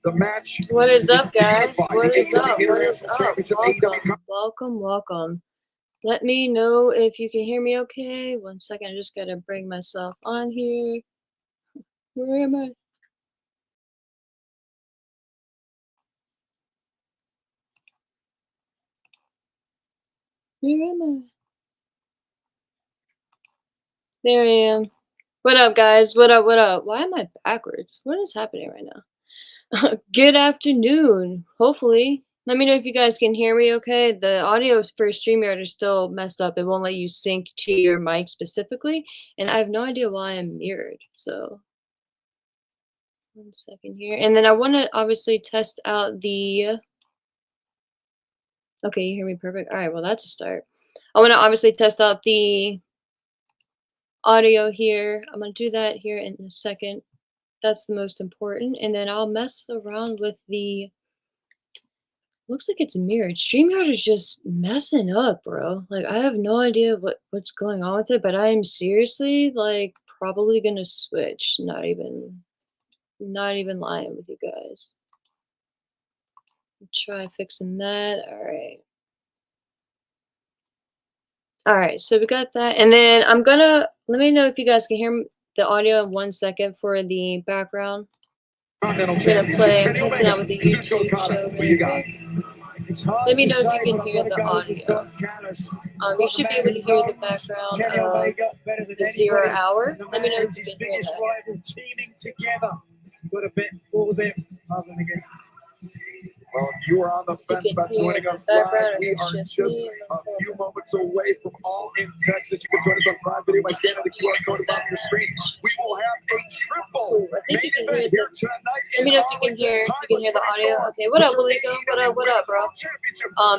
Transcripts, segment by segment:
The match. What is up, guys? What is up? What is up? Welcome, welcome. Let me know if you can hear me okay. 1 second, I just gotta bring myself on here. Where am I? Where am I? There I am. What up, guys? What up? What up? Why am I backwards? What is happening right now? Good afternoon. Hopefully. Let me know if you guys can hear me okay. The audio for StreamYard is still messed up. It won't let you sync to your mic specifically. And I have no idea why I'm mirrored. So 1 second here. And then I want to obviously test out the... Okay, you hear me perfect? All right, well, that's a start. I want to obviously test out the audio here. I'm going to do that here in a second. That's the most important. And then I'll mess around with the... Looks like it's mirrored. StreamYard is just messing up, bro. Like, I have no idea what's going on with it, but I am seriously, like, probably going to switch. Not even lying with you guys. Try fixing that. All right, so we got that. And then I'm gonna, let me know if you guys can hear the audio in 1 second for the background. I'm gonna play, I'm testing out with the YouTube show really quick. Let me know if you can hear the audio. You should be able to hear the background of the 0 hour. Let me know if you can hear that. Got a bit for them other than against. Well, if you are on the fence about joining us live, we are just a few moments away from All in Texas. You can join us on Prime Video by scanning the QR code above your screen. We will have a triple main event here tonight. Let me know if you can hear the audio. Okay, what up, Waliko? What up, bro?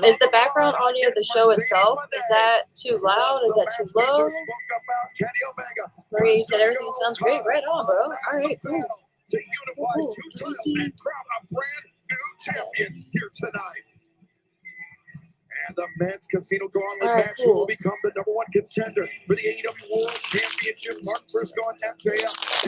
Is the background audio of the show itself, is that too loud? Is that too low? Marie, you said everything sounds great. Right on, bro. All right, cool. To unify two titles and crown a brand new champion here tonight. And the men's casino gauntlet match will become the #1 contender for the AEW World Championship. Mark Briscoe and MJF. They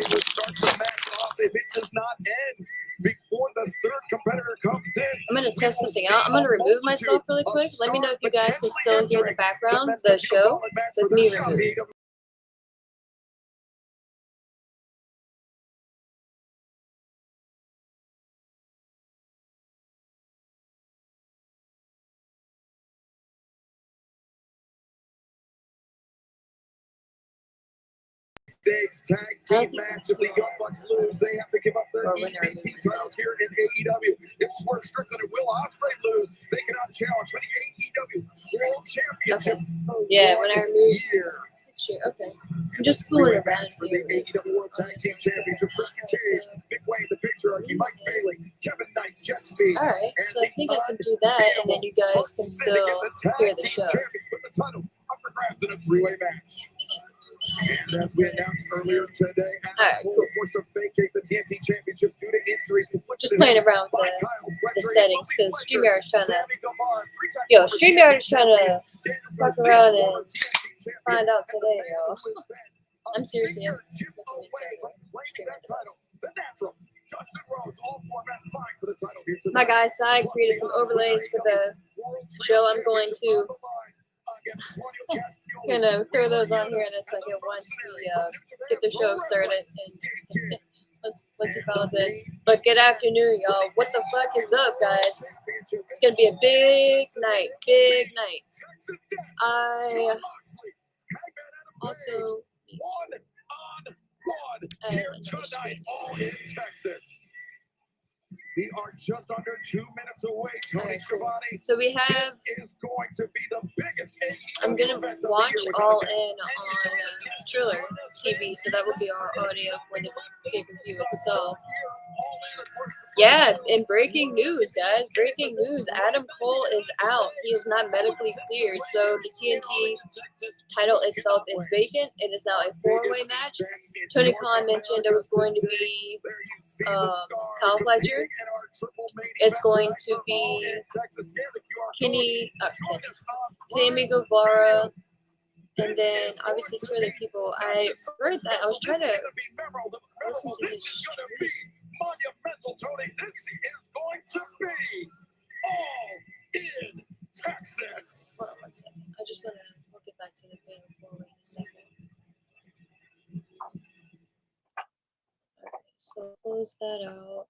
will start the match off if it does not end before the third competitor comes in. I'm gonna test something out. I'm gonna remove myself really quick. Let me know if you guys can still hear the background, the show, with me removed. Tag team match. If the Young Bucks lose, they have to give up their EVP titles here in AEW. If Swerve Strickland and Will Ospreay lose, they cannot challenge for the AEW World Championship. Okay. Yeah, when I remove. Sure, okay. I'm just fooling around for the AEW World Tag Team Championship. Christian Cage, Big Wayne, the Patriarchy, Mike Bailey, Kevin Knight, Jet Speed. All right, so I think I can do that, and then you guys can still hear the show. Put the titles up for grabs in a three-way match. And as we announced earlier today, Adam Cole forced to vacate the TNT Championship due to injuries. Just playing around with the settings, because StreamYard is trying to... StreamYard is trying to fuck around and find out today, y'all. I'm seriously My guy Sai created some overlays for the show. I'm going to gonna throw those on here in a second once we get the show started and once he follows in. But good afternoon, y'all. What the fuck is up, guys? It's gonna be a big night. I also tonight, all in Texas. We are just under 2 minutes away, Tony Schiavone. So we have. This is going to be the biggest. I'm gonna watch All In on Triller TV, so that will be our audio for the pay-per-view itself. Yeah, and breaking news, guys. Breaking news. Adam Cole is out. He is not medically cleared, so the TNT title itself is vacant. It is now a four-way match. Tony Khan mentioned it was going to be Kyle Fletcher. It's going to be Sammy Guevara, and then obviously 2 other people. I heard that. I was trying to listen to this. monumental, Tony. This is going to be all in Texas. Hold on one second. We'll get back to the fatal four in a second. Okay, so close that out.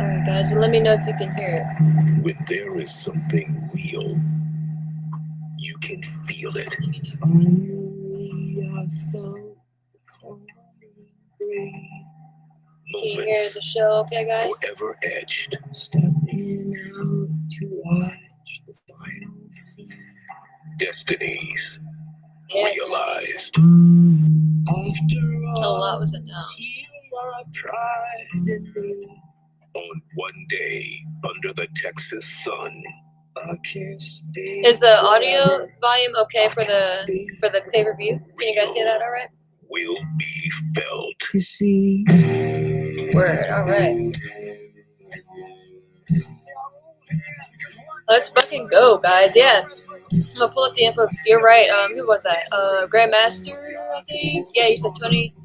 Alright guys, and let me know if you can hear it. When there is something real, you can feel it. Can you hear the show okay, guys? Forever etched. Stepping out to watch the final scene. Destinies realized. After A lot was announced. On one day under the Texas sun. Is the audio volume okay for the pay-per-view? Can you guys hear that all right? Will be felt. You see. Word, alright. Let's fucking go, guys. Yeah. I'm gonna pull up the info. You're right. Who was that? Grandmaster, I think? Yeah, you said Tony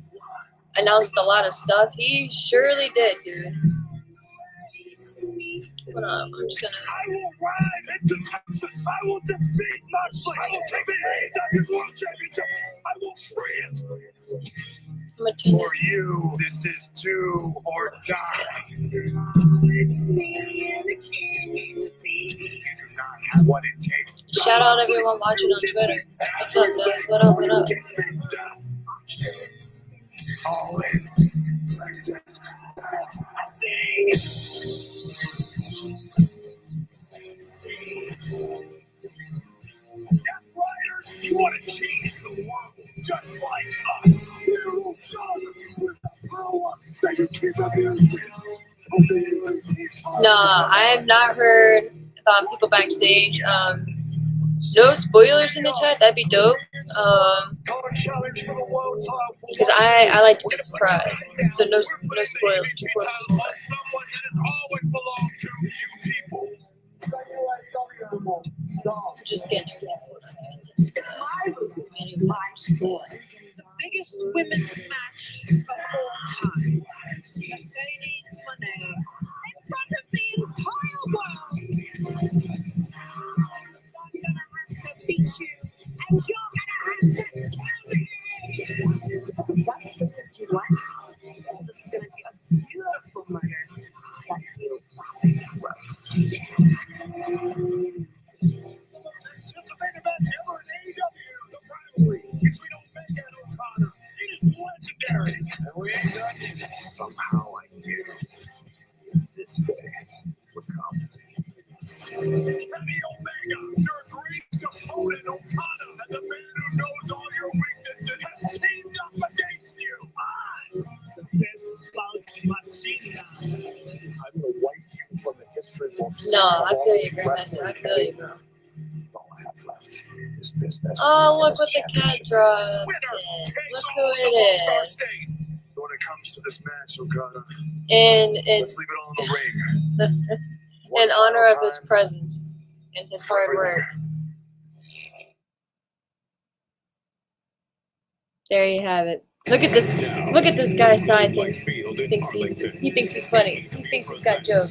announced a lot of stuff. He surely did, dude. Hold on, I'm just gonna. I will ride into Texas. I will defeat Moxley. I will take the AEW World Championship. I will free it. I'm gonna turn For this. you, this is do or die. It's me and the king. You do not have what it takes. Shout out everyone watching on Twitter. What's up, guys? What up? What up? All in Texas. Death Riders, you want to change the world just like us. You done with the power that you keep abusing. Nah, I have not heard about people backstage. No spoilers in the chat. That'd be dope. Because I like to be surprised. So no spoilers. Just getting The biggest women's match of all time. Mercedes Moné in front of the entire world. I'm gonna have to beat you, and you're gonna have to kill me. That's since you what? This is gonna be a beautiful murder that you wrote. It's a main event ever in AEW. The rivalry between Omega and Okada. It is legendary. And we ain't done it. Somehow I knew this day would come. Kenny Omega, your greatest opponent, Okada, and the man who knows all your weaknesses, has teamed up against you. I'm the best bug machine. I'm the white you from the history books. No, I feel you, Grandmaster. I feel you, bro. All I have left is business. Oh, look what the cat dropped. Look who it is. When it comes to this match, Okada, And let's leave it all in the ring. in honor of his presence and his hard work. There you have it. Look at this. Look at this guy's side. He thinks he's funny. He thinks he's got jokes.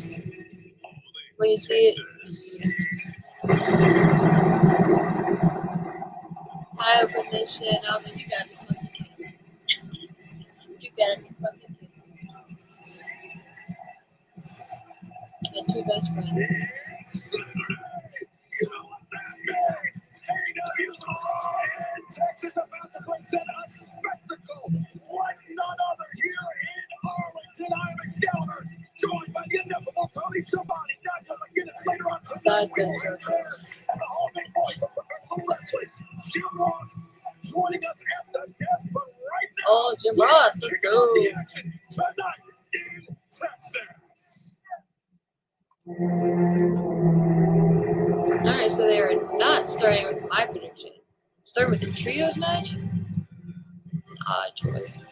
When you see it, I open this shit. I was like, you gotta be fucking kidding me. You gotta be fucking kidding me. The two best friends. You know what that means? AEW's all in Texas about to present a spectacle like none other here in Arlington. I'm Excalibur, joined by the ineffable Tony Schiavone. 9 minutes later on tonight, we return and the whole big voice of professional wrestling, Jim Ross, joining us at the desk. But right now, Oh, Jim Ross, let's go. the action tonight in Texas. Alright, so they are not starting with my prediction. Starting with the trios match? It's an odd choice.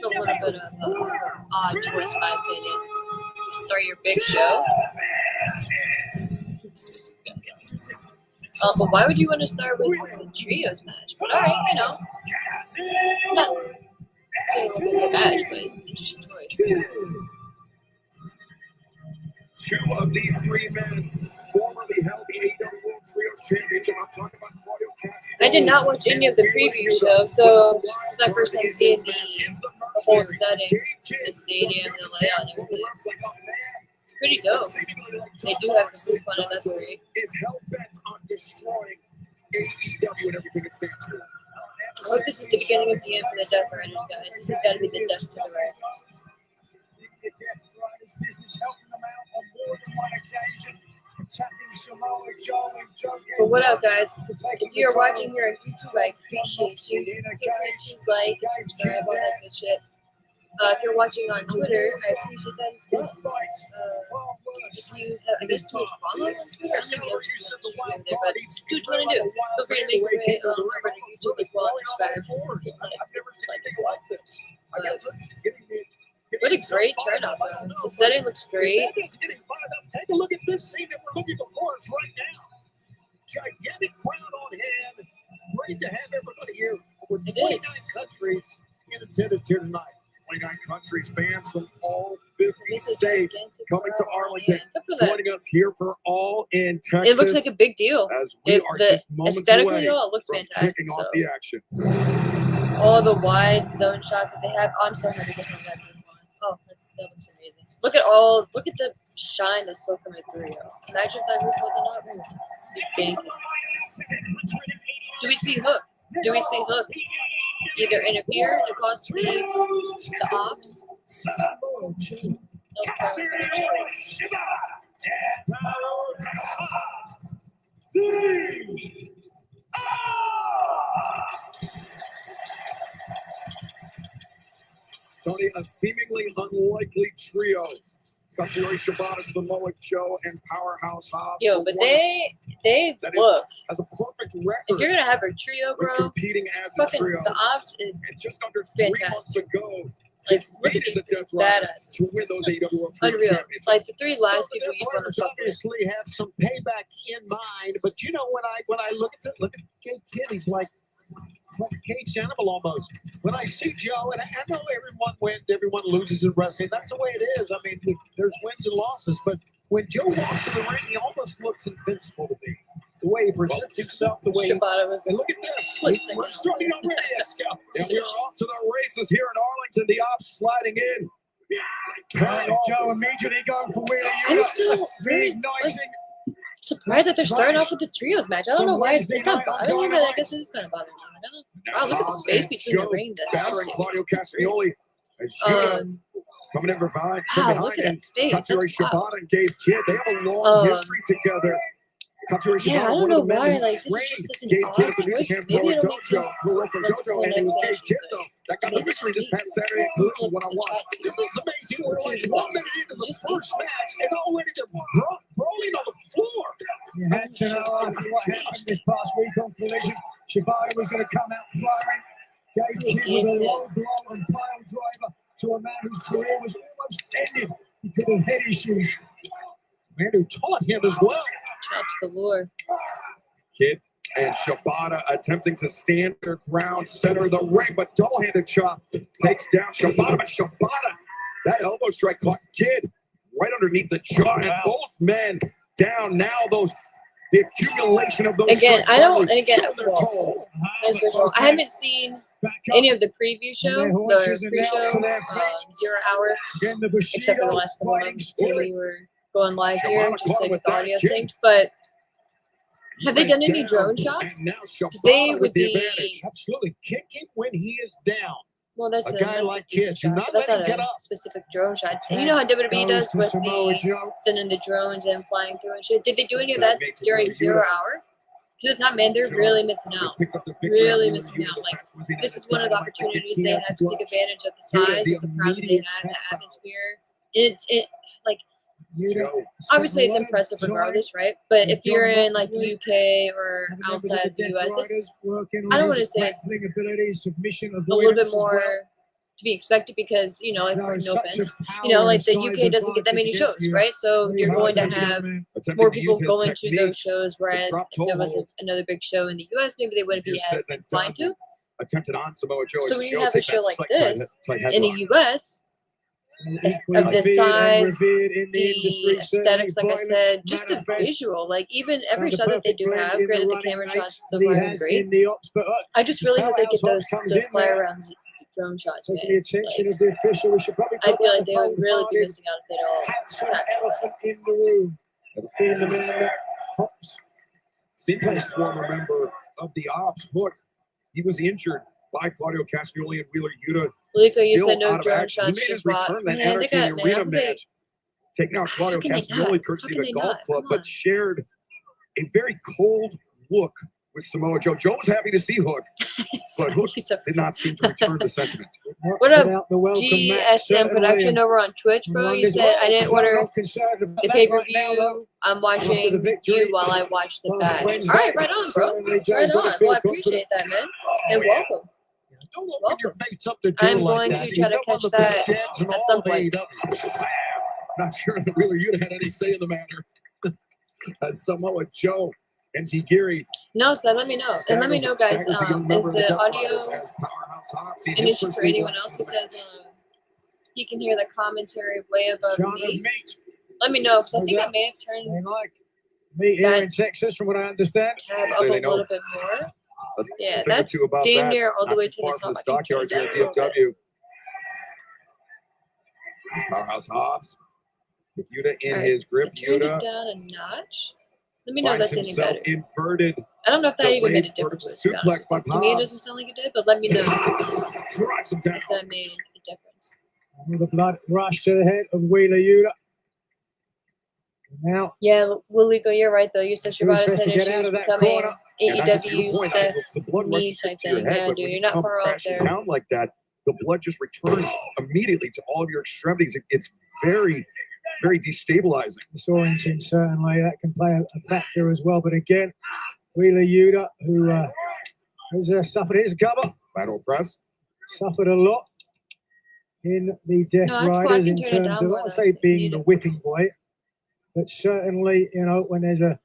So a little bit of odd choice, in my opinion. Start your big show. But why would you want to start with the trios match? But alright, you know. Not saying it will be a match, but it's an interesting choice. Two of these three men formerly held the AEW World Trios Championship. I'm talking about Claudio Castro. I did not watch any of the preview show, so this is my first time seeing the whole setting, the stadium, the layout, and everything. It's pretty dope. They do have some fun, and that's great. Is hell bent on destroying AEW and everything it stands for. I hope this is the beginning of the end for the Death Riders, guys. This has got to be the death to the Riders. But what up, guys? If you're watching here on YouTube, I appreciate you. Feel free to like and subscribe, all that good shit. If you're watching on Twitter, I appreciate that as well. If you have, I guess you would follow on Twitter. I don't even know if you have there, but do what you want to do. Feel free to make your way over to YouTube as well as subscribe. What a great turnout, though. The setting looks great. Take a look at this scene that we're looking before us right now. Gigantic crowd on hand. Great to have everybody here. Over 29 countries in attendance here tonight. 29 countries, fans from all 50 states coming to Arlington, joining us here for All in Texas. It looks like a big deal. As we are just moments aesthetically, away it looks from fantastic. kicking off the action. All the wide zone shots that they have. Oh, I'm so happy to have that being on. Oh, that looks amazing. Look at the shine that's still coming through. Imagine if that roof wasn't up. Thank you. Do we see Hook? Either interfere to cause the ops. Tony, a seemingly unlikely trio. Katsuyori Shibata, Samoa Joe, and Powerhouse Hobbs. Yo, but they look. As a perfect record. If you're gonna have a trio, bro, competing as a fucking trio. the ops is and just under 3 months fantastic. ago, Like, look at defeated the these Death Riders badass. to win those AEW World Trios Unreal. Championships. Like the three last So the people Death you want to Riders fuck with. obviously have some payback in mind, but you know when I look at Jay Kidd, he's like a caged animal almost. When I see Joe, and I know everyone wins, everyone loses in wrestling. That's the way it is. I mean, there's wins and losses, but when Joe walks in the ring, he almost looks invincible to me. The way he presents himself, the way. Shibata was. And look at this. Listen. We're starting already, Scout. And we're off to the races here in Arlington. The ops sliding in. Joe immediately going for wheeler. I'm still very surprised that they're starting off with the trios match. I don't know why it's not bothering me, but I guess it is kind of bothering me. I don't know. Wow, look at the space between the ring. Battering Claudio Castagnoli as Yuta coming in from Wow, behind. look at And that space. Katsuyori That's wild. Shibata and Gabe Kidd, they have a long history together. Katsuyori Yeah, I Shibata, don't one know of the men why. who Like, this is trained just such an Gabe odd Kidd at the New choice. Japan Maybe Pro it'll make Dojo, sense Pro Wrestling once Dojo, the and it was next Gabe match, Kidd, but though, that got the victory this past Saturday at Collision one-on-one. It was amazing. We're like 1 minute into the first match, and already they're rolling on the floor. You had to know after what happened this past week on Collision, Shibata was going to come out firing. Gabe Kidd with a low blow and pile driver to a man whose career was almost ended because of head issues. Man who taught him as well. Chops galore. Kidd and Shibata attempting to stand their ground, center of the ring, but double-handed chop takes down Shibata. But Shibata, that elbow strike caught Kidd right underneath the jaw, and both men down. Now the accumulation of those Again, strikes I don't. finally And again, show their toll. as usual, I haven't seen any of the preview show, the pre-show, 0 hour, Again, the except for the Bushido last couple fighting months when we were going live Shibata here, just caught like with the that audio kick. synced. But have they done any Down, drone shots? And now Because they Shibata would with the be. advantage. Absolutely. Kick him when he is down. Well, that's A a guy that's like a decent Kidd, do shot, not but that's let him not get a up. specific drone shot. And you know how WWE does Goes to with Samoa the Joe. sending the drones and flying through and shit. Did they do any of That that makes it during really 0 hour? Because if not, man, they're really missing They out. picked up the victory Really on missing Yuta, out. the Like, fast was in this at is one of the Dynamite to get opportunities they Keenan have to take Clutch. advantage of the Here, size the of the crowd that they immediate have, the tap out. atmosphere. It like Joe. obviously it's impressive regardless, right? But if you're in like the UK or outside the US, it's I don't want to say it's ability, submission, a little bit more to be expected because, you know, like, no Such offense, a you know, power like the and UK size doesn't get that many advantage shows, against right? So Very you're hard going to this young have man. Attempting more to use people his going to technique. those shows, whereas drop if there toe was hold. another big show in the US, maybe they wouldn't be He's as said that inclined to. attempted on Samoa Joe. So as when you Joe have a takes show that like tight this headlock. in the US, Equally of this feared and size, revered in the industry, the certainly aesthetics, like I violence said, just the manifests. visual, like even every The shot that they perfect do blend have, in the granted the running camera mates shots so that he far have been has great. in the ops, but I just really hope they get Powerhouse those comes those in fly there. around drone shots, man. Taking the attention Like, of the official, we should probably I talk feel about like the they would really be cold-hearted, missing out if they don't handsome capture that. elephant in the room. Being the man that hops. Seemingly former member of the Ops, Hook. He was injured by Claudio Castagnoli and Wheeler Yuta. Luca, you Still said no out of drone action. He shots, made his just what? return that Man, they Anarchy in got, the man, Arena how can they, match, taking out Claudio how can they Castagnoli not? courtesy How of can the they Golf not? Club, Come but on. shared a very cold look with Samoa Joe. Joe was happy to see Hook, but Hook He's so did not seem to return the sentiment. What up, Without the welcome mat, GSM certainly, production and over on Twitch, bro. You said I didn't order not concerned about the that pay per right now, though. view. I'm After the watching victory you while I watch the last match. Wednesday, All right, right on, bro. certainly Joe's Right got to on. feel Well, I confident. appreciate that, man. And welcome. Don't open your Welcome. face up to Joe I'm like going that. to He's try to got one of catch the best that jabs in at all some of point. AEW. Not sure that Wheeler Yuta had any say in the matter. As Samoa Joe and Zigiri No, so let me know. And let me know, guys, staggers the young is member of the Death audio Riders as Powerhouse Hobbs. an issue for anyone else who says he can hear the commentary way above John of me? meat. Let me know, because I How's think I that? may have turned They like meat here That- in Texas, from what I understand. tab Say up a they know. little bit more. Yeah, Thing or that's two about damn that. near all the Not way too to far the from the top. I can stockyards here feel at that a DFW. little Powerhouse Hobbs with Yuta in All right. his grip. bit. Turned it Yuta down a notch. Let me know if finds that's any himself better. inverted. I don't know if that even made a delayed difference. vertical To be honest suplex by with you. To me, it Hobbs. doesn't sound like it did, but let me know if Drives him down. that made a difference. With the blood rush to the head of Wheeler Yuta. Now, Yeah, Wuliko, you're right though. You said Shibata best said to get she out was of that becoming corner. And I think to your AEW point, Seth's the blood knee rushes type to your thing. head, Yeah, but dude, when you're you not come far off crashing there. down like that, the blood just returns immediately to all of your extremities. It's very, very destabilizing. Disorienting, certainly. That can play a factor as well. But again, Wheeler Yuta, who has suffered his cover, Battle press. suffered a lot in the Death No, that's cool. I Riders can in turn it terms down of, more I'll than say, if you being need the it. whipping boy. But certainly, you know, when there's a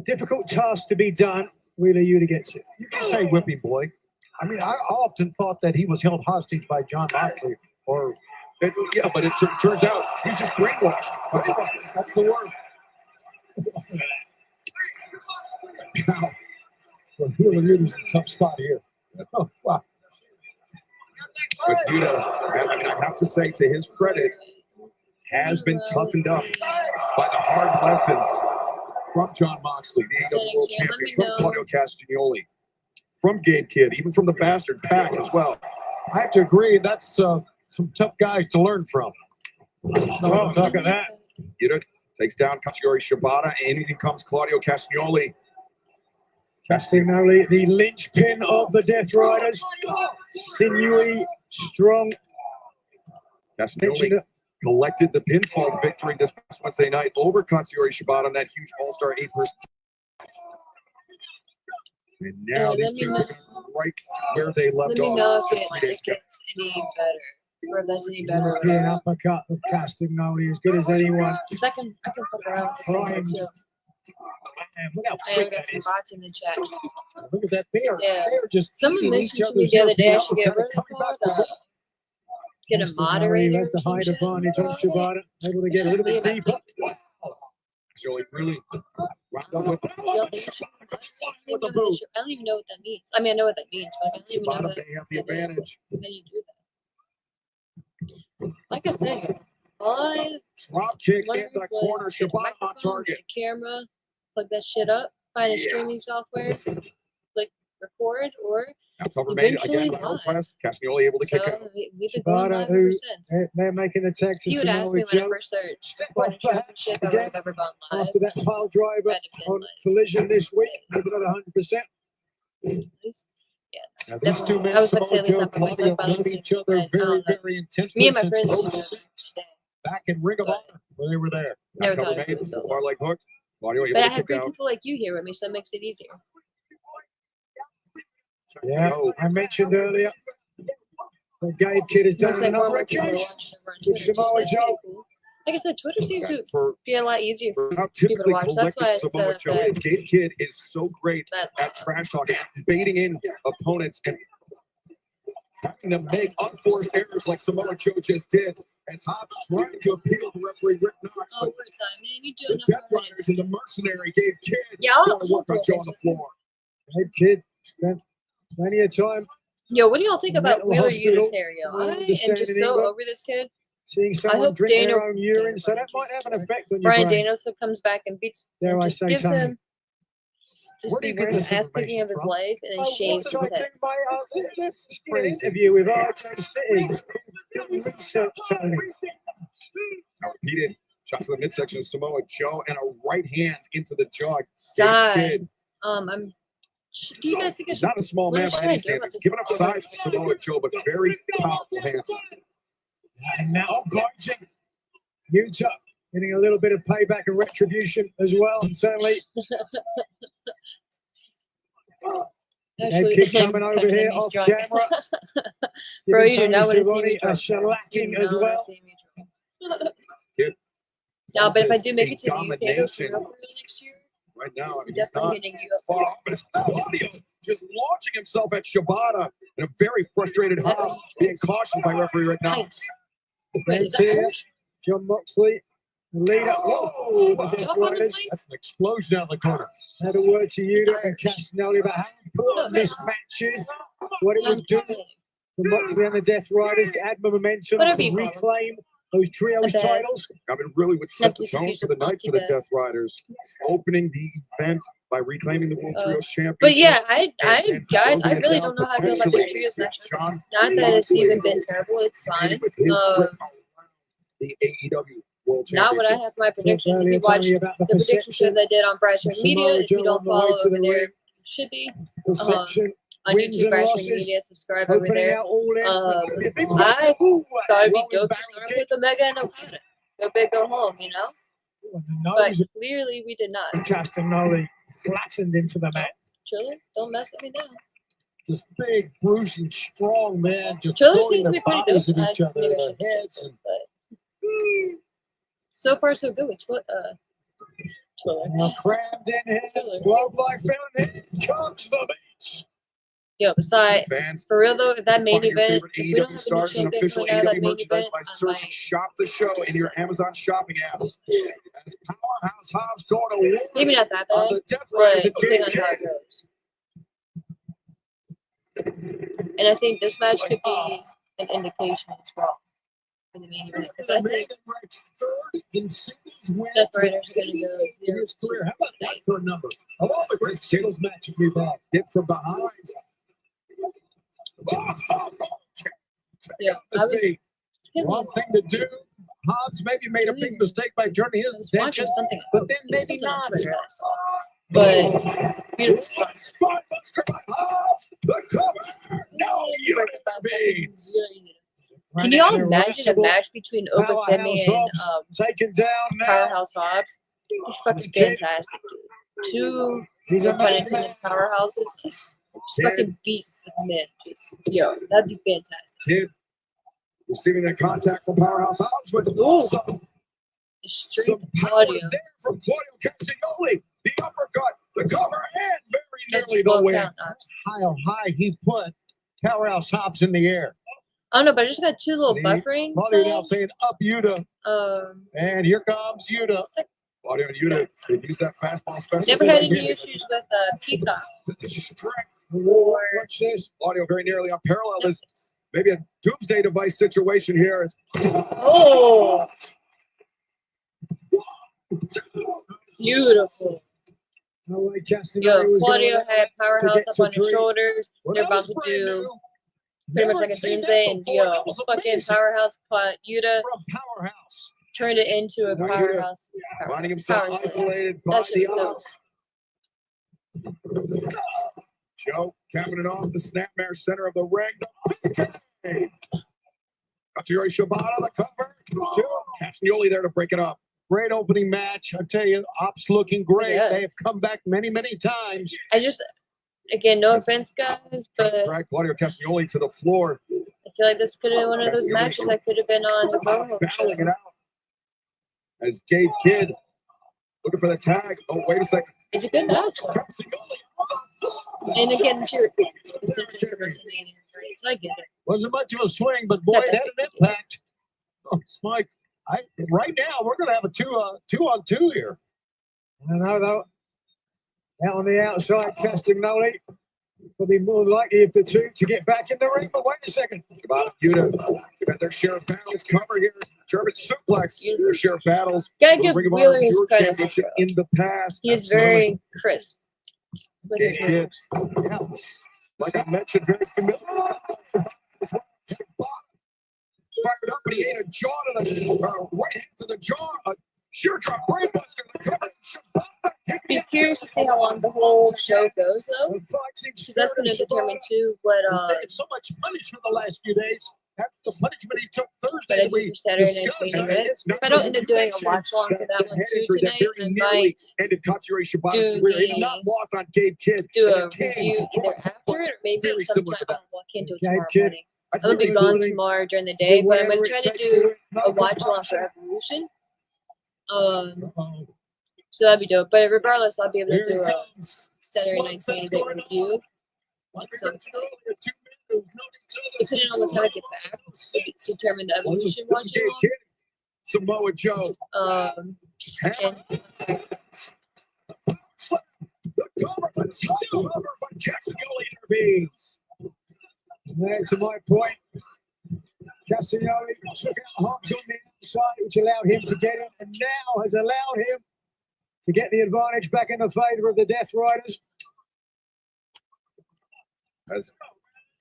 difficult task to be done, Wheeler Yuta gets it. You can say whipping boy. I mean, I often thought that he was held hostage by John Moxley, or Yeah, but it turns out he's just brainwashed. that's the word. Now, well, Wheeler Yuta's in a tough spot here. Oh, wow. But Yuta, I mean, I have to say, to his credit, has been toughened up by the hard lessons from John Moxley, the AEW World Champion, from Claudio Castagnoli, from Gabe Kidd, even from the Bastard Pack as well. I have to agree, that's some tough guys to learn from. Well, look at that. Yuta takes down Katsuyori Shibata, and in comes Claudio Castagnoli. Castagnoli, the linchpin of the Death Riders. Sinewy, strong. Castagnoli collected the pinfall victory this past Wednesday night over Katsuyori Shibata on that huge All-Star 8-person. And now these two are right where they left Let me off know if just 3 days it ago. gets any better, or if that's any better. European uppercut of Castagnoli, as good as anyone. Because I can fuck around with this thing Primed. too. Man, look how I quick got that some is. bots in the chat. Look at that. They Yeah. are just Someone eating mentioned each to me other's the other day I European should get uppercut. what are they Coming back called? from Get a Castagnoli moderator. has the or some height shit. advantage on Shibata, able to get a little bit deeper. Castagnoli really wound up with Yo, they should- with the I boot. don't even know what that means. I mean, I know what that means, but I don't even know Shibata what may have the that is. advantage. How you do that. Like I said, all I Drop kick in learned the corner. was get a Shibata on microphone, target. get a camera, plug that shit up, find a streaming software, click record, or Now cover made eventually again by live. press. Castagnoli able to kick So out. we've been going Shibata, live who ever since. they're making the tech to If you would ask me Samoa when I Joe. first started Step recording off shows and perhaps shit, if I would again have ever gone live. after that pile driver I'd have been on like, Collision this week. Maybe not 100%. at least, Now, these two definitely. men, I was about to say Samoa at least Joe, not for myself, Claudio, but I know was each other I very, don't know. very intensely Me and my since friends used to 06, back in Ring of Honor when they were there. never Now thought cover I'd made. do so. Far leg hook. Claudio able But I to have kick great out. people like you here with me, so it makes it easier. Yeah, Oh. I mentioned earlier But Gabe Kidd has done Looks it like on more another and more people are occasion. watching over on With Twitter, too, so Samoa that's Joe. pretty cool. Like I said, Twitter seems to For be a lot easier for how people to typically watch. That's why I collected Samoa said Joe that, is, Gabe Kidd is so great that at trash talking, baiting in opponents and having them make unforced errors like Samoa Joe just did. As Hobbs trying to appeal to referee Rick Knox, oh, but what's that, man? You the doing Death nothing. Riders and the mercenary Gabe Kidd Yeah, I'll going to work on pull Joe on the floor. Gabe Kidd spent plenty of time Yo, what do y'all think about Mental Wheeler hospital. Yutta's hair, yo? We I understand am just in so England. over this kid. seeing someone hope drink Daniel- their own urine, so that might have an effect on your Brian brain. Danielson comes back and beats Dare and I just say, gives Tony? him just Where do the you get worst this ass kicking information of his from? life and then shaves his I head. think this interview with RJ City. Good research, Tony. Now repeated shots to the midsection of Samoa Joe and a right hand into the jaw. Gabe Side. Kidd, Do you guys think I he's should? not a small what man should by I any do about standards. this Giving up size to Samoa Joe, but very powerful hands. And now biting. Utah getting a little bit of payback and retribution as well. And certainly, Gabe Kidd coming over here off camera. Bro, Giving you do not Tony want to see me Schiavone a drunk. shellacking as well. Kid, No, but if I this do make it to the UK domination next year, right now, I I'm mean, he's definitely not hitting you up. far off. But it's Claudio just launching himself at Shibata and a very frustrated Hobbs being cautioned by referee Rick Knox. Wait, is that Here, Irish? John Moxley, the leader. Whoa! The Death Up on the Riders plates? That's an explosion down the corner. had a word to Yuta and Castagnoli about how important this match is, what it would do for Moxley and the Death Riders to add momentum, Whatever to you call them. reclaim those trios Okay. titles. I mean, really would set the Like, tone you for the night for the should Death Riders, opening the event by reclaiming the World Trios Championship. But yeah, and guys, I closing it really down don't know how I feel about this potentially trios with match. John Not that it's even been terrible, it's fine. with his grip on the AEW World Not what I Championship. have my predictions. If Earlier, you watch Tony, about the prediction show that I did on Bradshaw of Media, Samoa if you Joe don't on the way follow to over the there, ring. you should be. perception, On wins YouTube, and Bradshaw losses, Media, subscribe over opening there. out all in. I Big thought it'd be rolling dope to barrel start kick. with Omega and Okada. Go big, go home, you know? And the But nose clearly we did not. of Castagnoli flattened into the mat. Triller, don't mess with me now. This big, Bruce and strong man just Triller throwing seems to their be pretty bodies dope. at each other, Maybe I their should heads. And but so far so good with Triller. Now crammed in here, globe like feeling. Here comes the beach. Yo, beside Fans, for real though, if that main find your event, favorite if we don't AEW have a new stars and champion official coming out of that AEW main merchandise event, by I searching might Shop the Show in your Amazon shopping app. As Powerhouse Hobbs going to war maybe not that on bad, the Death but Riders and depending Gabe on how Kidd. it goes. And I think this match could be an indication as well for the main event. Because I think third in singles wins Death Riders are going to go in his career. How about that for a number? Of all the great singles matches we've had, Hit from behind. Yeah, I was. wrong thing to do. Hobbs maybe made a big mistake by turning I his was attention, watching something, but then maybe something on not. Twitter I saw. But beautiful spot. Spinebuster by Hobbs. The cover. No, you beans. Can you all imagine a match between Obafemi and Taken down now. Powerhouse Hobbs? It's fucking fantastic, dude. Two He's a pun man. intended powerhouses. Just fucking beasts of men. Just that'd be fantastic. Kid receiving that contact from Powerhouse Hobbs with Ooh. some Straight power audio. there from Claudio Castagnoli. The uppercut, the cover, and very That's nearly the slow win. down. How high he put Powerhouse Hobbs in the air. I don't know, but I just got two little The buffering Claudio now signs. saying up Yuta, and here comes Yuta. It's like, Claudio and Yuta, they use that fastball special. never had any issues with Peacock. The strength. Watch this. Claudio very nearly unparalleled. Is maybe a doomsday device situation here. Oh, beautiful. No way Castagnoli Yo, was Claudio going had Powerhouse get up to on his three. shoulders. They're about to do pretty much like a doomsday, and fucking Powerhouse caught Yuta, From Powerhouse. turned it into a Now Yuta powerhouse. Finding himself Power slam. isolated by That shit the was odds. Joe capping it off the snapmare center of the ring. Katsuyori Shibata, the cover. Castagnoli there to break it up. Great opening match. I tell you, Ops looking great. Yeah. They have come back many, many times. I just, again, no offense, guys, but Drag Claudio Castagnoli to the floor. I feel like this could have been one of those matches that could have been on the Rojo battling show. it out as Gabe Kidd looking for the tag. Oh, wait a second. It's a good match. And again, sure, it's such a WrestleMania, right? So I get it. Wasn't much of a swing, but boy, it had an impact. Oh, Mike, right now we're going to have a two-on-two here. I know, though. Out on the outside, Castagnoli will be more likely of the two to get back in the ring. But wait a second. Yuta, they've had their share of battles cover here. German suplex, their share of battles. Gotta give Ring of Wheeler Honor his Pure credit. Championship in the past. He is very crisp with Gabe his Kidd, moves. yeah, like I mentioned, very familiar. Fired up, but he ate a jaw to the right hand to the jaw. A sheer drop brainbuster. The cover. Be curious to see how long the whole show goes, though, because that's going to determine too what. He's taken so much punishment the last few days. After the punishment he took But Thursday, I do for Saturday night's main event. If I don't end up doing a watch along for that one too tonight, I might ended Katsuyori Shibata's do career. He did not lost on Gabe Kidd. do And a it came review either after it or maybe very similar sometime. to that. I'll walk into it Gabe tomorrow Kidd. morning. I'm gonna be gone tomorrow during the day, but I'm gonna try to do a watch along for Evolution. So that'd be dope. But regardless, I'll be able to do a Saturday night's main event review. Depending on what time I get back, to determine the Evolution This is Gabe watching. Kidd, Samoa Joe. And The cover, the title cover, but Castagnoli intervenes. There, to my point, Castagnoli took out Hobbs on the outside, which allowed him to get in, and now has allowed him to get the advantage back in the favor of the Death Riders. As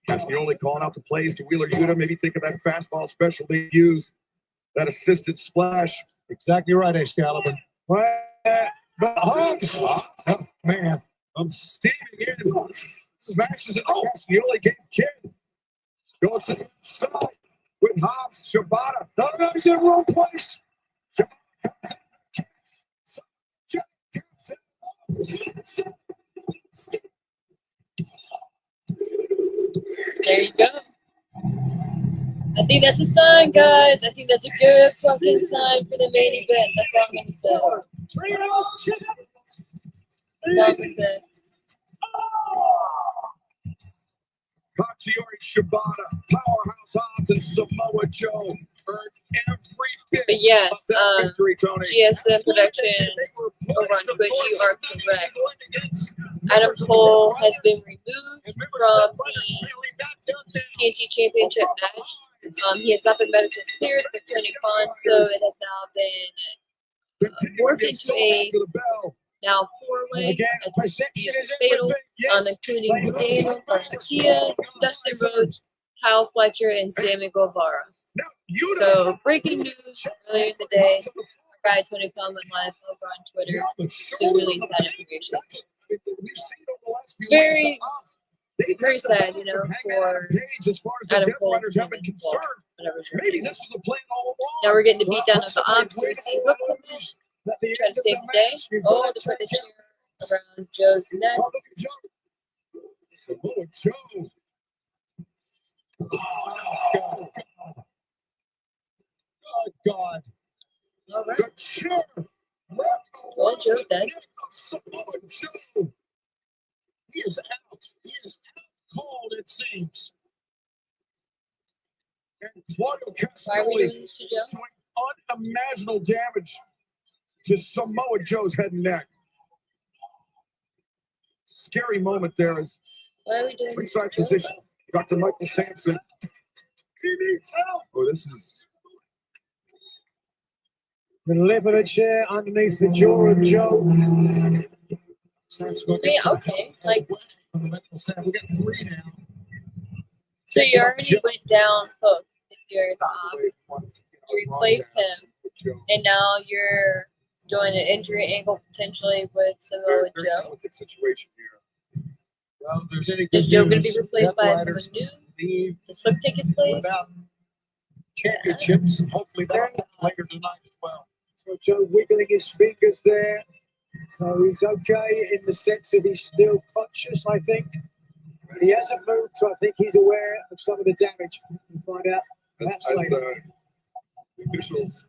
Castagnoli calling out the plays to Wheeler Yuta, maybe think of that fastball special they used, that assisted splash. Exactly right, Excalibur. But Hobbs, Oh, man, I'm steaming in. Smashes it. Oh, Castagnoli Gabe Kidd goes to the side with Hobbs. Shibata. no, he's in the wrong place. there you go. I think that's a sign, guys. I think that's a good fucking sign for the main event. That's all I'm gonna say. That's all I'm gonna say. Katsuyori Shibata, Powerhouse Hobbs, and Samoa Joe earned every bit But yes, of that victory, Tony. GSM production over on Twitch, you are correct. Adam Cole has been removed from the TNT Championship match. He has not been medically cleared for Tony Khan, so it has now been morphed into a now four-way. Again, I think perception it's is fatal, everything. Yes. including Daniel Garcia, Dustin Rhodes, Kyle Fletcher, and Sammy Guevara. So, breaking news earlier in the day, our guy Tony Khan went live over on Twitter to release that information. It's very, very sad, you know, for Adam Cole and whatever. Maybe this was a plan all along. Now we're getting the beatdown of the Ops. So we see Hook come in, trying to save the day. Oh, they put the chair around Joe's neck. Samoa Joe. Oh, God. All right. The chair. Well, Joe's dead. Samoa Joe. He is out. He is out cold, it seems. And Claudio Why are we Castagnoli doing this to Joe? doing unimaginable damage to Samoa Joe's head and neck. Scary moment there as Why are we doing this to ringside Joe? physician Dr. Michael Sampson. He needs help. Oh, this is The lip of the chair underneath the jaw of Joe. Sampson going Yeah, okay. Like, from the medical staff. We got 3 now. so you already went down Hook if you're the Ops. You replaced him, and now you're doing an injury angle potentially with Samoa Very Joe. delicate situation here. Well, if there's any Is good Joe going to news, be replaced by Death someone Riders new? leave Does Hook take his place? without championships, and hopefully that'll happen later tonight as well. So Joe wiggling his fingers there. So he's okay in the sense that he's still conscious, I think. He hasn't moved, so I think he's aware of some of the damage. find out. Perhaps As later. the officials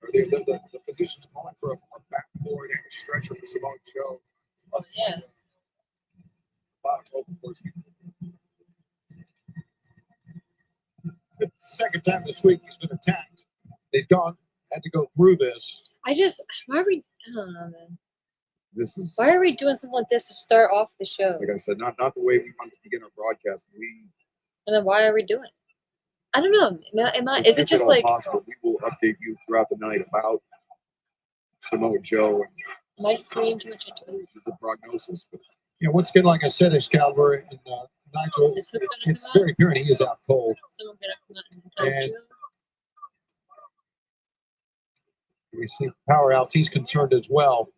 or the physicians calling for a backboard and a stretcher for Samoa Joe. Oh, yeah. Bottom rope, of course. The second time this week he's been attacked. They've had to go through this. Why are we, I don't know, man. This is, Why are we doing something like this to start off the show? like I said, not the way we want to begin our broadcast. And then why are we doing it? I don't know. Is it If just at all like, possible, we will update you throughout the night about Samoa Joe and am I just reading too much into it? the prognosis. But Yeah, once again, like I said, Excalibur and Nigel, Is who gonna it's come very apparent he is out cold. Someone gonna come out and tell And- you? We see Power Outs, he's concerned as well.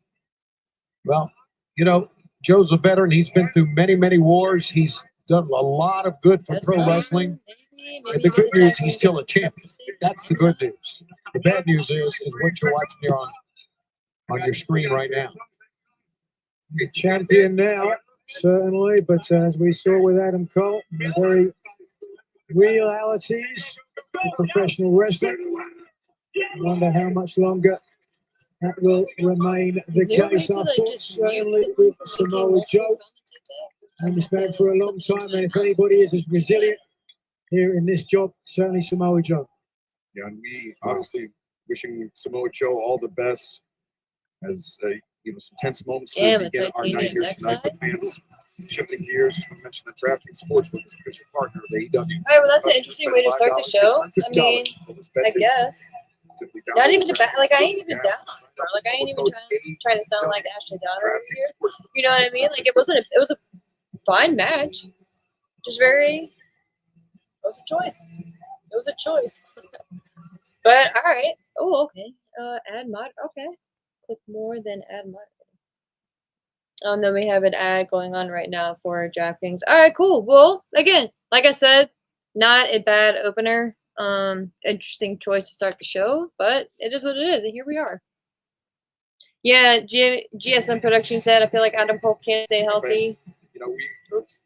Well, you know, Joe's a veteran. He's been through many, many wars. He's done a lot of good for That's pro fine. wrestling. Maybe And the good he's news, attacking he's still a against champion. himself. That's the good news. The bad news is what you're watching here on your screen right now. Champion now, certainly, but as we saw with Adam Cole, the very realities of professional wrestling. I wonder how much longer that will remain the Is there a way case. to, I like, thought just certainly mute with someone Samoa making Joe, multiple comments like that? and he's been for a long time, and if anybody is as resilient here in this job, certainly Samoa Joe. yeah, and we obviously wishing Samoa Joe all the best as some tense moments to Damn, begin it's our like night here next tonight. side. But fans, shifting gears, just want to mention that DraftKings Sportsbook is official partner of AEW. All right, well, that's an interesting way to start the show. I mean, I guess. Not even the back. Like, I ain't even down, bro. Like, I ain't even trying to sound like Ashley Donner over here. You know what I mean? Like, it was a fine match. Just it was a choice. It was a choice. But, all right. Oh, okay. Add mod. Okay. Click more than add mod. And then we have an ad going on right now for DraftKings. All right, cool. Well, again, like I said, not a bad opener. Interesting choice to start the show, but it is what it is, and here we are. Yeah, GSM production said, I feel like Adam Cole can't stay healthy. Oops.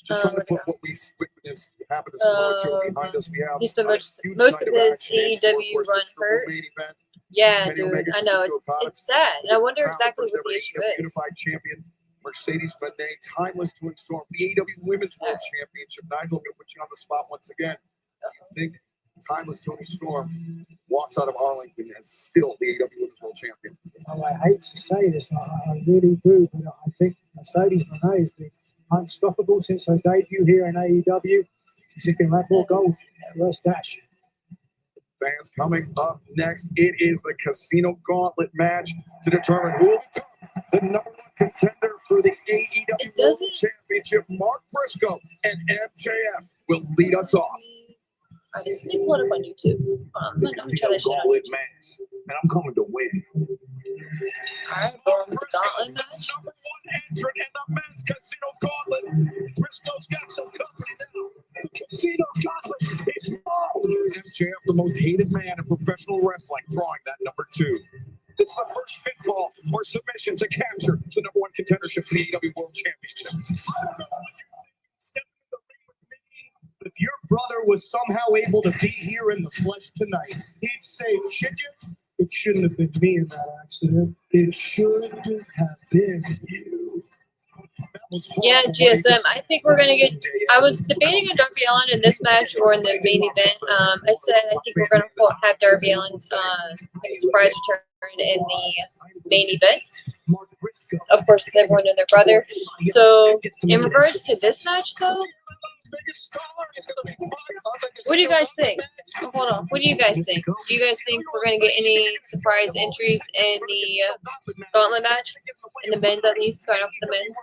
Just trying to put what we witnessed happen to Samoa Joe behind us. We have He spent most huge of night his action, and so, of AEW course, the run triple hurt. main event. Yeah, Kenny dude, Omega I know. versus Okada. It's sad. And I wonder Crown exactly first what the ever issue AEW is. Unified champion Mercedes Benay, timeless to storm the AEW Women's World Championship. Nigel, I'm going to put you on the spot once again. Do you think timeless Tony Storm walks out of Arlington as still the AEW Women's World Champion? Oh, I hate to say this, I really do, but I think Mercedes Moné has been unstoppable since her debut here in AEW. She's looking like more gold. First dash. Fans, coming up next, it is the Casino Gauntlet match to determine who will become the number one contender for the AEW World Championship. Mark Briscoe and MJF will lead us off. Alright, this is being put up on YouTube. I'm gonna try this shit out. match, and I'm coming to win. Alright, going with the gauntlet match. Number one entrant in the men's Casino Gauntlet. Briscoe's got some company now. Casino Gauntlet is MJF, the most hated man in professional wrestling, drawing that number two. It's the first pinfall or submission to capture the number one contendership for the AEW World Championship. If your brother was somehow able to be here in the flesh tonight, he'd say, chicken, it shouldn't have been me in that accident. It should have been you. Yeah, GSM. I think we're gonna get. I was debating on Darby Allin in this match or in the main event. I said I think we're gonna have Darby Allin make a surprise return in the main event. Of course, with everyone and their brother. So, in regards to this match, though, what do you guys think? Oh, hold on. What do you guys think? Do you guys think we're gonna get any surprise entries in the gauntlet match? In the men's, at least, start off with the men's.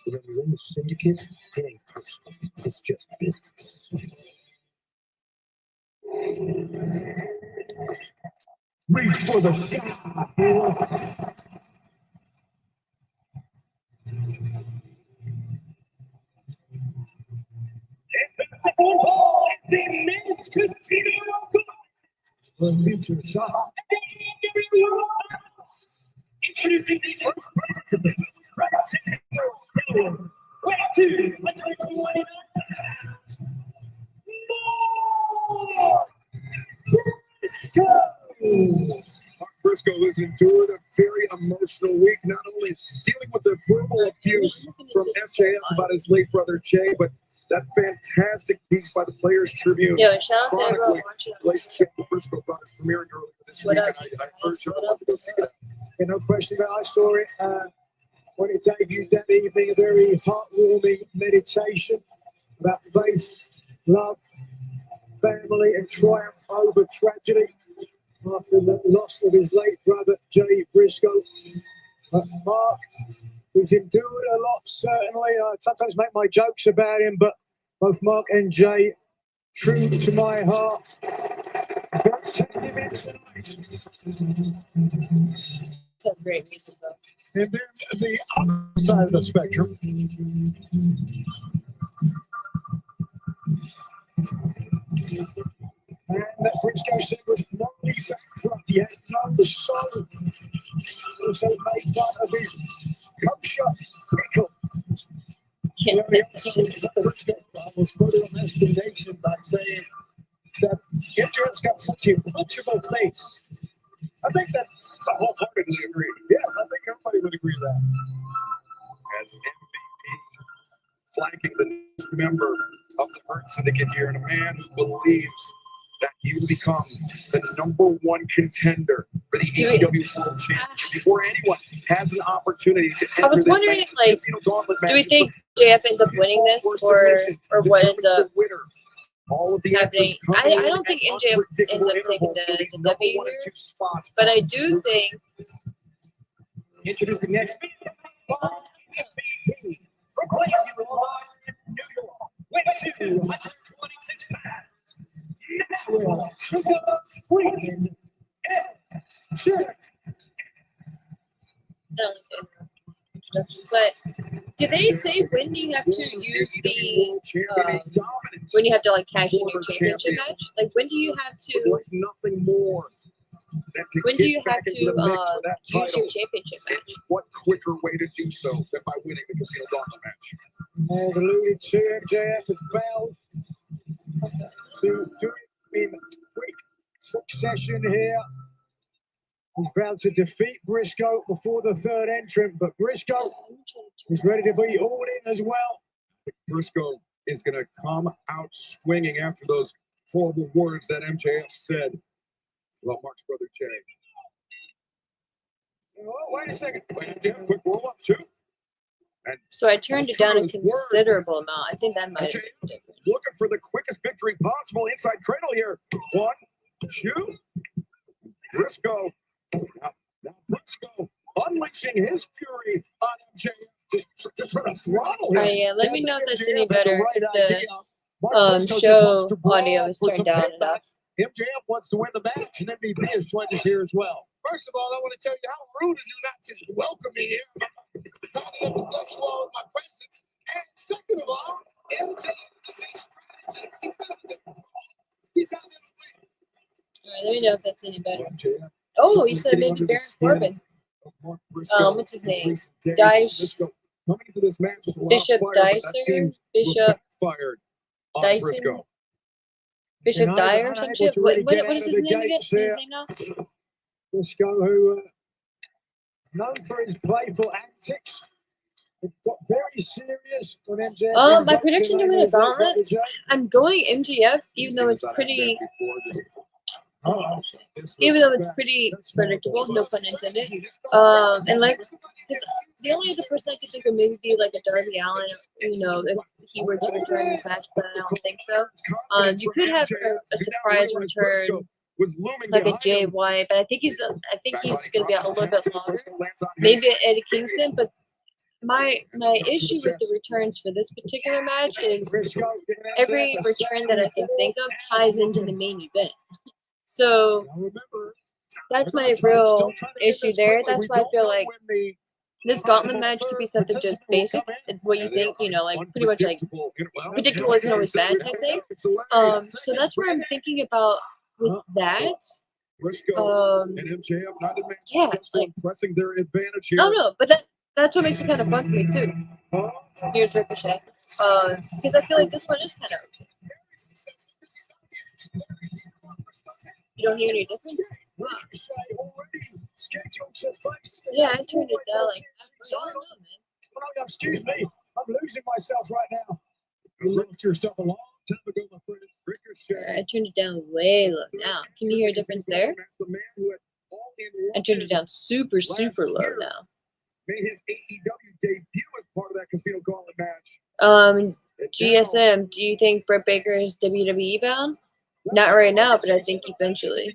When you're in the syndicate, it ain't personal. It's just business. Reach for the sky. Into the top. Introducing the first participant from Singapore, way to 121. Let's go. Mark Briscoe has endured a very emotional week, not only dealing with the verbal abuse from MJF about his late brother Jay, but that fantastic piece by the Players Tribune. Yo, and shout out to everyone chronicling watching. the relationship with Briscoe brothers premiering earlier this What week, up? and I urge everyone to go see it. Yeah, no question about it. I saw it when it debuted that evening, a very heartwarming meditation about faith, love, family, and triumph over tragedy after the loss of his late brother, Jay Briscoe. Mark, who's endured a lot, certainly. I sometimes make my jokes about him, but both Mark and Jay, true to my heart. Some great music though. And then the other side of the spectrum, And that Briscoe said was not even club yet, no the soul. Also made fun of his kosher pickle. Can't Briscoe was put on explanation by saying that MJF's got such a punchable face. I think that I wholeheartedly agree. yes, I think everybody would agree with that. As MVP, flanking the newest member of the Hurt Syndicate here, and a man who believes that he will become the #1 contender for the AEW World Championship before anyone has an opportunity to enter I was this wondering, Nexus like, Casino Gauntlet do we match. think JF ends up winning this, or what ends up all of the happening? entrants I coming in don't think at MJF ends unpredictable up taking intervals for the these number W 1 and here, 2 spots. but I do think Introduce the next MVP from Cleveland, New York. Way to 126 pounds. Maxwell Sugar Freeman. but do they say when do you have to use the when you have to like cash in your championship match? Like when do you have to like nothing more than to when do get you have back into the to mix for that use title. your championship match? What quicker way to do so than by winning the Casino Gauntlet match? As alluded to, MJF has failed to do it in quick succession here. He's vowed to defeat Briscoe before the third entrant, but Briscoe is ready to be all in as well. Briscoe is going to come out swinging after those horrible words that MJF said about Mark's brother Jay. Oh, wait a second. MJF, quick roll up too. And So I turned it down a considerable amount. I think that might have been different. looking for the quickest victory possible inside cradle here. 1, 2. Briscoe. Now Briscoe unleashing his fury on MJF. Just trying to throttle him. Oh yeah, let me know if that's any MJF had the better right if idea. Mark the Briscoe just show wants to brawl audio is for turned some down payback. enough. MJF wants to win the match, and MVP is joined us here as well. First of all, I want to tell you how rude of you not to welcome me here. Not enough to bless you all with my presence. And second of all, MJF is a strategist. He's out there. Alright, let me know if that's any better. MJF. Oh, you said maybe Baron Corbin. What's his name? Dice. Coming into this match with a lot of Bishop fire, but that Dicer? seems Bishop fired on Dyson? Briscoe. Bishop And Dyer or unable some to shit? really get What out is of his the name again? gates His here. name now? Briscoe, who known for his playful antics, it got very serious when MJF. Oh, my prediction to win the gauntlet? I'm going MGF, even though it's pretty, even though it's pretty predictable, no pun intended. And like, 'cause the only other person I could think of maybe be like a Darby Allin, you know, if he were to return this match, but I don't think so. You could have a surprise return, like a Jay White, but I think he's gonna be out a little bit longer. Maybe Eddie Kingston, but my issue with the returns for this particular match is every return that I can think of ties into the main event. So that's my real issue there. That's why I feel like this gauntlet match could be something just basic, what you think, you know, like pretty much like predictable isn't always bad type thing. So that's where I'm thinking about with that. Briscoe and MJF, neither man yeah, successful like, in pressing their advantage here. I don't know, but that's what makes it kind of fun for me too. Here's Ricochet. Because I feel like this one is kind of. You don't hear any difference? Yeah, I turned it down. Like, I don't know, man. Excuse me, I'm losing myself right now. You lost your stuff a long time ago, my friend. I turned it down way low now. Can you hear a difference there? I turned it down super, super low now. Made his AEW debut as part of that Casino Gauntlet match. GSM, do you think Britt Baker is WWE bound? Not right now, but I think eventually.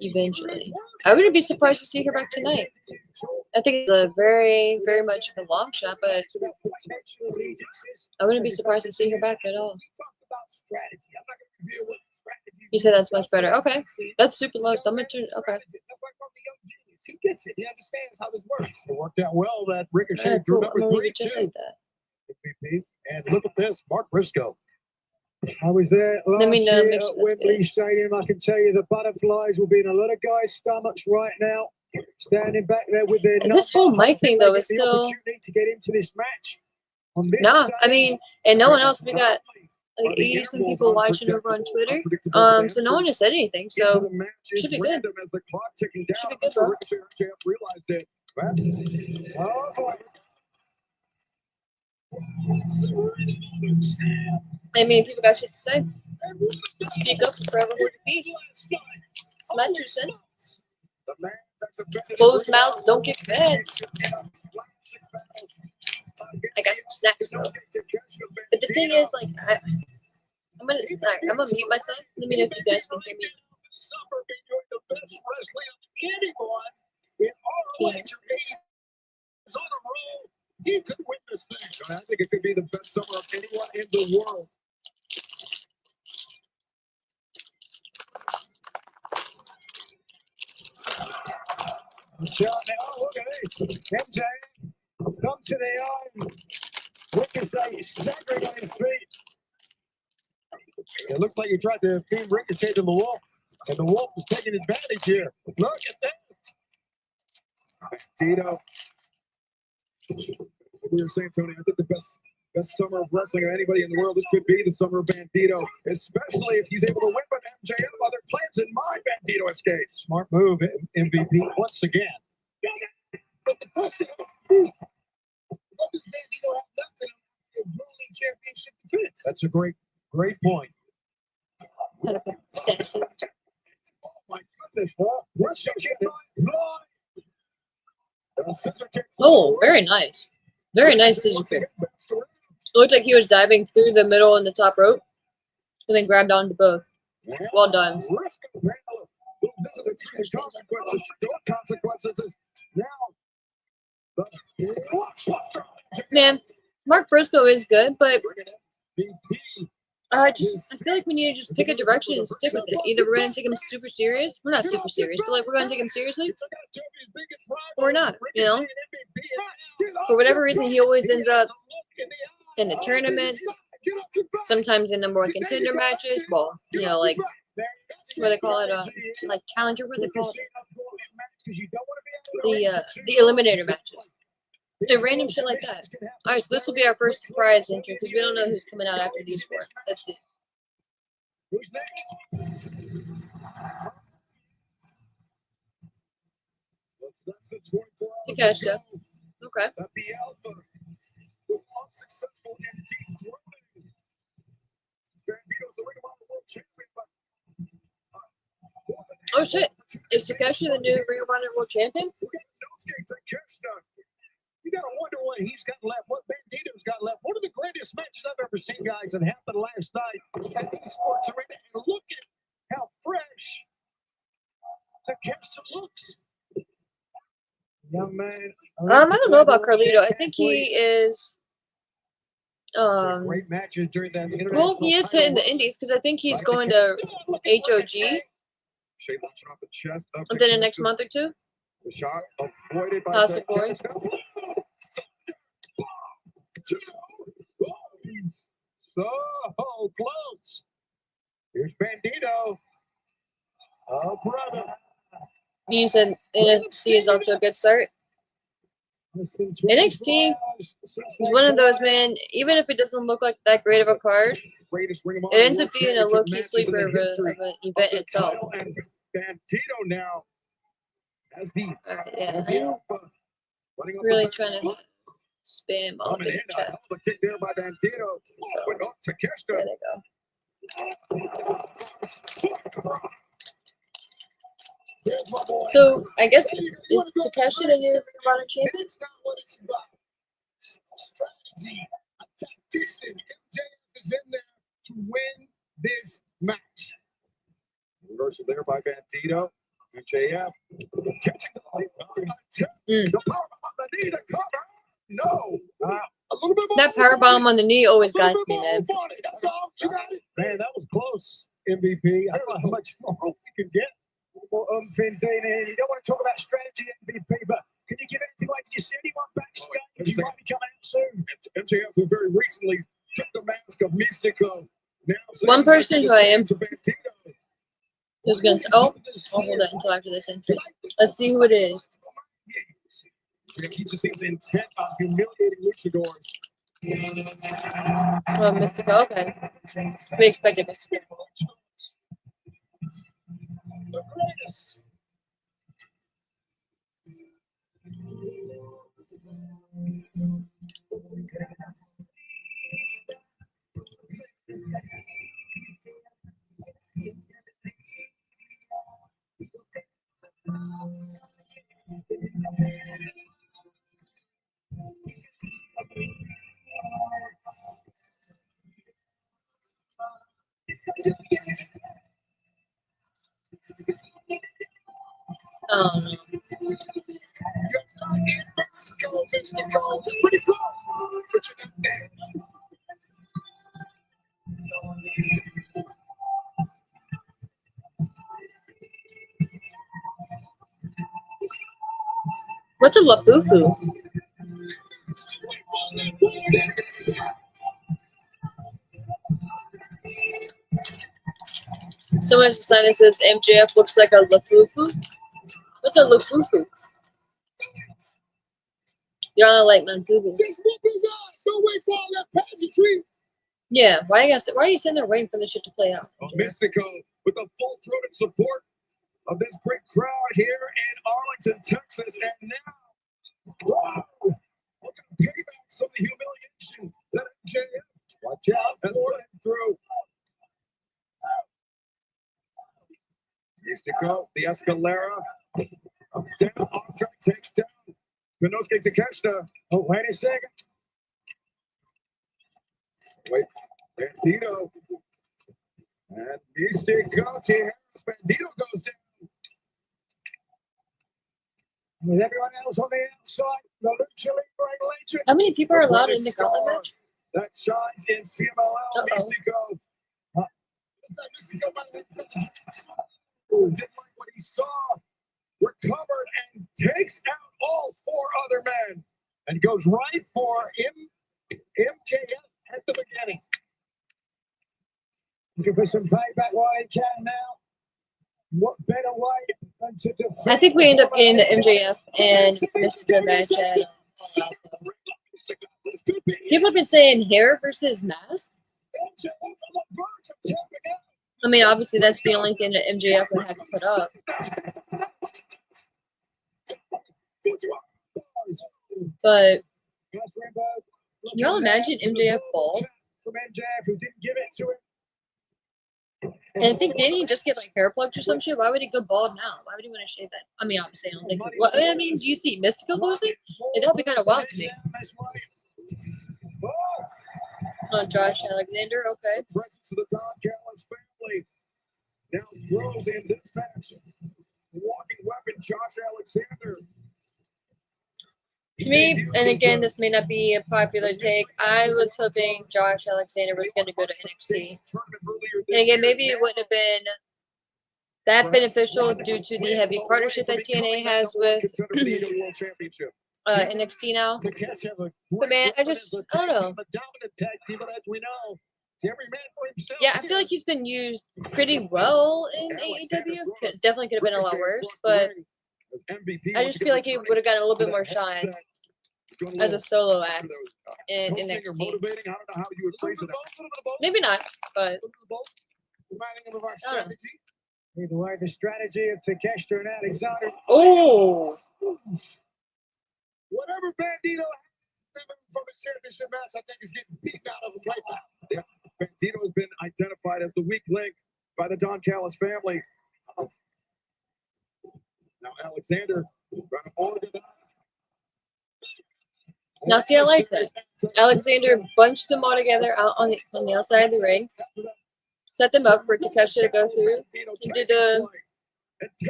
Eventually. I wouldn't be surprised to see her back tonight. I think it's a very, very much a long shot, but I wouldn't be surprised to see her back at all. You said that's much better. Okay. That's super low. So I'm going to turn. Okay. He gets it. He understands how this works. It worked out well. That Ricochet Alright, drew cool. I'm number gonna leave 3 it just too. like that. MVP. And look at this, Mark Briscoe. I was there Let me last know, year make at sure that's Wembley good. Stadium. I can tell you the butterflies will be in a lot of guys' stomachs right now, standing back there with their And this whole mic thing, though, is the still. opportunity to get into this match. On this Nah, I stage. mean, and no one else. We got like 80 some people watching over on Twitter. So no one has said anything. So should be good. As the clock ticking down, Should be good, bro. Ricochet and MJF realized it. Oh, boy. I mean, people got shit to say. Speak up, forever hold your peace. It's my 2 cents. The man that's offended Closed mouths don't get fed. I got some snacks though. But the thing is, like, I'm gonna mute myself. Let me know if you guys can hear me. Summer be doing the best wrestling of anyone in all Yeah. is on a roll. He could win this thing. I think it could be the best summer of anyone in the world. Oh, look at this. MJ, come to the arm. Ricochet staggering on his feet. It looks like he tried to pin Ricochet to the wall, and the Wolf is taking advantage here. Look at this. Tito. We were saying, Tony, I think the best summer of wrestling of anybody in the world, this could be the summer of Bandito, especially if he's able to win. But MJF, other plans in mind, Bandito escapes. Smart move, MVP, once again. But the question is, what does Bandito have left in the ruling championship defense? That's a great point. Oh my goodness, Russia cannot fly. Oh, very nice. Very nice scissor kick. It looked like he was diving through the middle and the top rope, and then grabbed onto both. Well done. Man, Mark Briscoe is good, but I feel like we need to just pick a direction and stick with it. Either we're gonna take him super serious, we're not super serious, but like we're gonna take him seriously, or we're not. You know, for whatever reason, he always ends up in the tournaments, sometimes in number 1 contender matches. Well, you know, like what they call it, like challenger, what they call it, the eliminator matches. And random shit like that. Alright, so this will be our first surprise entry because we don't know who's coming out after these 4. Let's see. Who's next? Takeshita. Okay. Oh shit. Is Takeshita the new Ring of Honor World Champion? You gotta wonder what he's got left, what Bandito's got left. One of the greatest matches I've ever seen, guys, that happened last night at the Sports Arena. And look at how fresh Takeshita looks. Young man. I don't know about Carlito. I think he is. Great matches during that. Well, he is hitting the indies because I think he's going to HOG within the next month or 2. The shot avoided by House of Glory. So close. Here's Bandito. Oh, brother. You said NXT is off to a good start. NXT is one of those, man, even if it doesn't look like that great of a card, Greatest Ring of it Honor ends up World being a Championship low-key matches in sleeper the of history an event the itself. title, and Bandito now as the Alright, yeah. as the alpha, running up Really the trying to spam all coming of in the a chat. hell of a kick there by Bandito. Went up to There Takeshita. they go. So I guess is Takeshi the new Ring of Honor champion? That's not what it's about. Strategy. A tactician. MJF is in there to win this match. Reversal there by Bandito. MJF catching the light. The power on the knee to cover. No. A little bit more. That powerbomb on the knee always got me, man. That's all. You got it. Man, that was close, MVP. I don't know how much more rope you can get. Well, Fintini, you don't want to talk about strategy, MVP, but can you give anything away? Did you see anyone backstage? You might be coming out soon. MJF, who very recently took the mask of Mystico. Now One person who I am to Bandito. who's gonna I'll hold that until after this entry. Let's see who it is. He just seems intent on humiliating luchadors. Oh, Mystico, okay. We expected Mystico. The greatest. Oh no. Mystico, pretty close. But you're not there. What's a labubu? Someone just signed it says MJF looks like a labubu. What's a labubu? You're on a like my boo. Just look his eyes. Don't wait for all that pageantry. Yeah, why are you sitting there waiting for this shit to play out? Mystico with the full-throated support of this great crowd here in Arlington, Texas, and now, wow, look at the paybacks of the humiliation that MJF Watch out. has put him through. Mystico, the Escalera, up down, off track, takes down Konosuke Takeshita. Oh, wait a second. Wait, Bandito. And Mystico, T. Bandito goes down. With everyone else on the outside, the Lucha Libre legend. How many people are allowed in the gauntlet match? That shines in CMLL. Mystico. Didn't like what he saw. Recovered and takes out all four other men. And goes right for MJF at the beginning. Looking for some payback while he can now. What better way than to defend? I think we end up getting the MJF and Mystico match at people have been saying hair versus mask. I mean, obviously that's the only thing that MJF would have to put up. But can y'all imagine MJF bald? From MJF, who didn't give it to him. And I think didn't he just get like hair plugs or some shit? Why would he go bald now? Why would he want to shave that? I mean, obviously I don't think. Well, I mean, do you see Mystico losing? That'll be kind of wild to me. Oh, Josh Alexander, okay. Presence of the Don Callis family now grows in this match. Walking weapon, Josh Alexander. To me, and again, this may not be a popular take. I was hoping Josh Alexander was going to go to NXT. And again, maybe it wouldn't have been that beneficial due to the heavy partnership that TNA has with NXT now. But man, I don't know. The dominant tag team, but as we know, Every man for himself. Yeah, I feel like he's been used pretty well in AEW. Definitely could have been a lot worse, but I just feel like he would have gotten a little bit more shine as a solo act in NXT. Maybe not, but I don't know. Either way, the strategy of Takeshita and Alexander. Oh, Whatever Bandito has from his championship match, I think is getting beaten out of him right now. Yeah. Bandito has been identified as the weak link by the Don Callis family. Now Alexander trying to organize. now see, I like that. Alexander bunched them all together out on the outside of the ring, set them up for Takeshita to go through, and did a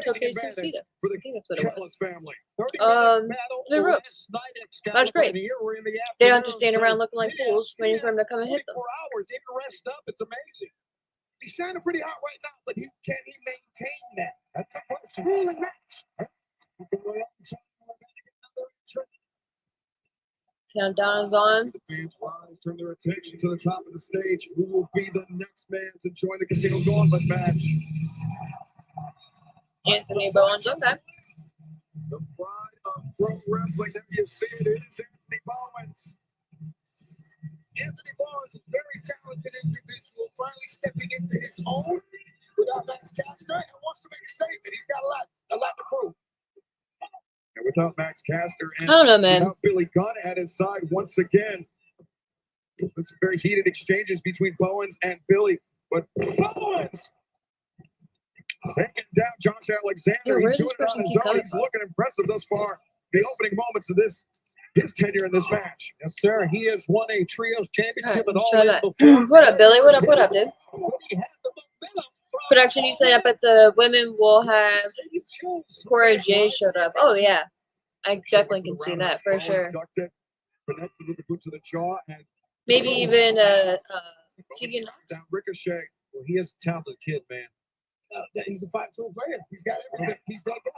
showcase Cena. For the I think that's what it was. Callis family. The ropes. That's great. They don't have to stand around looking like fools waiting for him to come and hit them. 4 hours, they can rest up. It's amazing. He's shining pretty hot right now, but can he maintain that? That's the question. Ruling match. Countdown is on. The fans rise, turn their attention to the top of the stage. Who will be the next man to join the Casino Gauntlet match? Anthony Bowens, okay. The pride of pro wrestling, there you see it is Anthony Bowens. Anthony Bowens is a very talented individual, finally stepping into his own without Max Caster and wants to make a statement. He's got a lot to prove. And without Max Caster and I don't know, man. without Billy Gunn at his side once again, there's some very heated exchanges between Bowens and Billy. But Bowens taking down Josh Alexander. Yo, where's He's doing this it on person his keep own. coming He's from? looking impressive thus far. The opening moments of his tenure in this match. Yes, sir. He has won a trios championship Alright, and all try in that. before. What up, Billy? What up, dude? He had the momentum from Production, you say up at the women will have Cora J showed up. Oh, yeah. I definitely can see that for sure. Connected with the boot to the jaw and Maybe even Tegan Knox. down Ricochet. Well, he is a talented kid, man. He's a 5-tool player. He's got everything. He's that guy.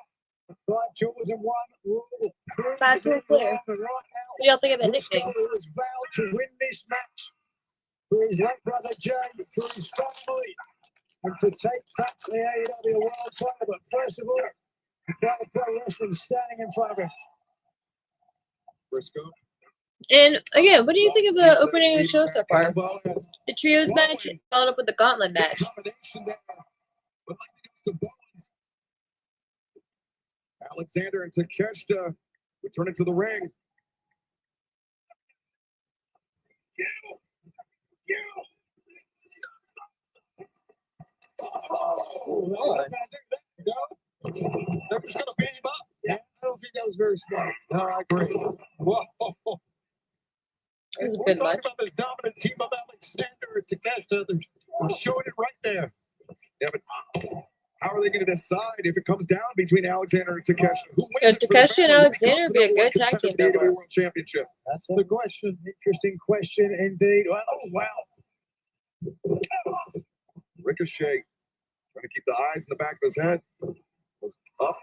5 tools and 1 rule. 5-tool player. What do y'all think of that nickname? Briscoe has vowed to win this match for his late brother Jay, for his family, and to take back the AEW World Title. But first of all, the crowd of pro wrestling standing in front of him. Briscoe. And again, what do you think of the opening of the show so far? Bowens. The trios match followed up with the gauntlet match. Combination there. But like the to Bowens. Alexander and Takeshita returning to the ring. They're just going to beat him up. Yeah, I don't think that was very smart. No, I agree. Whoa. It was a We're good talking match. about this dominant team of Alexander and Takeshita. We're showing it right there. Yeah, but how are they going to decide if it comes down between Alexander and Takeshita? Who Yeah, wins it for the Takeshita and family? Alexander Who would be a becomes the good number one tag team contender for the combo. World Championship. That's the question. Interesting question indeed. Well, oh, wow. Ricochet trying to keep the eyes in the back of his head. Up,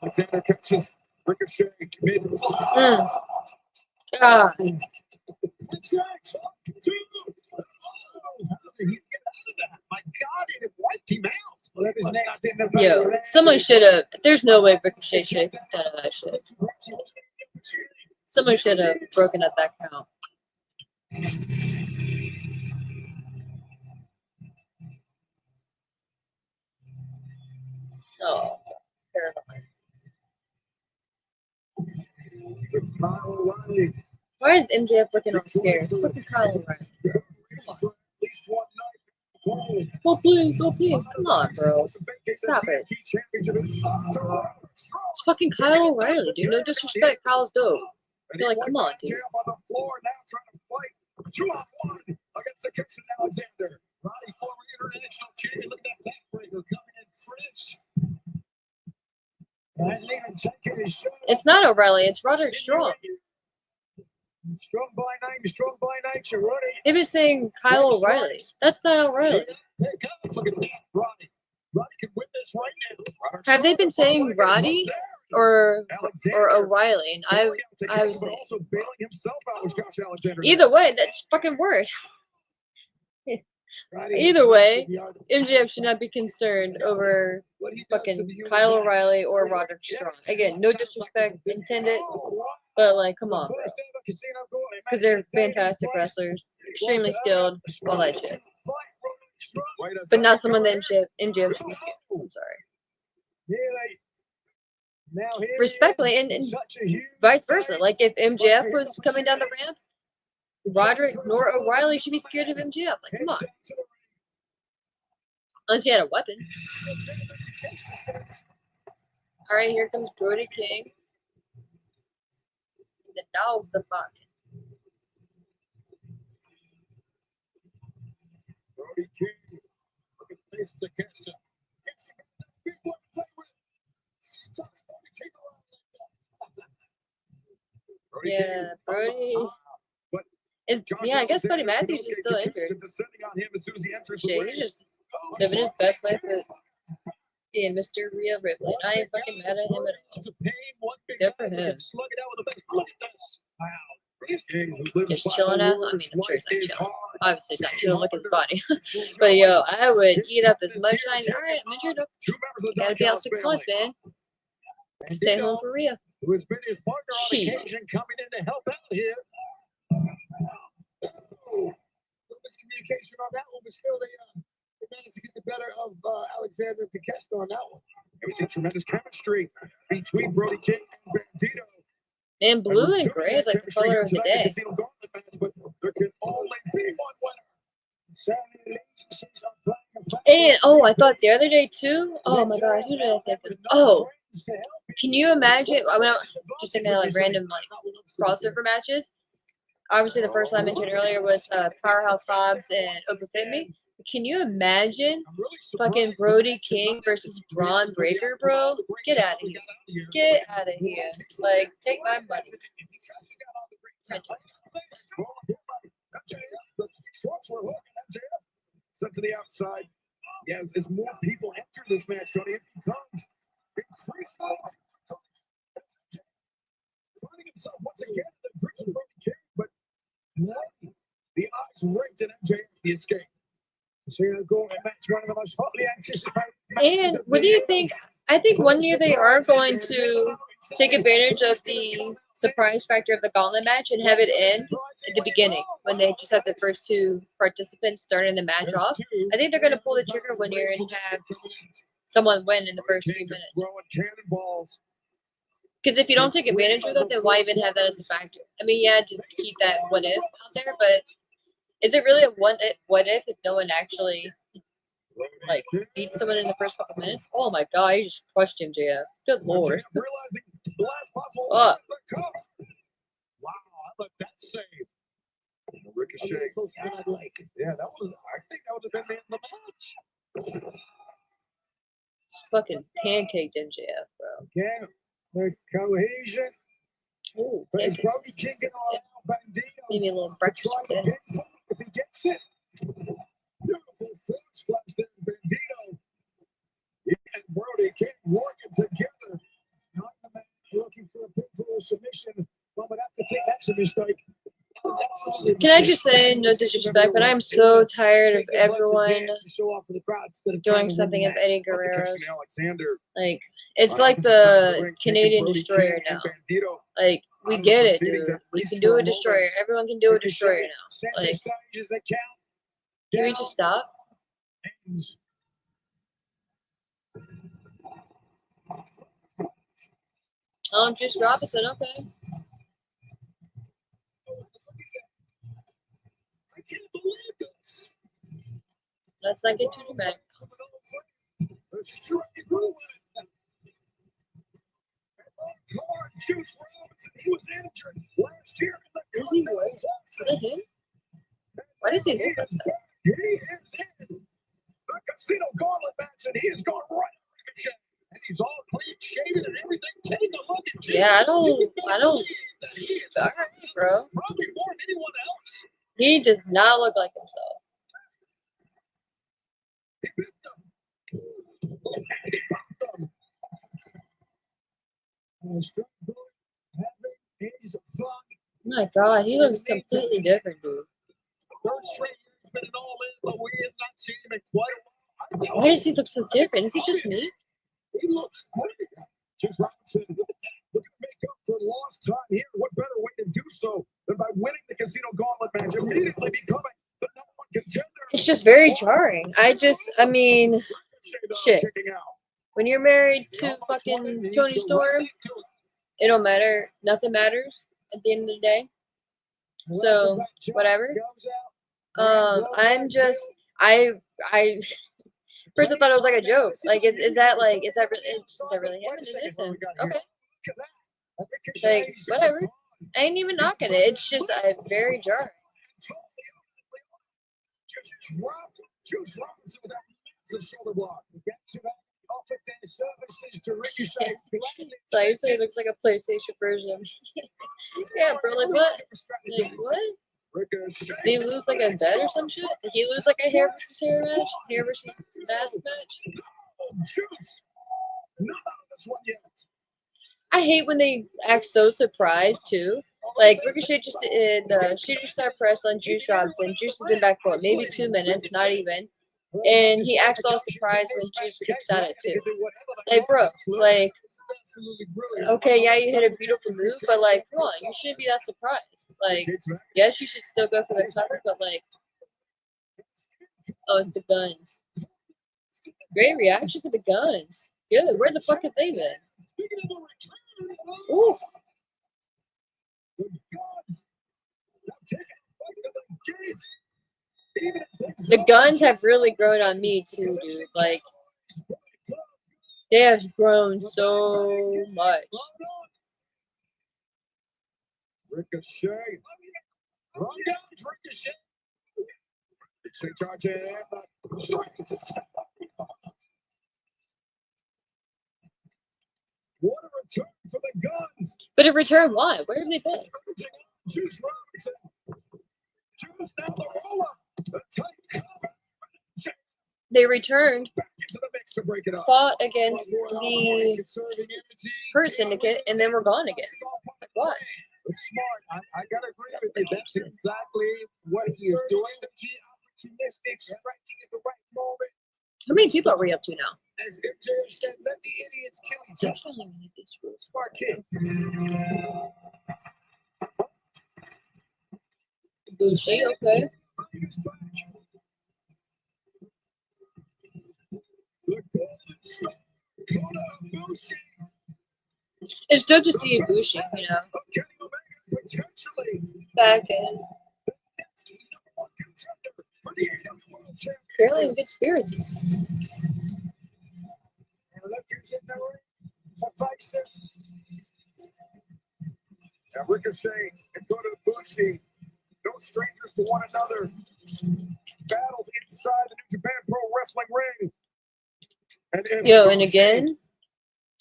Alexander catches Ricochet mid. Ah, It's not. My God, it wiped him out. Whoever's next in the yo, battle. someone should have. There's no way Ricochet should have done that shit. Someone should have broken up that count. Oh, terrifying. With Kyle O'Reilly. Why is MJF looking all scared? It's fucking Kyle O'Reilly. At least one night. Oh please, come on, bro. Stop it. It's fucking Kyle O'Reilly, dude. No disrespect, Kyle's dope. You're like, come on, dude. On the floor now trying to fight 2-on-1 against the Gibson Alexander. Roddy, former international champion. Look at that backbreaker coming in fresh. Hasn't even taken his shot. It's not O'Reilly, it's Roderick Strong. Strong by name, strong by nature, Roddy. They've been saying Kyle O'Reilly. That's not O'Reilly. Hey, God, look at that, Roddy. Roddy can win this right now. Have they been saying Roddy or O'Reilly? And I was also bailing himself out was Josh Alexander. either way, that's fucking worse. Either way, MJF should not be concerned over fucking Kyle O'Reilly or Roderick Strong. Again, no disrespect intended, but like, come on, bro. Because they're fantastic wrestlers, extremely skilled, all that shit. But not someone that MJF should be scared. I'm sorry. Respectfully, and vice versa. Like, if MJF was coming down the ramp, Roderick nor O'Reilly should be scared of MJF. Like, come on. Unless he had a weapon. Alright, here comes Brody King. The dogs are barking. Brody King. Look at this to catch him. Big one play with. Yeah, Brody. I guess Buddy Matthews is still injured. Shit, he's just living his best life with being Mr. Rhea Ripley. I ain't fucking mad at him at all. Good for him. Just chilling out. I mean, I'm sure he's not chilling. Obviously, he's not chilling. Look at his body. But yo, I would eat up as much time. Alright, I'm injured. Gotta be out 6 months, man. Stay home for Rhea. Who has been his partner on occasion, coming in to help out here. Miscommunication on that one, but still they managed to get the better of Alexander Takeshita on that one. It was a tremendous chemistry between Brody King and Bandito. And blue and gray is like the color of the day. But there can only be one winner. And oh, I thought the other day too. Oh my god, who did I think of? Oh, can you imagine? I mean, just thinking of like random like crossover matches. Obviously, the first one I mentioned earlier was Powerhouse Hobbs and Openfitme. Can you imagine fucking Brody King versus Braun Breaker, bro? Get out of here. Get out of here. Like, take my money. Sent to the outside. Yes, as more people enter this match, Johnny, it becomes increasingly finding himself once again in the grips of Brody King, but the odds ranked in MJF the escape. So you're going to match one of the most hotly anticipated. And what do you think? I think one year they are going to take advantage of the surprise factor of the gauntlet match and have it end at the beginning when they just have the first two participants starting the match off. I think they're going to pull the trigger one year and have someone win in the first few minutes. Because if you don't take advantage of that, then why even have that as a factor? I mean, yeah, to keep that what if out there, but is it really a what if no one actually like beats someone in the first couple minutes? Oh my god, he just crushed MJF. Good lord. Oh. Wow, how about that save? Ricochet. Yeah, that was. I think that would have been the end of the match. It's fucking pancaked MJF, bro. Again, the cohesion. Ooh, But it's pancakes. Brody King and Bandito. Maybe a little breakfast Try for to dinner. get him if he gets it. Beautiful foot splash there, Bandito. And Brody King working together. Not the man looking for a pinfall submission. One would have to think that's a mistake. Can I just say, no disrespect, but I'm so tired of everyone doing something of Eddie Guerrero's. Like, it's like the Canadian Destroyer now. Like, we get it, dude. You can do a Destroyer. Everyone can do a Destroyer now. Like, can we just stop? Juice Robinson, okay. I can't believe this. Let's not get too dramatic. Juice Robinson, he was injured last year. Is he really? Is that him? Why does he look like that? He is in the Casino Gauntlet match, and he is going right at Ricochet. And he's all clean shaven and everything. Take a look at Juice. Yeah, I don't. Alright, bro. Probably more than anyone else. He does not look like himself. He bit them. He popped them. My god, he looks completely different, dude. Third straight year has been an all-in, but we have Why does he look so different? Is he just me? He looks great. Juice Robinson looking to make up for lost time here. What better way to do so than by winning the Casino Gauntlet match, immediately becoming the #1 contender? It's just very jarring. I mean, shit. Kicking out. When you're married to fucking Tony Storm, it don't matter. Nothing matters at the end of the day. So whatever. I'm just first I thought it was like a joke. Like is that really him? It is him. Okay. Like whatever. I ain't even knocking it. It's just very jarring. Juice Robinson with that massive shoulder block. Offered their services to Ricochet. So you say it looks like a PlayStation version. Yeah, bro. Like what? Like what? Ricochet. Did he lose like a bet or some shit? Did he lose like a hair versus hair match? Hair versus mask match? Juice. Not out of this one yet. I hate when they act so surprised too. Like Ricochet just did the shooting star press on Juice Robinson. Juice has been back for maybe 2 minutes, not even. And he acts all surprised when Juice kicks out at 2. Like, bro, like, okay, yeah, you hit a beautiful move, but like, come on, you shouldn't be that surprised. Like, yes, you should still go for the cover, but like, oh, it's the guns. Great reaction for the guns. Good. Where the fuck have they been? Ooh. The guns have really grown on me too, dude. Like, they have grown so much. Ricochet. Ricochet charging. What a return for the guns. But in return, why? Where have they been? Juice Robinson. Juice now the roll up. The tight cover. They returned, Back into the mix to break it up. fought against the Hurt Syndicate, and then we're gone again. Like what? It's smart. I gotta agree with you. That's exactly what he is doing. Opportunistic, striking at the right moment. How many people are we up to now? As MJF said, let the idiots kill each other. Smart kid. Bushi, okay. It's dope to see Bushi, you know, back in fairly in good spirits. Now Ricochet and go to Bushi. No strangers to one another. Battles inside the New Japan Pro Wrestling ring. And again,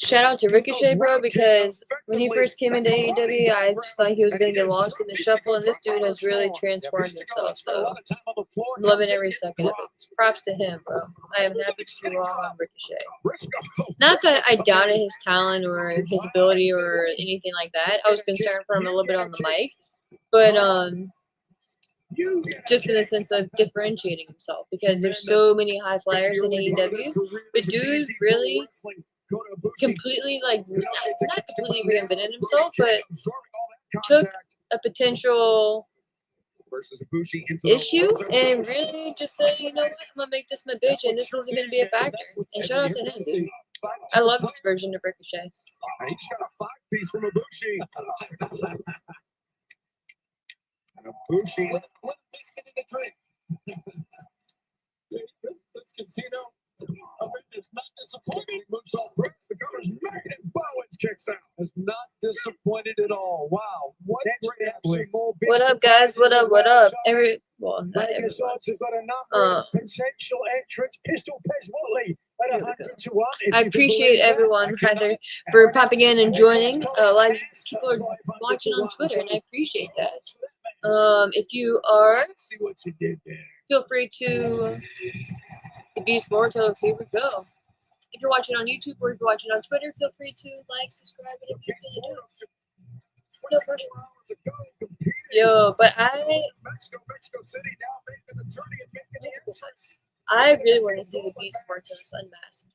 shout out to Ricochet, bro, because when he first came into AEW, I just thought he was going to get lost in the shuffle, and this dude has really transformed himself. So I'm loving every second of it. Props to him, bro. I am happy to be wrong on Ricochet. Not that I doubted his talent or his ability or anything like that. I was concerned for him a little bit on the mic, but just in the sense of differentiating himself, because there's so many high flyers in AEW, but dude really completely, like, not completely reinvented himself, but took a potential issue and really just said, you know what, I'm gonna make this my bitch, and this isn't gonna be a factor. And shout out to him, dude. I love this version of Ricochet. He's got a 5-piece from Ibushi. And Ibushi. Let this get in the drink. This casino is not disappointing. Moves off breaks. The cover's made and Bowens kicks out. Is not disappointed at all. Wow. What great athletes. What up, guys? What up? What up? Not everyone. Vegas odds have got a number of potential entrants. Pistol Pez Watley at 100 to 1. I appreciate everyone either for popping in and joining. Like, people are watching on Twitter, and I appreciate that. If you are, See what you did there. feel free to be smart. Let's see, here we go. If you're watching on YouTube or if you're watching on Twitter, feel free to like, subscribe, and if you're gonna do it. No pressure. Yo, but Mexico City now making the journey and making the entrance. I really want to see the Beast Mortos unmasked.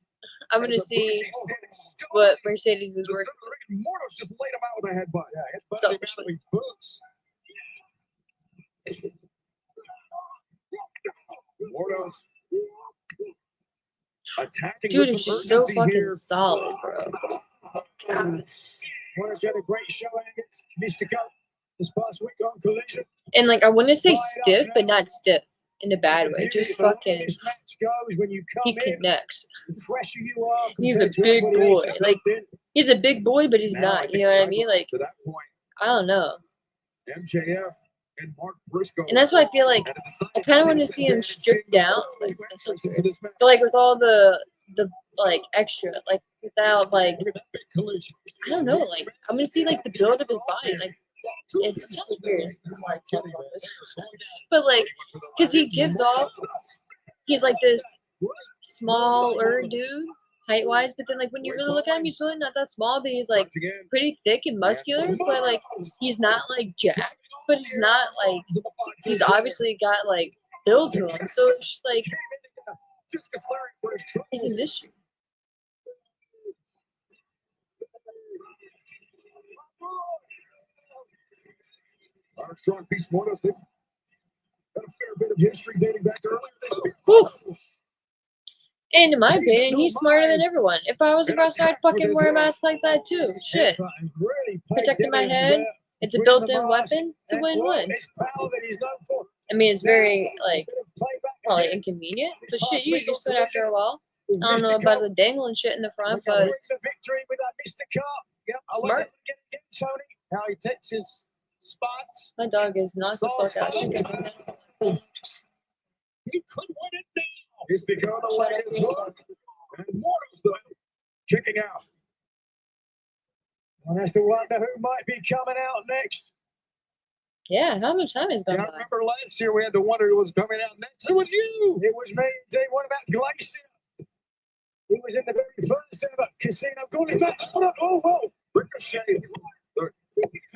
I'm gonna see what Mercedes is working. Mortos just laid him out with a headbutt. Yeah, headbutt him out Selfishly. of his boots. Mortos attacking. Dude, with it's some just so urgency fucking here. solid, bro. God. Morris had a great showing against Mystico this past week on Collision. And like I want to say stiff, but not stiff in a bad way. Just fucking, This match goes when you he come in, connects. the fresher you are. He's a compared to big everybody else boy. that's Like left in. he's a big boy, but he's Now, I not. think You know what I right mean? Like to that point, I don't know. MJF and Mark Briscoe. And that's why I feel like I kind of want to see him stripped down, like that's so weird. But like with all the like extra, like without like Look at that big collision. I don't know, like I'm gonna see like the build of his body, like it's just weird. But like, cause he gives off, he's like this smaller dude height wise, but then like when you really look at him, he's really not that small, but he's like pretty thick and muscular, but like he's not like jacked, but he's not like he's obviously got like build to him, so it's just like he's an issue. Armstrong, Beast Mortos, they've got a fair bit of history dating back to earlier this year. Whew. And in my opinion, he's smarter than everyone. If I was a wrestler, I'd fucking wear a mask like that too. Shit. Protecting my head. It's a built-in weapon. It's a win-win. I mean, it's very, like, probably inconvenient. So shit, you used to it after a while. I don't know about the dangling shit in the front, but smart. How he takes his spots. My dog is knocked the fuck out. She gets He could win it now. He's become the latest hook. And Mortos, though, kicking out. One has to wonder who might be coming out next. Yeah, how much time has Yeah, gone I by? remember last year we had to wonder who was coming out next. It was you. It was me. Indeed. What about Glacier? He was in the very first ever Casino Gauntlet match. Oh, whoa. Ricochet. The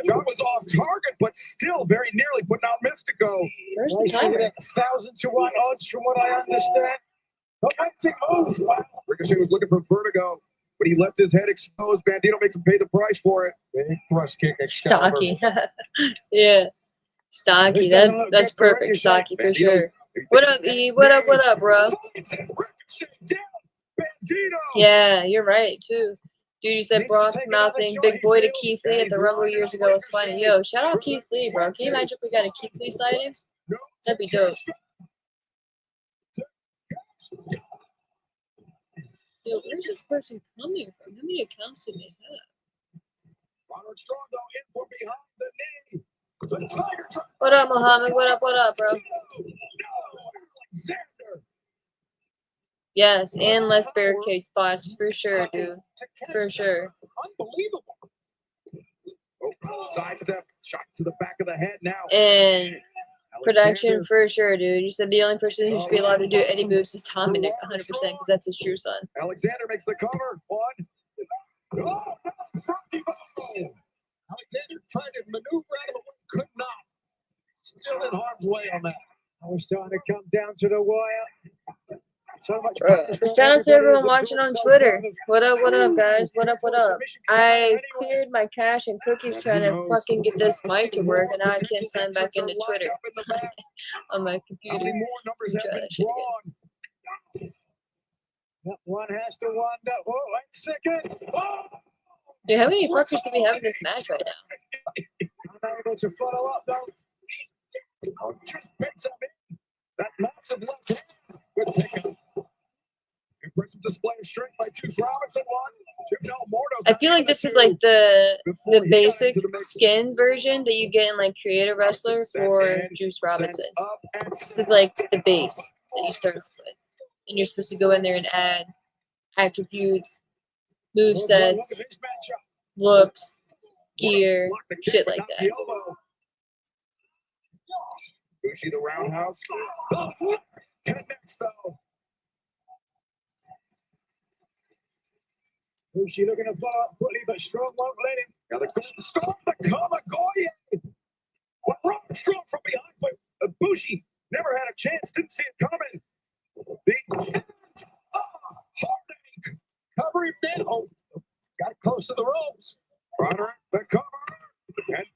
shot was off target, but still very nearly putting out Mystico. Where's the Glacier timer? at 1,000-to-1 odds from what I understand. Romantic move. Wow. Ricochet was looking for vertigo, but he left his head exposed. Bandito makes him pay the price for it. Big thrust kick. Excalibur. Stocky. Yeah. Stocky. That's perfect. Stocky for sure. What up, E? What up, bro? Ricochet down. Bandito. Yeah, you're right, too. Dude, you said Brock mouthing big boy to Keith Lee at the Rumble years ago was funny. Yo, shout out Keith Lee, bro. Can you imagine if we got a Keith Lee sighting? That'd be dope. Yo, where's this person coming from? How many accounts do they have? Ronald Strong, though, in from behind the knee. The Tiger Driver. What up, Muhammad? What up, bro? No, Alexander. Yes, and less barricade spots, for sure, dude. For sure. Unbelievable. Oh, sidestep, shot to the back of the head now. And production, Alexander. for sure, dude. You said the only person who should be allowed to do Eddie moves is Dominic, 100%, because that's his true son. Alexander makes the cover. One. Oh, no, Froggy Bow. Alexander tried to maneuver out of the way, could not. Still in harm's way on that. I was starting to come down to the wire. So much Shout out to everyone watching on Twitter. What up, guys? What up? I cleared my cache and cookies trying to fucking get this mic to work, and now I can't sign back into Twitter on my How computer. many more numbers have Try been that shit drawn? Yep, one has to wonder. Oh, wait a second. Oh, Dude, how many fuckers do we have in this match right now? unable to follow up, though. Oh, just picks him in. That massive left hand. Good pickup. Impressive display of strength by Juice Robinson. One. No, Mortos. I feel like this is like the basic skin version that you get in like Creative Wrestler for Juice Robinson. This is like the base that you start with. And you're supposed to go in there and add attributes, move sets, looks, gear, shit like that. Bushi the roundhouse. Connects though. Bushi looking to follow up quickly, but Strong won't let him. Now the Golden Storm, the Kamagoye. What Robert Strong from behind, but Bushi never had a chance, didn't see it coming. The Heartache. Cover him down. Got close to the ropes. Roderick, the cover. And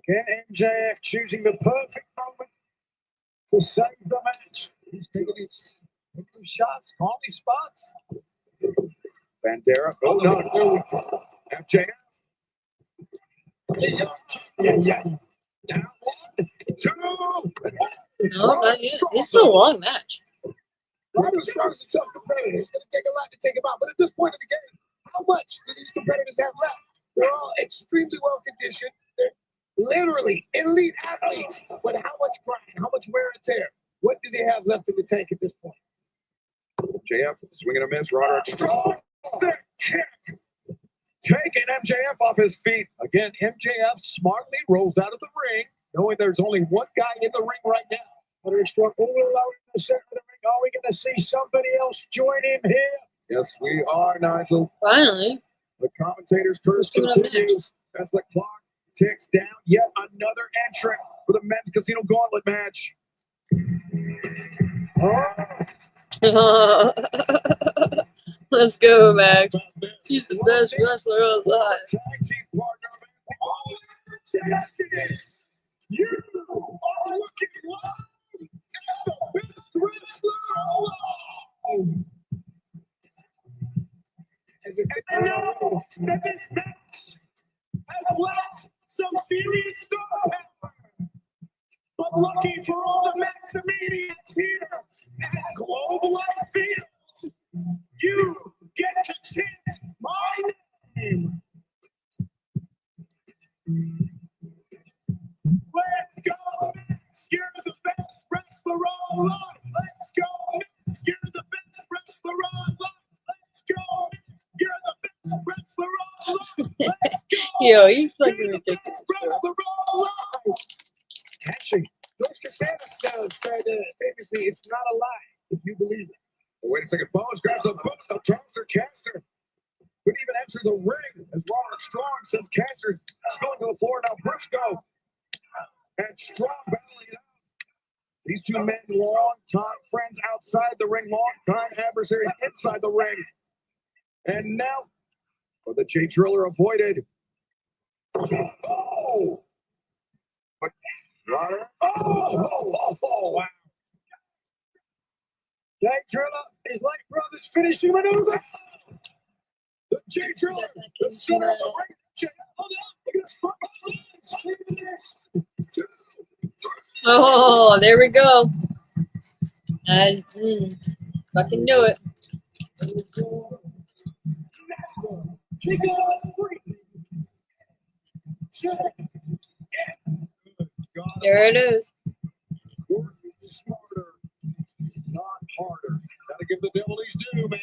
Again, MJF choosing the perfect moment to save the match. He's taking his shots, calling his spots. Bandera. Oh, no. There we go. MJF. Yeah. Down 1, 2. No, not yet. This is a long match. Roderick Strong's a tough competitor. It's going to take a lot to take him out. But at this point in the game, how much do these competitors have left? They're all extremely well conditioned. They're literally elite athletes. But how much grind, how much wear and tear? What do they have left in the tank at this point? JF swinging a miss. Roderick Strong. Thick kick. Taking MJF off his feet. Again, MJF smartly rolls out of the ring, knowing there's only one guy in the ring right now. Roderick Strong all alone in the center of the ring. Are we going to see somebody else join him here? Yes, we are, Nigel. Finally. The commentator's curse continues as the clock ticks down. Yet another entrant for the men's casino gauntlet match. Let's go, Max. He's the best wrestler alive. Tag team partner. Texas, you are looking live at the best wrestler alive. I know that this match has lacked some serious star power. But looking for all the Maximaniacs here at Global Life Field, you get to chant my name. Let's go, Max. You're the best wrestler alive. Let's go, Max. You're the best wrestler alive. Let's go, Max. You're the best wrestler alive. Let's go. Yo, he's fucking You're the ridiculous. best wrestler alive. Catching. George Costanza said famously, it's not a lie if you believe it. But wait a second. Bones grabs a Caster. Couldn't even enter the ring as Roderick Strong sends Caster going to the floor. Now Briscoe and Strong battling it out. These two men, long-time friends outside the ring, long-time adversaries inside the ring. And now, for the Jay Driller avoided. Oh! But Roderick. Oh, wow. Jay Driller is like brothers finishing maneuver. The Jay Driller, the center of the ring. Jay, hold on. Look at this. 3, 2, 3. Oh, there we go. And fucking do it. There it is. Work smarter, not harder. Gotta give the devil his due, man.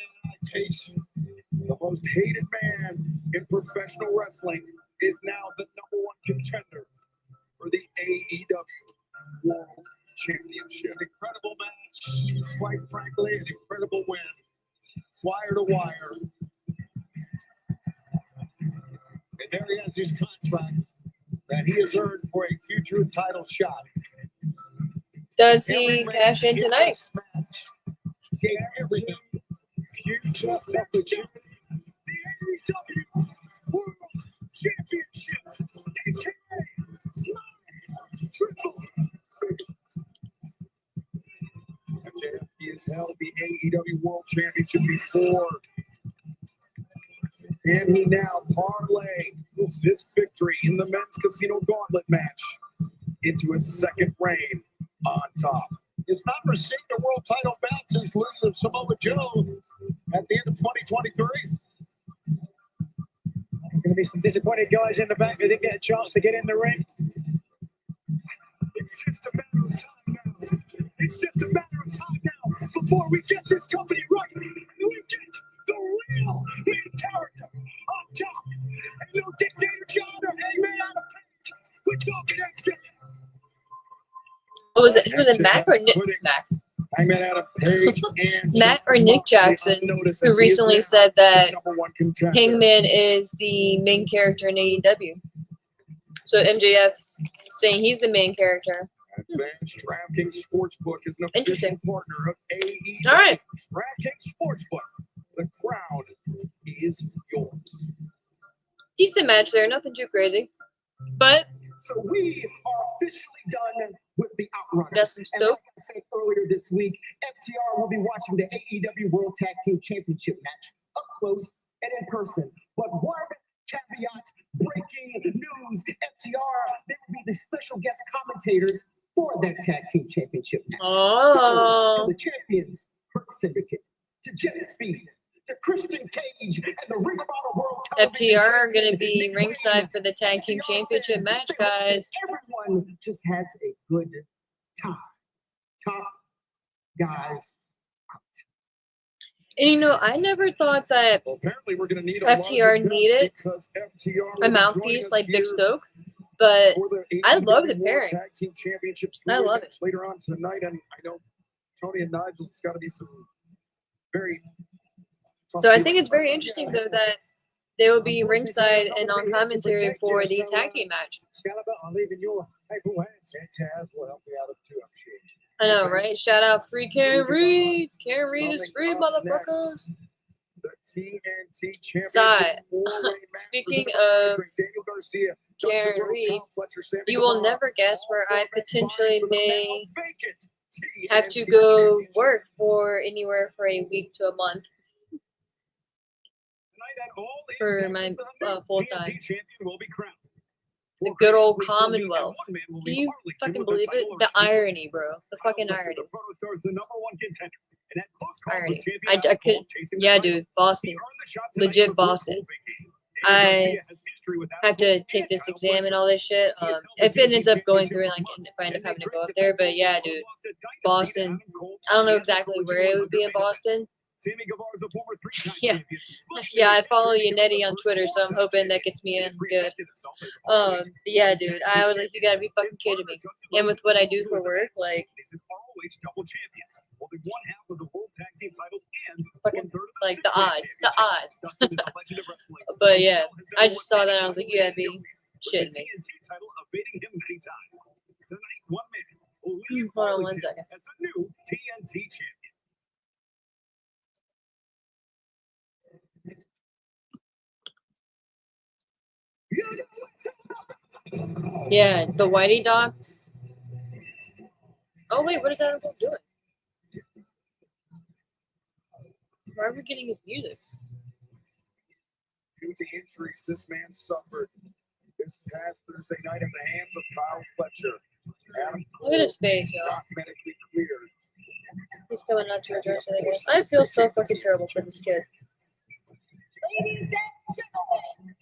Taste. The most hated man in professional wrestling is now the #1 contender for the AEW World Championship. Incredible match. Quite frankly, an incredible win. Wire to wire. And there he has his contract that he has earned for a future title shot. Does he cash in tonight? Gave everything. Huge opportunity. The AEW World Championship. Triple. He has held the AEW World Championship before. And he now parlay this victory in the men's casino gauntlet match into his second reign on top. Has not received a world title bout since losing to Samoa Joe at the end of 2023. Going to be some disappointed guys in the back who didn't get a chance to get in the ring. It's just a matter of time now. It's just a matter of time now before we get this company right and we get the real main character on top. And no dictator John or Hangman out of page. We're talking MJ. What was it? Who was it, Matt or Nick? Matt. Hangman Adam Page and Matt or Nick Jackson, who recently said that Hangman is the main character in AEW. So MJF saying he's the main character. Advanced DraftKings Sportsbook is an official Interesting. partner of AEW. All right. DraftKings Sportsbook. The crown is yours. Decent match there, nothing too crazy. But So we are officially done with the Outrunners. got some And stoke. like I said earlier this week, FTR will be watching the AEW World Tag Team Championship match up close and in person. But one caveat, breaking news, FTR, they will be the special guest commentators for that Tag Team Championship match. Oh. So, to the champions, Hurt Syndicate, to Jet Speed, to Christian Cage, and the Ring of Honor World Television FTR are going to champion, be Nick ringside Wayne. for the Tag Team FTR Championship says match, they hope that guys. everyone just has a good time. Top guys out. And you know, I never thought that Well, apparently we're going to need a FTR larger desk needed because FTR will a be mouthpiece joining like us Big here Stoke, but for the I love the AEW World pairing. Tag Team Championship I love match later on tonight, and I know Tony and Nigel's got to be some very. So I think it's very interesting, though, that they will be ringside and on commentary for the tag team match. Excalibur, I'm leaving your capable hands. Taz will help me out of too, I'm sure. I know, right? Shout out free Karen Reed. Karen Reed is free, motherfuckers. The TNT Championship Side. four-way match Speaking presented by of Daniel Garcia, Dustin Karen Rhodes, Reed, Kyle Fletcher, Sammy you will Guevara, never guess all where four I men potentially vying for the may now vacant have to TNT go Championship. work for anywhere for a week to a month Tonight at All In for my Texas, a new full TNT time. champion will be crowned. The For good old Week 1 will be- Commonwealth. and one man will Can leave you Arlington fucking with believe it? title The of champion. irony, bro. The fucking Kyle Fletcher, irony. The Proto Star is the #1 contender. And that close call Irony. with champion I Adam could, Cole chasing the yeah, title. dude, Boston. He earned the shot tonight Legit before Boston. Cole vacated. I Garcia has history with Adam have to Cole take and this Kyle exam and Fletcher. all this shit. He has held If the it ends up going championship through, for like, months, if I end and up having they to go great up there, but defense yeah, overall dude, lost a dynasty to Boston. Adam Cole I don't know and the exactly where original it would be in Undertaker. Boston. Sammy Guevara is a former three-time Yeah. champion. Yeah, I follow Yannetti on Twitter, so I'm hoping that gets me in good. But yeah, dude, I was like, you gotta be fucking kidding me. And with what I do for work, like, He's an ROH double champion, holding one half of the World Tag Team titles and fucking, 1/3 of like, the six-man odds. The championship. odds. Dustin is a legend of wrestling. But yeah, Still has I never just won saw that any and I was like, title you in gotta be his career, with shitting the me. TNT title evading him many times. Tonight, one man will leave Hold on one Arlington second. as the new TNT champion. Yeah, the Whitey doc. Oh wait, what is Adam Cole doing? Where are we getting his music? Due to injuries this man suffered this past Thursday night in the hands of Kyle Fletcher. Adam Look at his face, yo. not medically cleared. He's coming out to address it, I guess. I feel so fucking terrible for this kid. Ladies and gentlemen,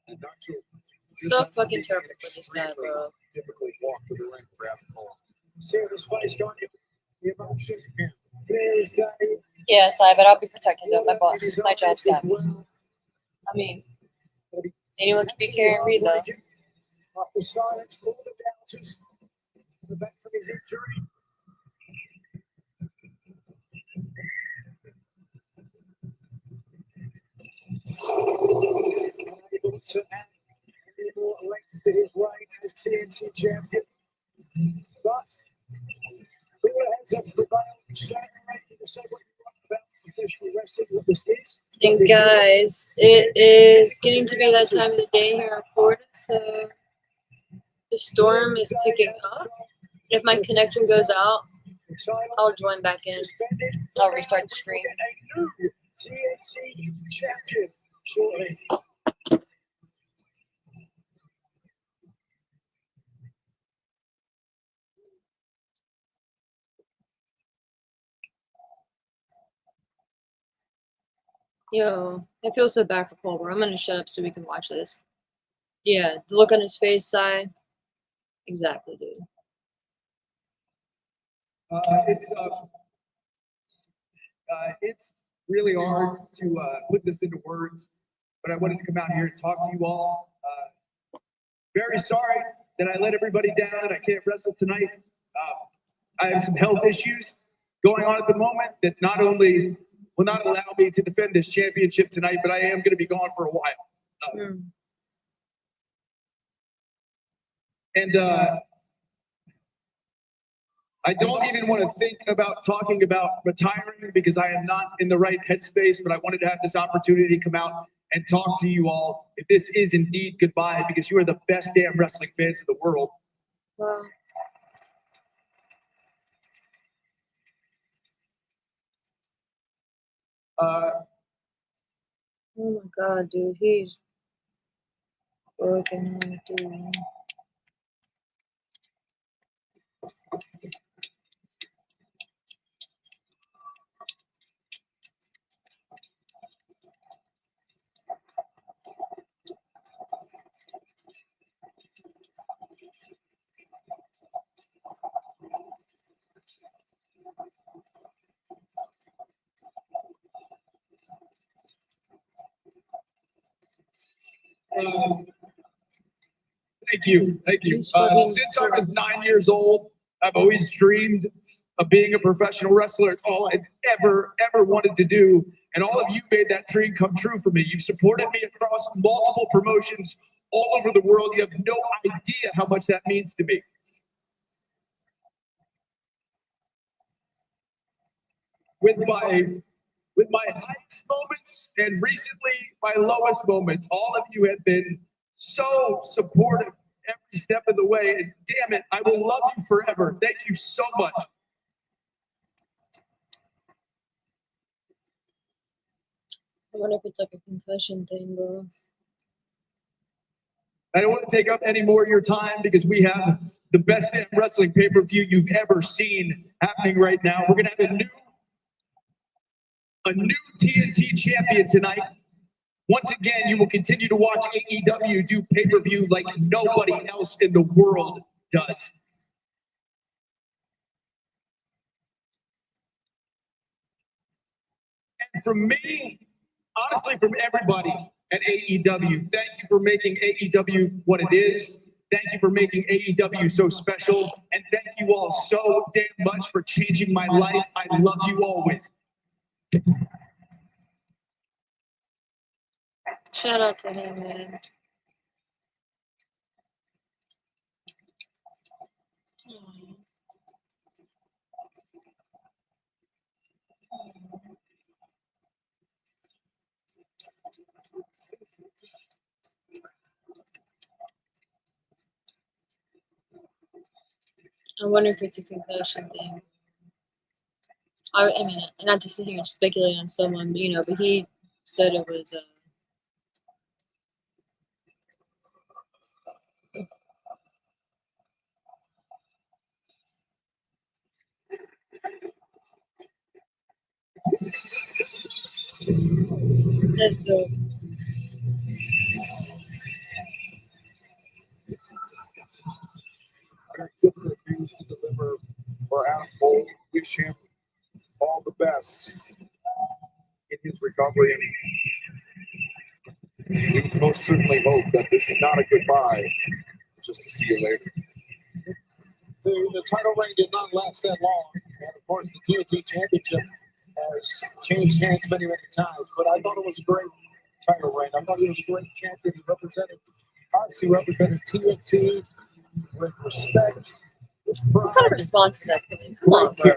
And Nacho So just has to fucking be terrible for this guy, extremely bro. difficult walk to the ring for Adam Cole. See his face, can't you? The emotion. Clear as day. Yeah, Si, but I'll be protected though. My job's done. I mean, anyone can be Karen Reed though. After silence for the doubters, the back from his injury. Unable to add any more length to his reign as TNT champion. But we were heads up prevailed. Saturday to say what you want about professional wrestling, what this is. And guys, it is getting to be that time of the day here in Florida, so the storm is picking up. If my connection goes out, I'll join back in. I'll restart the stream. A new TNT champion shortly. Yo, I feel so bad for Culver. I'm gonna shut up so we can watch this. Yeah, the look on his face, Si. Exactly, dude. It's really hard to put this into words, but I wanted to come out here and talk to you all. Very sorry that I let everybody down. I can't wrestle tonight. I have some health issues going on at the moment that not only will not allow me to defend this championship tonight, but I am going to be gone for a while. And I don't even want to think about talking about retiring because I am not in the right headspace, but I wanted to have this opportunity to come out and talk to you all. If this is indeed goodbye, because you are the best damn wrestling fans in the world. Wow. Oh my god, dude, he's broken, dude. Thank you. Since I was 9 years old, I've always dreamed of being a professional wrestler. It's all I've ever wanted to do. And all of you made that dream come true for me. You've supported me across multiple promotions all over the world. You have no idea how much that means to me. With my highest moments and recently my lowest moments, all of you have been so supportive every step of the way. And damn it, I will love you forever. Thank you so much. I wonder if it's like a concussion thing, bro. I don't want to take up any more of your time because we have the best damn wrestling pay-per-view you've ever seen happening right now. We're gonna have a new TNT champion tonight. Once again, you will continue to watch AEW do pay-per-view like nobody else in the world does. And from me, honestly, from everybody at AEW, thank you for making AEW what it is. Thank you for making AEW so special. And thank you all so damn much for changing my life. I love you always. Shout out to him, man. I wonder if it's a concussion thing. I mean, not to sit here and speculate on someone, but he said it was. That's dope. Different reviews to deliver for Adam Cole. Wish him all the best in his recovery. And we most certainly hope that this is not a goodbye, just to see you later. The title reign did not last that long, and of course the TNT Championship has changed hands many times. But I thought it was a great title reign. I thought he was a great champion. He represented TNT with respect. What kind of response to that? Come on, bro.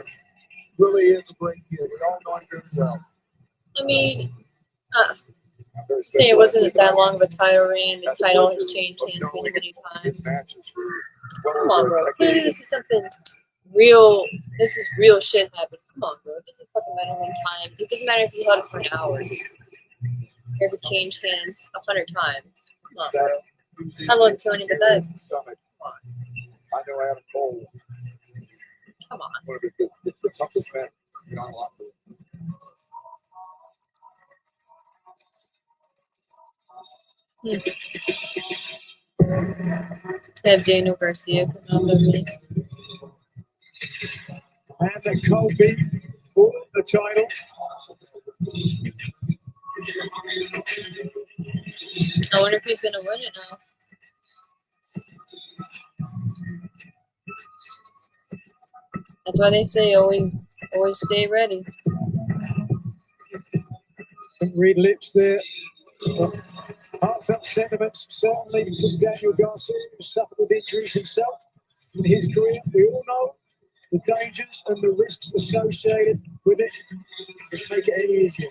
Really is a great kid. We all know him very well. I mean, say it wasn't that long of a title reign. The title has changed hands many times. Come on, bro. Clearly, this is something real. This is real shit happening. Come on, bro. It doesn't fucking matter when time. It doesn't matter if you held it for an hour. There's a changed hands 100 times. Come on, bro. How long can you get that? I know Adam Cole. Come on. One of the toughest men in our locker room. Have Daniel Garcia come out with me. And the Kobe for the title. I wonder if he's gonna win it now. That's why they say always stay ready. Some red lips there. Heartfelt sentiments certainly from Daniel Garcia, who suffered with injuries himself in his career. We all know the dangers and the risks associated with it. Doesn't make it any easier.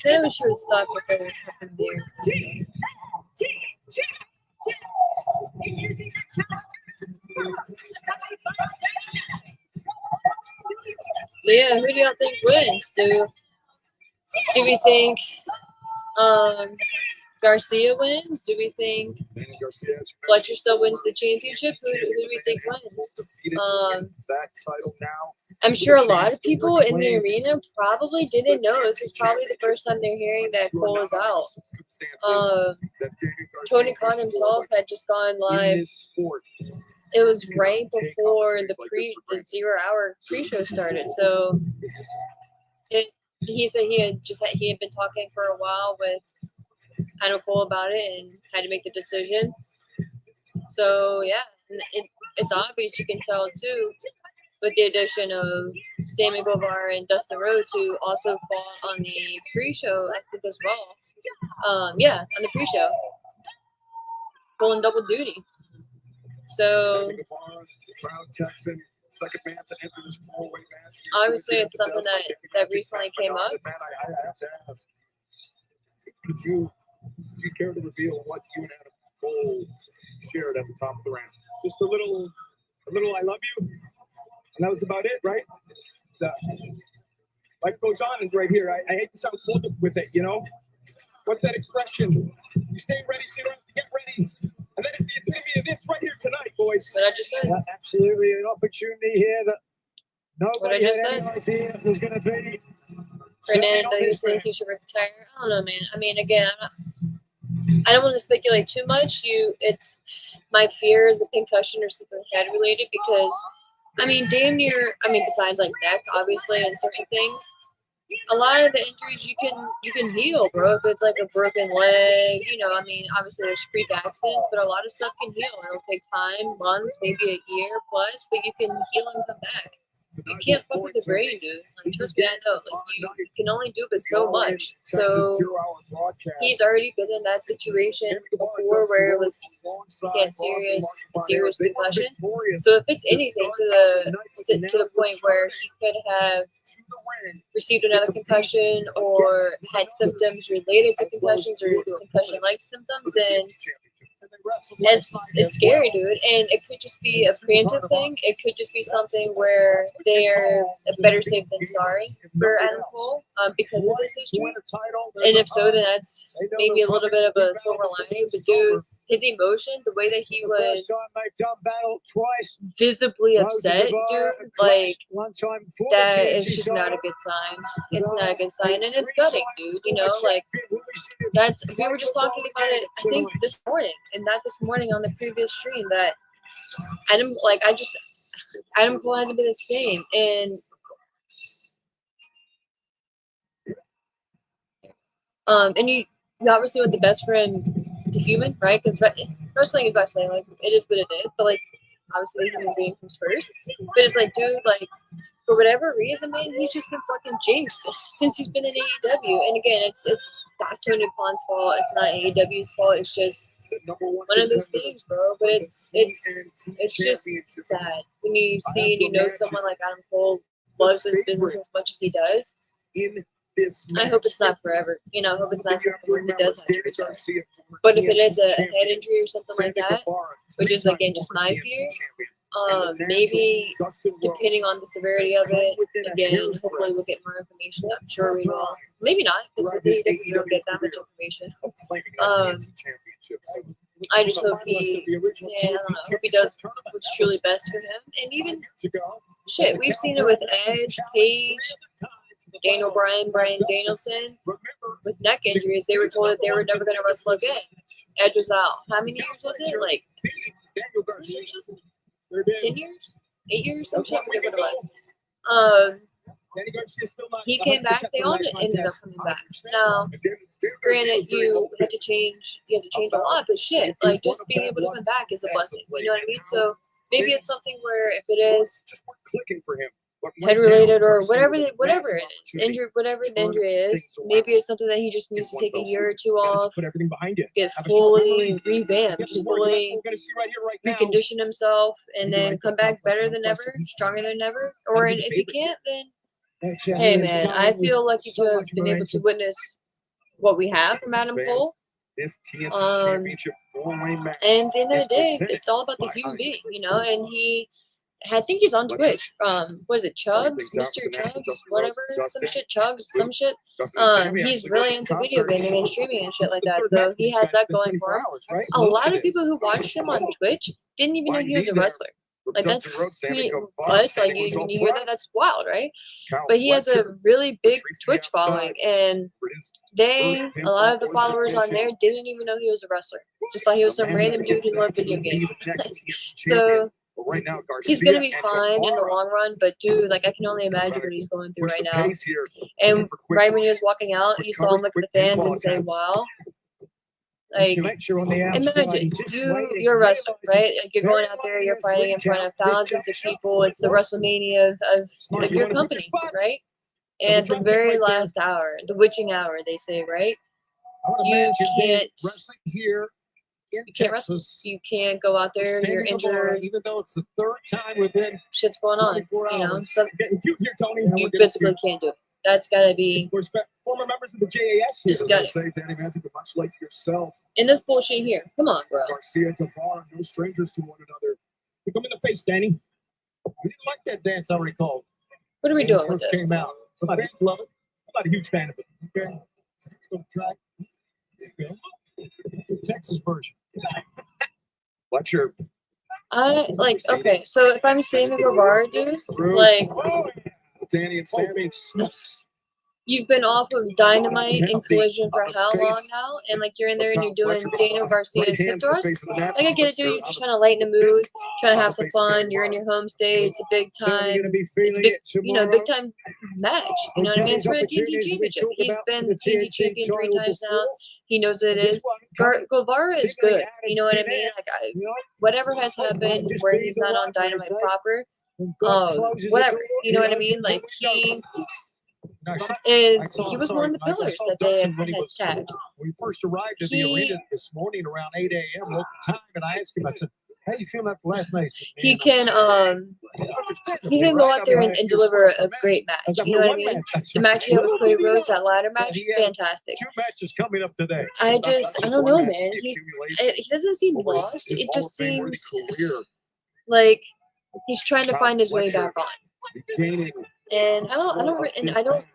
Then we should stop with what happened there. So yeah, who do y'all think wins? Do we think Garcia wins? Do we think Daniel Garcia, Fletcher still wins the championship? Who do we think wins? that title now. I'm sure a lot of people in the arena probably didn't know. This is probably the first time they're hearing that Cole is out. Tony Khan himself had just gone live. It was right before the 0 hour pre-show started. So he said he had been talking for a while with Adam Cole about it and had to make the decision. So yeah, it's obvious, you can tell too, with the addition of Sammy Guevara and Dustin Rhodes, who also fought on the pre-show, I think, as well. Yeah, on the pre-show, pulling double duty. So obviously, it's something that recently came up. I have to ask, could you care to reveal what you and Adam Cole shared at the top of the round? Just a little I love you. And that was about it, right? So life goes on and right here. I hate to sound cold with it, you know? What's that expression? You stay ready so you don't have to get ready. And that is the epitome of this right here tonight, boys. What I just said. Yeah, absolutely an opportunity here that nobody had any idea was going to be. Fernando, you think he should retire? I don't know, man. I mean, again, I don't want to speculate too much. It's my fear is a concussion or something head related because, I mean, damn near. I mean, besides like neck, obviously, and certain things, a lot of the injuries you can heal, bro. If it's like a broken leg, I mean, obviously there's freak accidents, but a lot of stuff can heal. It'll take time, months, maybe a year plus, but you can heal and come back. You can't fuck with the brain, dude. Like, trust me, I know. Like, you can only do but so much. So he's already been in that situation before where it was serious concussion. So if it's anything to the point where he could have received another concussion or had symptoms related to concussions or concussion-like symptoms, then it's scary, dude. And it could just be a preemptive thing. It could just be something where they're better safe than sorry for Adam Cole because of this history. And if so, then that's maybe a little bit of a silver lining. But dude, his emotion, the way that he was visibly upset, dude, like, that is just not a good sign. It's not a good sign, and it's gutting, dude. Like, we were just talking about it, I think, this morning, and not this morning on the previous stream, that Adam Cole hasn't been the same, and you obviously want the best for him, the human, right? Because wrestling is wrestling, like, it is what it is, but like, obviously the human being comes first. But it's like, dude, like, for whatever reason, man, he's just been fucking jinxed since he's been in AEW. And again, it's not Tony Khan's fault. It's not AEW's fault. It's just one of those things, bro. But it's just sad when you see and you know someone like Adam Cole loves his business as much as he does. I hope it's not forever. I hope it's not something that does happen. But if it is a head injury or something like that, which is, again, just my fear, maybe depending on the severity of it, again, hopefully we'll get more information. I'm sure we will. Maybe not, because we don't get that much information. I just hope hope he does what's truly best for him. And even, shit, we've seen it with Edge, Paige, Daniel Bryan, Bryan Danielson, with neck injuries. They were told that they were never going to wrestle again. Edge was out. How many years was it? Like, 10 years? 8 years? Some shit, whatever it was. He came back. They all ended up coming back. Now, granted, you had to change a lot, but shit, like, just being able to come back is a blessing. You know what I mean? So maybe it's something where if it is, clicking for him. But head right related now, or Garcia whatever with a whatever massive it is, opportunity injured, whatever to the turn injury is. things around Maybe it's something that he just needs in to one take a fell year or two Gotta just off, put everything behind you. get Have a short fully memory. revamped, Get to just work. That's fully what we're gonna see right here, right now. recondition himself, and Maybe then right come there, back better no than question. ever, stronger than ever. Gotta Or be and the if he favorite. can't, then Excellent. hey He is man, going I with feel lucky so to have much been able to momentum. witness what we have from Adam fans, Cole. this TNT Um, Championship 4-way match And at the end of is the day, presented it's all about the by human Heineken. being, you know. And I think he's on Fletcher Twitch. Was it starting Chubbs, things out Mr. with the National Chubbs, Dustin whatever, Rhodes. some Dustin, shit, Chubbs, some shit. Dustin and Sammy He's actually really going into to video concert. gaming and streaming and shit like The that. third So match for he these has guys that in going 24 for him. hours, right? A Look lot at of people who watched him on Twitch didn't even know he was a wrestler. From Like that's Dustin Rhodes, Sammy he, Guevara, us, Sammy like you, was all when you hear that, blessed. that's wild, right? Kyle But he has a Fletcher really big retreats to the Twitch following, outside and for his a lot of the followers on there didn't even know he was a wrestler. Just thought he was some random dude who loved video games. So But right now, Garcia he's gonna be and fine in the Guevara long run, but dude, like I can only imagine what he's going through push right the now. pace here. And for quick- right when he was walking out, quick you saw him look at coverage, the quick fans pinfall and say, attempts. "Wow." This Like, connection on the outside. imagine He's just waiting. you're a wrestler, Realizes right? Like you're going out there, you're fighting in front of thousands of people. It's the WrestleMania of your company, right? And the very last hour, the witching hour, they say, right? You can't wrestling here in can't wrestle. Texas. You can't go out there. You're Sammy Guevara, injured. even though it's the third time within Shit's going on. 24 You know, hours. so Getting cute here, Tony. you physically can't do it. That's gotta be We're former members of the JAS here. Just I got gotta it. say, Danny Matthew, but much like yourself, in this bullshit here. Come on, bro. Garcia and Guevara, no strangers to one another. Look him in the face, Danny. You didn't like that dance, I recall. What are we When it doing with first this? came out. The fans love it. I'm not a huge fan of it. Okay. There you go. It's a Texas version. Fletcher, Okay, so if I'm Sammy Guevara, dude, like Danny and Sammy. you've been off of Dynamite and Collision for how long now? And like you're in there and you're doing Daniel Garcia and Slip Thrust? Like I get it, dude. You're just trying to lighten the mood, trying to have some fun. You're in your home state. It's a big time. It's a big, big time match. You know what I mean? It's for the TNT Championship. He's been the TNT champion 3 times now. He knows what it is. Guevara is good. You know what I mean? Like whatever has happened where he's not on Dynamite proper, whatever. You know what I mean? Like he was one of the pillars that they had tagged. We first arrived at the arena this morning around 8 a.m. local time, and I asked him, I said, how you feeling after last night? He can go out there and deliver a great match. You know what I mean? The match he had with Cody Rhodes, that ladder match, fantastic. 2 matches coming up today. I don't know, man. He doesn't seem lost. It just seems like he's trying to find his way back on. And I don't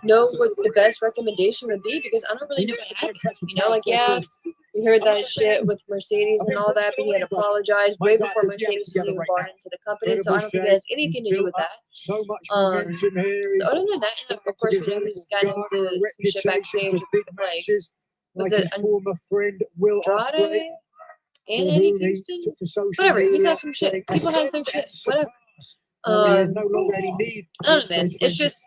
know what the best recommendation would be because I don't really know what happened. You know, like yeah, we heard that shit with Mercedes and all that, but he had apologized way before Mercedes was even brought into the company. So I don't think it has anything to do with that. So much So momentum here. other than that, and of course, we know he's gotten into some shit backstage with like was it former friend Will Andrade and Eddie Kingston? Whatever. He's had some shit. People have their shit. Whatever. I don't know, man. It's just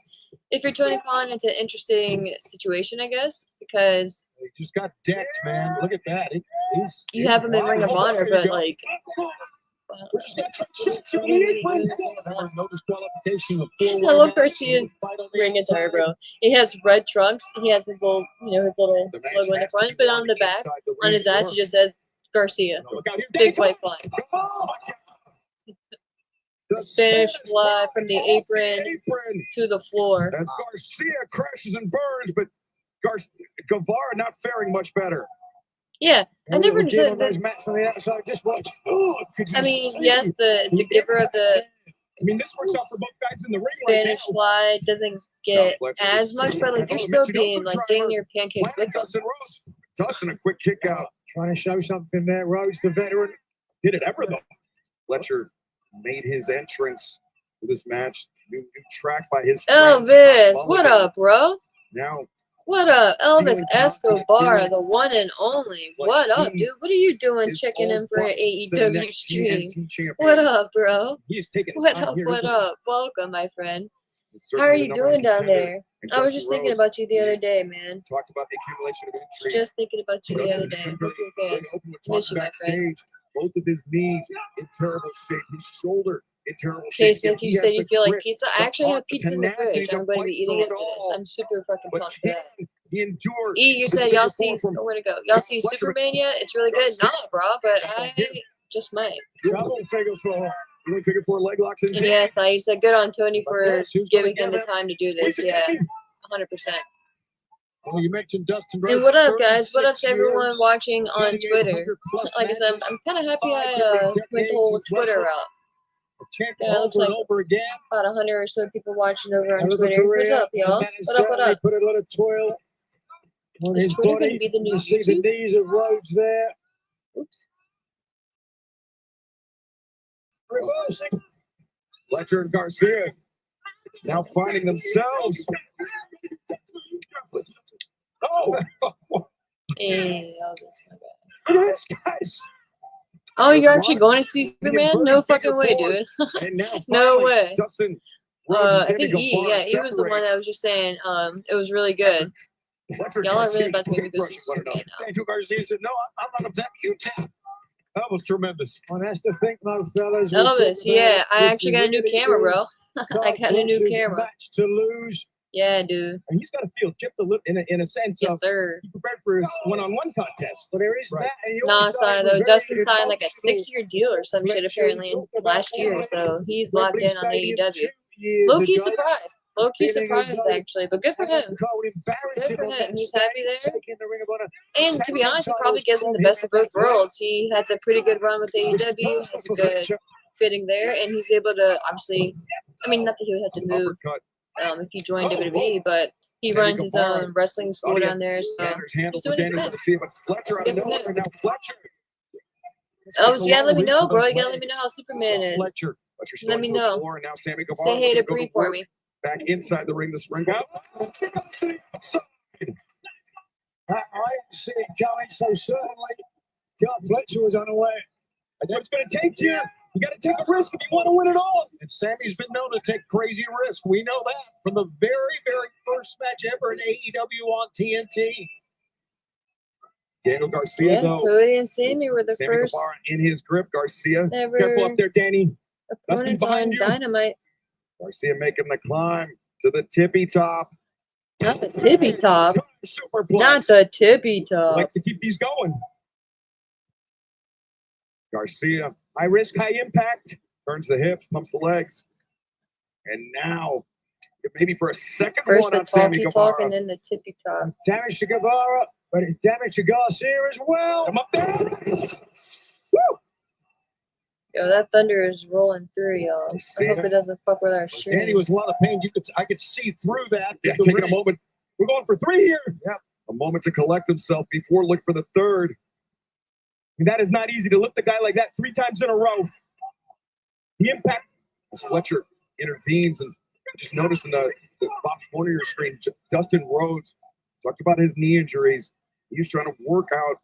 if you're Tony Khan, it's an interesting situation, I guess, because He just got decked, man. Look at that. you have him in Ring of Honor, but like. I love Garcia's ring attire, bro. He has red trunks. He has his little, his little logo in the front, but on the back, on his ass, he just says Garcia. Big white flag. Spanish fly from the apron to the floor. As Garcia crashes and burns, but Guevara not faring much better. Yeah, I never understood those that. mats on the outside. Just watch. Oh, I mean, yes, the giver of the I mean, this works out for both guys in the ring Spanish right fly doesn't get as much, but like you're still being like dang near pancake with them. Dustin Rhodes. Dustin, a quick kick out. Trying to show something there. Rhodes, the veteran. Did it ever, though? Fletcher made his entrance to this match. New track by his Elvis, friends. what up, bro? Now, What up, Elvis Escobar, the one and only. What up, dude? What are you doing checking in for an AEW stream? What up, bro? He's taking his What time up, here, what isn't he? up? Welcome, my friend. How are you doing down there? I was just thinking about you the other day, man. Talked about the accumulation of injuries. Just thinking about you the other day. Hope you're good. Miss you, my friend. Both of his knees in terrible shape. His shoulder Internal Okay, shape. Smith, you said you feel like pizza. I actually have pizza in the fridge. I'm going to be eating it for this. I'm super fucking But pumped for that. he endured. E, you said y'all see, oh, where'd it go? Y'all see Superman yet? It's really good. Nah, bro, but I just might. Double figure four. You want figure 4 leg locks in? And yes, I said good on Tony for giving him the time to do this. Yeah, 100%. Well, you mentioned Dustin And Rhodes. what up, guys? What up to 36 everyone years, watching on Twitter? 2,800 plus Like I said, matches, I'm kind of happy 5 I different went the decades whole of Twitter wrestling. route. A champion Yeah, it looks over like and over again. about 100 or so people watching over on Another Twitter. What's career, up, y'all? and that has What up, what certainly up? put a lot of toil on Is his Twitter going body. to be the new You see the YouTube? knees of Rhodes there. Oops. Reversing. Fletcher and Garcia now finding themselves. Oh, Hey, oh, this my bad. look at this, guys. Oh, you're actually going to see Superman? No fucking way, dude. And now No finally, way. Dustin Rhodes and I Sammy think E, Guevara yeah, he was the one separate. that was just saying, it was really good. Fletcher Y'all are Garcia really about to make me go brushed see one another. Superman now. Angel Garcia said, "No, I'm not upset. You tap." That was tremendous. One has to think, though, fellas. Elvis, yeah, I actually got a new camera, bro. I got a new Fletcher's camera. match to lose. Yeah, dude. And he's got to feel chipped a little in a sense Yes, of sir. he prepared for his one-on-one contest. But there is Right. that. And he Nah, also sorry was though. very Dustin signed like a emotional. 6-year deal or some shit Fletcher apparently talked about last year, so he's locked Wembley in on Stadium AEW. 2 years Low key ago. surprised. Low key Feeling as surprised though actually, but good for Adam him. Cole embarrassed Good for on him. that He's happy stage, there. taking the Ring of Honor. And to be honest, it probably gives him the best of both worlds. He has a pretty good run with AEW, has a good fitting there, and he's able to obviously, I mean, not that he would have to move Uppercut. if he joined WWE, but he Sammy runs his Guevara. own wrestling school down there, so Banner's handle he's for doing his Daniel thing. Garcia, but Fletcher out of Good for nowhere. him. Now Fletcher. Elvis, you gotta let me know, bro. You gotta let me know how Superman is. Fletcher. Fletcher Let starting me to the know. floor, and now Sammy Guevara Say hey looking to go Bree for work me. back inside the ring. This ring. I didn't see it coming, so certainly God Fletcher was unaware. That's what it's going to take you. You got to take a risk if you want to win it all. And Sammy's been known to take crazy risks. We know that from the very, very first match ever in AEW on TNT. Daniel Garcia, Yeah, though. Cody and Sammy were the Sammy first Guevara in his grip. Garcia. Careful ever up there, Danny. opponents behind on you. Dynamite. Garcia making the climb to the tippy top. Not the tippy top. Superplex. Not the tippy top. Like to keep these going. Garcia High risk, high impact. turns the hips, pumps the legs. And now, maybe for a second First one the on Sammy talky Guevara. talk and then the tippy top. Damage to Guevara, but it's damage to Garcia as well. Come up there. Woo! Yo, that thunder is rolling through, y'all. I See hope that? it doesn't fuck with our stream. Danny was in a lot of pain. I could see through that. Yeah, The taking a ring. moment. We're going for 3 here. A moment to collect himself before look for the third. And that is not easy to lift a guy like that 3 times in a row. The impact. As Fletcher intervenes, and just noticing the bottom corner of your screen, Dustin Rhodes talked about his knee injuries. He's trying to work out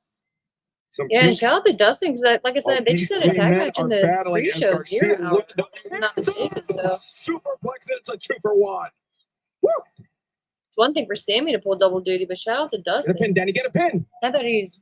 some Yeah, and kinks. shout out to Dustin because, like I said, they These just had a three tag men match in are the battling as pre-show, Garcia 0 hours, looks- if I'm not mistaken. So Superplex, and it's a 2-for-1. Woo! it's one thing for Sammy to pull double duty, but shout out to Get a Dustin. pin, Danny. Get a pin. Not that he's,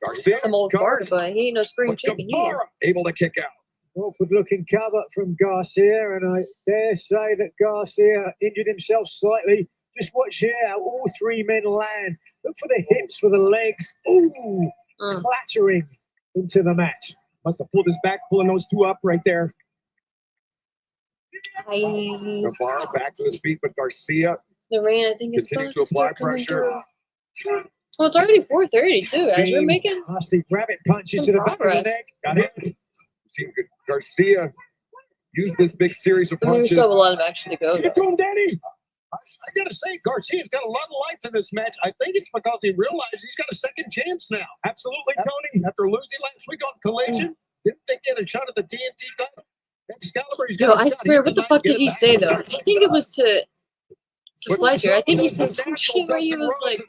Garcia some old fart, covers, but he ain't no spring but chicken either. Guevara able to kick out. Awkward looking cover from Garcia, and I dare say that Garcia injured himself slightly. Just watch here how all 3 men land. Look for the hips, for the legs. Ooh, clattering into the mat. Must have pulled his back, pulling those 2 up right there. Guevara back to his feet, but Garcia The rain, I think, is continuing supposed to to apply start coming pressure. through. Well, it's already 4:30 too, guys. We're making nasty rabbit punches some to the back of the progress. neck. Got hit. See Garcia use this big series of I mean, we punches. still have a lot of action to go. Get to him, Danny. I got to say, Garcia's got a lot of life in this match. I think it's because he realized he's got a second chance now. Absolutely, Tony. After losing last week on Collision, didn't think he had a shot at the TNT title. Excalibur, he's got Yo, a I shot swear, here what the tonight. fuck Get did it he back. say though? I think it was to Fletcher. I think he said some shit where he was like,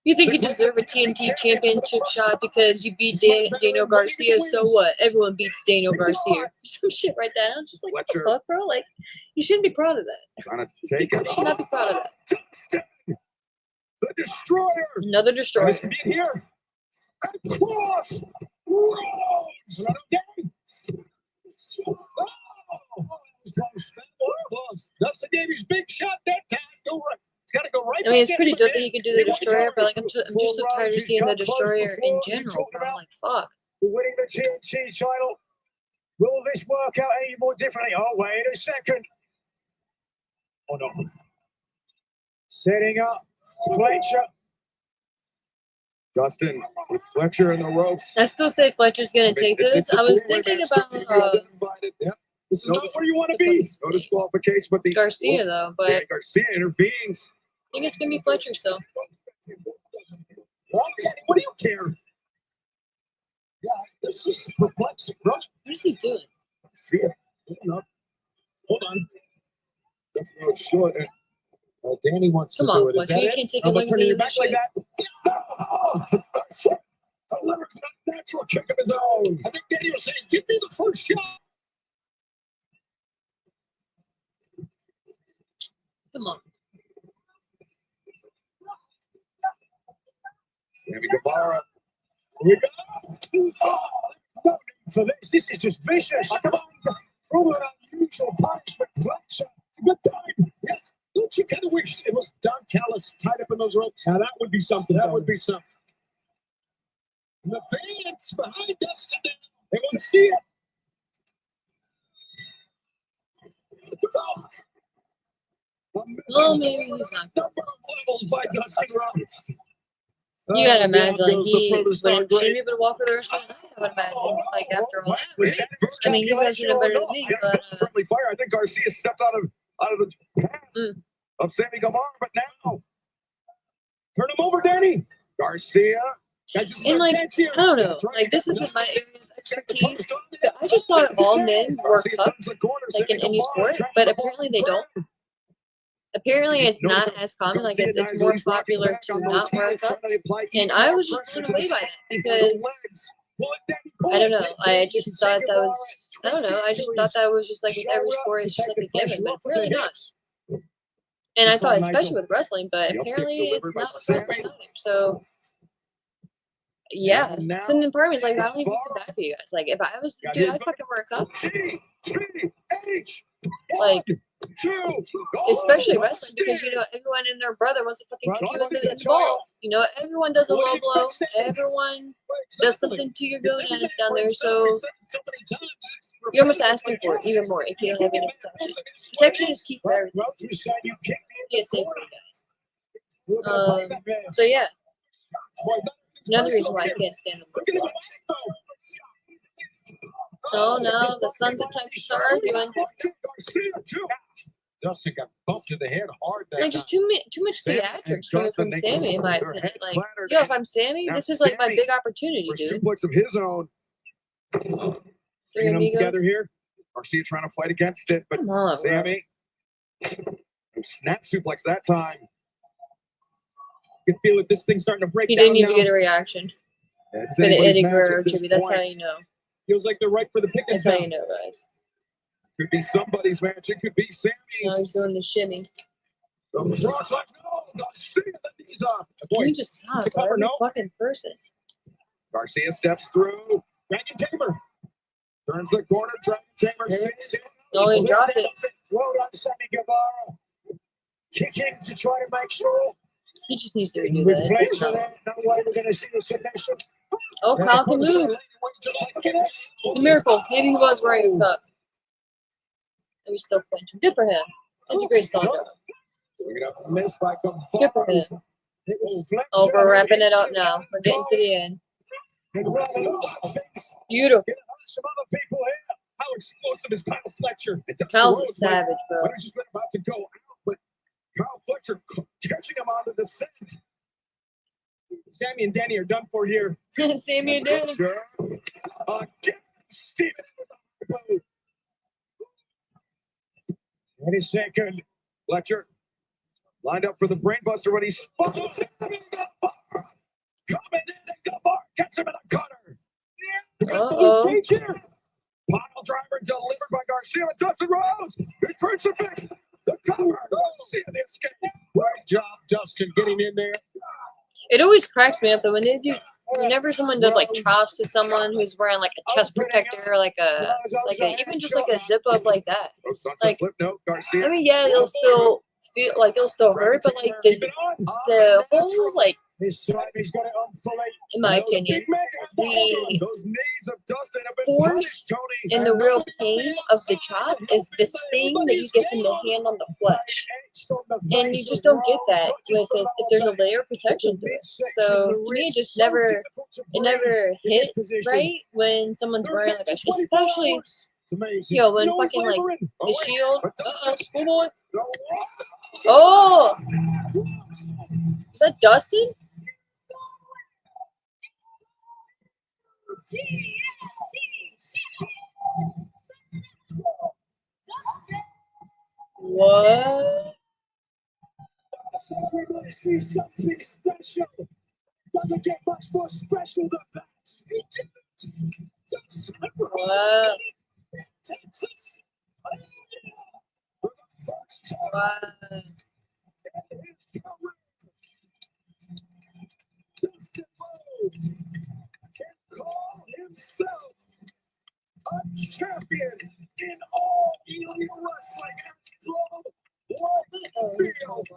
"You think you deserve a TNT championship shot because you beat Daniel Garcia? So what? Everyone beats Daniel Garcia." Some shit right there. I was just like, "What the Fletcher. fuck, bro? Like, you shouldn't be proud of that. Trying to take it. You should not be proud of that." The Destroyer. Another destroyer. Get here. Cross. Rose. Danny. was close. Close. Dustin gave his big shot that time. Go right. It's got to go right. I mean, it's back pretty in dope the that he could do the destroyer, but like I'm just so tired of seeing the destroyer in general. Bro. Like fuck. Winning the TNT title. Will this work out any more differently? Oh, wait a second. Oh, no. Setting up Fletcher. Dustin with Fletcher in the ropes. I still say Fletcher's gonna take this. I was thinking about This is not where you want to be. no disqualification, but the Garcia though, but I Garcia intervenes. think it's gonna be Fletcher still. What do you care? Yeah, this is perplexing, bro. What is he doing? Garcia, Hold on. that's a little short. Danny wants Come to do on, it. Is Fletcher, that you it? can't take How your about wings turning into your back that like shit. that? Delivers a natural kick of his own. I think Danny was saying, give me the first shot. Come on. Sammy Guevara. Here we go. Oh, no need for this. This is just vicious. Come on. Through an unusual punishment. Fletcher. Good time. Yes. Don't you kind of wish it was Don Callis tied up in those ropes? Now that would be something. That would be something. And the fans behind Dustin, they want to see it. Well, maybe he's not. Number of levels by Dustin Rhodes. You gotta imagine, down like, goes the he protostar should great. be able to walk with the rest of the night, I would imagine. Like, after all that. I mean, he knows it better than me, but, Friendly fire. I think Garcia stepped out of the path of Sammy Guevara, but now Turn him over, Danny. Garcia. and, like, I don't know. Like, this isn't my area of expertise, but I just thought all men were cuffed, like, in any sport, but apparently they don't. Apparently, it's not as common. Like, it's more popular to not wear a cuff. And I was just blown away by that because I don't know. I just thought that was, I don't know. I just thought that was just like with every sport, it's just like a given, but it's really not. And I thought, especially with wrestling, but apparently it's not with wrestling either. So, yeah. So then part of me is like, I don't even feel bad for you guys. Like, if I was, dude, I'd fucking wear a cuff. Like, especially wrestling, because you know everyone and their brother wants to fucking kick you in the balls. You know, everyone does a low blow. Everyone does something to your gonads down there. So you're almost asking for it even more if you don't have any protection. Protection is key for everything. Yeah, safe for you guys. So yeah, another reason why I can't stand them. So now the Sons of Texas are arguing. Dustin got bumped to the head hard. Like, just too much theatrics coming from Sammy, in my opinion. Like, yo, if I'm Sammy, this is like my big opportunity, dude. Suplex of his own. Three them together amigos. here. Garcia trying to fight against it, but Come on, bro. Sammy snap suplex that time. You can feel it. This thing's starting to break He down didn't even now. get a reaction. It's For the anybody's Eddie match Guerrero at this tribute. That's point. how you know. Feels like they're right for the pick and That's how count. you know, guys. Could be somebody's match. It could be Now Sammy's. he's doing the shimmy. The cross, let's go. Garcia, the knees up. Can you just stop, bro? Every fucking person. Garcia steps through. Dragon Tamer. Turns the corner. Dragon Tamer. No, he dropped it. Well done, Sammy Guevara. Kicking to try to make sure. He just needs to redo With that. Fletcher It's not- there, no way we're going to see a submission. Oh, Kyle can move. It's a miracle. Maybe he was wearing a cup. And he's still clinching. Good for him. That's a great song. Missed by Good for him. It was Fletcher. Oh, we're wrapping it up now. We're getting to the end. Beautiful. Some other people here. How explosive is Kyle Fletcher? Kyle's a savage, bro. When he's just about to go out, but Kyle Fletcher catching him on the descent. Sammy and Danny are done for here. Sammy and Danny. Fletcher again. Steven with the boot. 22nd. Fletcher lined up for the brainbuster when he spun. Sammy Guevara coming in, and Guevara gets him in a cutter. Uh-oh. Pile driver delivered by Garcia and Dustin Rhodes. Good crucifix. The cover. Garcia the escape. Great job, Dustin, getting in there. It always cracks me up though when they do Whenever someone does like chops to someone who's wearing like a chest protector, or like a even just like a zip up like that. Like, I mean, yeah, it'll still feel like it'll still hurt, but like the whole like, This time he's got it on fully. in my opinion, the Those knees of Dustin have been force punished, Tony. and the real pain of the chop is the sting that you get from the hand on the flesh. And you just don't get that with it if there's a layer of protection to it. So to me, it never hit right when someo's wearing like a, especially when fucking like the shield. Schoolboy. Oh, is that Dustin? What? I see something special. Doesn't get much more special than that. He did it. Wow. Texas. Wow. Dustin Rhodes can call himself a champion in all elite wrestling. Field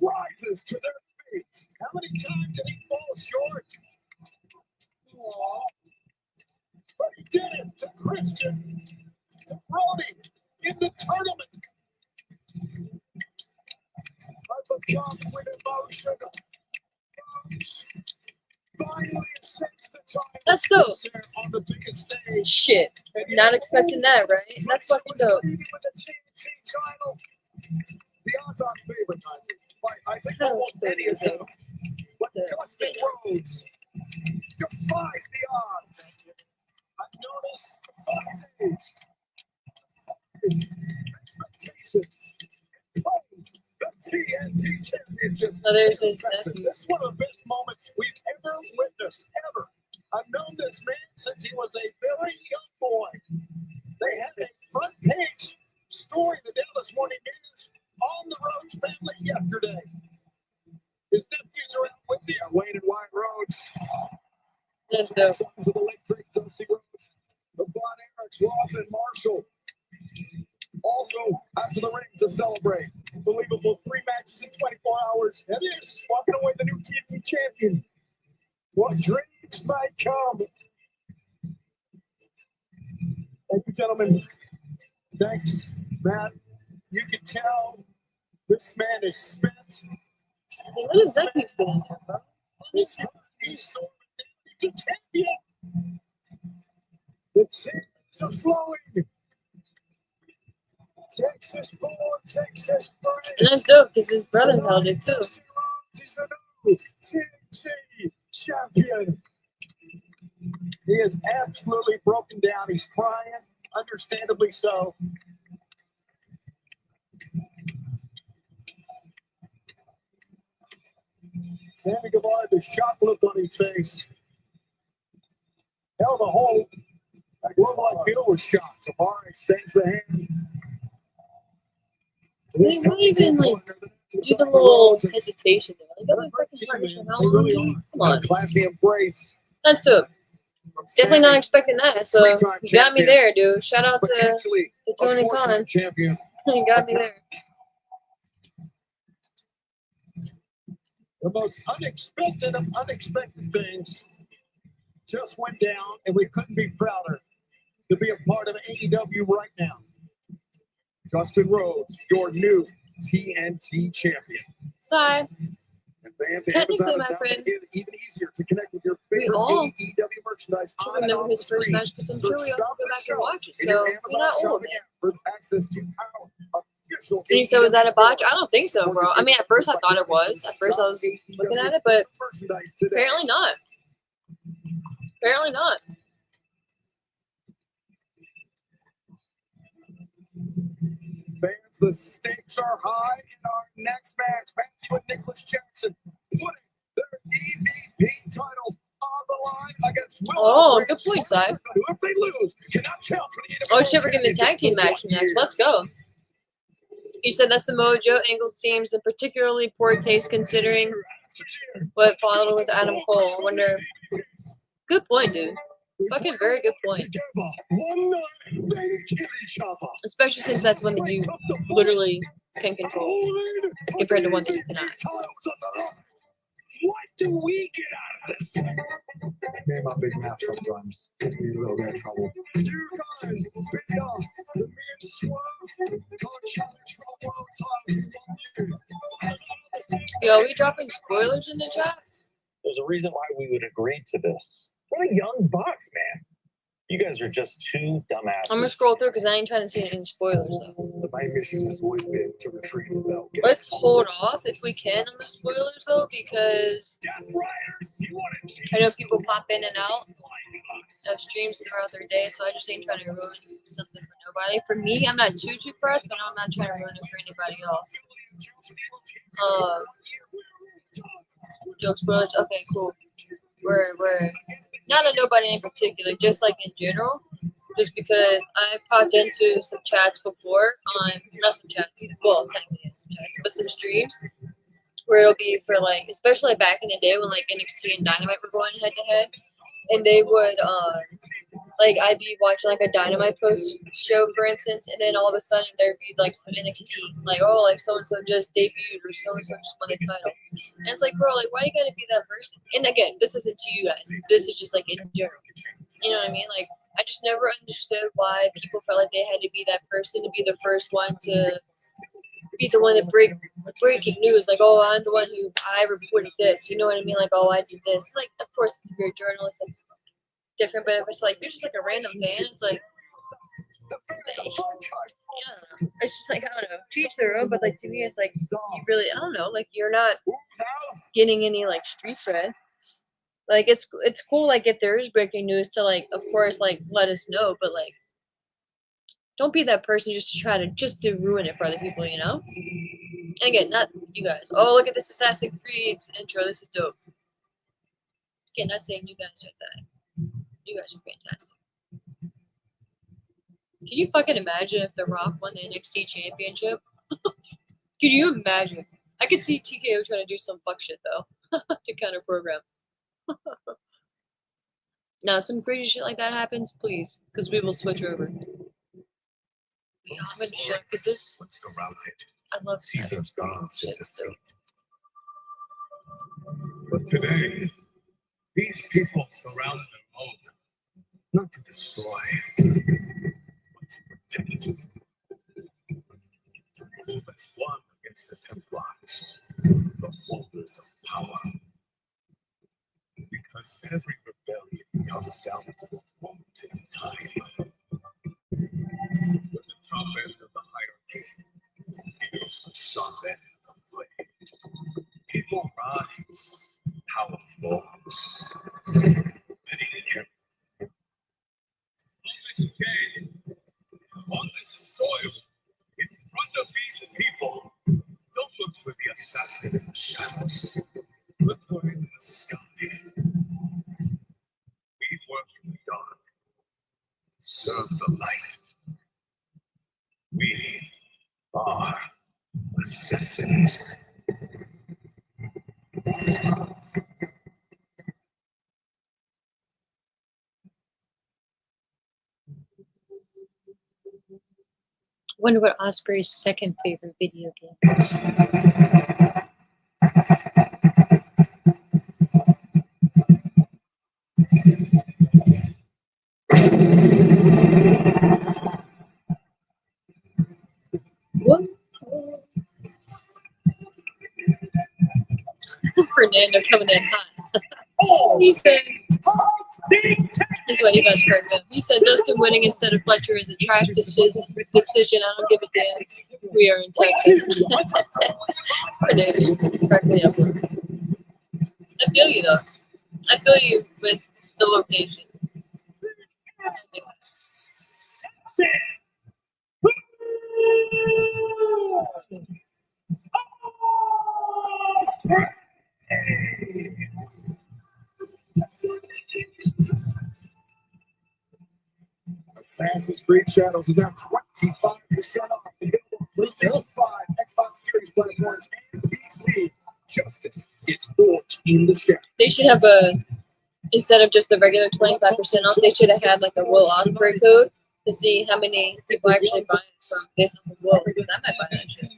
rises to their feet. How many times did he fall short? But he did it to Christian, to Brody in the tournament. I become with emotion. Finally, it's the time. That's dope. On the biggest stage. Shit. Not expecting that, right? That's fucking dope. With the TNT title. The odds-on favorite, I think almost any of them. But Dustin Rhodes defies the odds. I've noticed defies age, defies expectations, and playing the TNT Championship. Oh, there's his This is one of the best moments we've ever witnessed, ever. I've known this man since he was a very young boy. They had a front page story in the Dallas Morning News on the Rhodes family yesterday. His nephews are out with the Wayne and Wyatt Rhodes. That's dope. Sons of the late great Dusty Rhodes. The Von Erichs, Ross and Marshall. Also out to the ring to celebrate. Unbelievable 3 matches in 24 hours. It is walking away the new TNT champion. What dreams might come. Thank you, gentlemen. Thanks, Matt. You can tell this man is spent. What does that keep doing, bro? He's so the champion. The tears are flowing. Texas born, Texas born. And that's dope because his brother held it too. He's the new TNT champion. He is absolutely broken down. He's crying, understandably so. Sammy Guevara, the shock look on his face. Hell, the whole worldwide field was shocked. Guevara extends the hand. Even a little hesitation there. Like, come on. Classy embrace. That's dope. Definitely not expecting that. So you got me there, dude. Shout out to Potentially Tony a four-time Khan. champion. You got me there. The most unexpected of unexpected things just went down, and we couldn't be prouder to be a part of AEW right now. Dustin Rhodes, your new TNT champion. Sorry. And fans, Technically, Amazon my is now friend, making it even easier to connect with your favorite all AEW merchandise I on and remember off his the first screen. match because I'm sure we all shop go the back show and watch it. in your So Amazon you're not old, shopping man. app for access to our official And so is that a AEW botch? store. I don't think so, bro. I mean, at first I thought it was. At first I was looking at it, but Merchandise today. apparently not. Apparently not. Fans, the stakes are high in our next match. Matthew and Nicholas Jackson putting their EVP titles on the line against Will. Oh, good point, Si. Who, if they lose, cannot count for the Oh shit, we're getting the tag team match next. Let's go. You said that's the Mojo Angle teams in particularly poor taste considering what followed with Adam Cole. I wonder Good point, dude. Fucking very good point. Together, one night, then kill each other. Especially since that's one that you literally can control compared to one that you cannot. What do we get out of this? Man, my big mouth sometimes gives me a little bit of trouble. You guys, beat us. The men swerve. Can't challenge for a world title. Yo, are we dropping spoilers in the chat? There's a reason why we would agree to this. We're the young bucks, man. You guys are just two dumbasses. I'm gonna scroll through because I ain't trying to see any spoilers though. The main mission has always been to retrieve the belt. Let's hold off if we can on the spoilers though, because I know people pop in and out of streams throughout their day, so I just ain't trying to ruin something for nobody. For me, I'm not too pressed, but I'm not trying to ruin it for anybody else. Joke spoilers. Okay, cool. We're not a nobody in particular, just like in general. Just because I popped into some chats before on not some chats, well, technically some chats, but some streams where it'll be for like, especially back in the day when like NXT and Dynamite were going head to head, and they would like I'd be watching like a Dynamite post show for instance, and then all of a sudden there'd be like some NXT, like oh like so and so just debuted or so and so just won the title, and it's like bro like why you gotta be that person? And again, this isn't to you guys, this is just like in general, you know what I mean? Like I just never understood why people felt like they had to be that person to be the first one to be the one that breaking news, like oh I'm the one who I reported this, you know what I mean? Like oh I did this. Like of course if you're a journalist that's different, but if it's like you're just like a random fan, it's like yeah, it's just like I don't know, to each their own. But like to me, it's like you really I don't know, like you're not getting any like street cred. Like it's cool like if there is breaking news to like of course like let us know, but like don't be that person just to ruin it for other people, you know. And again, not you guys. Oh look at this Assassin's Creed intro, this is dope. Again, not saying you guys are that. You guys are fantastic. Can you fucking imagine if The Rock won the NXT championship? Can you imagine? I could see TKO trying to do some fuck shit though to counter program. Now, some crazy shit like that happens, please, because we will switch over. Yeah, I'm gonna show because this. I love Season's gone shit. But today, these people surrounded their own, not to destroy, but to protect. To rule as one against the Templars, the holders of power. Because every rebellion comes down to a moment in time. When the top end of the hierarchy feels the sharp end of the blade, people rise, power falls. Many carry. On this day, on this soil, in front of these people, don't look for the assassin in the shadows. Look for him in the sky. We work in the dark. Serve the light. We are assassins. Wonder what Osprey's second favorite video game is. What? Fernando coming in hot. He said, "Here's what you guys heard him. He said Dustin winning instead of Fletcher is a trash decision. I don't give a damn. We are in Texas." Fernando, crack me up. I feel you though. I feel you with the location. Assassin's Creed Shadows is now 25% off. PlayStation 5, Xbox Series platforms, and PC. Justice is forged in the shadows. They should have a instead of just the regular 25% off, they should have had like a Will Ospreay code to see how many people actually buy it from based on the Will, because I might buy that shit.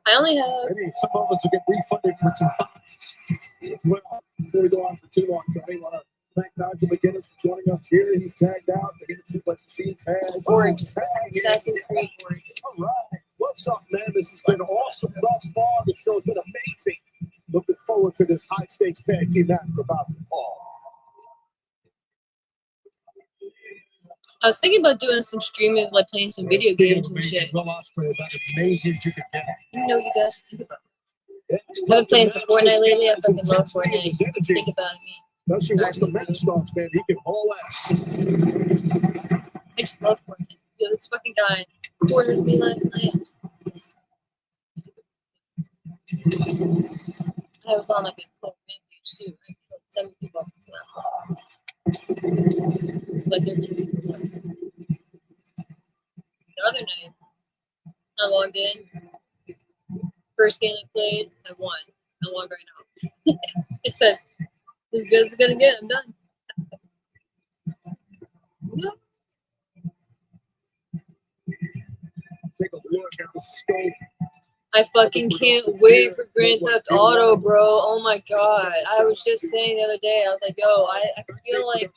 I only have. Maybe some of us will get refunded for some fines. Well, before we go on for too long, Tony, want to thank Nigel McGinnis for joining us here. He's tagged out. McGinnis Suplex Machines has Orange. Assassin's Creed Orange. All right. What's up, man? This has been awesome thus far. The show's been amazing. Looking forward to this high-stakes tag team match we're about to call. I was thinking about doing some streaming, like playing some video games and shit. Will Ospreay, about as amazing as you could get. You know what you guys think about it. I've been playing some Fortnite lately. I fucking love Fortnite. Think about it, me. Especially once the match starts, man. He can haul ass. I just love Fortnite. Yo, this fucking guy ordered me last night. I was on like a full vintage too. I killed 7 people up to that. Like 13 people. The other night, I logged in. First game I played, I won. I won right now. I said, as good as it's gonna get, I'm done. Take a look at the scope. I fucking can't wait for Grand Theft Auto, bro. Oh my god. I was just saying the other day, I was like, yo, I feel like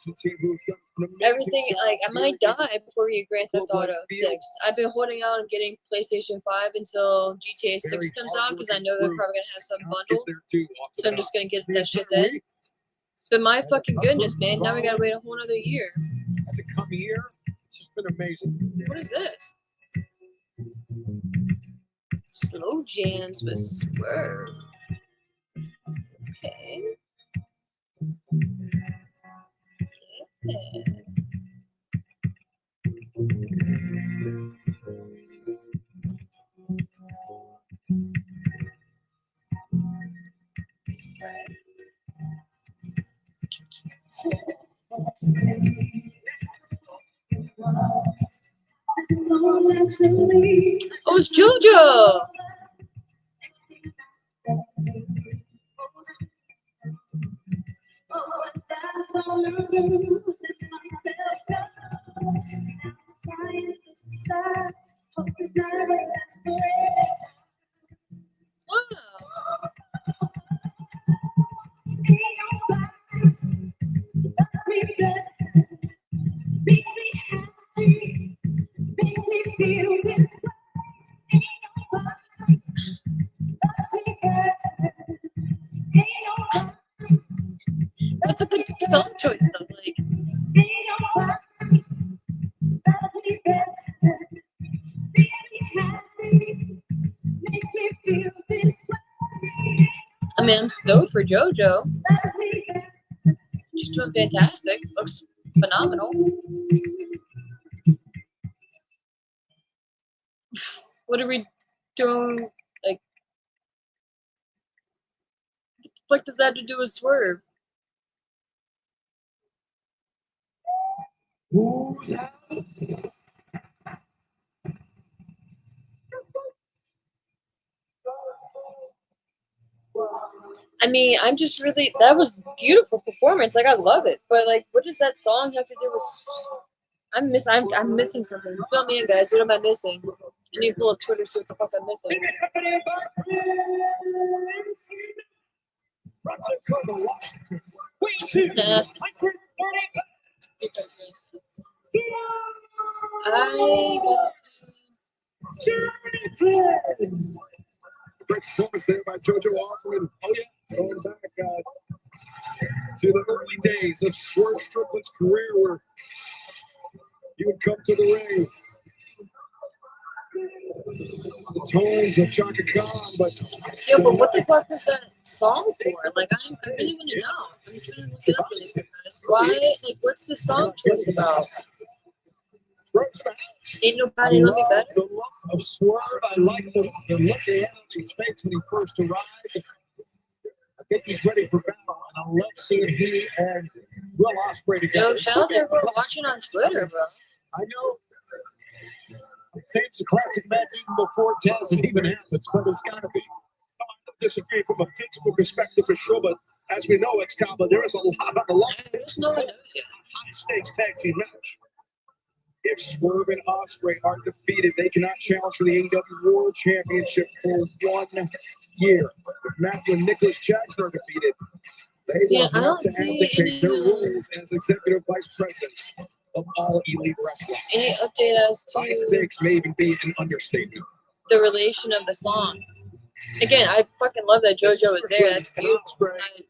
everything, like, I might die before we get Grand Theft Auto 6. I've been holding out and getting PlayStation 5 until GTA 6 comes out because I know they're probably gonna have some bundle. So I'm just gonna get that shit then. But my fucking goodness, man, now we gotta wait a whole other year. Had to come here. It's just been amazing. What is this? Slow jams with Swerve. Okay. Yeah. Oh, it's JoJo! Wow. That's a good song choice, though. Like, I mean, I'm stoked for JoJo. She's doing fantastic. Looks phenomenal. What are we doing? Like, what does that have to do with Swerve? Who's out? I mean, I'm just really, that was beautiful performance. Like, I love it. But like, what does that song have to do with? I'm missing something. Fill me in, guys. What am I missing? I need to pull up Twitter see what the fuck I'm missing. Nah. I gotta see. Great performance there by JoJo offering. Oh yeah, going back to the early days of Swerve Strickland's career, where he would come to the ring. The tones of Chaka Khan, but Yo, but what the fuck is that song for? Like, I really want to know. I'm trying to look it up really quick, guys. Why? Like, what's the song choice about? Ain't nobody love me better. The look of Swerve, I like the look he had on his face when he first arrived. I think he's ready for battle, and I love seeing he and Will Ospreay together. Yo, shout out to everyone watching on Twitter, bro. I know. I'd say it's a classic match even before Taz even happens, but it's got to be. I don't disagree from a physical perspective for sure, but As we know, Excalibur, there is a lot on the line. There's no one knows yet. High stakes tag team match. If Swerve and Ospreay are defeated, they cannot challenge for the AEW World Championship for 1 year. If Matthew and Nicholas Jackson are defeated, they will have to abdicate their roles as executive vice presidents of All Elite Wrestling. Any update as High to stakes may even be an understatement. the relation of the song? Again, I fucking love that JoJo is there. That's beautiful. I'm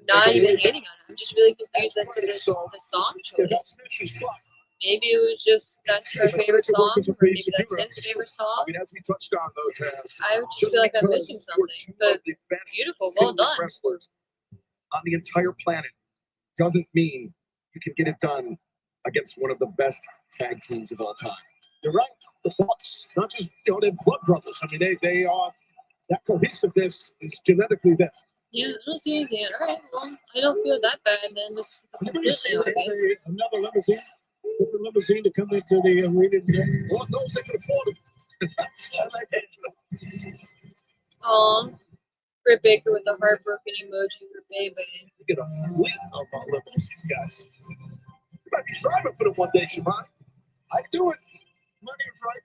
not even hating on it. I'm just really confused as to the song choice. Maybe it was just that's her favorite song, or maybe that's his favorite song. I mean, as we touched on, though, Taz, I would just feel like I'm missing something. But beautiful, well done. Wrestlers on the entire planet doesn't mean you can get it done against one of the best tag teams of all time. You're right. The Bucks, not just they're blood brothers. I mean, they are that cohesiveness is genetically there. Yeah, I don't see anything. All right, well, I don't feel that bad then. This is completely obvious. Another limousine, different limousine to come into the arena today. Well, those they can afford it. Britt Baker with a heartbroken emoji for Baby. You get a fleet of limousines, guys. You might be driving for them one day, Shimon. I can do it. Money is right.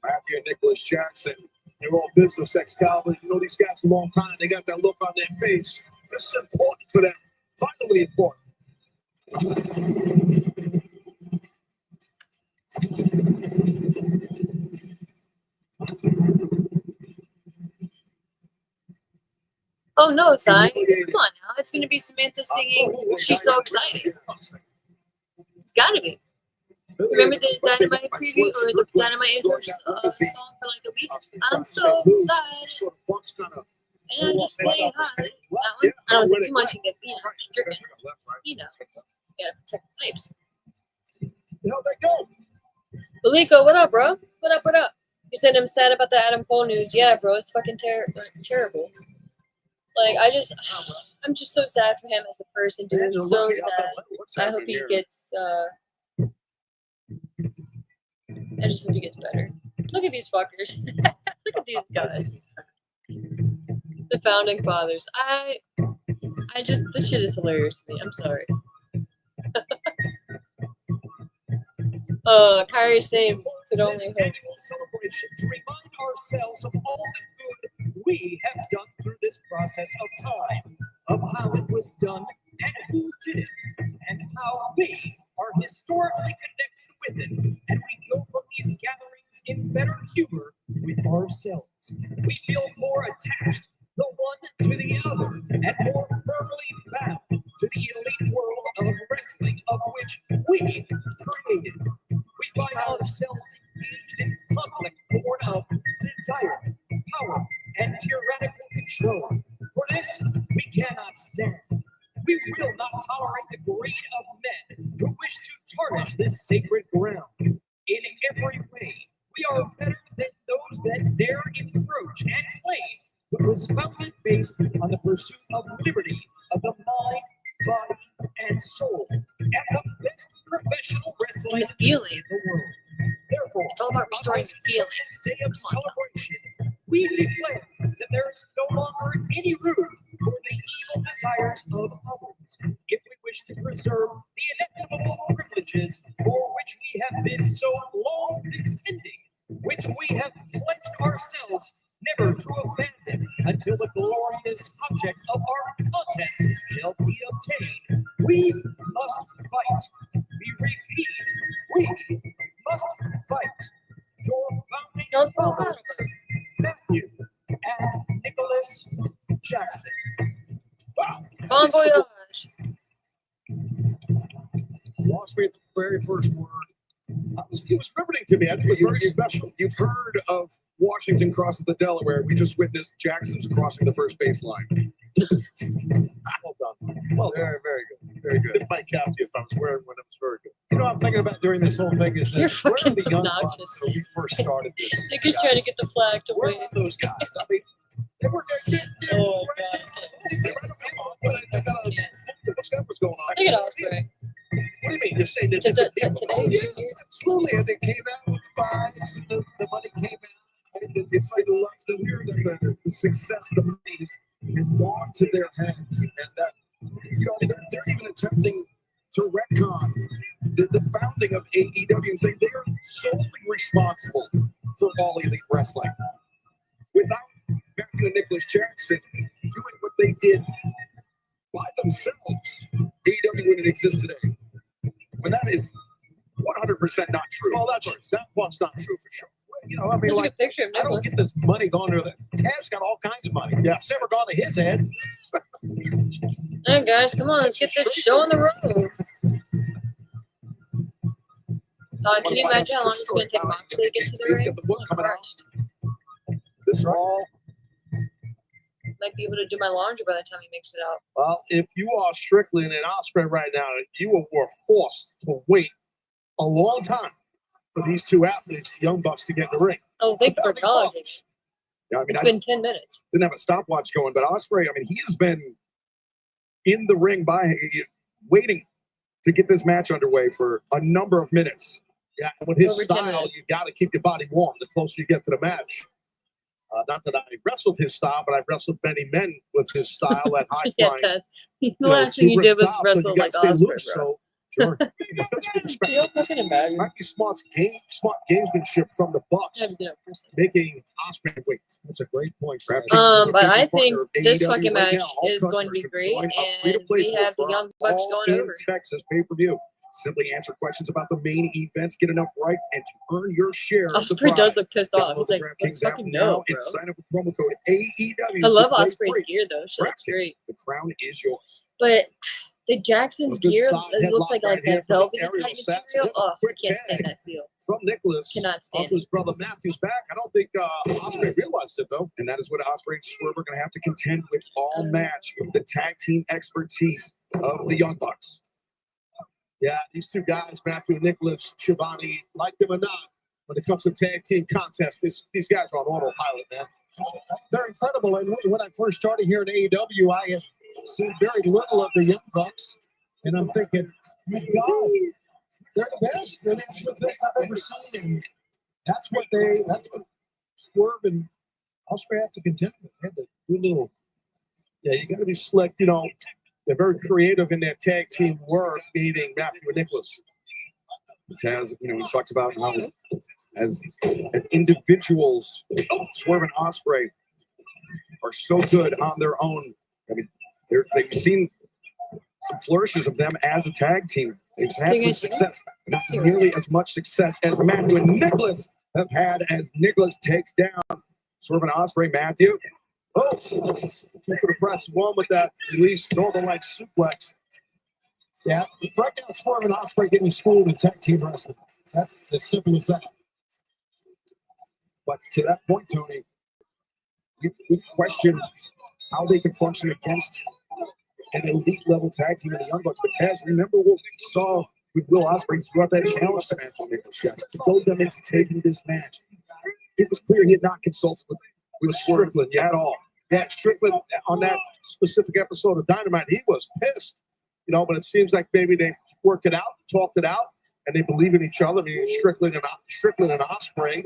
Matthew and Nicholas Jackson, they're all business Excalibur. You know these guys a long time. They got that look on their face. This is important for them. Vitally important. Oh no, Sai. Come on now. It's going to be Samantha singing She's So Excited. It's got to be. Remember the Dynamite preview or the Dynamite intro song for like a week? I'm so excited. And I just play high. That one? I don't say too much and get, stricken. You know, gotta protect the pipes. How'd that go? Maliko, what up, bro? What up, what up? You said I'm sad about the Adam Cole news. Yeah, bro, it's fucking terrible. Like, I'm just so sad for him as a person, dude. I'm so sad. I hope he gets, I just hope he gets better. Look at these fuckers. Look at these guys. The founding fathers. This shit is hilarious to me. I'm sorry. Kyrie saying could only hope. Celebration to remind ourselves of all the good we have done through this process of time, of how it was done and who did it, and how we are historically connected with it, and we go from these gatherings in better humor with ourselves. We feel more attached the one to the other, and more firmly bound to the elite world of wrestling of which we created. We find ourselves engaged in conflict born of desire, power, and tyrannical control. For this, we cannot stand. We will not tolerate the greed of men who wish to tarnish this sacred ground. In every way, we are better than those that dare encroach and claim what was founded based on the pursuit of liberty of the mind, body, and soul, and the best professional wrestling in the world. Therefore, it's all about restoring the feeling. On this day of celebration, we declare that there is no longer any room for the evil desires of others. If we wish to preserve the inestimable privileges for which we have been so long contending, which we have pledged ourselves never to abandon until the glorious object of our contest shall be obtained, we must fight. We repeat, we must fight. Your founding fathers, Matthew and Nicholas Jackson. Wow. Bon voyage. Lost me at the very first word. It was riveting to me. I think it was very special. You've heard of Washington crossing the Delaware. We just witnessed Jackson's crossing the first baseline. Well done. Well, very, very good. Very good. It might count you if I was wearing one. It was very good. You know what I'm thinking about during this whole thing is You're that where are fucking the young obnoxious, bucks when we first started this? Nick is trying to get the flag to Where wave. are those guys? I mean, they were Oh, God. What's going on? Look at Ospreay. What do you mean? You're saying that Today? Yes, absolutely. And they came out with the vibes, and the money came out. And it's like lots to hear that the success of the money is has gone to their heads, and that they're even attempting to retcon the founding of AEW and say they're solely responsible for All Elite Wrestling. Without Matthew and Nicholas Jackson doing what they did by themselves, AEW wouldn't exist today. When that is 100% not true. Well, that part's not true for sure. I mean, There's a like, good picture of I don't Nicholas. get this money going to the Taz's got all kinds of money. Yeah, it's never gone to his head. All right, guys, come on, let's get this show on the road. Can you imagine how long it's going to take Moxley to get to the ring? The book coming out Christ. this fall. Might be able to do my laundry by the time he makes it out. Well, if you are Strickland and Ospreay right now, you were forced to wait a long time for these two athletes, the Young Bucks, to get in the ring. Oh, thank you for acknowledging it. Yeah, I mean, It's I been 10 minutes. didn't have a stopwatch going, but Ospreay, I mean, he has been in the ring waiting to get this match underway for a number of minutes. Yeah, with his Over 10 style, minutes. you got to keep your body warm the closer you get to the match. Not that I wrestled his style, but I wrestled many men with his style at high Yeah, flying. Tess. The last thing you did was wrestle like Ospreay, bro. Sure. Can you fucking imagine? Might be smart gamesmanship from the Bucks, I haven't done it for a second. making Ospreay wait. That's a great point. But But I think this fucking match is going to be great, and we have the Young Bucks going over. Texas pay-per-view. Simply answer questions about the main events, get enough right, and to earn your share of the Ospreay prize. does look pissed off. Download He's the like, let's DraftKings app fucking now go, bro. and sign up with promo code AEW. I love to play Osprey's free. gear, though. So that's DraftKings, great. The crown is yours. But the Jackson's Good gear side it looks headlock like right here that from velvety Ariel type Sats. material. That's a Oh, I quick can't stand tag that feel. From Nicholas Cannot stand onto his brother Matthew's back. I don't think Ospreay realized it, though. And that is what Ospreay and Swerve are going to have to contend with all match with the tag team expertise of the Young Bucks. Yeah, these two guys, Matthew and Nicholas, Shivani, like them or not, when it comes to tag team contests, these guys are on autopilot, man. They're incredible. And when I first started here in AEW, I had seen very little of the Young Bucks. And I'm thinking, my God, they're the best. They're the absolute best I've ever seen. And that's what Swerve and Ospreay have to contend with. They had to do a little, you got to be slick, They're very creative in their tag team work, meeting Matthew and Nicholas. Taz, we talked about how as individuals, Swerve and Ospreay are so good on their own. I mean, they've seen some flourishes of them as a tag team. They've had some success, not nearly as much success as Matthew and Nicholas have had as Nicholas takes down Swerve and Ospreay. Matthew. Oh, two for the press. One with that release Northern Light suplex. Yeah, right now Swerve and Ospreay getting schooled in tag team wrestling. That's as simple as that. But to that point, Tony, we question how they can function against an elite level tag team in the Young Bucks. But Taz, remember what we saw with Will Ospreay throughout that challenge to Matthew Nicholas Jackson to goad them into taking this match. It was clear he had not consulted with Strickland at all. Yeah, Strickland on that specific episode of Dynamite, he was pissed. But it seems like maybe they worked it out, talked it out, and they believe in each other. I mean, Strickland and Ospreay.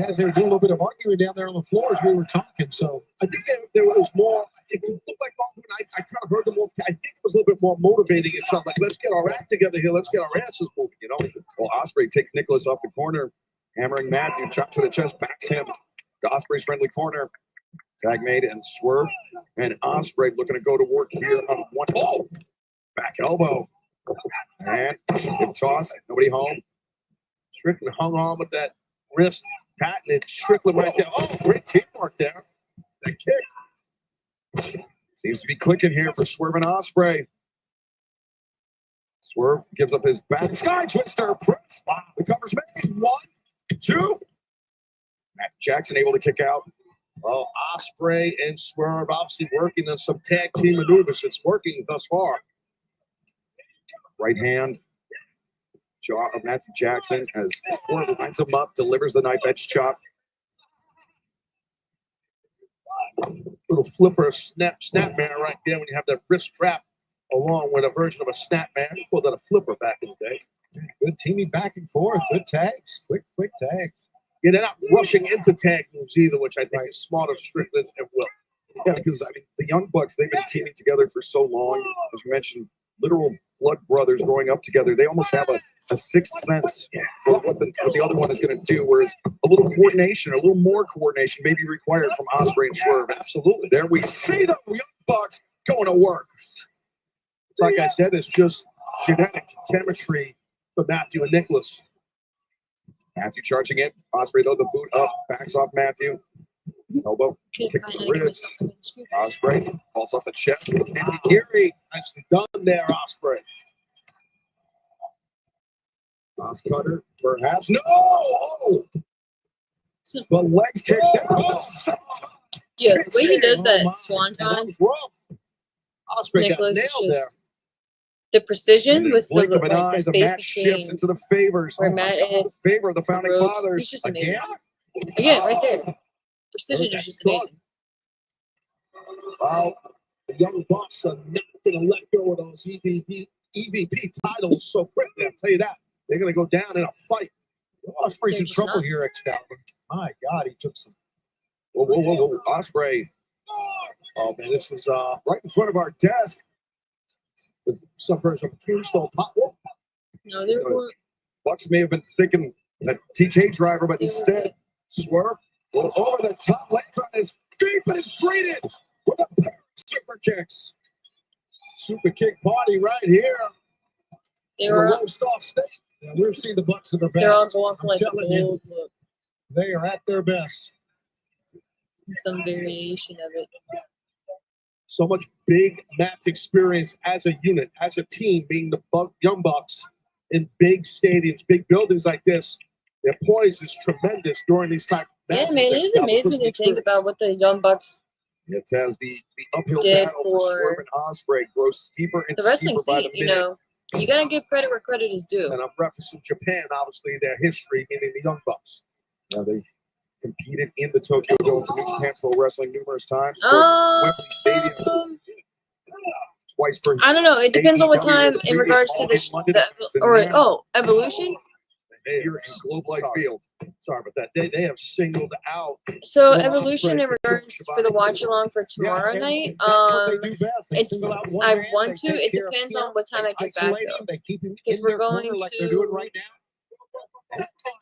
As they were doing a little bit of arguing down there on the floor as we were talking, so I think there was more. It could look like I kind of heard them all. I think it was a little bit more motivating each other. Like, let's get our act together here. Let's get our asses moving. Well, Ospreay takes Nicholas off the corner, hammering Matthew, chop to the chest, backs him to Ospreay's friendly corner. Tag made and Swerve and Ospreay looking to go to work here on one. Oh, back elbow and good toss. Nobody home. Strickland hung on with that wrist, patented Strickland right there. Oh, great teamwork there. That kick seems to be clicking here for Swerve and Ospreay. Swerve gives up his back. Sky Twister press. The cover's made. 1, 2. Matthew Jackson able to kick out. Well, Ospreay and Swerve obviously working on some tag team maneuvers. It's working thus far. Right hand. Jaw of Matthew Jackson as Swerve lines him up, delivers the knife edge chop. Little flipper snapmare right there when you have that wrist strap along with a version of a snapmare. We called that a flipper back in the day. Good teaming back and forth. Good tags. Quick tags. Yeah, they're not rushing into tag moves either, which I think is smart of Strickland and Will. Yeah, because I mean, the Young Bucks, they've been teaming together for so long. As you mentioned, literal blood brothers growing up together. They almost have a sixth sense for what the other one is going to do. Whereas a little coordination, a little more coordination may be required from Ospreay and Swerve. Absolutely. There we see the Young Bucks going to work. Like I said, it's just genetic chemistry for Matthew and Nicholas. Matthew charging in. Ospreay, though, the boot up, backs off Matthew. Elbow, kick to the ribs. Ospreay falls off the chest. Nitty-giri. Nicely done there, Ospreay. Os cutter, perhaps. No! Oh! The legs kicked down. Yeah, the way he does that That swanton, was rough. Ospreay got Nicholas is nailed there. just the precision In a with the, blink of an eye, the the space match shifts between into the favors. where Matt is, Favor of the founding ropes. fathers. He's just amazing. Again? Again, right there. Precision Okay. is just amazing. Wow. The Young Bucks are not going to let go of those EVP titles so quickly. I'll tell you that. They're going to go down in a fight. Ospreay's They're in just trouble not. here, Excalibur. My God, he took some. Whoa. Ospreay. Oh, man, this was Right in front of our desk. there's some version of a tombstone pop. Whoa. No, they're more. Bucks may have been thinking that TK driver, but instead, Swerve over the top, lands on his feet, but is greeted with a pair of super kicks. Super kick party right here. They in the were. roast off stage. Yeah, we've seen the Bucks at their best. They're all going for I'm like the telling you, old look, they are at their best. some variation of it. So much big match experience as a unit, as a team, being the Young Bucks in big stadiums, big buildings like this. Their poise is tremendous during these type of Yeah, matches. man, it is amazing to think about what the Young Bucks. It has the uphill Did battle for for Swerve and Ospreay grows steeper and The wrestling steeper by scene, the you minute. know, you gotta give credit where credit is due. And I'm referencing Japan, obviously, their history, meaning the Young Bucks. Now they've competed in the Tokyo Dome for New Japan Pro Wrestling numerous times. Of course, Wembley Stadium twice for I don't know. It depends on what time AEW, in regards to previous all in London, Evolution. here in Globe Life Field. Sorry about that. They have singled out. So Well, Evolution in Ospreay for regards for the watch along for tomorrow and night. That's what they do best. They it's- single out one I man, want they to. take It care of depends him, on what time they I get back isolate though. him, they keep him Because in we're their going corner like they're doing right now.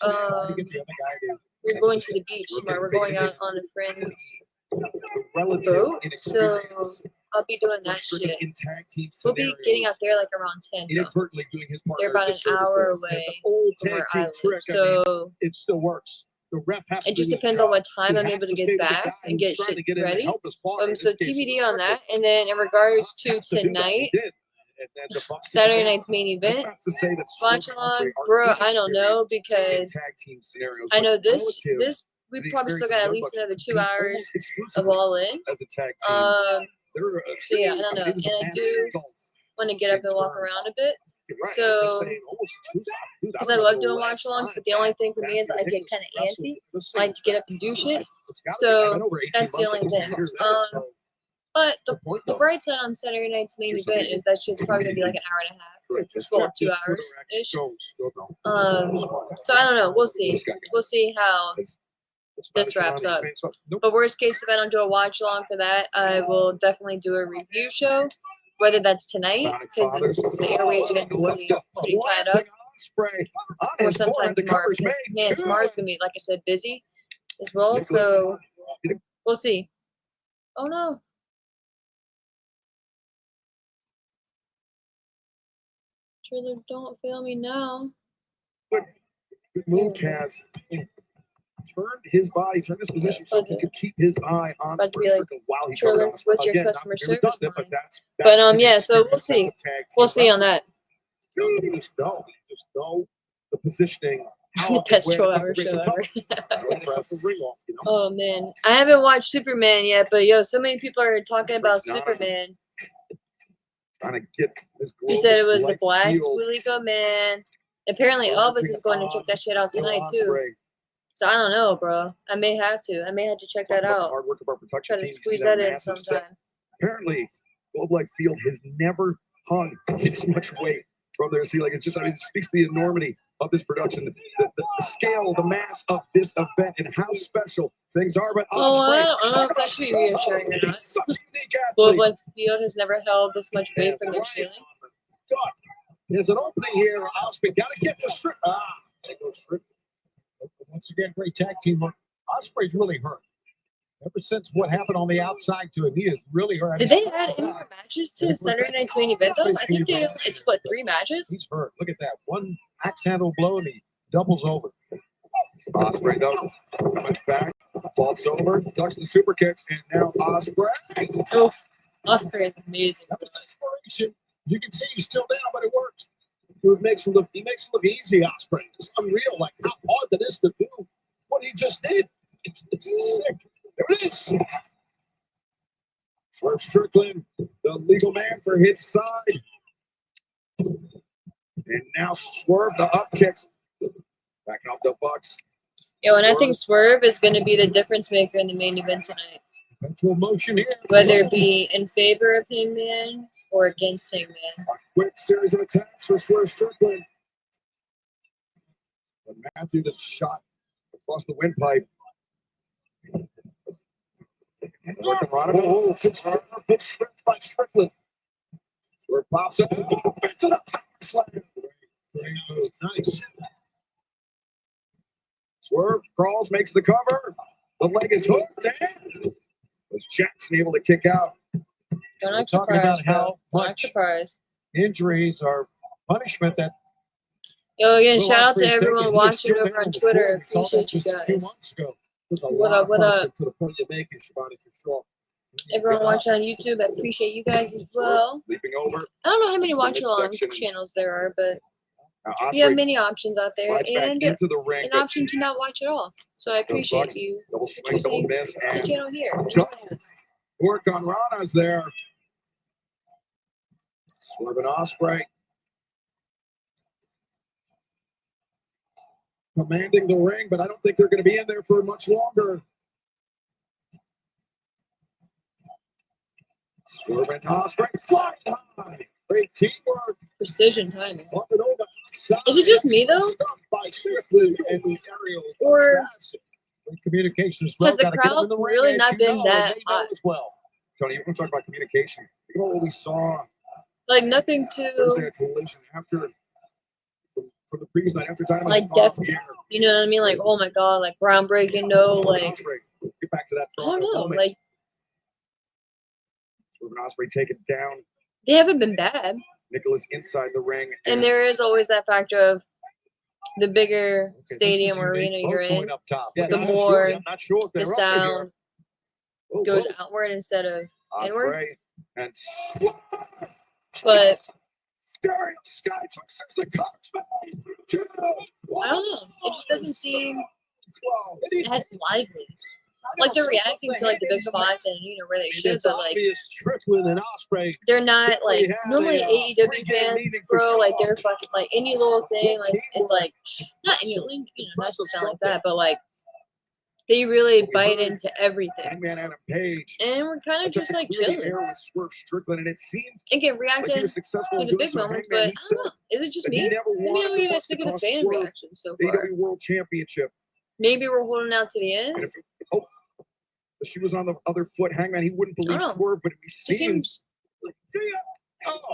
Um, To get the other guy to We're going to the beach tomorrow. We're going out on a friend relative boat, so inexperience. I'll be doing that Restricted shit. in tag team We'll be getting out scenarios, there like around 10. Though. inadvertently doing his partner They're about a an disservice hour there. away It's an old from tag where I team live. trick. I mean, So it still works. The ref has to it just do his depends on job. what time He I'm has able to stay get with the back guy and who's get trying shit to get in and ready. help his partner. In So this case, TBD it was on that. Strickland. And then in regards to Has to do that. He tonight, did. And the Bucks Saturday did that. night's main That's event, not to say that watch Swerve and along, Ospreay are bro. I don't know inexperienced in because tag team scenarios, I but know this relative we to the probably still experience got of at the least Bucks, another 2 almost hours of exclusively all in. as a tag team. They're So yeah, I don't know. it was a And I massive do gulf. want to get up and walk around a bit You're right. So- I'm just saying, almost exclusive. Dude, because don't I know love the doing last watch alongs. time But the only thing for me is I Matthew get Nicholas kind of wrestled antsy, the same like to get up and do match. shit. It's gotta So, be. I've been over 18 that's the months, only almost thing. 2 years now, Um, But the good point, the though. bright side on Saturday night's main Here's event something. is that shit's probably gonna be like an hour and a half. Correct. Just Well, correct. 2 Just hours correct. ish. Goes. Go, no. So I don't know. We'll see. This guy got We'll see how. It's This not wraps Johnny, up. he's saying something. Nope. But worst case, if I don't do a watch along for that, I will definitely do a review show. Whether that's tonight, because the airwaves are gonna be Let's go. pretty tied up, Lancing Ospreay on or his sometime forehead. The tomorrow. cover's Because made. man, tomorrow's gonna be, like I said, busy as well. So we'll see. Oh no. Trailer, don't fail me now. Good move, Taz. Turned his body, turned his position so he could keep his eye on About to be like, Strickland while he Trailer, covered Ospreay. what's your Again, not customer very service redundant, line? but that's But, to the yeah, so we'll experience as a see. tag team We'll see on wrestler. that. You just know the positioning. The best show ever. Oh man, I haven't watched Superman yet, but yo, so many people are talking about It's not. Superman. Trying to get this He said it was a Life blast. Field. Really good, man. Apparently, Elvis is going to check that shit out tonight too. Ospreay. So I don't know, bro. I may have to. I may have to check that Talk about the out. hard work of our production Try to team. You see squeeze that in massive set. sometime. Apparently, Globe Life Field has never hung this much weight from there. See, like it's just, I mean, it speaks to the enormity of this production, the scale, the mass of this event, and how special things are, but Oh, Ospreay, I don't know if that should be reassuring or not. he's such a unique But athlete. like Field has never held this much weight from their ceiling. God, there's an opening here. Ospreay got to get to Strick. There goes Strick. Once again, great tag team work. Ospreay's really hurt. Ever since what happened on the outside to him, he is really hurt. Did they add any more matches to Saturday night's main event though? I think it's what, 3 matches? He's hurt. Look at that. One axe handle blow and he doubles over. Ospreay though, coming back, falls over, ducks the super kicks, and now Ospreay. Oh, Ospreay is amazing. That was inspiration. You can see he's still down, but it worked. He makes it look easy, Ospreay. It's unreal, like how hard that is to do what he just did. It's sick. There it is. Swerve Strickland, the legal man for his side. And now Swerve, the up kicks. Backing off the Bucks. Yo, and I think Swerve is going to be the difference maker in the main event tonight. Eventual motion here. Whether it be in favor of Hangman or against Hangman. A quick series of attacks for Swerve Strickland. But Matthew, the shot across the windpipe. And good sprint by Strickland. Swerve pops it into the power slam. Great move. Nice. Swerve crawls, makes the cover. The leg is hooked, and was Jackson able to kick out? Don't act Talking surprised, about how bro. Don't act much surprised. injuries are punishment that Yo, again, Will shout out to Ospreay's everyone taking. He was watching still over down on before. Twitter. We saw that Appreciate you just a few guys. months ago. There's a What lot up, of what up? punishment to the point you're making, Shivani, for sure. Everyone watching on YouTube, I appreciate you guys as well. Leaping over. I don't know how many watch along Midsection. channels there are, but Now we have Ospreay many options out there slides back and into the ring. an But option to not watch at all. So I appreciate Bucks, you double swing, double choosing miss, the and channel here. work on Rana's there. Swerve and Ospreay. Commanding the ring, but I don't think they're going to be in there for much longer. Swerve and Ospreay flying high. Great teamwork. Precision timing. Up and over outside. Is it just me, though? Stuffed by Strickland and the aerial Or assassin. Great communication as well. has the Gotta get 'em crowd in the ring, really as not you been know, that and they know hot? as well. Tony, you're going to talk about communication. You know what we saw Like nothing Thursday to, at Collision after from the previous night after time like, off depth. here. You know what I mean? Like, oh my god, like groundbreaking, no, Swerve and like, Ospreay. Get back to that I for don't a know, moment. like Swerve and Ospreay taken down. they haven't been bad. Nicholas inside the ring. And there is always that factor of the bigger Okay, this stadium is or unique. arena Both you're going in, up top. Yeah, the I'm more not sure if the they're up to here. sound Oh, goes whoa. outward instead of inward. Ospreay and But Stereo Sky Twisters the Cox back. 2, 1. I don't know. It just doesn't seem Close. as lively. Like they're reacting to like the big spots and you know where they should, It's but like obvious Strickland and Ospreay. they're not They like had normally a, AEW pre-game fans, meeting for bro. Like sure. they're fucking like any little thing, like it's like not any, you know, not to sound like that, but like they really bite into everything. Hangman Adam Page. And we're kind of Took just to like clear the chilling. air with Swerve Strickland, and it seemed Again, like he reacting was successful to in the doing big so. moments, but I Hangman, he don't know. Is it just said that he me? never Let me know wanted what the you guys Bucks to think of the cost fan Swerve reaction so the far. AEW World Championship. Maybe we're holding out to the end. And if she was on the other foot, Hangman, he wouldn't believe I don't know. Swerve, but it It seemed seems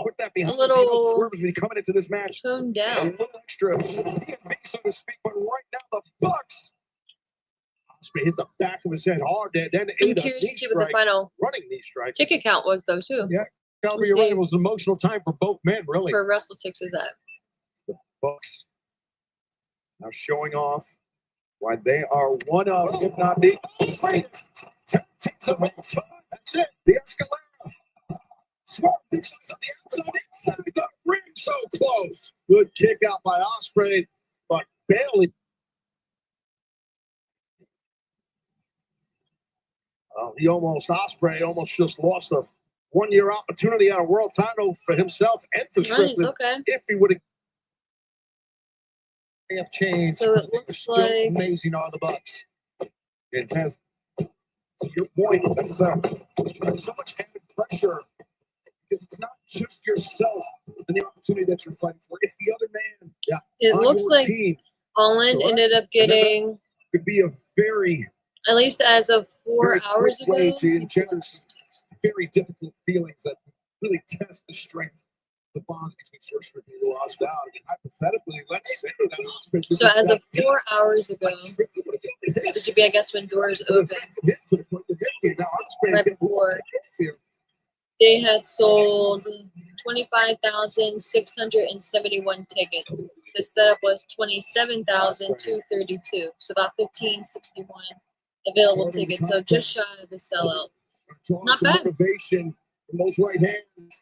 put that behind a us. He knows little Swerve is going to be coming into this match toned a down. little extra DMV, so to speak. But right now, the Bucks. Ospreay hit the back of his head hard there. Then I'm ate a curious knee to see what the strike, final running knee strike. ticket count was though too. Yeah. We'll You're right. see. It was an emotional time for both men, really. For WrestleTix is that. The Bucks now showing off why they are one of, if not the greatest tag teams of all time. That's it. The Escalera. Swerve reaches on the outside, inside the ring, so close. Good kick out by Ospreay, but barely. Ospreay almost just lost a one-year opportunity on a world title for himself and for Nice, Strickland. okay. If he would have. They have changed. So it They're looks still like amazing are the Bucks. It has, to your point, that's so much added pressure because it's not just yourself and the opportunity that you're fighting for. It's the other man. Yeah, it on looks your like team Holland Correct. ended up getting could be a very At least as of 4 very hours quick way ago. to engender some very difficult feelings that really test the strength of the bonds between sorcerer and lost out. I mean, hypothetically, let's say that. So as of 4 hours ago, which would be, I guess, when doors open, right before, they had sold 25,671 tickets. The setup was 27,232, so about 1,561 available tickets. So just shy of a sellout. Not bad. Motivation from those right hands.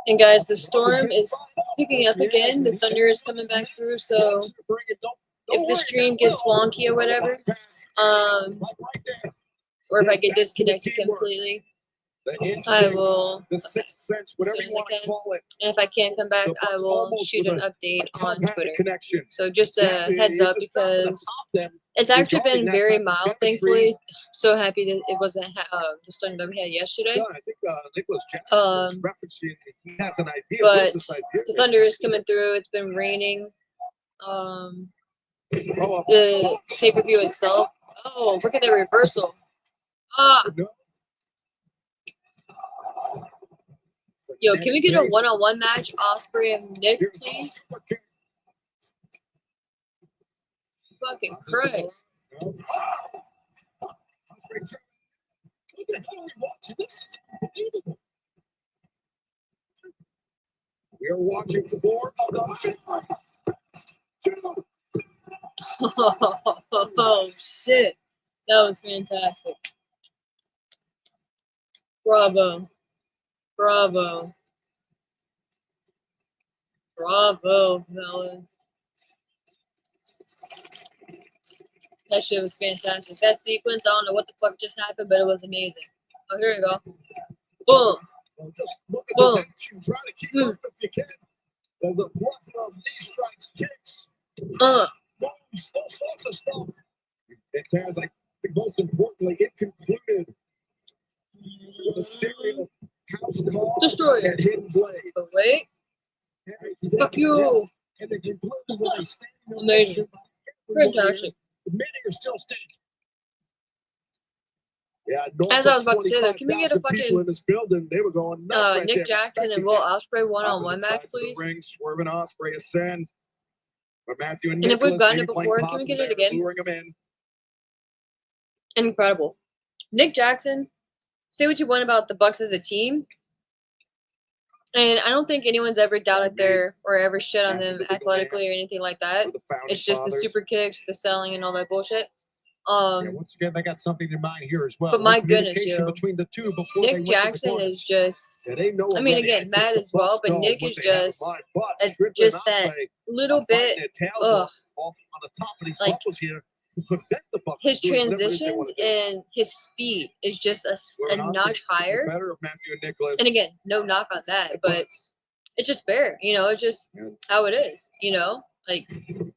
And guys, the storm is picking up again. The thunder is coming back through. So if the stream gets wonky or whatever, or if I get disconnected completely, I will, The sixth sense, whatever you want to call it. and if I can't come back, I will shoot an update on Twitter. Connection. So just a heads up, because it's actually been very mild, thankfully. So happy that it wasn't the storm that we had yesterday. I think Nicholas Jackson referencing he has an idea. But the thunder is coming through. It's been raining. The pay-per-view itself. Oh, look at that reversal. Yo, can we get a one-on-one match, Osprey and Nick, please? Fucking Christ. We are watching 4 of the Oh, shit. That was fantastic. Bravo. Bravo. Bravo, fellas. That shit was fantastic. That sequence, I don't know what the fuck just happened, but it was amazing. Oh, here we go. Boom. Just look at Boom. this action. Try to keep up if you can. There's a plethora of knee strikes, kicks, moves, all sorts of stuff. It has, I think, most importantly, it concluded with a stereo house call Destroyer. and hidden blade. But wait. Fuck you. And it concluded with a standing Amazing. Fantastic. The many are still standing. Yeah, As I was about to say, though, can we get a 25,000 people fucking in this building? They were going nuts right Nick there, Jackson and respecting Will it. Ospreay one-on-one Opposite match, sides of the please? ring, Swerve and Ospreay ascend. But Matthew and And if we've Nicholas, gotten maybe it playing before, can we possum get it there, again? luring them in. Incredible. Nick Jackson, say what you want about the Bucks as a team, and I don't think anyone's ever doubted their or ever shit on them athletically or anything like that. For the founding It's just the fathers. super kicks, the selling, and all that bullshit. Yeah, once again, they got something in mind here as well. But my No goodness, communication yo. between the two before they Nick went to the Jackson corner. is just, Yeah, they know I mean, already. again, think Matt the as well, Bucks but know Nick what is they have in just mind. But a- Strickland just and that Ospreay little are fighting bit, their tails ugh. off on the top of these Like, bubbles here to prevent the Bucks his from doing whatever it is they transitions want to do. and his speed is just a Swerve and Ospreay notch higher. better of Matthew and Nicholas. And again, no knock on that, but it's just fair, you know, it's just how it is, you know? Like,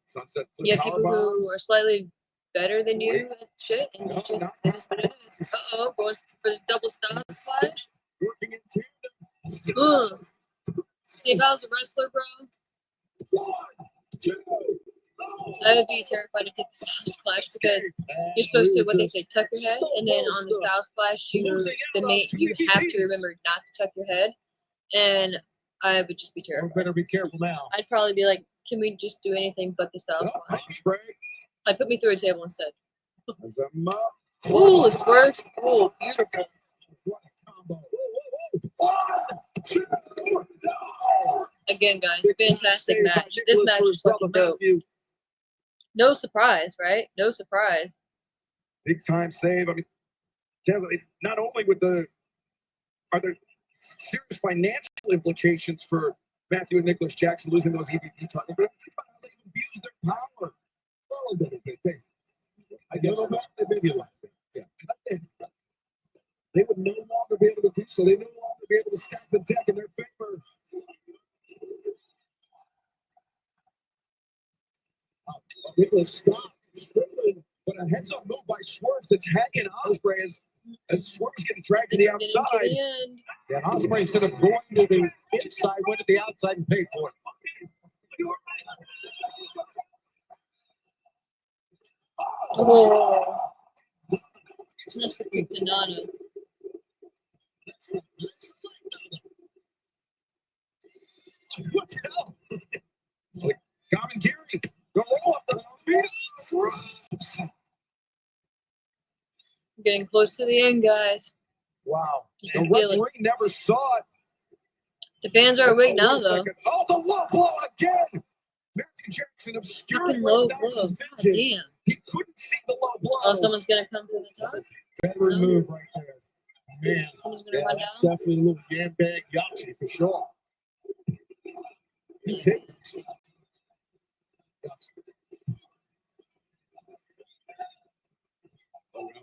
Sunset flip you have power people who bombs. are slightly better than you at shit, and it's just, it is what it is. Uh-oh, going for the double stop splash. Working in tandem. Ugh. See, if I was a wrestler, bro, 1, 2, I would be terrified to take the style splash because you're supposed to, what they say, tuck your head, and then on the style splash, you have to remember not to tuck your head, and I would just be We terrified. better be careful now. I'd probably be like, can we just do anything but the style splash? Ospreay Like, put me through a table instead. has them up. Ooh, the swerve. Ooh, beautiful. What a combo. 1, 2, no. Again, guys, fantastic match. This match was fucking dope. No surprise, right? No surprise. Big time save. I mean, not only are there serious financial implications for Matthew and Nicholas Jackson losing those EVP titles, but think about how they abuse their power. Well, a little bit. I guess maybe a little bit. Yeah. They would no longer be able to do so. They no longer be able to stack the deck in their favor. Nicholas stopped, but a heads-up move by Swerve to tag in Ospreay as Swerve's getting dragged to the Getting to outside. the end. Yeah, Ospreay, instead of going to the inside, went to the outside and paid for it. Oh. Banana. What the hell? Like commentary. The roll up the feet. Getting close to the end, guys. Wow. You The can feel it. referee never saw it. The fans are awake now, Wait a though. second. Oh, the low blow again. Matthew Jackson obscured Fucking low blow. Knox's God vision. damn. He couldn't see the low blow. Oh, someone's gonna come from the top. Veteran move right there. Man, Someone's gonna yeah, run that's down. definitely a little gambag Yahtzee for sure. Okay.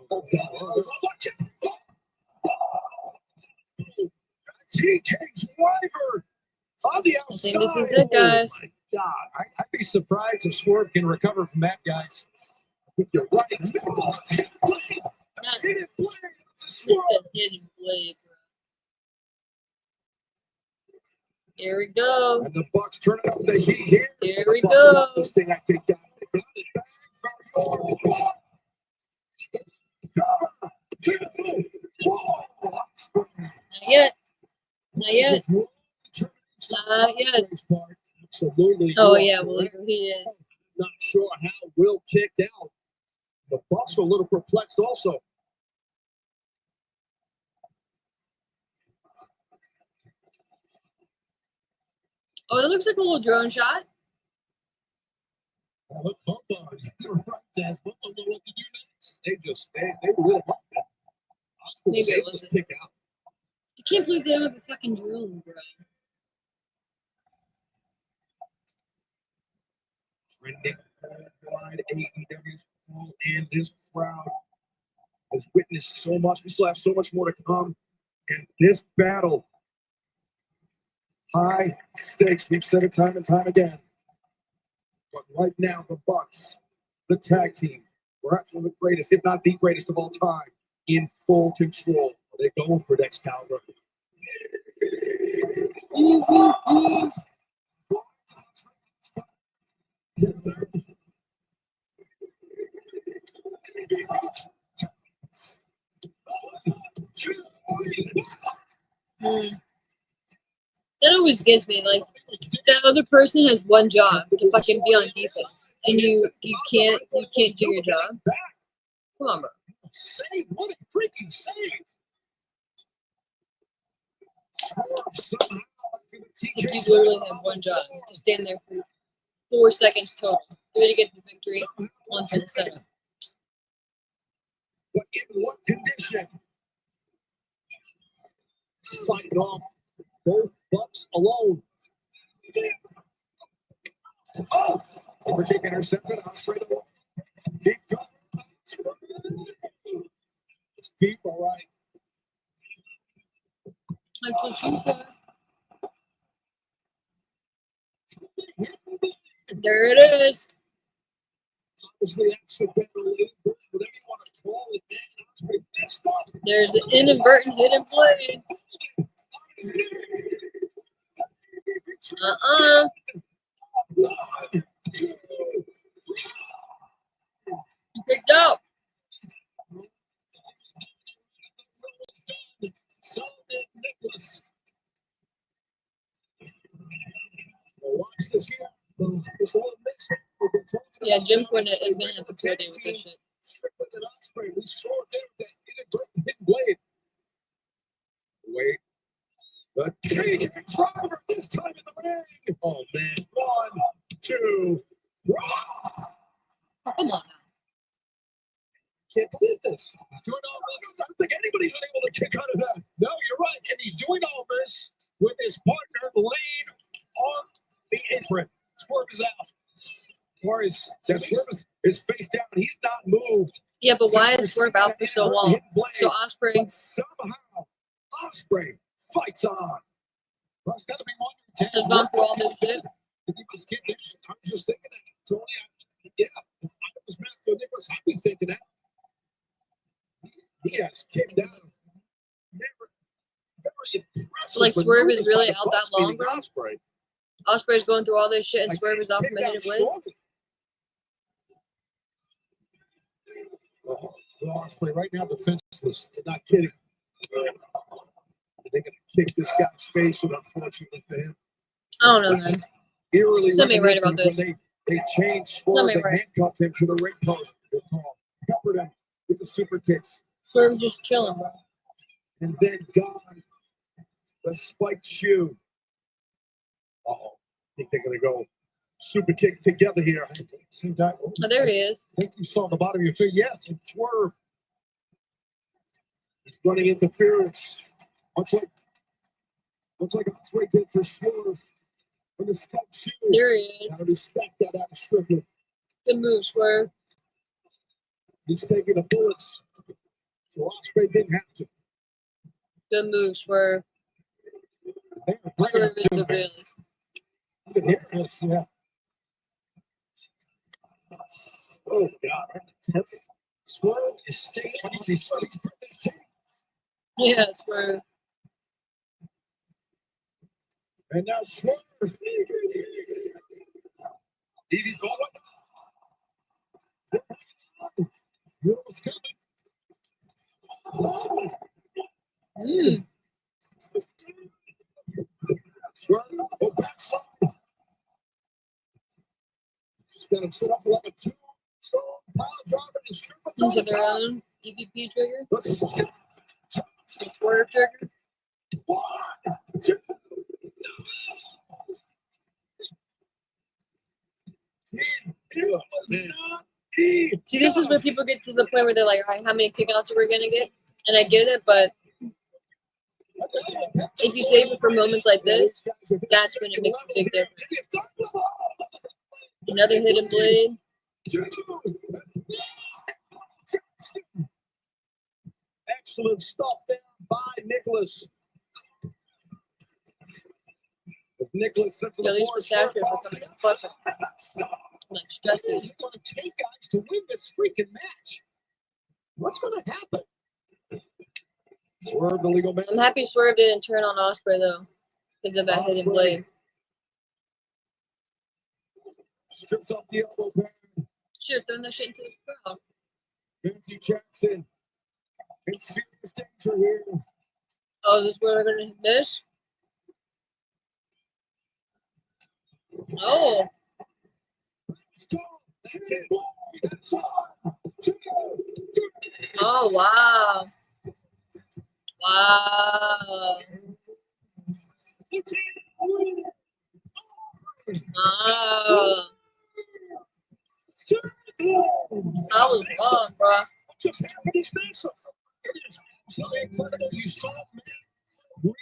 Watch it. TK Driver on the I outside. think this is it, guys. Oh my God, I'd be surprised if Swerve can recover from that, guys. I think you're right. No. Not Hidden blade. just a hidden blade, bro. Here we go. And the Bucks turning up the heat here. Here The we Bucks go. got this thing, I think. Got it back. Cover. 2, 1. Not yet. Not yet. Not yet. Absolutely. Oh yeah, well he is. Not sure how Will kicked out. The Bucks are a little perplexed also. Oh, it looks like a little drone shot. Look, both of them. They were right, Taz. Both of them know what to do next. They lit him up. Maybe it wasn't. Kick out. I can't believe they don't have a fucking drone, bro. Trending worldwide, AEW's all and this crowd has witnessed so much. We still have so much more to come. And this battle, high stakes. We've said it time and time again. But right now, the Bucks, the tag team, perhaps one of the greatest, if not the greatest of all time, in full control. Are they going for Excalibur? That always gets me. Like, that other person has one job to fucking be on defense, and you can't do your job. Come on, bro. Save! What a freaking save! Like, you literally have one job to stand there for 4 seconds total. 3 to get the victory, 1 for the setup. But in what condition? Fighting off both Bucks alone. Oh! Overkick intercepted. Ospreay the wall. Keep going. It's deep, all right. Like what she said. There it is. Obviously, accidentally, whatever you want to call it, man. Ospreay messed up. There's an inadvertent hidden blade. He picked out. So did Nicholas. Watch this here. This little mix. Yeah, Jim Cornette is going to have to throw down with this shit. Strickland and Ospreay. We saw there that inadvertent hidden blade. Wait. The TK Driver this time in the ring. Oh, man. 1, 2, Oh, come on now. can't believe this. He's doing all this. I don't think anybody's been able to kick out of that. No, you're right. And he's doing all this with his partner laying on the apron. Swerve is out. Or is that Swerve is face down. He's not moved. Yeah, but why is Swerve out for so long? So Ospreay, But somehow, Ospreay fights on. Well, it's got to be one of has gone through all this shit. I was just thinking that, Tony. Yeah, if I was Matthew Nicholas, I'd be thinking that. He has kicked out of very Like, Swerve is really out that long, bro? Ospreay. Ospreay's going through all this shit, and Swerve is off from a hidden blade. Ospreay right now defenseless. Not kidding. They're going to kick this guy's face, and unfortunately for him. I don't know, man. Eerily Something right about when this. They changed Swerve, Something they right. handcuffed him to the ring post. Covered him with the super kicks. Swerve just chilling, bro. And then Don, the spiked shoe. Uh-oh. I think they're going to go super kick together here. Oh, there he is. I think you saw the bottom of your feet. Yes, and Swerve. He's running interference. Much like Ospreay did for Swerve. With the spiked shoe. There he is. Gotta respect that out of Strickland. Good move, Swerve. He's taking the bullets. So Ospreay didn't have to. Good move, Swerve. Swerve is the realist. You can hear this, yeah. Oh, God. Swerve is staying on his feet. Yeah, Swerve. And now Swerve. Evie going. You know what's coming. Swerve, go backside. He's going to set up like a two-stone pile driver and Strickland's on Into the their top. own EVP trigger. Let's go. The Swerve trigger. 1, 2. It was not deep. See, this is where people get to the point where they're like, all right, how many kickouts are we going to get? And I get it, but if you save it for moments like this, that's when it makes a big difference. Another hidden blade. Excellent stuff there by Nicholas. As Nicholas sits to At the least floor, the capture becoming fucking like What stressy. is it going to take, guys, to win this freaking match? What's going to happen? Swerve, the legal man. I'm happy Swerve didn't turn on Ospreay though, because of that hidden blade. Strips off the elbow pad. Should have thrown that shit into the crowd. Matthew Jackson in serious danger here. Oh, is this where we're gonna hit this? Oh, Let's go. That's it. That's all. 2, 2. oh wow. Wow. Wow. That was long, bro. Just happened is this. It is absolutely incredible. You saw man reach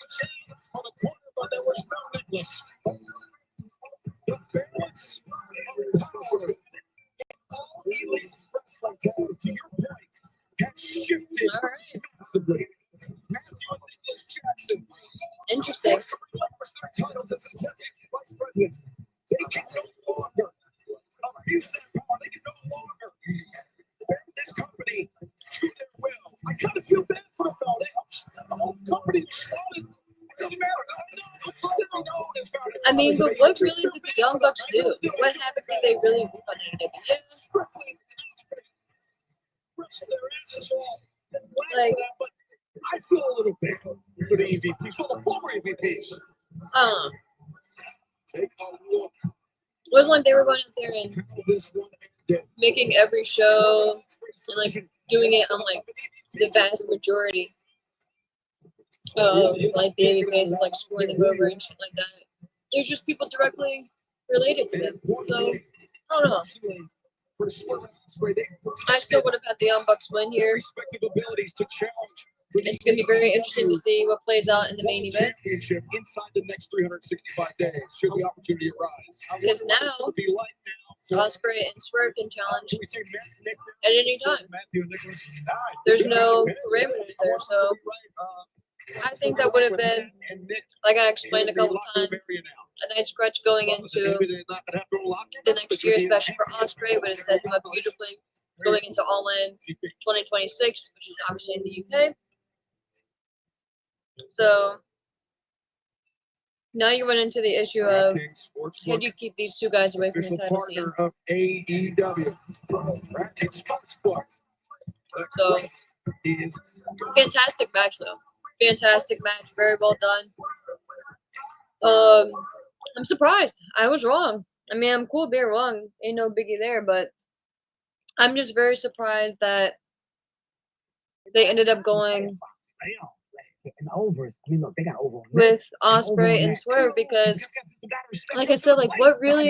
out for the corner, but there was no Nicholas. The balance of power in all elite wrestling, to your point, has shifted All right. massively. Matthew and Nicholas Jackson Interesting. forced to relinquish their titles as executive vice presidents. They can no longer abuse their power. They can no longer bend this company to their will. I kind of feel bad for the fellow. The whole company started. It doesn't matter. It's still known as founded. I mean, but what really did the Young Bucks do? What happened did they really do on AEW? Strictly wrestle their asses off. Like, But I feel a little bad for the EVPs, for the former EVPs. Take a look. It wasn't like they were going out there and How this one ended. making every show and like doing it on like the vast majority of like baby faces, like screwing them over and shit like that. It was just people directly related to them. So I don't know. For Swerve and Ospreay, they I still would have had the Young Bucks win here. respective abilities to challenge. It's going to be very interesting to see what plays out in the main event. Championship inside the next 365 days, should the opportunity arise. Because now, It's gonna be like now. Ospreay and Swerve can challenge We say Matt, Nick, at any time. Matthew and Nicholas. There's no parameters there, so I think that would have been, like I explained a couple times, a nice crutch going into the next year, especially for Ospreay, would have set him up beautifully going into All In 2026, which is obviously in the UK. So Now you run into the issue of DraftKings how Sportsbook, do you keep these two guys away from the official title scene? partner of AEW. DraftKings Sportsbook. So Is fantastic match though. Fantastic match, very well done. I'm surprised. I was wrong. I mean, I'm cool being wrong. Ain't no biggie there, but I'm just very surprised that they ended up going with Osprey and Swerve because, like I said, like what were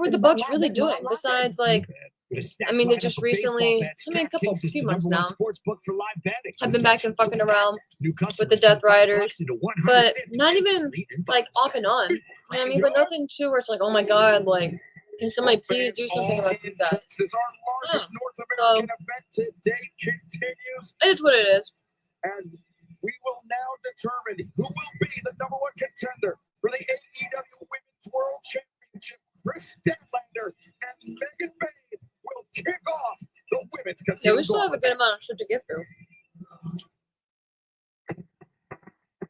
the Bucks really doing besides like? I mean, they just recently, a few months now, have been back and fucking around with the Death Riders, but not even like off and on. You know what I mean? But nothing too where it's like, oh my god, like, can somebody please do something about these guys? Texas, our largest North American event today continues, It is what it is. and we will now determine who will be the #1 contender for the AEW Women's World Championship. Chris Statlander and Megan Bay will kick off the Women's Yeah, Casino. we still have a good amount of shit to get through.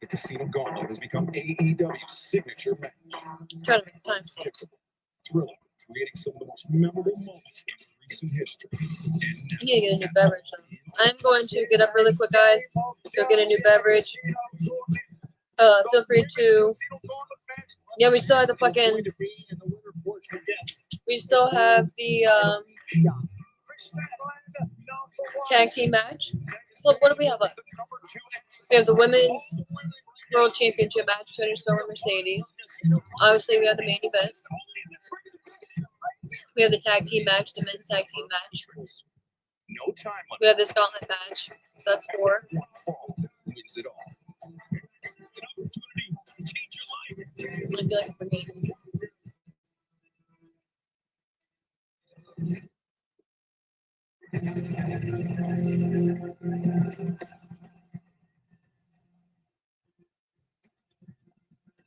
The Casino Gauntlet has become AEW's signature match. Trying to make time so. Thrilling, creating some of the most memorable moments in recent history. I need to get a new beverage. Though. I'm going to get up really quick, guys. Go get a new beverage. Feel free to. Yeah, we still have the fucking. We still have the tag team match. So what do we have left? We have the women's world championship match, Tony Storm and Mercedes. Obviously, we have the main event. We have the tag team match, the men's tag team match. No time We have this gauntlet match. So that's 4. wins it all. I feel like I'm forgetting.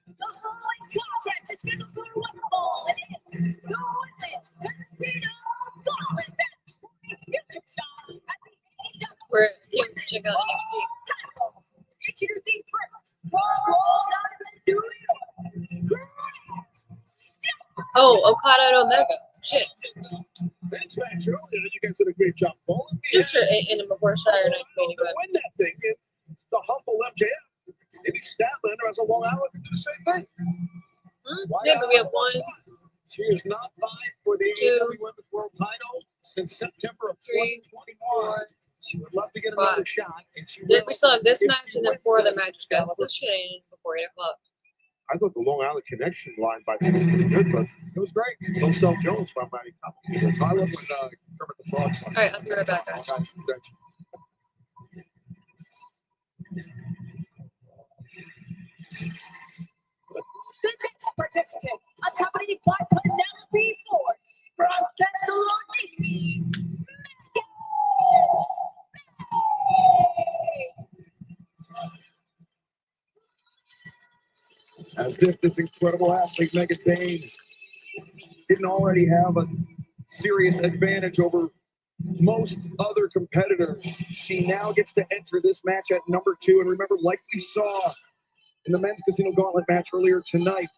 The whole contest is going to go to a ball. It is the Women's Casino Gauntlet match. Future shot at the AEW We're here to check out NXT. title. Introducing first, from all out of New York. Oh, Okada and Omega. Shit. That's match earlier. You guys did a great job following me. Just in the before Saturday night main To event. win that thing, the humble MJF. Maybe Statlander has a Long Island to do the same thing. Yeah, but we have 1, She has not vying for the 2, AEW Women's World title since September of 3, 2021. 4. She would love to get 5. another shot. And she We still have this match and then 4 other matches, guys. This shit ain't before 8 o'clock. I thought the Long Island connection line by the was pretty good, but It was great. don't sell Jones by Mighty Complicated. I love when Kermit the Frog's on. All right, I'll be right back, guys. The next participant, accompanied by Penelope Ford from Thessaloniki. As if this incredible athlete, Megan Bain, didn't already have a serious advantage over most other competitors, she now gets to enter this match at #2. And remember, like we saw in the men's Casino Gauntlet match earlier tonight,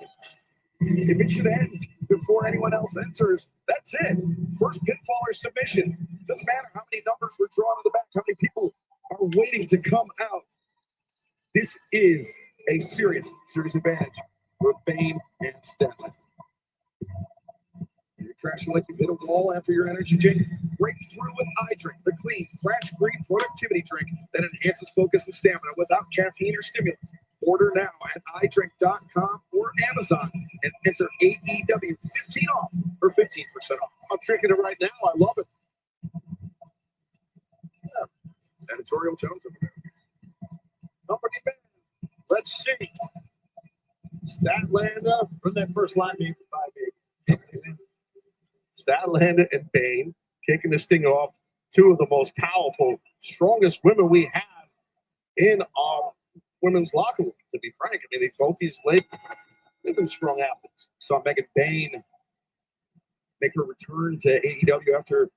if it should end before anyone else enters, that's it. First pinfall or submission. Doesn't matter how many numbers were drawn in the back, how many people are waiting to come out. This is a serious advantage for Bain and Statlander. You're crashing like you hit a wall after your energy drink. Break through with iDrink, the clean, crash-free productivity drink that enhances focus and stamina without caffeine or stimulants. Order now at iDrink.com or Amazon and enter AEW 15 off for 15% off. I'm drinking it right now. I love it. Yeah. Editorial Jones over there. Company man. Let's see. Statlander. Run that first line, baby. Bye, baby. Statlander and Bain kicking this thing off. 2 of the most powerful, strongest women we have in our women's locker room, to be frank. I mean, both these ladies, they've been strong athletes. Saw Megan Bain make her return to AEW after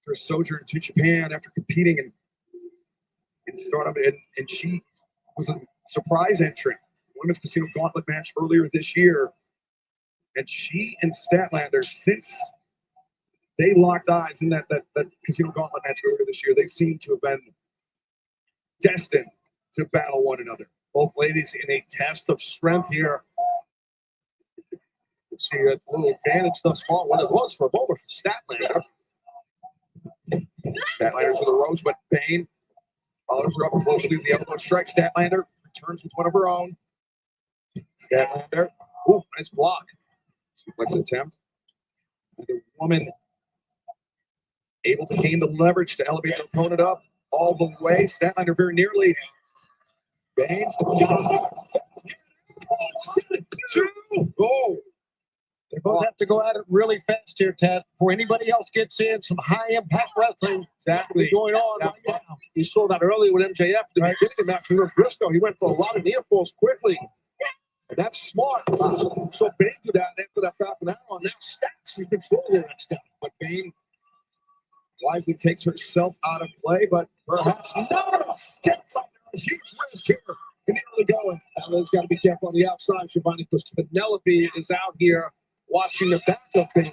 her sojourn to Japan, after competing in Stardom, and she was a surprise entrant women's casino gauntlet match earlier this year. And she and Statlander, since they locked eyes in that casino gauntlet match earlier this year, they seem to have been destined to battle one another. Both ladies in a test of strength here. You see a little advantage thus far, what it was for a moment for Statlander. Statlander to the ropes, but Bain follows her up closely with the elbow strike. Statlander returns with one of her own. Statlander, ooh, nice block. Suplex attempt. And the woman able to gain the leverage to elevate her opponent up all the way. Statlander very nearly. Baines two. Oh. They both have to go at it really fast here, Ted, before anybody else gets in. Some high-impact wrestling Exactly going on right now. We saw that earlier with MJF. The beginning of the match with Briscoe, he went for a lot of near falls quickly. And that's smart. So Bain do that after that Falcon Arrow, and now Stacks in control of that stuff. But Bain wisely takes herself out of play, but perhaps not a step. A huge risk here. Immediately going. Alan's got to be careful on the outside, Shivani, because Penelope is out here watching the back of Bain.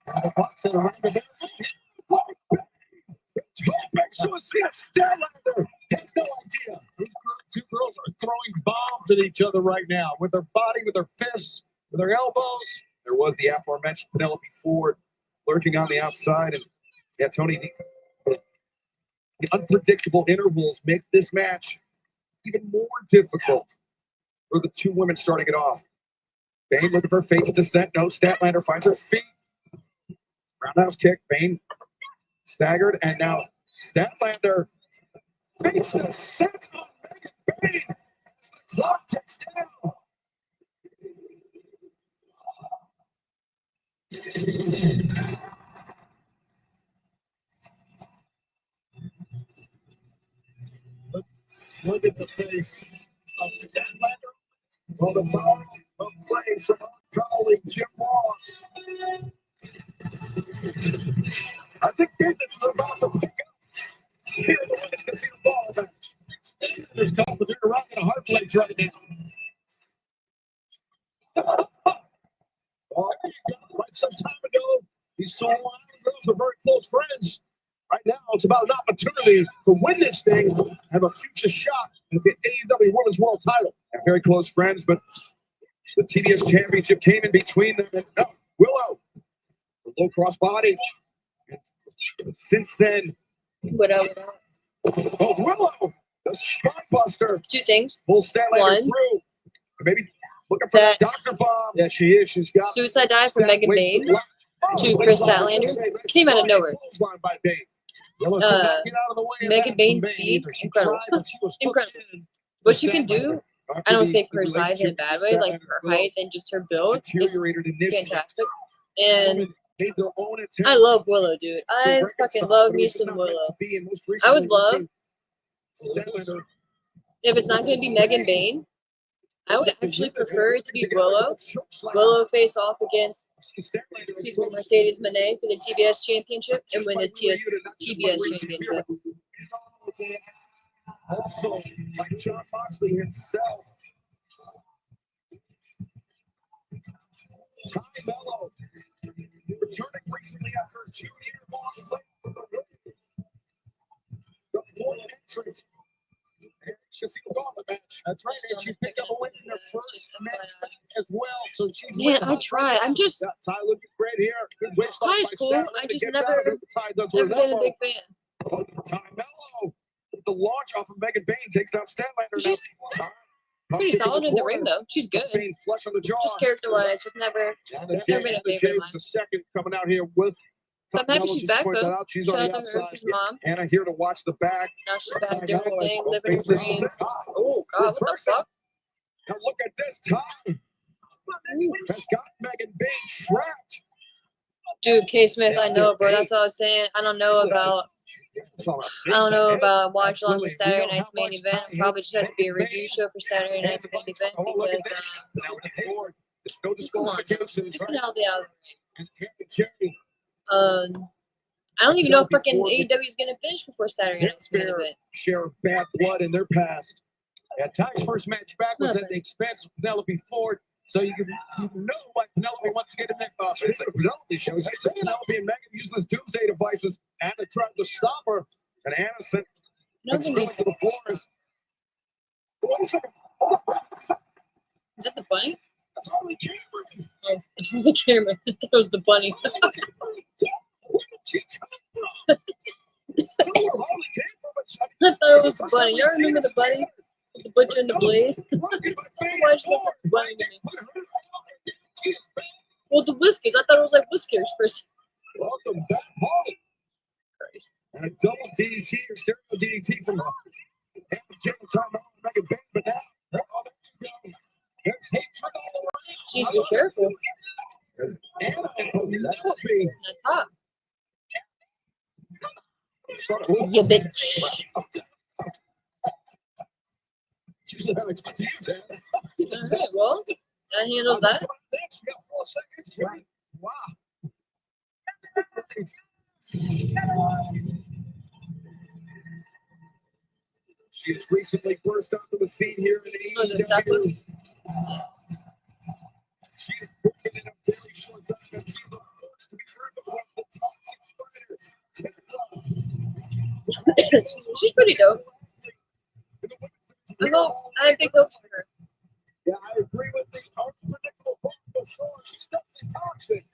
The box and around the back. Statlander has no idea. These two girls are throwing bombs at each other right now with their body, with their fists, with their elbows. There was the aforementioned Penelope Ford lurking on the outside. And yeah, Tony, the unpredictable intervals make this match even more difficult for the two women starting it off. Bain looking for Fate's descent. No, Statlander finds her feet. Roundhouse kick. Bain staggered. And now Statlander Fate's descent on Megan Bain as the clock ticks down. Look at the face of Statlander. On the bottom of plays from our colleague Jim Ross. I think business is about to pick up here in the women's casino ball match. Statlander's caught between a rock and a hard place right now. Oh, quite some time ago, he saw a lot of girls were very close friends. Right now, it's about an opportunity to win this thing, have a future shot at the AEW Women's World Title. They're very close friends, but the TBS Championship came in between them. And no, Willow, the low cross body. And since then, Widow. oh, Willow, the spine buster, Two things. pulls Statlander One, through. Maybe looking for that Dr. Bomb. Yeah, she is. She's got Suicide dive from Megan Bain to Chris Statlander. Came out of nowhere. By Bain. Yellow could not get out of the way of Megan that Bain's from Bain speed, either. She incredible. tried, but she was hooked Incredible. in. What she can do, I don't say for her size in a bad way, like her height and just her build is Deteriorated initially. fantastic. And Made their own attempt I love Willow, dude. to I break fucking aside, love but it me was some not meant Willow. to be, and most I recently would love, we've seen Statlander if it's not going to be Megan Bain, I would actually prefer it to be Willow. Willow face off against, excuse me, Mercedes Moné for the TBS Championship and win the TBS Championship. Also, like John Moxley himself. Ty Mello, returning recently after a 2-year-long wait for the win. The fourth entrant. And it's just a gauntlet match. That's right, and she picked up a win in her first match back as well. So she's Yeah, winning I try. I'm just, Ty looking great here. Good waist off Ty's by cool. Statlander. I just Gets out never, of it. Ty does with never an been a elbow. big fan. Ty Mello, the launch off of Megan Bain takes down Statlander. She's pretty solid in the ring, though. She's good. Bain flush on the jaw. Just character-wise, just never. And Never been a favorite of James mine. the second coming out here with. I'm happy she's back, Point that though. out. She's on Shout the out to her, outside. she's mom. Hannah here to watch the back. Now she's Ty got a different Mello thing, will living face the this dream. Oh, God, what the reversal. fuck? Now look at this time. Has got Megan Bain trapped. Dude, K. Smith, I know, bro. That's what I was saying. I don't know about watch along with Saturday night's main event. I probably should have to be a review show for Saturday night's main event Oh, look at because this. Now with the Ford, there's no come on, disqualifications. get Penelope out. And Jerry, I don't even know if fucking AEW is gonna finish before Saturday their night's main fair event. share of bad blood in their past. Yeah, Ty's first match back was at the expense of Penelope Ford. So you know what Penelope wants to get in that box. It's a Penelope show. Penelope and Megan use those doomsday devices. Anna tried to stop her, and Anna sent screaming to the floors. Wait a second. Is that the bunny? That's Harley Cameron. Oh, the camera. That was the bunny. Where did she come from? I don't know where Harley came from, but I thought it was the bunny. Y'all remember the bunny? With the butcher and the blade? Why is that the bunny to me? Well, the whiskers. I thought it was like whiskers first. Welcome back, Harley. Christ. And a double DDT or stereo DDT from Jim timeout to make it big, but now there's hatred all around. Jeez, be careful. There's Anna and Penelope. That top. You You bitch. Usually having to you, Dan. Alright, well, that handles that. Next, we got 4 seconds. Wow. She has recently burst onto the scene here in Oh, the top one? AEW. She has broken in a very short time, and she's the first to be heard of one of the top 6 fighters. She's pretty dope. I have big hopes for her. Yeah, I agree with the unpredictable part for sure. She's definitely toxic.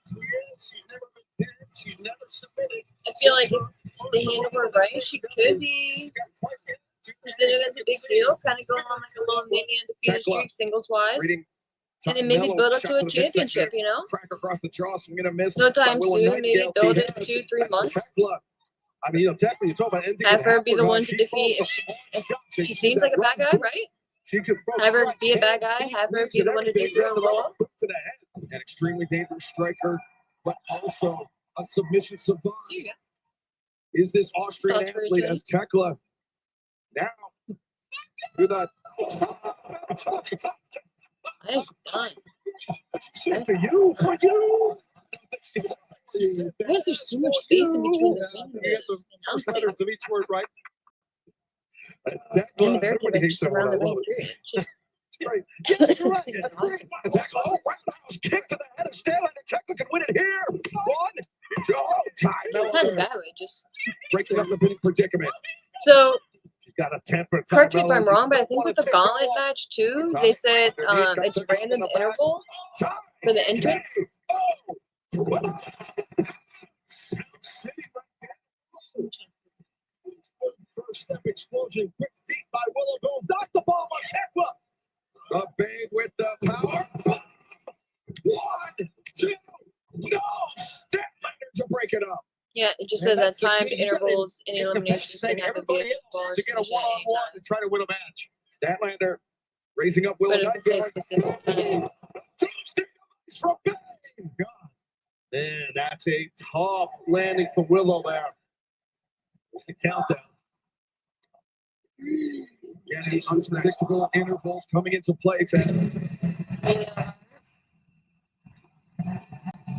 She is. She's never been dead. She's never submitted. I feel like if they handle her right, she could be presented as a big deal, kind of going on like a little mini undefeated streak singles wise, and then maybe build up to a championship, you know? Crack across the jaw, so I'm gonna miss. No time soon, maybe build it 2-3 months. I mean, technically, you're talking about anything. Have her be the one to defeat. If she seems like a bad guy, right? She could have her be a bad guy. Have her be the one to defeat her and blow up. To the head. An extremely dangerous striker, but also a submission savant. Is this Austrian athlete as Tekla now through that? Nice done. For you. Why is there so much space in between the fingers? First letters of each word, right? And the barricade right just around the ring. Just great. Yeah, you're right. That's great. Oh, roundhouse kick to the head of Stanlander. Tekla can win it here. 1, 2, time. not in a bad way, just Breaking up the pinning predicament. so. She's got a temper. Correct me if I'm wrong, but I think with the gauntlet match too, they said it's random interval for the entrance. First step explosion, quick feet by Willow Gold. Knock the ball on Tekla. The big with the power. 1, 2, no. Stanlander to break it up. Yeah, it just said that timed intervals in eliminations can have to be a ball to get a submission at any one-on-one time. to try to win a match. Statlander raising up Willow But it doesn't say specific time. from God. Man, that's a tough landing for Willow there. What's the countdown? Yeah, the unpredictable intervals coming into play, Ted. Yeah.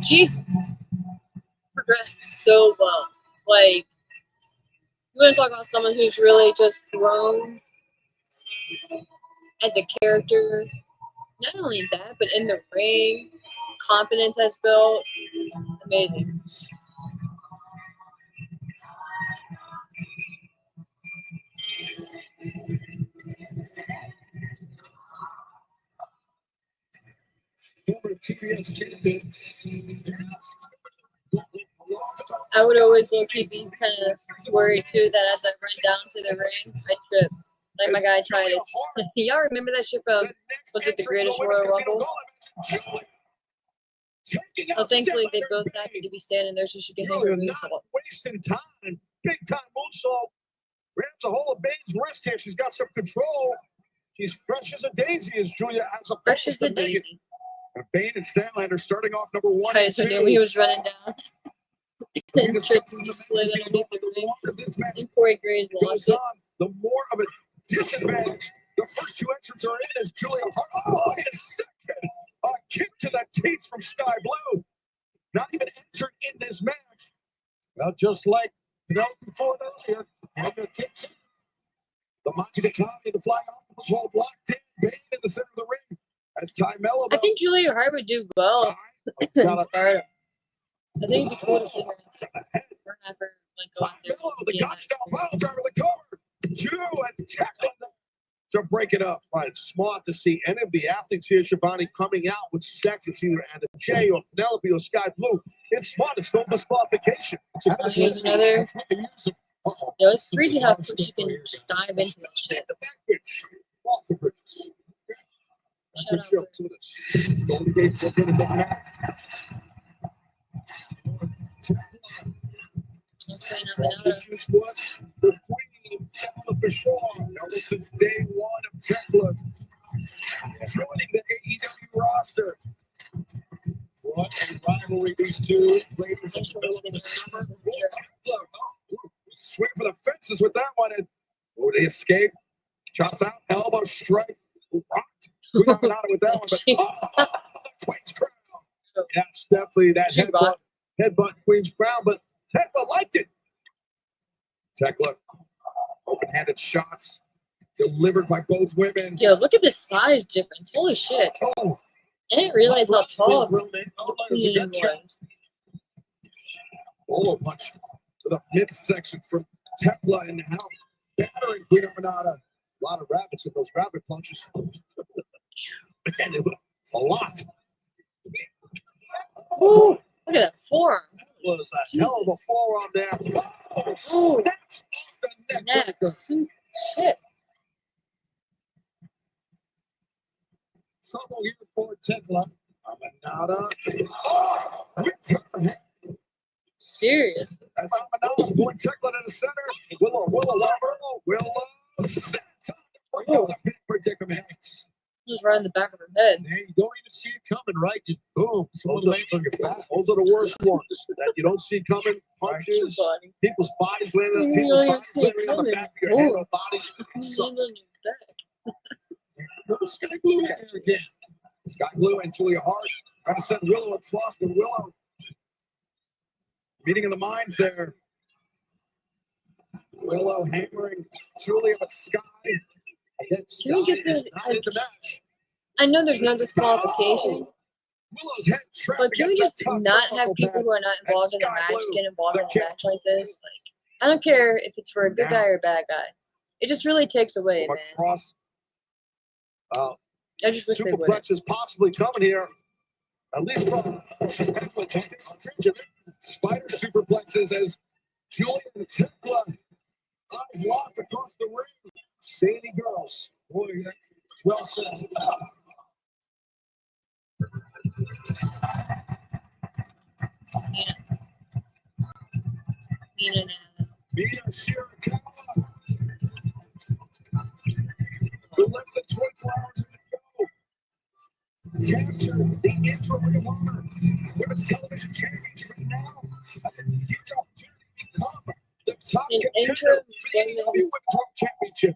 She's progressed so well. Like, we're going to talk about someone who's really just grown as a character. Not only that, but in the ring, confidence has built. Amazing. I would always low-key be kind of worried too that as I run down to the ring, I trip. Like my guy Titus. Y'all remember that shit from, was it the Greatest Royal Rumble? Well, thankfully they both happened to be standing there so she could hit her moonsault. Wasting time. Big time moonsault. Grabs a hold of Bane's wrist here. She's got some control. She's fresh as a daisy as Julia has a Fresh as a daisy. Bane and Stanlander starting off number 1 Titus, I and 2. knew he was running down. And tripped and just slid underneath the ring. And Corey Graves lost it. The more of a disadvantage the first 2 entrants are in as Julia Hart. Oh, wait a second. A kick to the teeth from Sky Blue. Not even entered in this match. Well, just like before earlier, and the kicks The Machigatami, the flying octopus hold locked in. Bane in the center of the ring. As Ty Mello. I think Julia Hart would do well in Stardom. I think it'd be cool to see her have her like go out there. The gut-style pile driver, the cover. 2 and tackle to break it up. Right, it's smart to see any of the athletes here, Shivani, coming out with seconds, either Anna Jay or Penelope or Sky Blue. It's smart. It's no disqualification. Here's another. Yo, it's crazy how quick she can just dive into that shit. Off the bridges. Golden Gate will get it back. The queen, Tekla for sure. Ever since day one of Tekla joining the AEW roster. What a rivalry these two ladies in the middle of the summer. Swing for the fences with that one. And they escape. Chops out, elbow strike. Rocked. We got out with that one. But Queen's Crown. Yeah, it's definitely that headbutt Queen's Crown. But Tekla liked it. Tekla, open-handed shots delivered by both women. Yo, look at the size difference. Holy shit. Oh, I didn't realize how tall Queen was. Bolo punch to the midsection from Tekla, and now battering Queen Armada. A lot of rabbits in those rabbit punches. Man, it was a lot. Ooh, look at that forearm. That was a hell of a forearm there. Ooh, That's the neck breaker. Shit. Trouble here for Tekla. Armada. Oh, with her head. Serious. As Armada pulling Tekla to the center. Willow. Predicaments. Just right in the back of her head. Yeah, you don't even see it coming, right? Just boom. Those are the worst ones that you don't see coming. Punches, people's bodies landing on people's bodies, landing on the back of your head or body. Sky Blue here again. Sky Blue and Julia Hart trying to send Willow across the Willow. Meeting in the minds there. Willow hammering Julia, but Sky. Can we get this? I know there's no disqualification, but can we just not have people who are not involved in the match get involved in a match like this? Like, I don't care if it's for a good guy or a bad guy. It just really takes away, man. I just wish they would. Superplex is possibly coming here. At least from Spider Superplexes as Julia and Tekla eyes locked across the ring. Sadie girls. Boy, that's well said. Mina Shirakawa. Who left the 24 hours ago. Captured the interim winner. Women's television championship right now. That's a huge opportunity to become the top contender for the AEW Women's World Championship.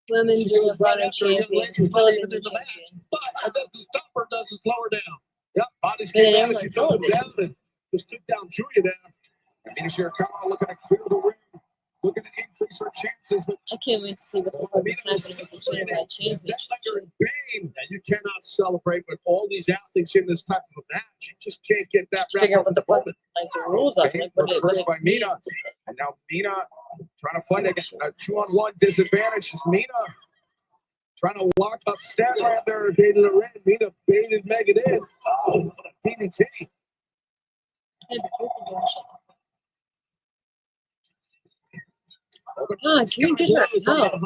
Women's Ring of Honor champion, television champion. But it doesn't stop her, doesn't slow her down. Yep, bodies came down and she took them down and just took down Julia down. And Mina Shirakawa looking to clear the ring, looking to increase her chances. But I can't wait to see what the fuck is happening with the Unified Championship. That's like a Bane that you cannot celebrate with all these athletes in this type of a match. You just can't get that right. Figure out what the fuck, like the rules are. Like, first by Mina, and now Mina trying to fight against a 2-on-1 disadvantage. Is Mina trying to lock up Statlander, baited her in. Mina baited Megan in. Oh, DDT. God, can you get her out?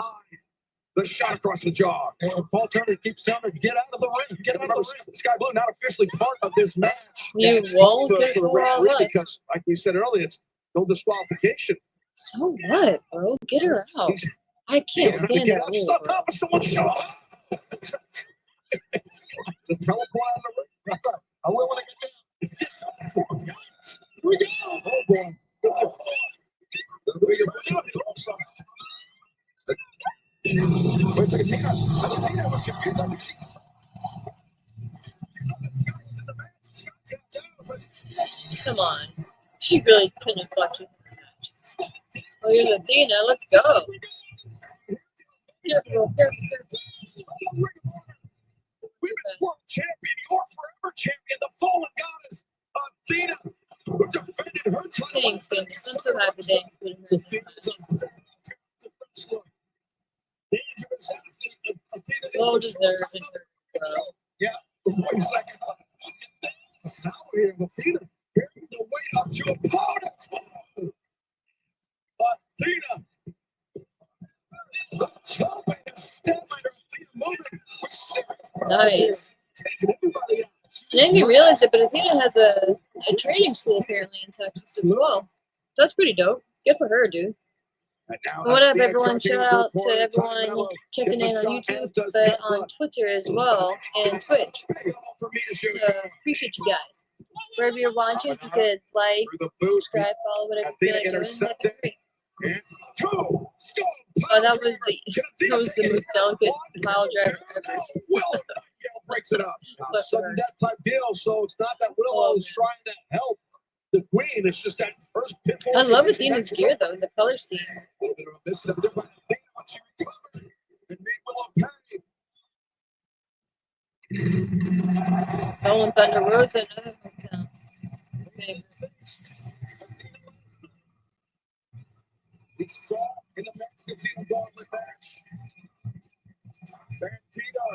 The shot across the jaw. And Paul Turner keeps telling her, get out of the ring. Get out of the ring. Sky Blue not officially part of this match. You won't get for the referee because, like we said earlier, it's no disqualification. So what, bro? Get her out. I can't stand that rule, on top of someone's jaw. Just teleport out of the ring. I wouldn't want to get down. Here we go. Oh, boy. Wait a second, Tina. I think Tina was confused. Come on. She really couldn't have fucked you in the match. Oh, here's Athena. Let's go. Careful, careful, careful. Women's World Champion, your forever champion, the fallen goddess Athena, who defended her title. Thanks, goodness. I'm so happy they included her in this match. Well deserved. Yeah, wait a second. Now here, Athena, carrying the weight up to opponents. Athena. The top and a step under Athena moving with serious Nice. taking everybody out. I didn't even realize it, but Athena has a training school apparently in Texas as well. That's pretty dope. Good for her, dude. And now What up, Athena everyone? cracking Shout out into to the everyone Mello. checking Gets a in on shot, YouTube, as does but Tampa. on Twitter as well, and Twitch. Big level for me to shoot. Appreciate you guys. Wherever you're watching, if you could like, Through the boot. subscribe, follow, whatever you feel like doing, that'd be Intercepted. great. And two. Stone Oh, that pile was driver. the Can Athena most take it? delicate One, pile driver two, ever. no. Willow Nightingale breaks it up. But Sudden death type deal, so it's not that Willow is trying to help the queen. It's just that first pitfall. I love she Athena's makes. gear though, the color scheme. A little bit of a misstep there by Athena, but she recovered and made Willow pay. Nolan Thunder Rosa, another hometown. Okay. We saw in the next Casino Gauntlet match. Bandito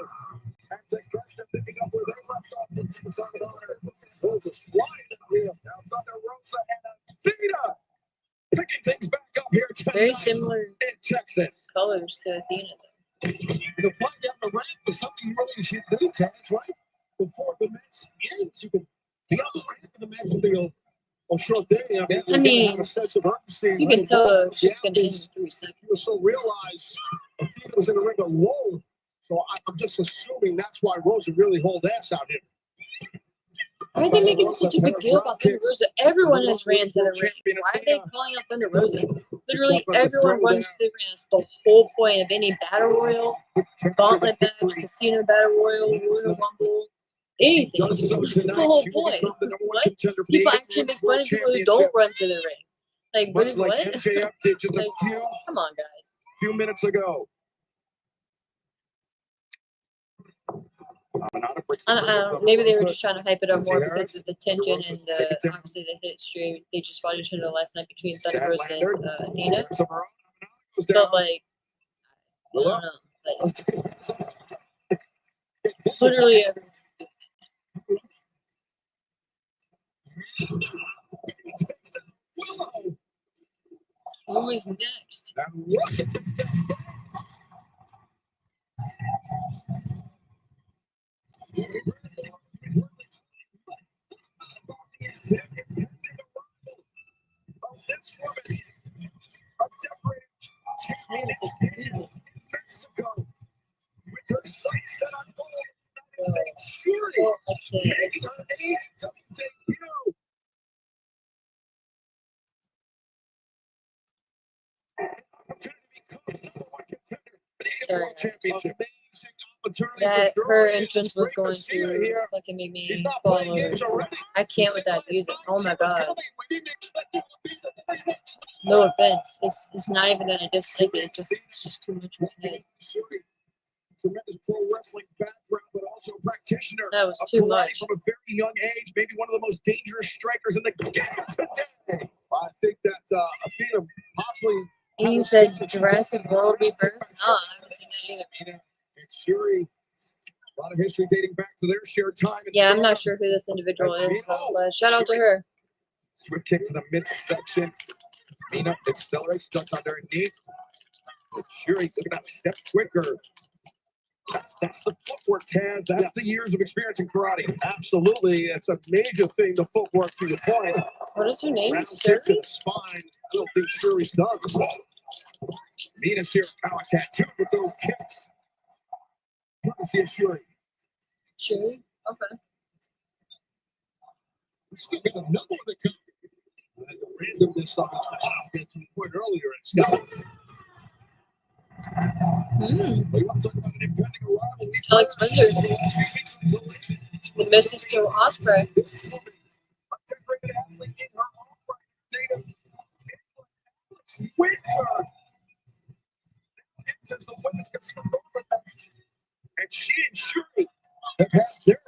had to crush them, picking up where they left off. This is on honor. Those is flying in the wheel. Now Thunder Rosa and Athena picking things back up here tonight. Very similar in Texas. colors to Athena. You fly down the ramp is something you really should do, Taz, right? Before the match ends, you can be on the ramp and the match will be a short day. I mean, you're gonna have a sense of urgency. You can tell the Yeah, shit's gonna end in 3 seconds. you also realize Athena was in a ring alone. So I'm just assuming that's why Rosa really hauled ass out here. Why are they making such a big deal about Thunder Rosa? Everyone has ran to the ring. Why are they calling out Thunder Rosa? Literally everyone runs to the ring. That's the whole point of any battle royal, gauntlet match, casino battle royal, Royal Rumble, anything. That's the whole point. What? People actually make fun of people who don't run to the ring. Like, what? Much like MJF did just a Like, few come on, guys. minutes ago. I don't know. Maybe they were just trying to hype it up more because of the tension and obviously the hit stream. They just watched each other last night between Thunder Rosa and Athena. But like, I don't know. Like, literally everyone. Who is next? That her entrance was going to fucking make me fall over. I can't with that music. Oh my god. No offense. It's not even that I dislike it. It's just too much for me. Tremendous pro wrestling background, but also practitioner. That was too much. From a very young age, maybe one of the most dangerous strikers in the game today. I think that Athena possibly. And you said Jurassic World Rebirth? No, I haven't seen that either. And Shuri, a lot of history dating back to their shared time. Yeah, I'm not sure who this individual is, but shout out to her. Swift kick to the midsection. Mina accelerates, ducks on their knee. Shuri, look at that step quicker. That's the footwork, Taz. That's the years of experience in karate. Absolutely. It's a major thing, the footwork, to your point. What is her name? Round Shuri? kick to the spine. I don't think Shuri's done. Mina Shirakawa tattooed with those kicks. Courtesy of Shuri. Shuri? Okay. We still got another one to come. The randomness of it. Get to the point earlier. It's got. We want to talk about an impending arrival. Alex Windsor. The Mrs. to Osprey. Windsor enters the And she and Shuri have had their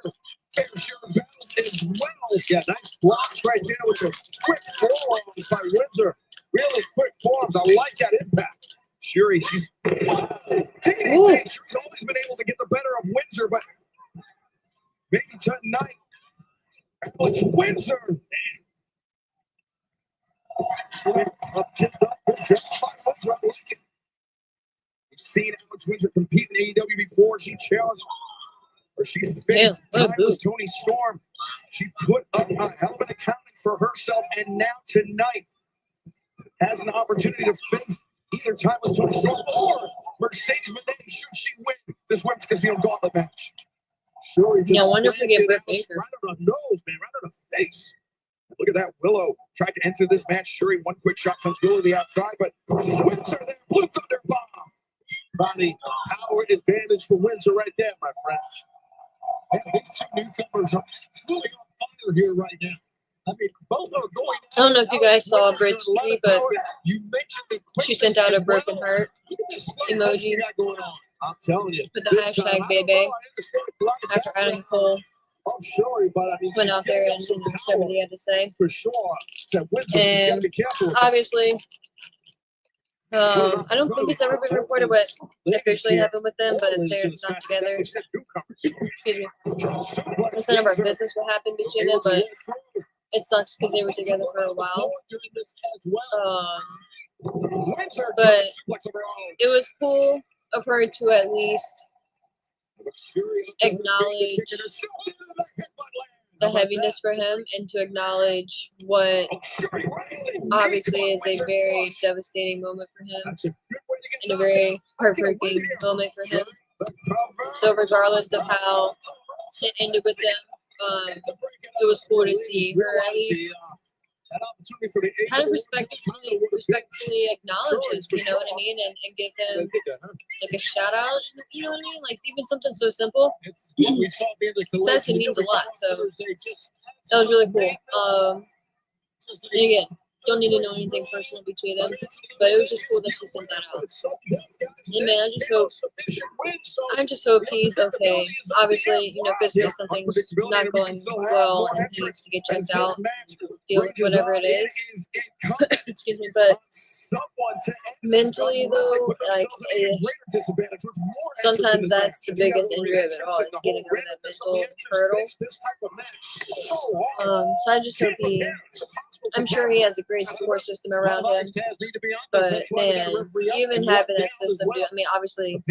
fair share of battles as well. Yeah, nice blocks right there with the quick forearms by Windsor. Really quick forearms. I like that impact. Shuri, she's taking it. Shuri's always been able to get the better of Windsor, but maybe tonight. Alex Windsor. We've seen Alex Windsor compete in AEW before. She challenged, or she faced timeless Tony Storm. She put up a hell of an accounting for herself, and now tonight has an opportunity to face either timeless Tony Storm or Mercedes Moné should she win this Women's Casino Gauntlet match. Sure, Yeah, I wonder if we get Britt Baker. Right on the nose, man, right on the face. Look at that. Willow tried to enter this match. Shuri, one quick shot sends Willow to the outside, but Windsor there. Blue Thunder bomb. Body power advantage for Windsor right there, my friend. And these two newcomers are really on fire here right now. I mean, both are going. I don't know if you guys saw Britt's tweet, but she sent out a broken heart emoji I'm telling you. with the hashtag Bebe after Adam Cole I'm sorry, but I mean, went out there and said what he had to say. for sure. And obviously, I don't think it's ever been reported what officially happened with them, but they're not together. Excuse me. It's none of our business what happened between them, but it sucks because they were together for a while. But it was cool of her to at least acknowledge the heaviness for him and to acknowledge what obviously is a very devastating moment for him and a very heartbreaking moment for him. So regardless of how it ended with them, it was cool to see her at least kind of respectfully acknowledge it, you know what I mean, and give them like a shout out, you know what I mean, like even something so simple says it means a lot. So that was really cool. And again, don't need to know anything personal between them, but it was just cool that she sent that out. And man, I just hope he's okay. Obviously, you know, physically something's not going well and he needs to get checked out, deal with whatever it is. Excuse me, but mentally though, like sometimes that's the biggest injury of it all, is getting over that mental hurdle. So I just hope I'm sure he has a great support system around him, but man, even having that system, I mean, obviously,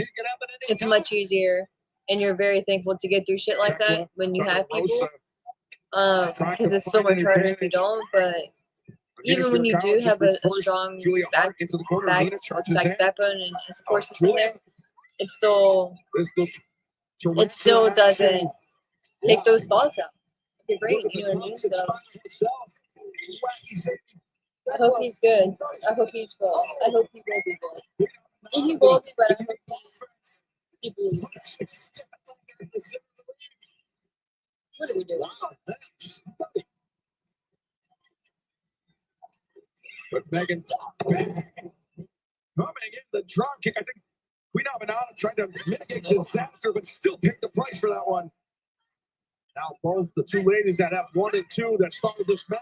it's much easier, and you're very thankful to get through shit like that when you have people, because it's so much harder if you don't. But even when you do have a strong backbone and a support system there, it still doesn't take those thoughts out. You're great, you know what I mean? So I hope he's good. I hope he's well. I hope he will be good. And he will be, but I hope he believes. What are we doing? But Megan coming in the drop kick. I think Queen Amanada tried to mitigate disaster, but still paid the price for that one. Now both the two ladies that have 1 and 2 that started this match.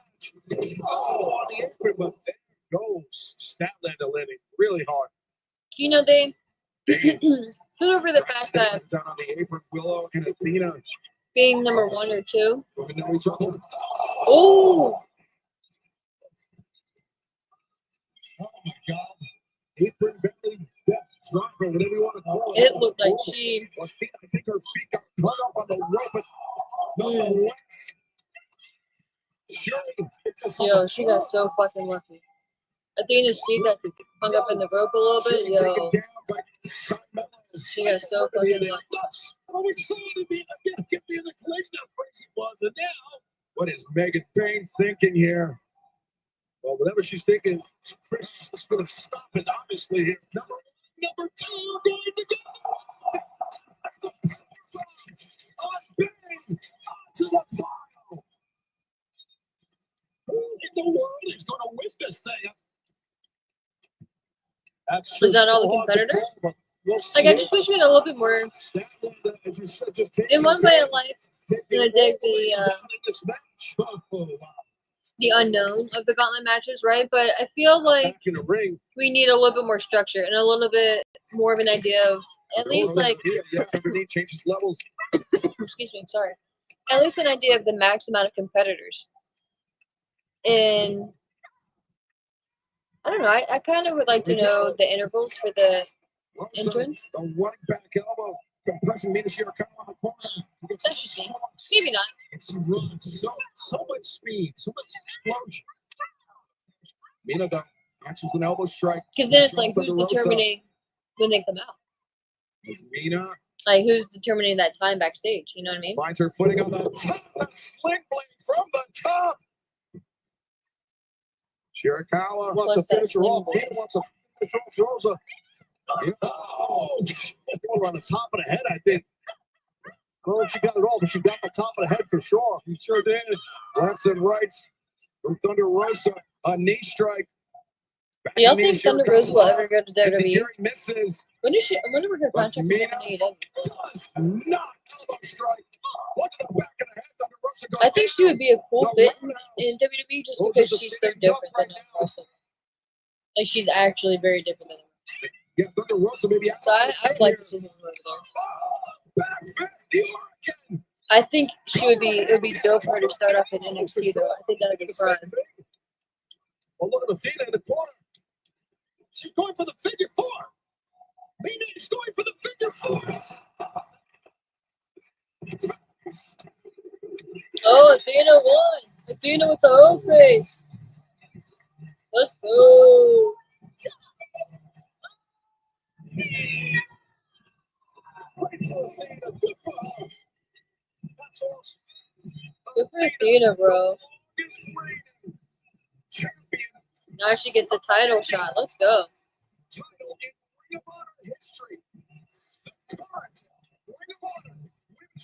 Oh, on the apron, but there goes Statlander landing really hard. You know, they put over the fact that down on the apron, Willow and Athena being number 1 or 2. Oh! Oh my God. Apron belly, death drop, or whatever you want to call it. It looked like she. I think her feet got caught up on the rope, but nonetheless. Yo, she got so fucking lucky. Athena's feet got hung up in the rope a little bit. Yo, she got so fucking lucky. What is Megan Payne thinking here? Well, whatever she's thinking, Chris is going to stop it, obviously. Here. Number 2 going to go. On Payne, to the pile. Who in the world is going to win this thing? Was that all the competitors? Like, I just wish we had a little bit more. In one way of life, and I dig the unknown of the gauntlet matches, right? But I feel like we need a little bit more structure and a little bit more of an idea of at least like changes levels. excuse me, I'm sorry. At least an idea of the max amount of competitors. And I don't know, I kind of would like to know the intervals for the entrance. The running back elbow compressing Mina Shirakawa on the corner. That's just me. Maybe not. She runs so much speed, so much explosion. Mina though answers an elbow strike. Because then it's like, who's determining when they come out? Mina. Like, who's determining that time backstage? You know what I mean? Finds her footing on the top. The sling blade from the top. Shirakawa wants to finish her off. Mina wants to finish her off. Throws a. Oh, on the top of the head, I think. I don't know if she got it all, but she got the top of the head for sure. She sure did. Lefts and rights from Thunder Rosa. A knee strike. Do y'all think Thunder Rosa will ever go to WWE? Misses. When is she? When did her contract is up in AEW? Does not elbow strike. What to the back of the head? Thunder Rosa goes I think she would be a cool down. fit in WWE just because she's so different than wrestling. Like, she's actually very different than wrestling. Yeah, Thunder Rosa maybe. So I would like to see her over there. Back fist, the Oregon. I think she would be. It would be dope for her to start off in NXT though. I think that would be fun. Well, look at Athena in the corner. She's going for the figure four. Mina is going for the figure four. Oh, Athena won. Athena with the O face. Let's go. Good for Athena, bro. Now she gets a title shot. Let's go. Good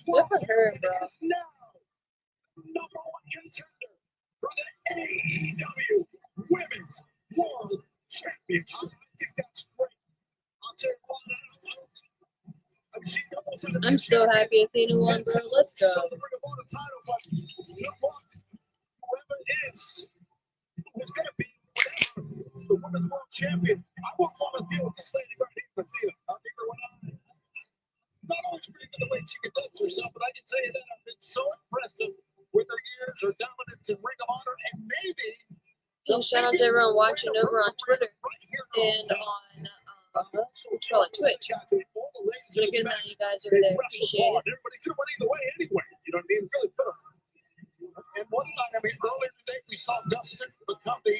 for her, bro. Number one contender for the AEW Women's World Championship. I think that's great. I'll tell you what. I'm so happy Athena won, bro. Let's go. Whoever it is, who's going to be the Women's World Champion, I won't want to deal with this lady right here, Athena. I think they're not always pretty good the way she conducts herself, but I can tell you that I've been so impressive with her years, her dominance in Ring of Honor, and maybe. And shout out to everyone watching over on Twitter and on Twitch. There's a good amount of you guys over there. Appreciate it. Everybody could have went either way anyway. You know what I mean? Really could have. And one night, I mean, earlier today, we saw Dustin become the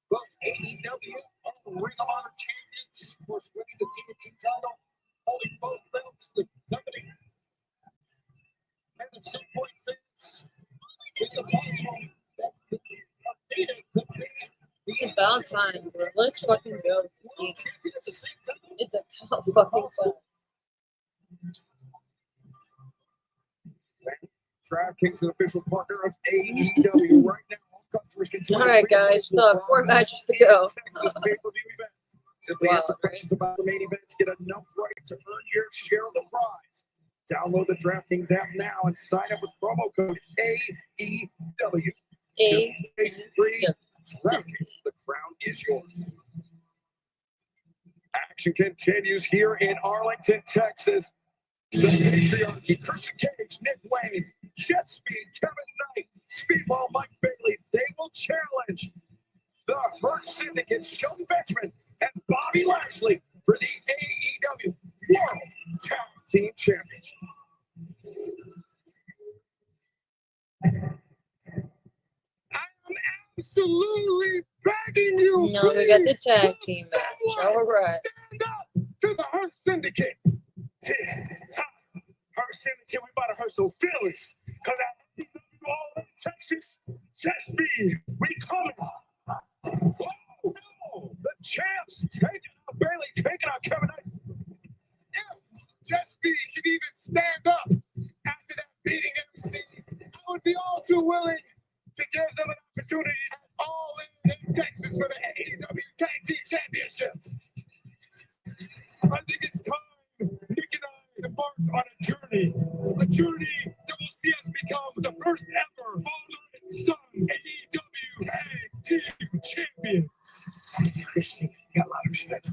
both AEW and Ring of Honor champions. Of course, winning the TNT title, holding both belts, the company. And at some point, things is a possible that Athena could be. It's about time, bro. Let's fucking go. It's about fucking time. DraftKings, an official partner of AEW right now. All customers can join. All right, guys. Still have 4 matches to go. Simply answer questions about the main event to get enough right to earn your share of the prize. Download the DraftKings app now and sign up with promo code AEW. DraftKings, the crown is yours. Action continues here in Arlington, Texas. The Patriarchy, Christian Cage, Nick Wayne, Jet Speed, Kevin Knight, Speedball Mike Bailey. They will challenge the Hurt Syndicate, Shelton Benjamin, and Bobby Lashley for the AEW World Tag Team Championship. I'm absolutely begging you. No, we got the tag team match. All right. Stand up to the Hurt Syndicate. Hurt Syndicate, we about to hurt some feelings. Because I all in Texas, Jet Speed, we coming. Oh, no, the champs taking out Bailey, taking out Kevin Knight. If Jet Speed can even stand up after that beating MC, I would be all too willing to give them an opportunity at All in Texas for the AEW Tag Team Championship. I think it's time Nick and I embark on a journey that will see us become the first ever father and son AEW Tag Team Champions. Christian, you got a lot of respect.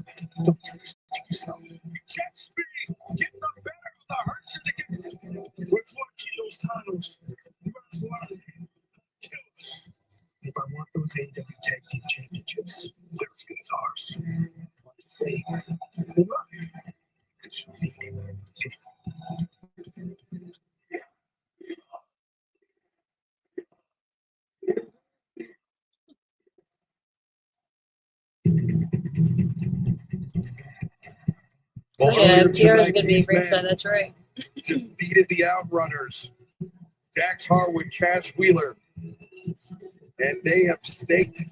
Don't take yourself. Jet speed, getting the better of the hurts of the game. We're watching those titles. You guys want to kill us. If I want those AEW Tag Team Championships, they're as good as ours. I want to say, good luck. Oh, yeah, PR is going to be ringside. That's right. Defeated the Outrunners, Dax Harwood, Cash Wheeler, and they have staked.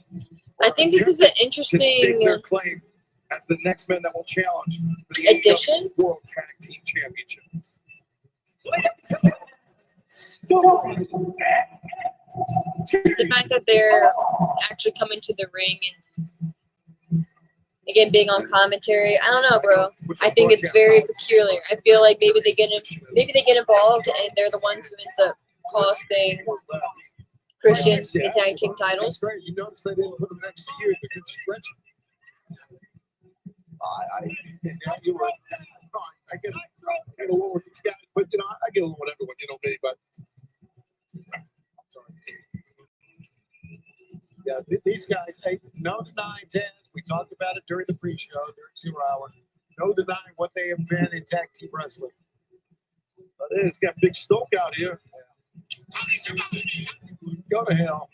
I think this is an to stake interesting their claim as the next men that will challenge for the addition. AEW World Tag Team Championship. The fact that they're actually coming to the ring and again being on commentary, I don't know, bro. I think it's very peculiar. I feel like maybe they get involved and they're the ones who ends up costing Christian the tag team titles. That's right. You notice they didn't put them next to you. They could stretch. You're right. I get along with these guys, but I get along with everyone, me, but sorry. Yeah, these guys, hey, no denying, Ted. We talked about it during the pre-show, during 2 hours. No denying what they have been in tag team wrestling. But it's got Big Stoke out here. Go to hell.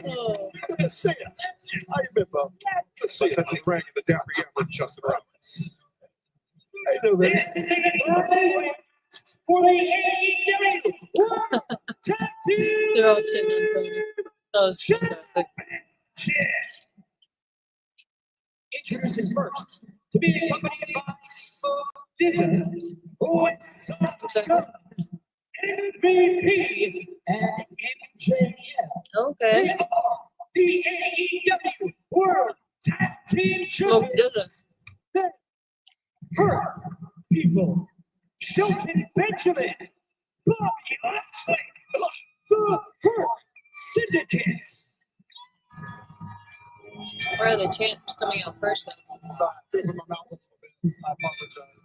Oh. Let's see it. How you been, Bob? Let's see it. The Frank and the Dapper Yammer, Justin Rollins. How you doing, baby? For the AEW World Tag Team They're all sitting on Tony. That was fantastic. Introducing first to be accompanied by Disney, MVP, and MJF. Okay. They are the AEW World Tag Team Well, Champions. Her people, Shelton Benjamin, Bobby Lashley, the Hurt Syndicate. Where are the champs coming out first? Though? My mouth a little bit. I apologize.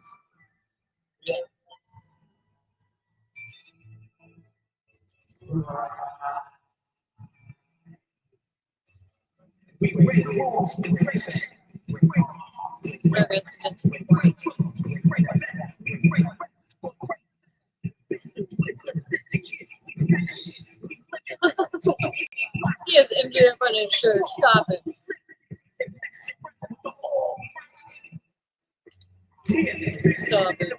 Yeah. We win walls with grace. Where is He has MJF on his shirt. Stop it. Stop it.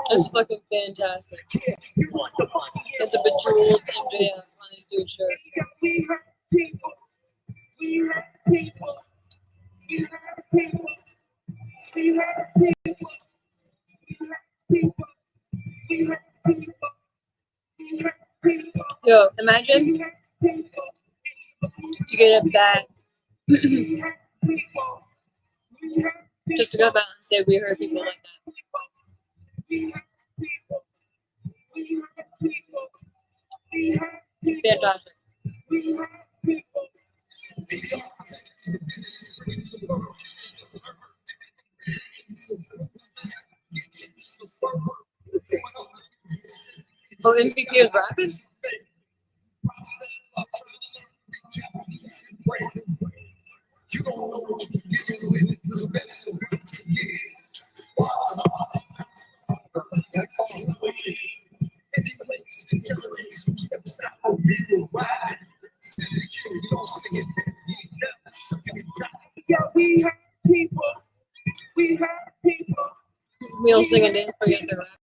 That's fucking fantastic. It's a bejeweled MJF on his dude's shirt. We have people. We have people. We have people. We have people. We have people. We have people. We have people. Yo, imagine you get a bag just to go back and say we heard people like that. Fantastic. Oh, MVP is rapping? You don't know what you're dealing with. You're the best of what you Yeah, we have people. We have people. We all sing and dance, forget the rap.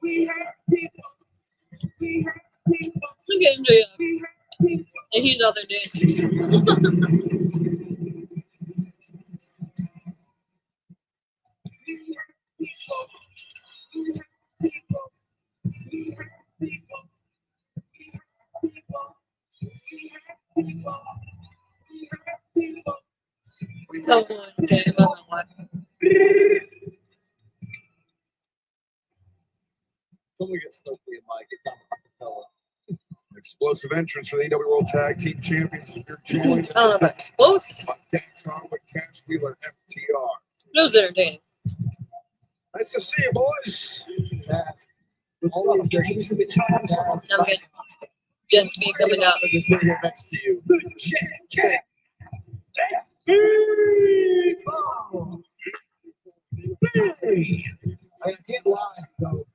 We have people. We have people. Look at MJF. We have people. And he's out there dancing. No one came. I don't know why. Someone gets stuck in my get down the fella. Explosive entrance for the AW World Tag Team Champions. You're joined I don't know about explosive. by Daxon with Cash Wheeler FTR. It was entertaining. Nice to see you, boys. Always great. I'm good. Jet speed coming up. I'm just sitting here next to you. I can't lie, though.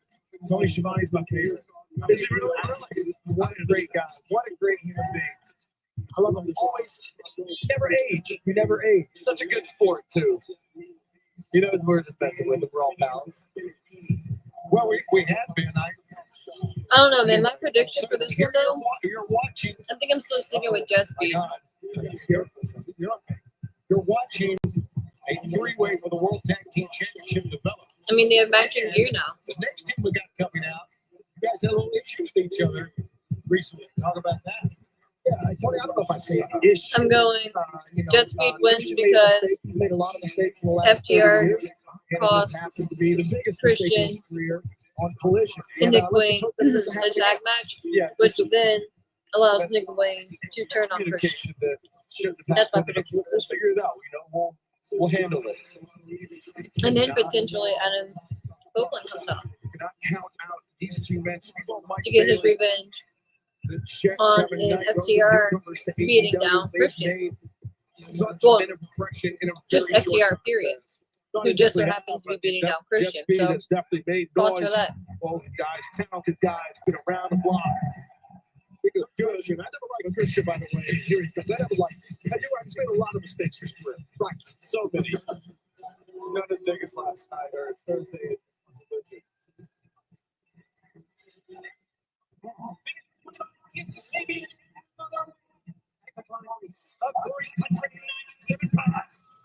Tony Schiavone's my favorite. Is he really? What a great guy. What a great human being. I love him. Always, never age. We never age. Such a good sport, too. You know, we're just messing with him. We're all pals. Well, we had been. I don't know, man. My prediction for this one, though, You're watching. I think I'm still sticking with Jet speed. You're watching a three-way for the World Tag Team Championship develop. I mean, they have matching gear now. The next team we got coming out, you guys had a little issue with each other recently. Talk about that. Yeah, Tony, I don't know if I'd say an issue. I'm going Jet speed wins because he's made a lot of mistakes in the last 30 FTR years, and it just costs happened to be the biggest mistake in his career on Collision. to Nick let's just Wayne hope that it a doesn't happen tag match, Yeah, which then allows Nick Wayne to turn on Christian. Communication that shouldn't have That's my happened. prediction. We'll figure it out. We'll handle this. And then potentially Adam Copeland comes out You cannot count out these two men. to get his revenge on an FTR beating down Christian. Well, just FTR, period. Who just so happens to be beating down Christian. Jet Speed So, has definitely made thoughts noise. for that. Both guys, talented guys, been around the block. Speaking of Christian, I never liked Christian, by the way. Here he comes. I never liked him. And you're right, he's made a lot of mistakes in his career. Right. So many. None as big as last night or Thursday.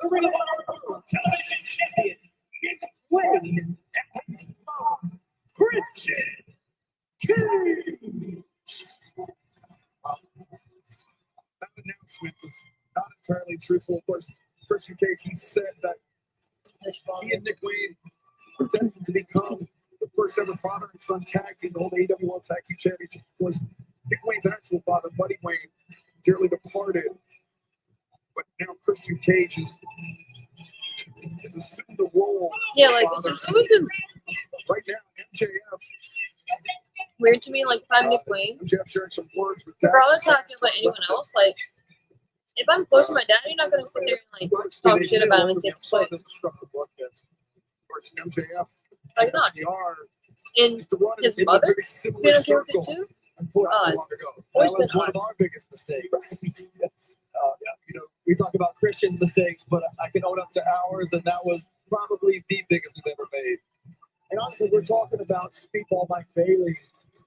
The Ring of Honor World Television Champion, Nick Wayne, Christian Cage. That announcement was not entirely truthful. Of course, Christian Cage, he said that he and Nick Wayne were destined to become the first ever father and son tag team to hold the AW World Tag Team Championship. Of course, Nick Wayne's actual father, Buddy Wayne, dearly departed. But now Christian Cage is assumed the role. yeah, like, it's always been Right now, MJF weird to me, like, if I'm Nick Wayne, MJF sharing some words with regardless of talking about anyone else, like, if I'm close to my dad, you're not going to sit there and, like, talk shit about him and take his place. Of course, MJF, Like, not. FTR, And used to run his in a mother very similar did okay with circle it, too. unfortunately long ago. Always That was been one of our biggest mistakes. You know, we talk about Christian's mistakes, but I can own up to ours, and that was probably the biggest we've ever made. And honestly, we're talking about Speedball Mike Bailey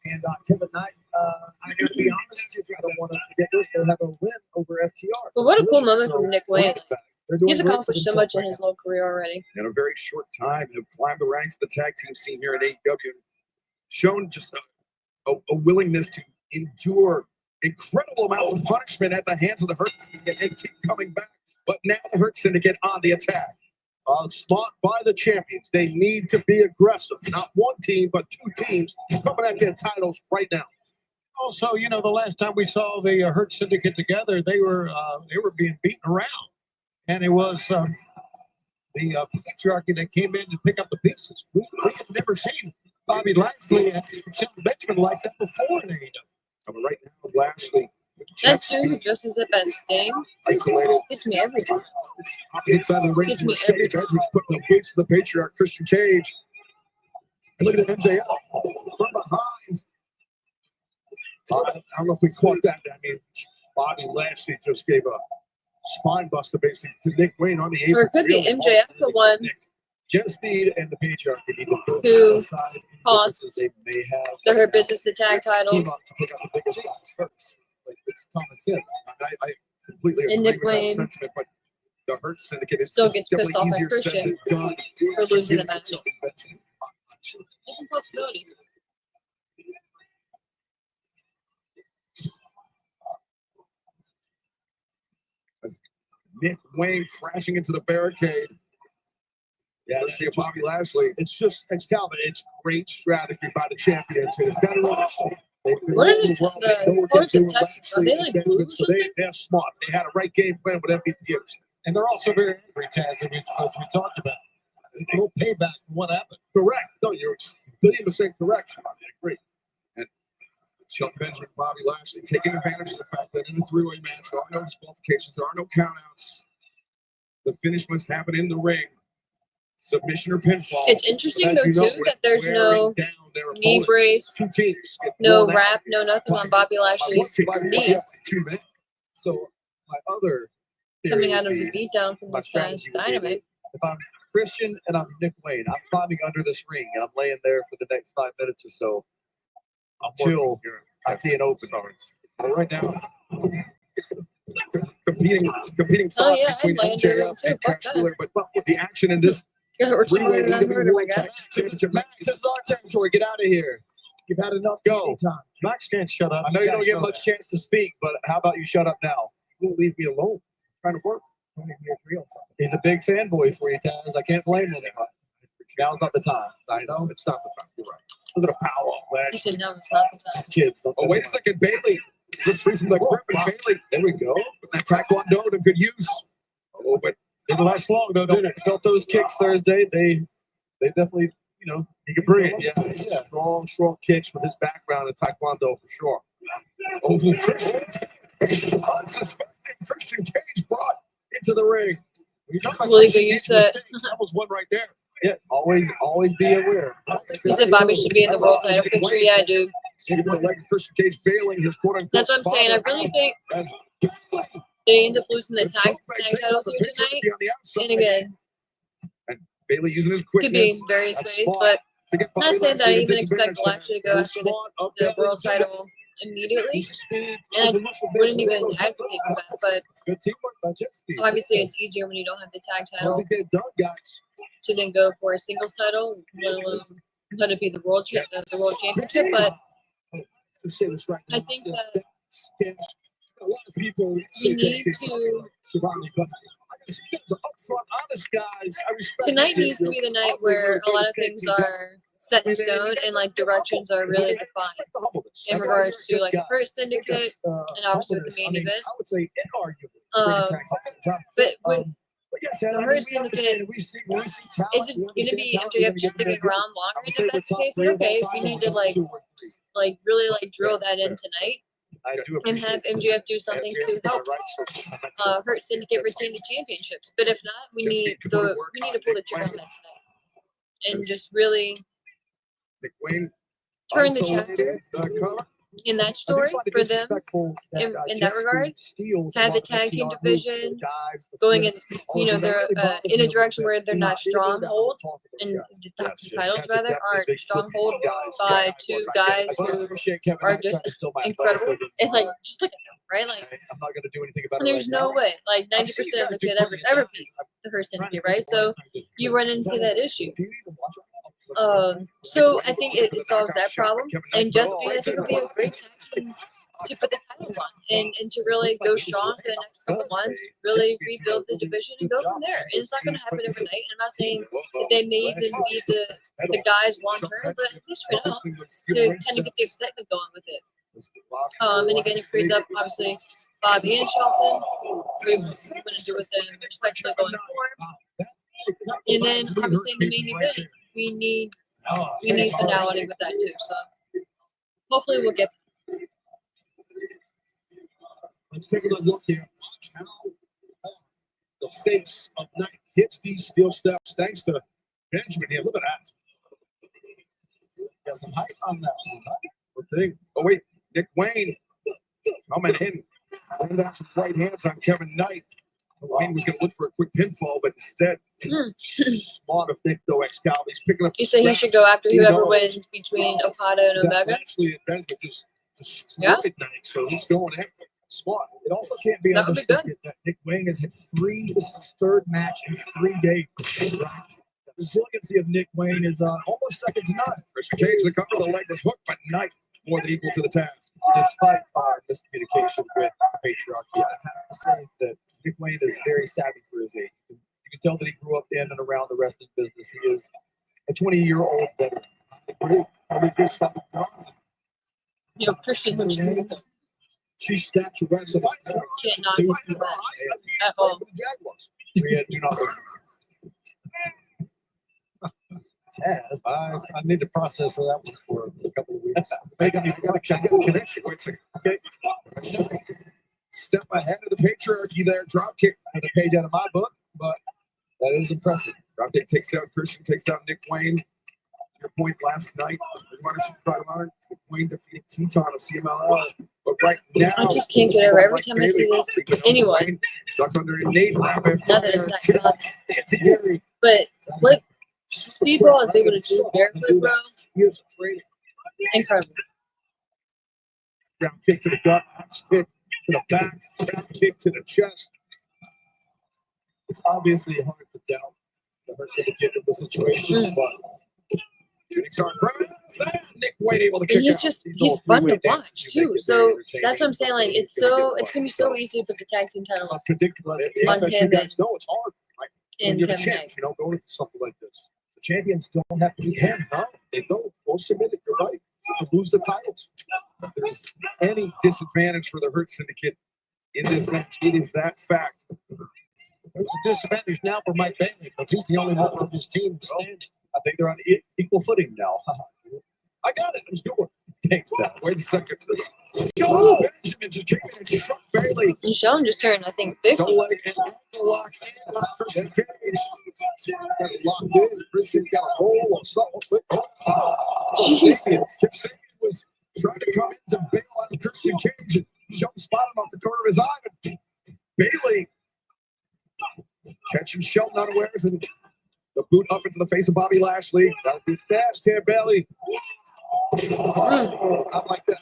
and Kevin Knight. I got to be honest with you, I don't want to forget this. They'll have a win over FTR. But what a cool moment from Nick Wayne. They're doing He's great for accomplished so themselves much in right his now. little career already. In a very short time, have climbed the ranks of the tag team scene here at AEW, shown just a willingness to endure incredible amounts of punishment at the hands of the Hurt Syndicate and keep coming back. But now the Hurt Syndicate on the attack. Spot by the champions. They need to be aggressive. Not one team, but two teams coming at their titles right now. Also, you know, the last time we saw the Hurt Syndicate together, they were being beaten around, and it was the patriarchy that came in to pick up the pieces. We had never seen Bobby Lashley and Shelton Benjamin like that before in AEW. Coming right now, Lashley. That dude who dresses up as Sting Isolated. gets me every time. Opposite side of the ring Gets from me Mercedes every time. Edwards putting the boots to the patriarch, Christian Cage. And look at the MJF from behind. I don't know if we caught that. I mean, Bobby Lashley just gave a spine buster basically to Nick Wayne on the apron. Or it could be MJF, the one Jet Speed and the patriarch need to put who aside costs they may have the Hurt Business the tag titles. team up to pick up the biggest guys first. Like, it's common sense. I completely And agree Nick with Wayne that sentiment, but the Hurt Syndicate is still it's gets pissed definitely off at easier said Christian than done. for losing the Give match. yourself invention. Different possibilities. Nick Wayne crashing into the barricade. Yeah, we see a Bobby Lashley. It's Calvin. It's great strategy by the champions. And veterans. What are the Hordes of Texas? Are they like blue? So they're smart. They had a right game plan with MVPs. And they're also very angry, Taz, as we talked about. It's a little payback for what happened. Correct. No, you're 1,000,000% correct. I agree. And Shelton Benjamin, Bobby Lashley taking advantage of the fact that in a three-way match, there are no disqualifications, there are no countouts. The finish must happen in the ring. Submission or pinfall. It's interesting though too that there's no knee brace, no wrap, no nothing on Bobby Lashley's knee. So my other coming out of the beatdown from this guy's Dynamite. If I'm Christian and I'm Nick Wayne, I'm climbing under this ring and I'm laying there for the next 5 minutes or so until I see an open. Right now, competing thoughts between MJF and Cash Wheeler, but with the action in this. Three-way This is our territory. Get out of here. You've had enough Go. time. Max can't shut up. I know you don't get much chance to speak, but how about you shut up now? You won't leave me alone. I'm trying to work. He's a big fanboy for you, Taz. I can't blame him. Now's not the time. I know. It's not the time. You're right. Look at the power of He Lashley. said no, it's not the time. Kids. Oh, wait a second. Bailey. Slips free from the grip. And Bailey. There we go. That Taekwondo to good use. Oh, but Didn't last long though. Didn't it? Felt those kicks Thursday. They definitely, he can bring it. Yeah. Strong kicks with his background in Taekwondo for sure. Oh, Christian. Unsuspecting Christian Cage brought into the ring. Will he go use it? That was one right there. Yeah, always be aware. You said Bobby should be in the world title picture. Yeah, dude. Christian Cage bailing his quote unquote. That's what I'm saying. I really think they end up losing the tag titles here tonight. And again, Bailey using his could quickness. be various ways, but I'm not saying that I even expect Lashley to go after the world title immediately. And I wouldn't even advocate for that, but Good teamwork by Jet Speed. obviously it's easier when you don't have the tag I don't title think they're done, guys. to then go for a singles title, let alone let it be the world championship. But Let's say this right now. I think that a lot of people we need to. Tonight needs to be the night where a lot of things are set in stone and like directions are really defined in regards to like the first syndicate and obviously with the main event. I would say inarguably. But with the first syndicate, is it going to be MJF just sticking around longer? And if that's the case, then okay, we need to like really like drill that in tonight and have MJF do something to help Hurt Syndicate retain the championships. But if not, we need to pull the trigger on that tonight and just really turn the chapter in that story for them in that regard. Have the tag team division going in, they're in a direction where they're not stronghold, and the titles rather aren't stronghold by two guys who are just incredible. And like, just look at them, right? Like, I'm not going to do anything about it. there's no way, like 90% of them could ever beat the Hurt Syndicate, right? So you run into that issue. So I think it solves that problem, and just because I think it'll be a great tag team to put the titles on and to really go strong for the next couple months, really rebuild the division and go from there. And it's not going to happen overnight. I'm not saying that they may even be the guys long term, but at least for now, to kind of get the excitement going with it. And again, it frees up obviously Bobby and Shelton. We're going to do with them respectively going forward. And then obviously in the main event, we need finality with that too. So hopefully we'll get. Let's take a look here. How the face of Knight hits these steel steps. Thanks to Benjamin here. Look at that. Got some height on that one. Huh? Oh wait, Nick Wayne coming in. Laying down some right hands on Kevin Knight. Wayne was going to look for a quick pinfall, but instead, smart of Nick, though, Excalibur. He's picking up. You say he should go after whoever wins between Okada and Omega? Actually, Benjamin just destroyed Knight, so he's going after. Smart. It also can't be understated that Nick Wayne has had this is his third match in 3 days. The resiliency of Nick Wayne is almost second to none. Christian Cage, the cover, the leg was hooked, but Knight more than equal to the task. Despite our miscommunication with patriarchy, I have to say that Nick Wayne is very savvy for his age. You can tell that he grew up in and around the wrestling business. He is a 20-year-old veteran. Yo, Christian looks really good. She's stacked aggressive. Can't not do that at all. Taz, I need to process that one for a couple of weeks. Megan, you got to get a connection. Wait a second. Okay. Step ahead of the patriarchy there. Drop kick. Another page out of my book, but that is impressive. Drop kick takes down Christian, takes down Nick Wayne. Your point last night. Nick Wayne defeated Teton of CMLL. But right now, I just can't get over every time I see this. Anyway, ducks under a Nate Rabbit. not that it's not God. But what Speedball is able to do barefoot, bro, incredible. Ground kick to the gut, axe kick to the back, ground kick to the chest. It's obviously hard to doubt the Hurt Syndicate in the situation, but shooting star Nick Wayne able to kick And out. he's fun to watch too. So that's what I'm saying. Like it's gonna be so easy to put the tag team titles Unpredictable. on You him guys know it's hard. Right? and When you're the Kevin champ, Nash. you know, going into something like this. the champions don't have to be him. No, they don't. Go submit it. You're right. You lose the titles. If there's any disadvantage for the Hurt Syndicate in this match, it is that fact. There's a disadvantage now for Mike Bailey because he's the only member of his team standing. I think they're on equal footing now. I got it. It was a good one. Thanks, Dad. Wait a second. Joe Benjamin just came in and struck Bailey. And Sheldon just turned, I think, 50. Double leg and ankle lock and Christian Cage. Got it locked in. Christian got a roll of something. Jesus. Kip Sabian was trying to come in to bail out Christian Cage. And Sheldon spotted him off the corner of his eye. But Bailey catching Sheldon unawares and the boot up into the face of Bobby Lashley. That'll be fast here, Bailey. Oh, I like that.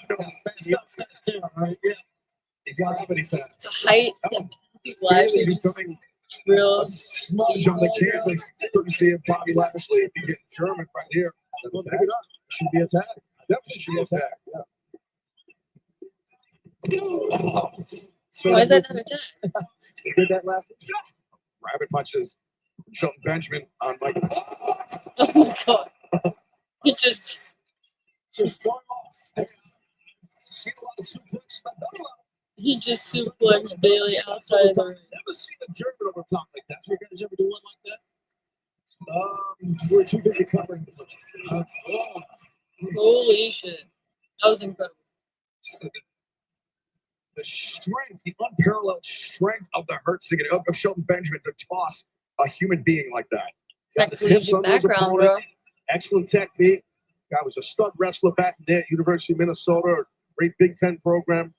Fast here, all right? Yeah. You got to have any fast. The height that people Bailey actually becoming real a smudge on the canvas, courtesy of Bobby Lashley. If you get German right here, then pick it up. Should be attacked. Definitely should be attacked. Yeah. Why is that another time? He did that last week. Rabbit punches Shelton Benjamin on Mike. Oh my god. He just Going off. See a lot of suplex. he just suplexed Bailey outside of the ring. Never seen a German over top like that. You guys ever do one like that? We're too busy covering this. Holy shit. That was incredible. The strength, the unparalleled strength of the Hurt Syndicate of Shelton Benjamin to toss a human being like that. Got his hips Collegiate under his background, opponent. bro. Excellent technique. Guy was a stud wrestler back in there at University of Minnesota. Great Big Ten program.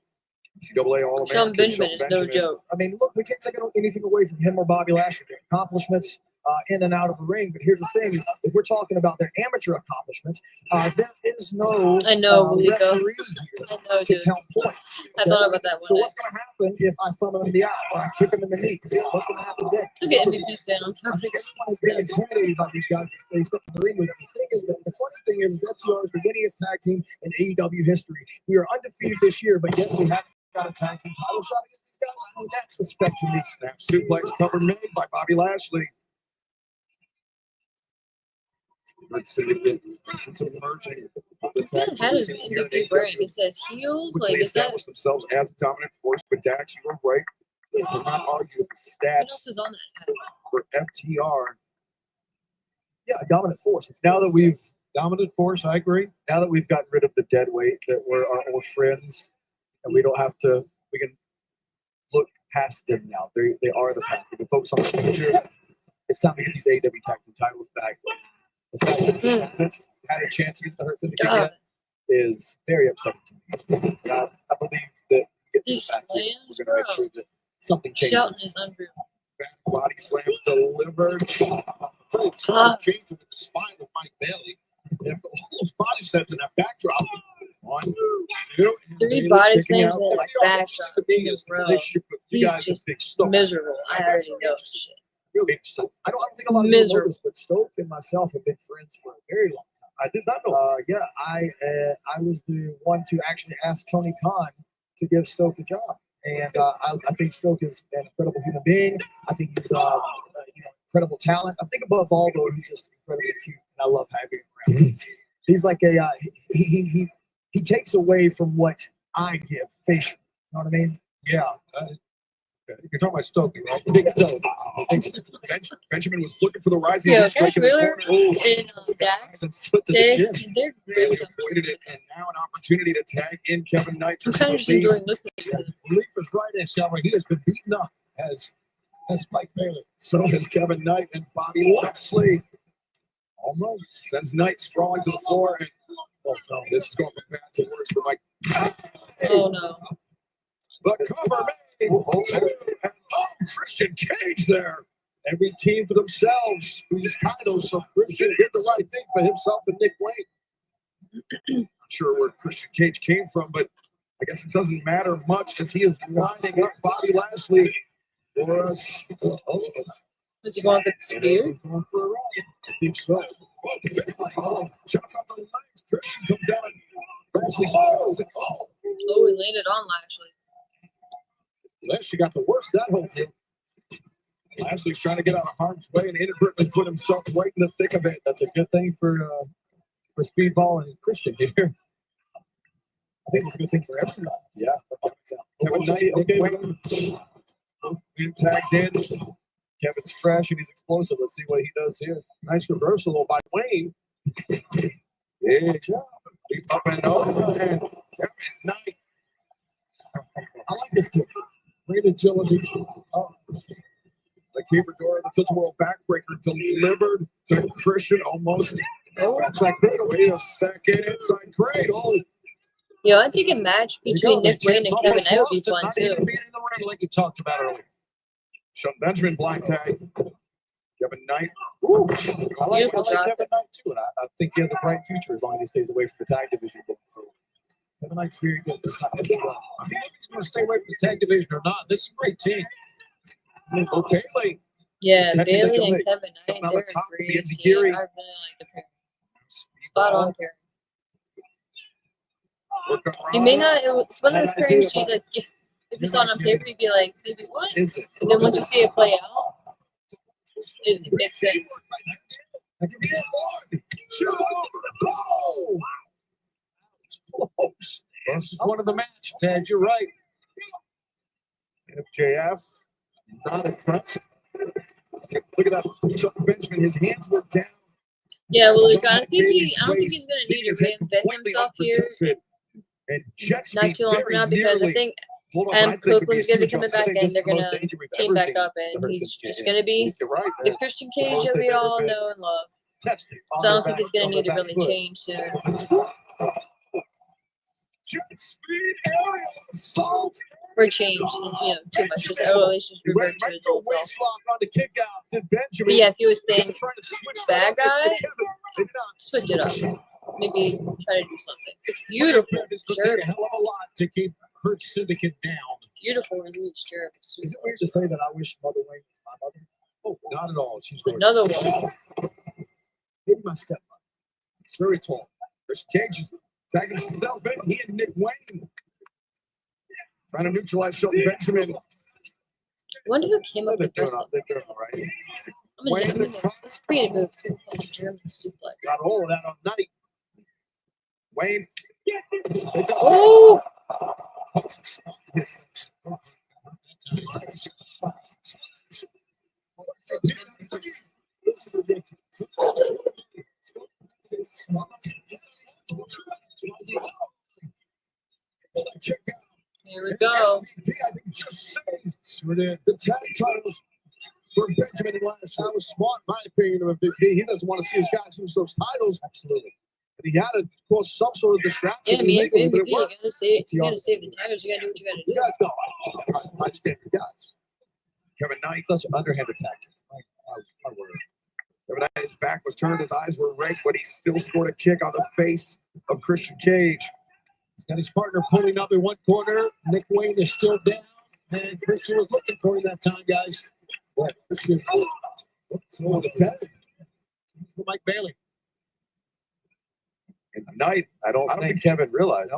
NCAA All-American. Shelton Benjamin is no joke. I mean, look, we can't take anything away from him or Bobby Lashley. Their accomplishments in and out of the ring. But here's the thing: is if we're talking about their amateur accomplishments, there is no I know, Nico. referee here I know, to dude. count points. I thought about that So one day. what's going to happen if I thumb him in the eye or I kick him in the knee? What's going to happen then? Look at MVP stand on top I of think this. everyone is being intimidated by these guys that they step in the ring with. The thing is, the funny thing is, FTR is the winningest tag team in AEW history. We are undefeated this year, but yet we haven't got a tag team title shot against these guys. I mean, that's suspect to me. Snap suplex cover made by Bobby Lashley. Hurt Syndicate emerging. The tag How team does scene here in MVP wearing? AEW. It says heels? Quickly Like, is that established themselves as a dominant force, but Dax, you were right. We will not argue with the what stats else is on that hat? for FTR. Yeah, a dominant force. Now that we've Dominant force, I agree. now that we've gotten rid of the dead weight that were our old friends, and we don't have to, we can look past them now. They are the past. We can focus on the future. It's time to get these AEW tag team titles back. The fact that we haven't had a chance against the Hurt Syndicate God. yet is very upsetting to me. I believe that get These this back. We're slams, going to make bro. sure that something changes. Shelton is unreal. Body slams delivered. Ah. Change with the spine of Mike Bailey. They have all those body slams in that backdrop. 1, 2, and Three Bailey body kicking slams out. in the FTR, backdrop. the thing is, the Bro. relationship with you He's guys is just big stuff. miserable. I already know. Shit. Really, so I don't think a lot of people know Miserable. this, but Stoke and myself have been friends for a very long time. I did not know. Yeah, I was the one to actually ask Tony Khan to give Stoke a job, and I think Stoke is an incredible human being. I think he's incredible talent. I think above all though, he's just incredibly cute, and I love having him around. He's like a he takes away from what I give facial. You know what I mean? Yeah. You're talking about Stoke, right? Big Stoke. Benjamin was looking for the rising Yeah, strike Cash in the Wheeler corner. and Dax, And foot to the they're chin. really And avoided it, and now an opportunity to tag in Kevin Knight. I'm kind of just enjoying listening to them. Leap is right in, Shelby. He has been beaten up as Mike Bailey. So has Kevin Knight and Bobby Lashley. Almost. Sends Knight sprawling to the floor. And, oh no, this is going from bad to worse for Mike. Oh no. The cover made. And Christian Cage there. Every team for themselves for these titles. So Christian did the right thing for himself and Nick Wayne. Not sure where Christian Cage came from, but I guess it doesn't matter much as he is lining up Bobby Lashley for us. Was he going for the spear? I think so. Shots off the legs. Christian comes down and Lashley. Oh, he landed on Lashley. Lashley got the worst of that whole deal. Lashley's trying to get out of harm's way and inadvertently put himself right in the thick of it. That's a good thing for Speedball and Christian here. I think it's a good thing for everyone. Yeah. Kevin Knight, Wayne tagged in. Kevin's fresh and he's explosive. Let's see what he does here. Nice reversal by Wayne. Yeah, job. Leap up and over. And Kevin Knight. I like this kid. Great agility. Oh. The keeper door, the Tilt World backbreaker delivered to Christian almost. Oh, Inside cradle. Wait a second. Inside cradle. yeah, I think a match between Nick Wayne and Kevin Knight would be fun not too. even being in the ring like you talked about earlier. Sean Benjamin blind tag. Kevin Knight. Ooh. I like Beautiful job. Kevin Knight too, and I think he has a bright future as long as he stays away from the tag division. Kevin Knight's very good this time. I don't know if he's going to stay away from the tag division or not. This is a great team. Oh, Bailey. Yeah, Catching Bailey the and leg. Kevin Knight, Coming on they're the top, a great begins team. Geary. I really like the pair. Spot on pair. You may not. It's one of those pairs you like. If you saw it on paper, you'd be like, maybe what? Is it? And then once you see it play out, it makes sense. One, two, go! Close. This is one of the match, Ted. You're right. FJF, not impressive. Look at that. Chuck Benjamin, his hands were down. Yeah, well, I don't think he's going to need to reinvent himself here. And jet Not speed too long from very now because I nearly think pulled off what I think would be a Copeland's going to be huge coming upset. back and they're going to team back up and he's just going to be You're right. the Christian Cage that we all know and love. Testing. So I don't think he's going to need to really change soon. Jet speed aerial assault. Or change, too much. Just, it's just He went revert to right his for a old self. waist lock on the kick out. Then Benjamin. But yeah, if he was staying trying to switch bad that up guy, to Kevin. Maybe not. switch it up. Maybe try to do something. Beautiful. It's going to take Sure. a hell of a lot to keep Hurt Syndicate down. Beautiful release, Jeremy. Is it weird to say that I wish Mother Wayne was my mother? Oh, not at all. She's going. Another one. Maybe my stepmother. Very tall. Chris Cage is tagging himself in. He and Nick Wayne trying to neutralize Shelton Benjamin. I wonder who came up They're with doing this. all right. I'm gonna let's create a move. German suplex. Got a hold of that on Knight. Wayne. Oh! This is ridiculous. Here we go. I think just saved the tag titles for Benjamin and Lash. That was smart, in my opinion, of MVP. He doesn't want to see his guys lose those titles. Absolutely. But he had to cause some sort of distraction. Yeah, me and legally, but MVP, it you worked. gotta save the titles. You gotta do what you gotta You do. guys know. I stand your guys. Kevin Knight, such underhanded tactics. My word. Kevin Knight's back was turned, his eyes were red, but he still scored a kick on the face of Christian Cage. He's got his partner pulling up in one corner. Nick Wayne is still down. And Christian was looking for him that time, guys. But Christian, so the tag. For Mike Bailey. And tonight, I don't think Kevin realized.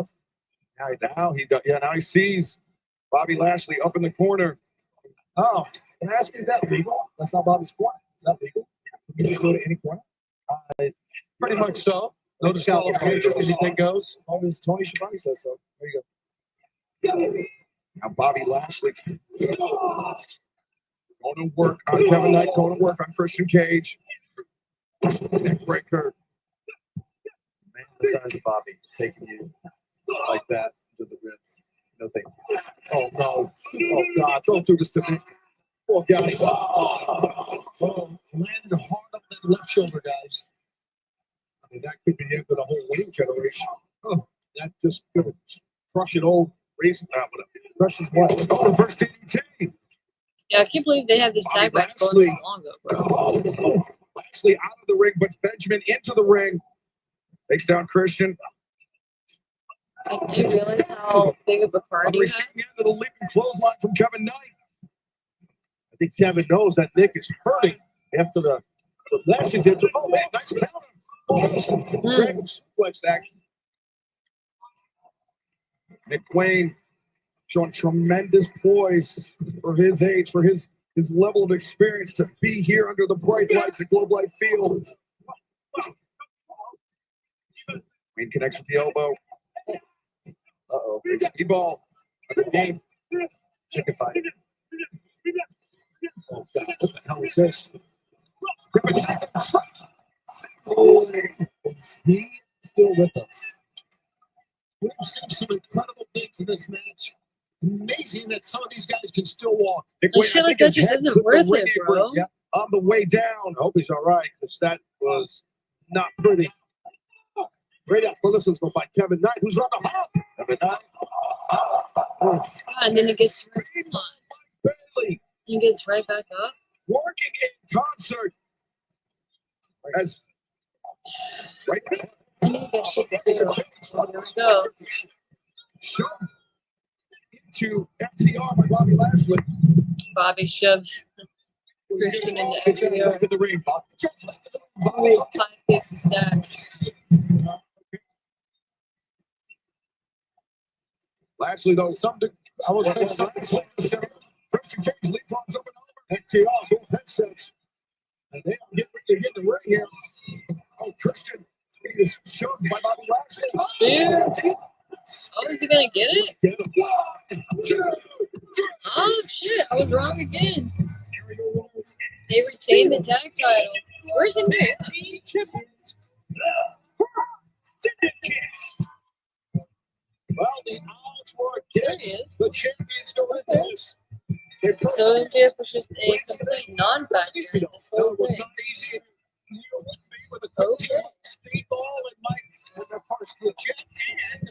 now he does. Yeah, now he sees Bobby Lashley up in the corner. Oh, can I ask you, is that legal? That's not Bobby's corner. Is that legal? You can just go to any corner? Pretty much so. No disqualification. Anything goes. As long as Tony Schiavone says so. There you go. Now Bobby Lashley going to work on Kevin Knight, going to work on Christian Cage. Neck breaker. Man, the size of Bobby taking you like that to the ribs. No thank you. Oh, no. Oh, God. Don't do this to me. Oh, God. Oh, Landed hard on that left shoulder, guys. I mean, that could be it for the whole winning generation. Oh, that just could crush an old racing. Crushes what? Oh, reverse DDT. Yeah, I can't believe they have this tag match going this long though, bro. Oh, Lashley out of the ring, but Benjamin into the ring. Takes down Christian. Like, do you realize how big of a card you have? Receiving into the leaping clothesline from Kevin Knight. I think Kevin knows that Nick is hurting after the Lashley did. Oh, man, nice counter. Great suplex action. Nick Wayne showing tremendous poise for his age, for his level of experience to be here under the bright lights at Globe Life Field. Wayne connects with the elbow. Uh-oh. Big ball. Game. Chicken fight. Oh, God. What the hell is this? Is he still with us? We've seen some incredible things in this match. Amazing that some of these guys can still walk. Like, shit like that just isn't worth it, bro. Yeah, on the way down. I hope he's all right, because that was not pretty. Great athleticism by Kevin Knight, who's on the hop. Kevin Knight. And then it gets Bailey right back up. working in concert. As right now. I need to get shit together. Here we go. Shoved into FTR by Bobby Lashley. Bobby shoves Christian into FTR. Look at the ring, Bob. Oh, 5 pieces stacks. Lashley, though, I was saying something. Christian Cage leapfrogs up and over. FTR, both headsets. And they get the ring here. Oh, Christian is shoved by Bobby Lashley. Spear. Oh, is he gonna get it? Get him. 1, 2, 3. Oh shit, I was wrong again. They retained the tag title. Where's the man? Well, the odds were against the champions going into this. So MJF was just a complete non-factor in this whole thing. With a quick team like Speedball and Mike and their parts legit, and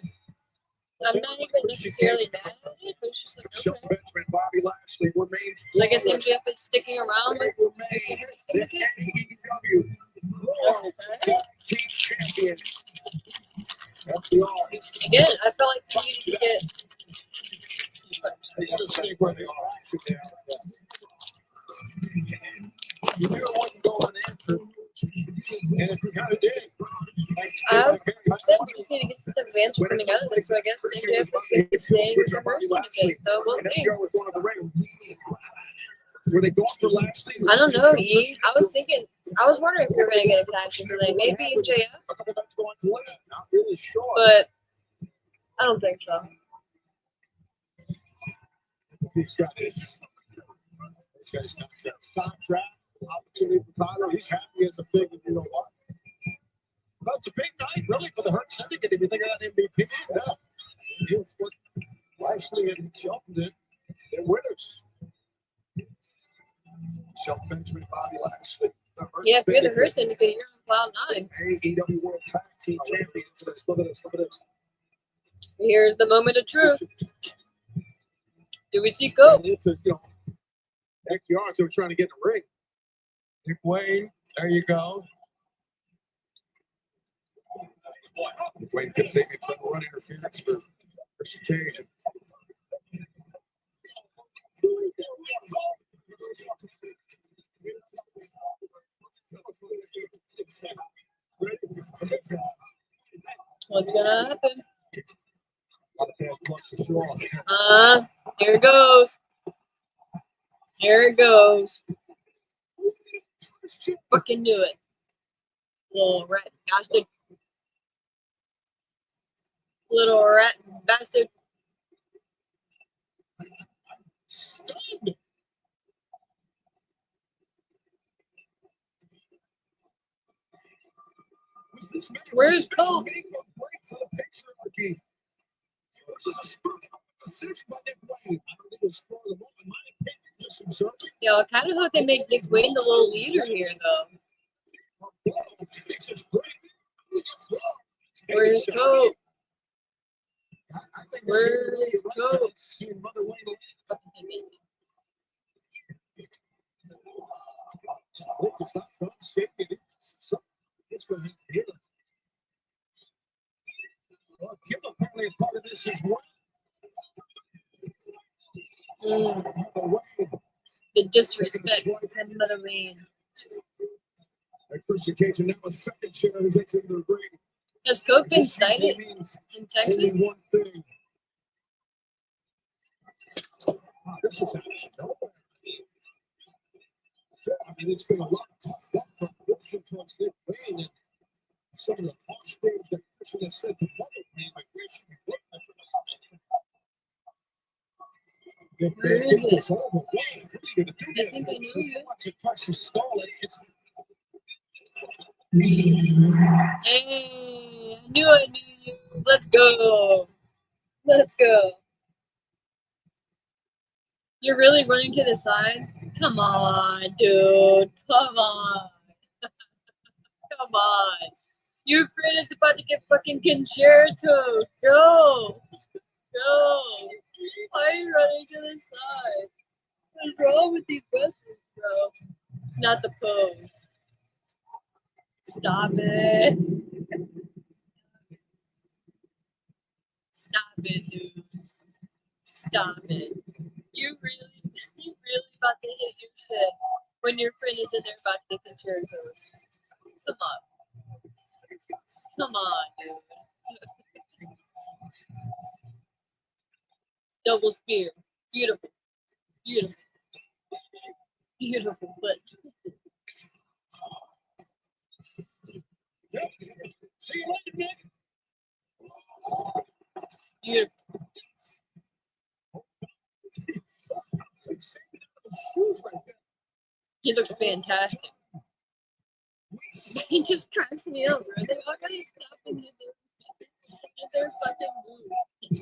I'm not even necessarily mad at it, but it's just like, Shelton okay. Benjamin, Bobby Lashley remains. I guess MJF is sticking around with the Hurt Syndicate. AEW World Tag Team Champion. FTR. Again, I felt like we needed to get. They should stay where they are. you knew it wasn't going after. And if you kind of did, I said we just need to get some advance coming out of this, so I guess MJF was going to keep staying with the Hurt Syndicate, so we'll see. Were they going for Lashley? I don't know, E. I was wondering if we were going to get a cash in today. Maybe MJF, Not really sure. but I don't think so. He's got this guy's got that contract opportunity for Tyler. He's happy as a big, you know what? well, it's a big night, really, for the Hurt Syndicate. If you think of that MVP, yeah. Here's what Lashley and Shelton did. They're winners. Shelton Benjamin, Bobby Lashley. Yeah, if you're the Hurt Syndicate, you're on cloud 9. AEW World Tag Team Champions. Look at this. Look at this. Here's the moment of truth. Do we see Go? It's a, you know, XR, so we're trying to get in the ring. Nick Wayne, there you go. Wayne kept taking trouble run interference for Christian Cage. What's gonna happen? A lot of bad luck for sure. Here it goes. Here it goes. Fucking knew it. Little rat bastard. Little rat bastard. Stunned. Was this man Where's Cole? make a break for the patriarchy? This is a spur of the moment decision by Nick Wayne. I don't think it was spur of the moment. In my opinion, just observing. Yo, I kind of hope they make Nick Wayne the little leader here, though. Where's Cole? I think Where's Cole? seeing Mother Wayne laugh. Look, it's not fun, safety. It's going to happen here. Well, Kim apparently a part of this as well. Mother Wayne. The disrespect and Mother Wayne. Like Christian Cage, and now a second chair is exiting the ring. Has Coke been cited Means in only Texas? one thing. Wow, this is actually nowhere. So, I mean, it's been a lot of tough luck from Christian towards Nick Wayne, and some of the harsh things that Christian has said to Mother Wayne, like Christian and Nick Wayne for this man. Where is it? It's over. Wayne, what are you going to do I here? think I know you. Once it touches skull, it's Hey, I knew you. Let's go. Let's go. You're really running to the side? Come on, dude. Come on. Come on. Your friend is about to get fucking concerto. Go. Go. Why are you running to the side? What's wrong with these wrestlers, bro? Not the pose. Stop it. Stop it, dude. Stop it. You really about to hit your shit when your friend is in there about to get concerto. Come on. Come on, dude. Double spear. Beautiful. Beautiful. Beautiful. But see you later, Nick. beautiful. He looks fantastic. He just cracks me up, bro. They all gotta stop and hit their fucking moves.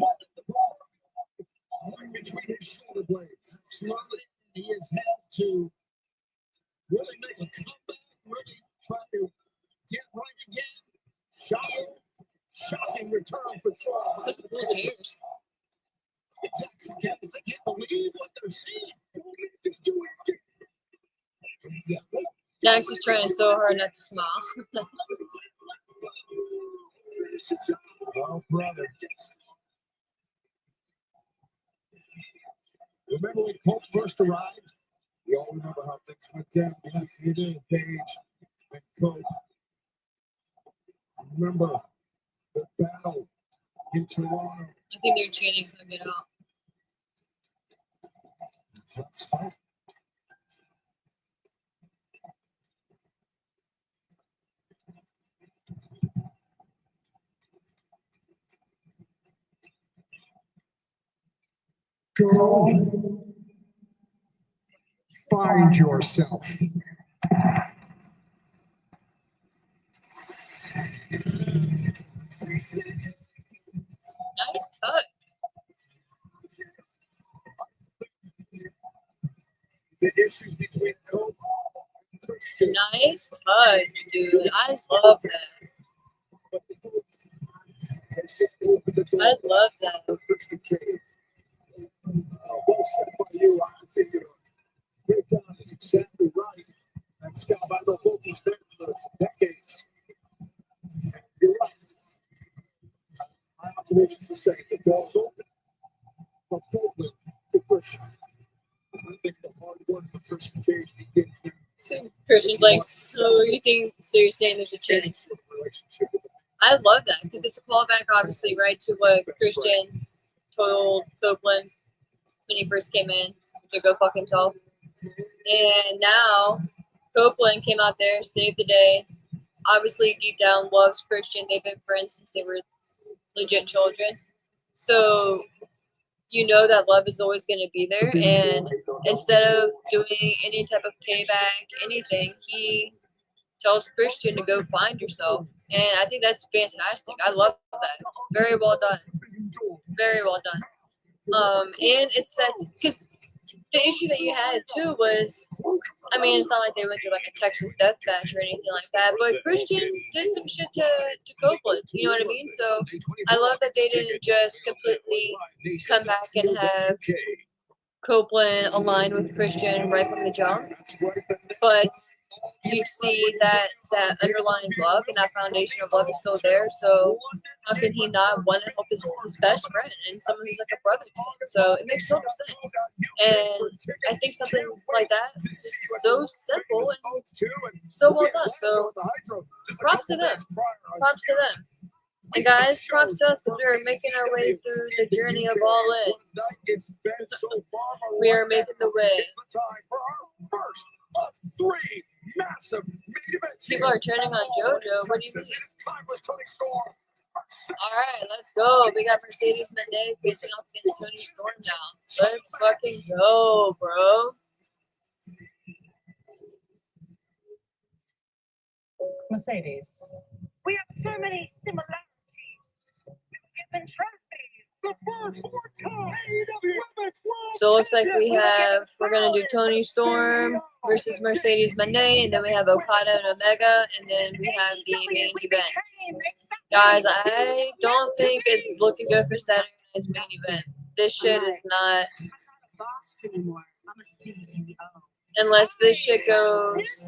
Between his shoulder blades. Slowly, he has had to really make a comeback, really try to get right again. Shocking return for sure. Look at the chairs. They can't believe what they're seeing. Yeah. Dax is trying so hard not to smile. Oh, brother. Remember when Colt first arrived? We all remember how things went down between Paige and Colt. Remember the battle in Toronto. I think they're chanting "Hug It Out." Go find yourself. Nice touch. The issues between Colt and Christian. Nice touch, dude. I love that. I love that. Well said by you. I think your breakdown is exactly right. And Scott, I know both these men for decades. You're right. My observations are saying the door's open. But boldly, the Christian. I think the hard work for Christian Cage begins now. So Christian's like, so you think? So you're saying there's a chance? Relationship with I love that because it's a callback, obviously, right, to what Christian told Copeland when he first came in to go fuck himself. And now Copeland came out there, saved the day. Obviously, deep down, loves Christian. They've been friends since they were legit children. So you know that love is always going to be there. And instead of doing any type of payback, anything, he tells Christian to go find yourself. And I think that's fantastic. I love that. Very well done. Very well done. And it sets, because the issue that you had too was, I mean, it's not like they went through like a Texas death match or anything like that, but Christian did some shit to Copeland, you know what I mean? So I love that they didn't just completely come back and have Copeland aligned with Christian right from the jump, but you see that underlying love and that foundation of love is still there. So how can he not want to help his best friend and someone who's like a brother to him? So it makes total sense. And I think something like that is so simple and so well done. So props to them. Props to them. And guys, props to us because we are making our way through the journey of All In. We are making the way. Three massive main events. People are turning on JoJo. What do you mean? All right, let's go. We got Mercedes Mendez facing off against Tony Storm now. Let's fucking go, bro. Mercedes. We have so many similarities. Given trophies. The first four-time AEW So it looks like we're gonna do Tony Storm versus Mercedes Mendez, and then we have Okada and Omega, and then we have the main event. Guys, I don't think it's looking good for Saturday night's main event. This shit is not. Unless this shit goes.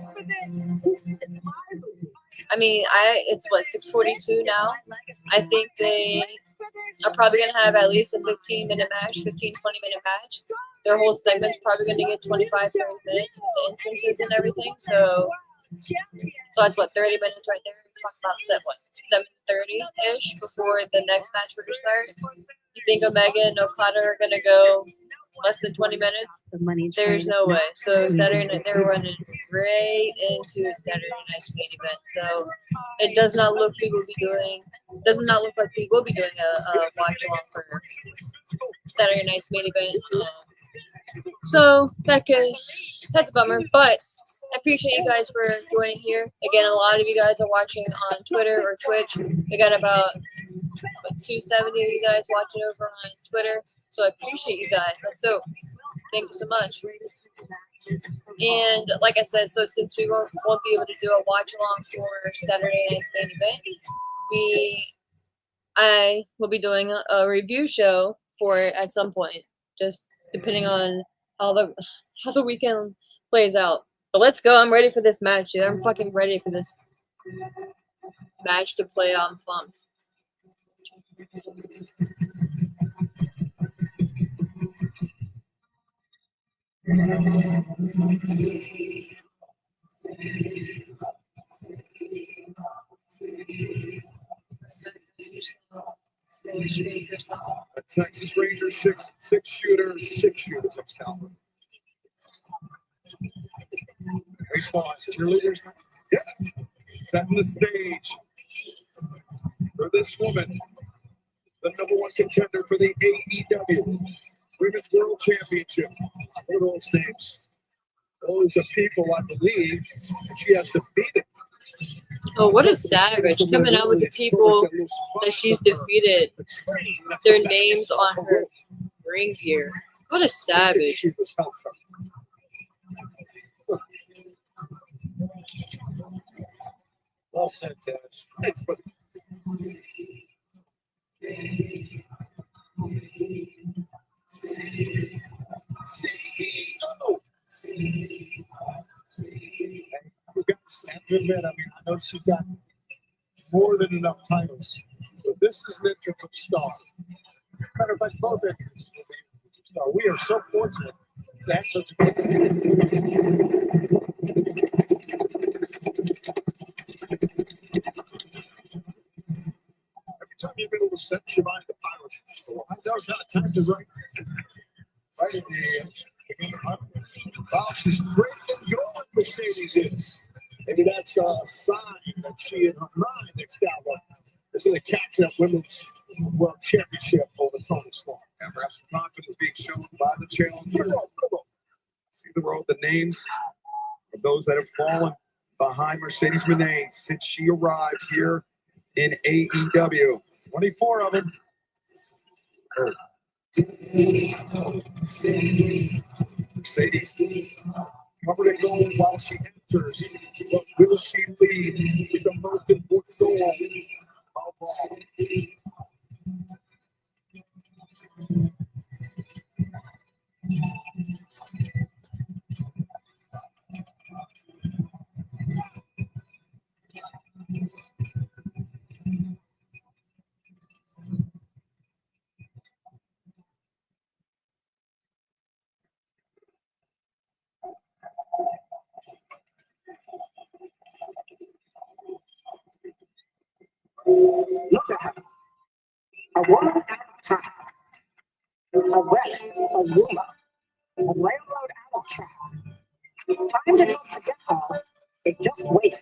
I mean, it's what, 6:42 now? I think they are probably going to have at least a 15-minute match, 15-20-minute match. Their whole segment's probably going to get 25, 30 minutes with the entrances and everything. So that's what, 30 minutes right there. Talk about 7:30-ish before the next match were to start. You think Omega and Okada are going to go less than 20 minutes? There's no way. So Saturday night, they're running right into Saturday night's main event. So it does not look like we will be doing a watch along for Saturday night's main event. So that's a bummer, but I appreciate you guys for joining here. Again, a lot of you guys are watching on Twitter or Twitch. We got about 270 of you guys watching over on Twitter. So I appreciate you guys. That's dope. Thank you so much. And like I said, so since we won't be able to do a watch along for Saturday night's main event, I will be doing a review show for it at some point, just depending on how the weekend plays out. But let's go. I'm ready for this match, dude. I'm fucking ready for this match to play out. I'm pumped. A Texas Ranger six shooters, let's count them. Baseball cheerleaders. Yeah. Setting the stage for this woman, the #1 contender for the AEW Women's World Championship. What are those names? Those are people, I believe, and she has to beat them. Oh, what a savage, coming out with the people that she's defeated, their names on her ring gear. What a savage. Well said, Dennis. Thanks, buddy. CEO. We've got to admit, I mean, I know she's got more than enough titles, but this is an entrance of star. Matter of fact, both entrances will be entrance of star. We are so fortunate to have such a good. sent Shivani to pirate store. I knows how to time to right in the well, she's great and going, Mercedes is. Maybe that's a sign that she in her mind next hour is going to capture that women's world championship over Tony Storm. And perhaps confidence being shown by the challenger. See the names of those that have fallen behind Mercedes Moné since she arrived here in AEW. 24 of them. Mercedes covered it gold while she enters. But will she lead with the most important goal of all? Look at her. A woman out of time. A wreck, a rumor, a railroad out of track. Time did not forget her. It just waited.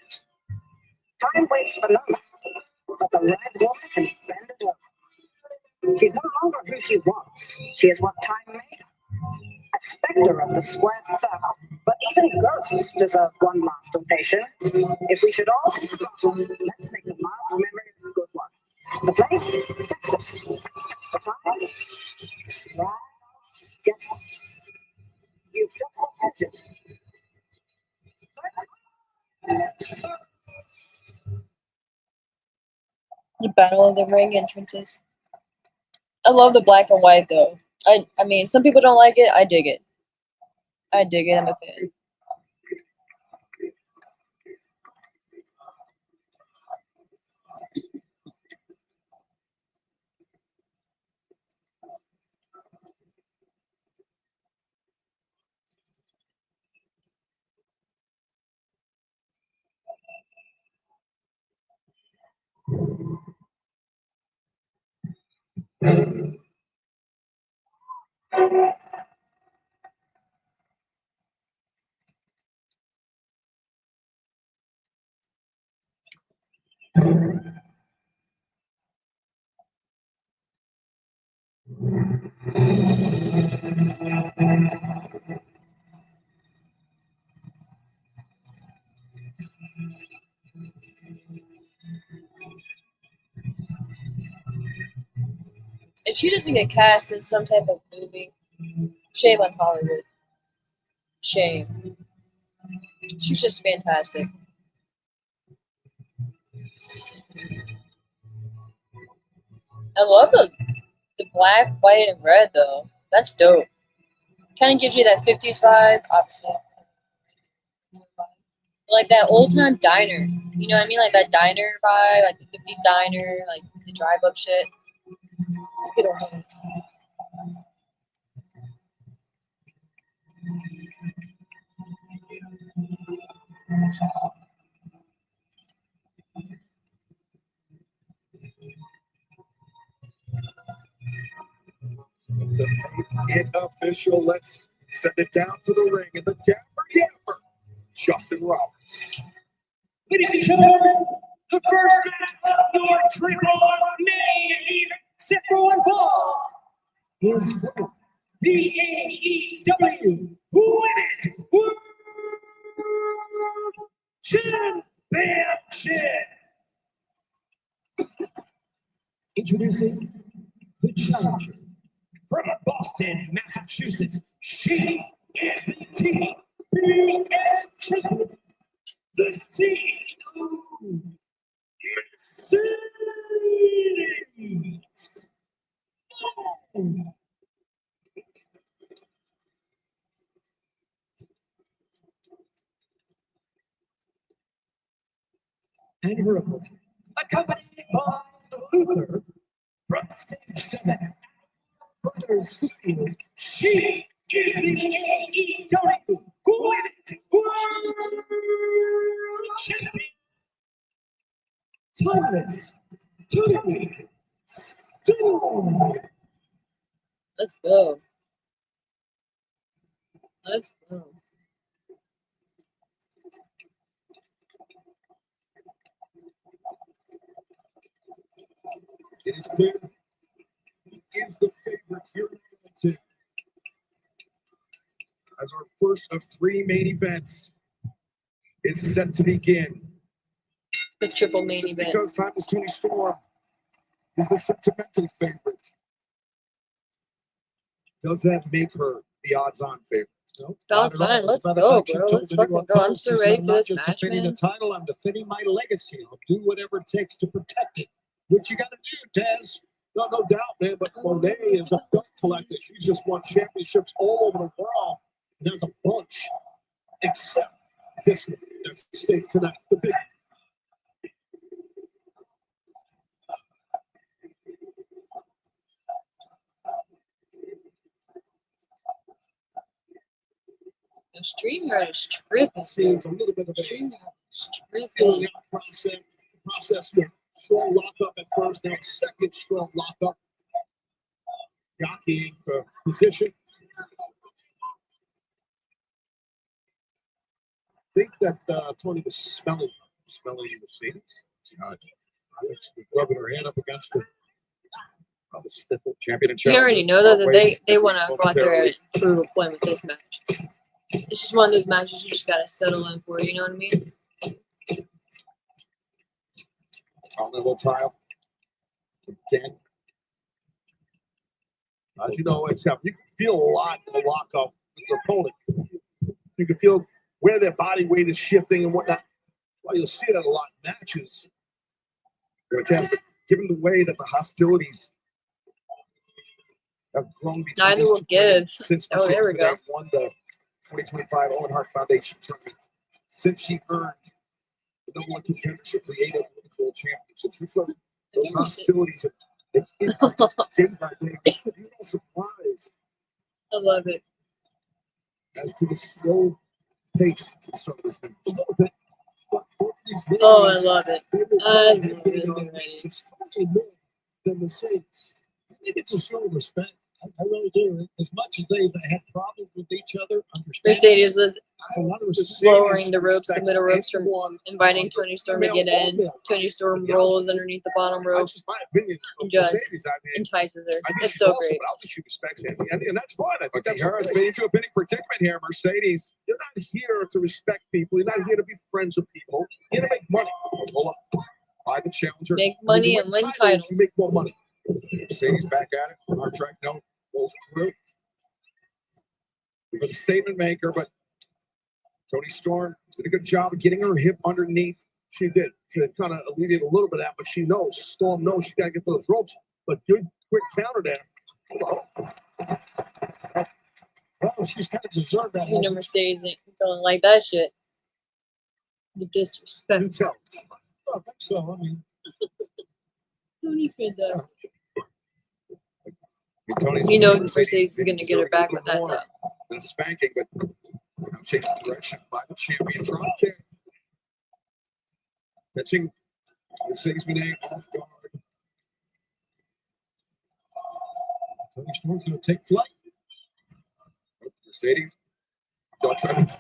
Time waits for no man, but the right woman can bend it over. She's no longer who she was. She is what time made her. A specter of the square circle. But even ghosts deserve one last ovation. If we should all be forgotten, let's make the last memory a good one. The place, Texas. The time, right? Get up. You've just got Texas. The Battle of the Ring entrances. I love the black and white though. I mean, some people don't like it. I dig it. I dig it. I'm a fan. If she doesn't get cast in some type of movie, shame on Hollywood. Shame. She's just fantastic. I love the black, white, and red though. That's dope. Kind of gives you that 50s vibe, obviously. Like that old time diner. You know what I mean? Like that diner vibe, like the 50s diner, like the drive up shit. Good old days. To make it official, let's send it down to the ring in the Dapper Yapper, Justin Roberts. Ladies and gentlemen, the first match of your triple main event set for one fall is for the AEW Women's World Championship. Introducing the challenger from Boston, Massachusetts. She is the TBS champion, the CEO, Mercedes. And her opponent, accompanied by Luther from Stage 7 Brothers Studios. She is the AEW Women's World Champion. Timeless, totally Let's go. Let's go. It is clear he is the favorite here in Hamilton. As our first of 3 main events is set to begin. The triple main Just event. because Timeless Tony Storm is the sentimental favorite, does that make her the odds-on favorite? No, That's not at all. fine. Let's As a matter go, of fact, she bro. told Let's the New fucking York go. I'm Post, so she said, ready "I'm for not this just match, defending man. the title, I'm defending my legacy. I'll do whatever it takes to protect it." What you got to do, Taz? No doubt, man. But Monet is a belt collector. She's just won championships all over the world. There's a bunch, except this one that's at stake tonight. The big. The StreamYard is tripping. Seems a little bit of a StreamYard is filling tripping. out process with strong lockup at first, now second strong lockup. Jockeying for position. I think that Tony was smelling Mercedes. Rubbing her hand up against her. The Stifle champion and You already know though that they want to go out there and prove a point with this match. It's just one of those matches you just gotta settle in for. You know what I mean? On the little tile. Again. As you know, except you can feel a lot in the lockup with your opponent. You can feel where their body weight is shifting and whatnot. Well, you'll see that a lot in matches. Given the way that the hostilities have grown between Neither these will two give. women since Oh, there we go. won the 2025 Owen Hart Foundation tournament, since she earned the number 1 contendership for the AW Women's World Championship. Since those hostilities have increased day by day. You're not surprised I love it. as to the slow pace to some of this match. A little bit. But both of these Oh, I ladies, love it. they were I love dedicated it in their already. games, especially more than Mercedes. I think it's a show of respect. I really do. As much as they've had problems with each other, understand. Mercedes was A lot of respect. lowering the ropes, the middle ropes, from Anyone inviting Tony Storm to get in. Tony Storm rolls underneath the bottom rope That's just my opinion. and just Mercedes, I mean, entices her. I think It's she's so awesome, great. but I don't think she respects him, and that's fine. I think that's her getting into a bidding predicament here, Mercedes. You're not here to respect people. You're not here to be friends with people. You're here to make money. Roll up by the challenger. Make When money you and win You titles. make more money. Mercedes back at it. Hard track, no, rolls through. We've got a statement maker, but Tony Storm did a good job of getting her hip underneath. She did to kind of alleviate a little bit of that, but she knows, Storm knows she's got to get those ropes. But good, quick counter there. Well, she's kind of deserved that. You know, Mercedes ain't gonna like that shit. The disrespect. You tell. I think so. I mean, Tony's fantastic. Tony's You know Mercedes is gonna get her back with that though. than a spanking, but I'm shaking direction by the champion drop kick. Catching Mercedes Monet off guard. Tony Storm's going to take flight. Mercedes. Johnson.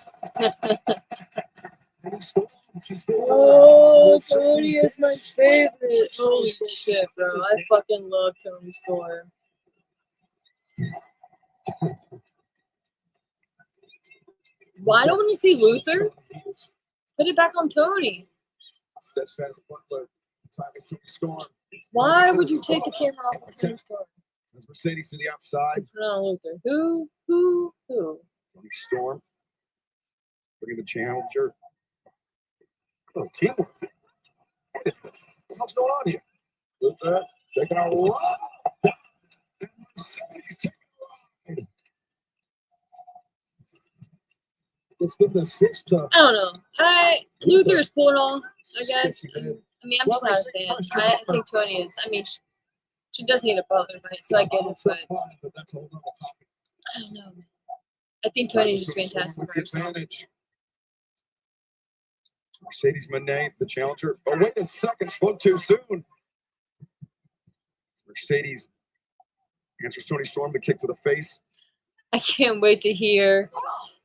Oh, Tony is my favorite. Holy shit, bro. I fucking love Tony Storm. Why don't we see Luther? Put it back on Tony. Steadfast Butler. Timeless Tony Storm. Why would you take the camera off of Tony Storm? As Mercedes to the outside. Put it on Luther. Who? Tony Storm. Bringing the challenger. Oh, teamwork. What's going on here? Luther taking a run. Mercedes taking a run. Let's give an assist to. I don't know. Luther is cool and all, I guess. I mean, I'm just not a fan. I think Tony is. I mean, she does need a partner, right? So I get it, but That's a whole other topic. I don't know. I think Tony is just fantastic for herself. Advantage. Mercedes Monet, the challenger. Oh, wait a second. Spoke too soon. Mercedes answers Tony Storm, the kick to the face. I can't wait to hear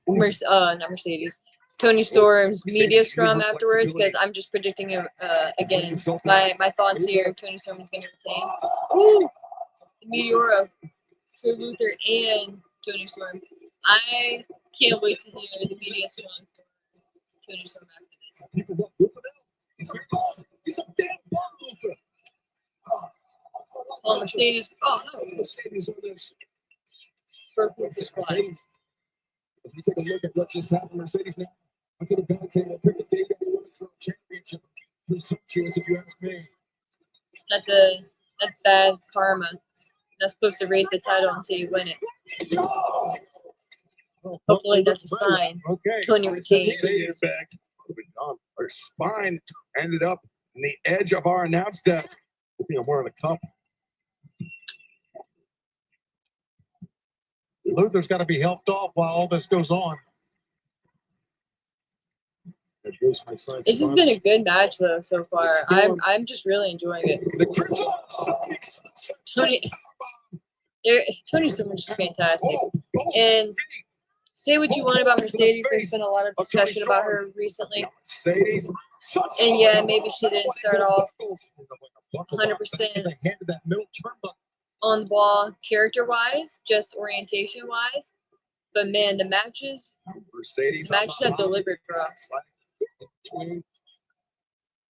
not Mercedes. Tony Storm's media scrum afterwards, because I'm just predicting it again. My thoughts here, Tony Storm is going to retain. Ooh, the meteor of Sir Luther and Tony Storm. I can't wait to hear the media scrum for Tony Storm after this. People love Luther now. He's a damn bomb, Luther. Well, Mercedes. Oh no, Mercedes on this. perfect squad. Mercedes. As we take a look at what just happened, Mercedes now onto the battle table, pick the AEW Women's World Championship. Presumptuous, if you ask me. That's bad karma. Not supposed to raise the title until you win it. Hopefully that's a sign. Okay. Tony retains. Mercedes back. Our spine ended up in the edge of our announce desk. I think I'm wearing a cup. Luther's got to be helped off while all this goes on. This has been a good match though so far. I'm just really enjoying it. Tony's so much fantastic. And say what you want about Mercedes. There's been a lot of discussion about her recently. And yeah, maybe she didn't start off 100% on the ball character-wise, just orientation-wise. But man, the matches have delivered for us.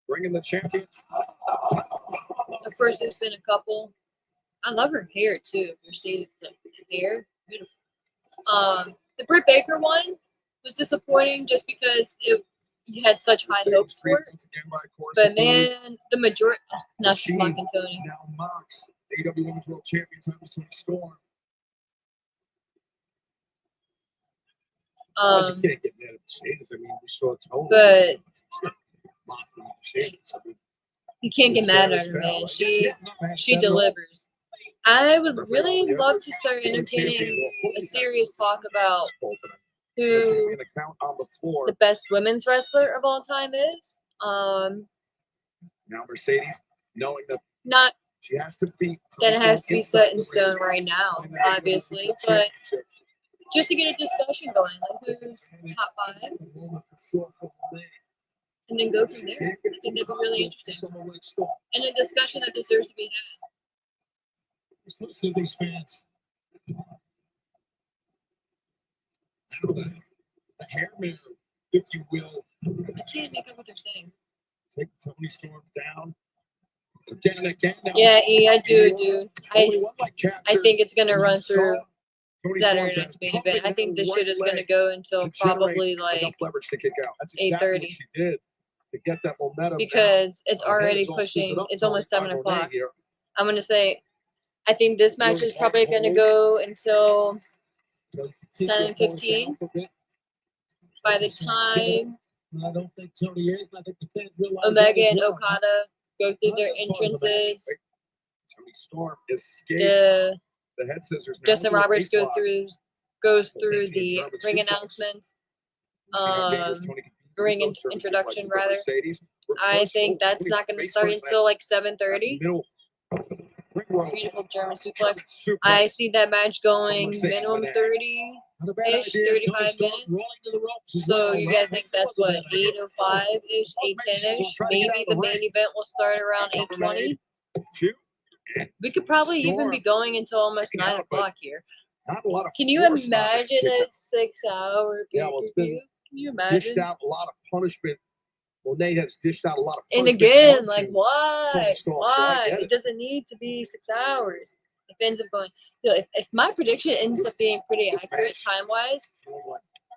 Bringing the champion. At first, there's been a couple. I love her hair too. Mercedes, the hair, beautiful. The Britt Baker one was disappointing just because you had such high hopes for it. But man, the majority. Now she's mocking Tony. Now mocks AEW Women's World Champion times Tony Storm. You can't get mad at Mercedes. I mean, we saw Tony. But you can't get mad at her, man. She delivers. I would really love to start entertaining a serious talk about who the best women's wrestler of all time is. Now Mercedes, knowing that not she has to beat that it has to be set in stone right now, obviously, but just to get a discussion going, like who's top 5, and then go from there. I think that'd be really interesting, and a discussion that deserves to be had. Just listen to these fans. The hair mirror, if you will. I can't make up what they're saying. Take Tony Storm down. Again and again. Now. Yeah, I do, dude. I think it's gonna run through Saturday night's main event. I think this shit is gonna go until probably like 8:30. She did to get that momentum. Because it's already pushing. It's almost 7 o'clock. I'm gonna say, I think this match is probably gonna go until 7:15. By the time I don't think Tony is. I think the fans realize Omega and Okada go through their entrances, Tony Storm escapes the head scissors. Justin Roberts goes through the ring announcements, ring introduction rather. I think that's not going to start until like 7:30. Beautiful German suplex. I see that match going minimum 30-ish, 35 minutes. So you gotta think that's what, 8:05-ish, 8:10-ish. Maybe the main event will start around 8:20. We could probably even be going until almost 9 o'clock here. Can you imagine a 6-hour pay-per-view? Can you imagine? Dished out a lot of punishment. Well, Nate has dished out a lot of and punishment. again, like, why? Storm, Why? so It doesn't need to be 6 hours. If it ends up going, if my prediction ends up being pretty accurate time-wise,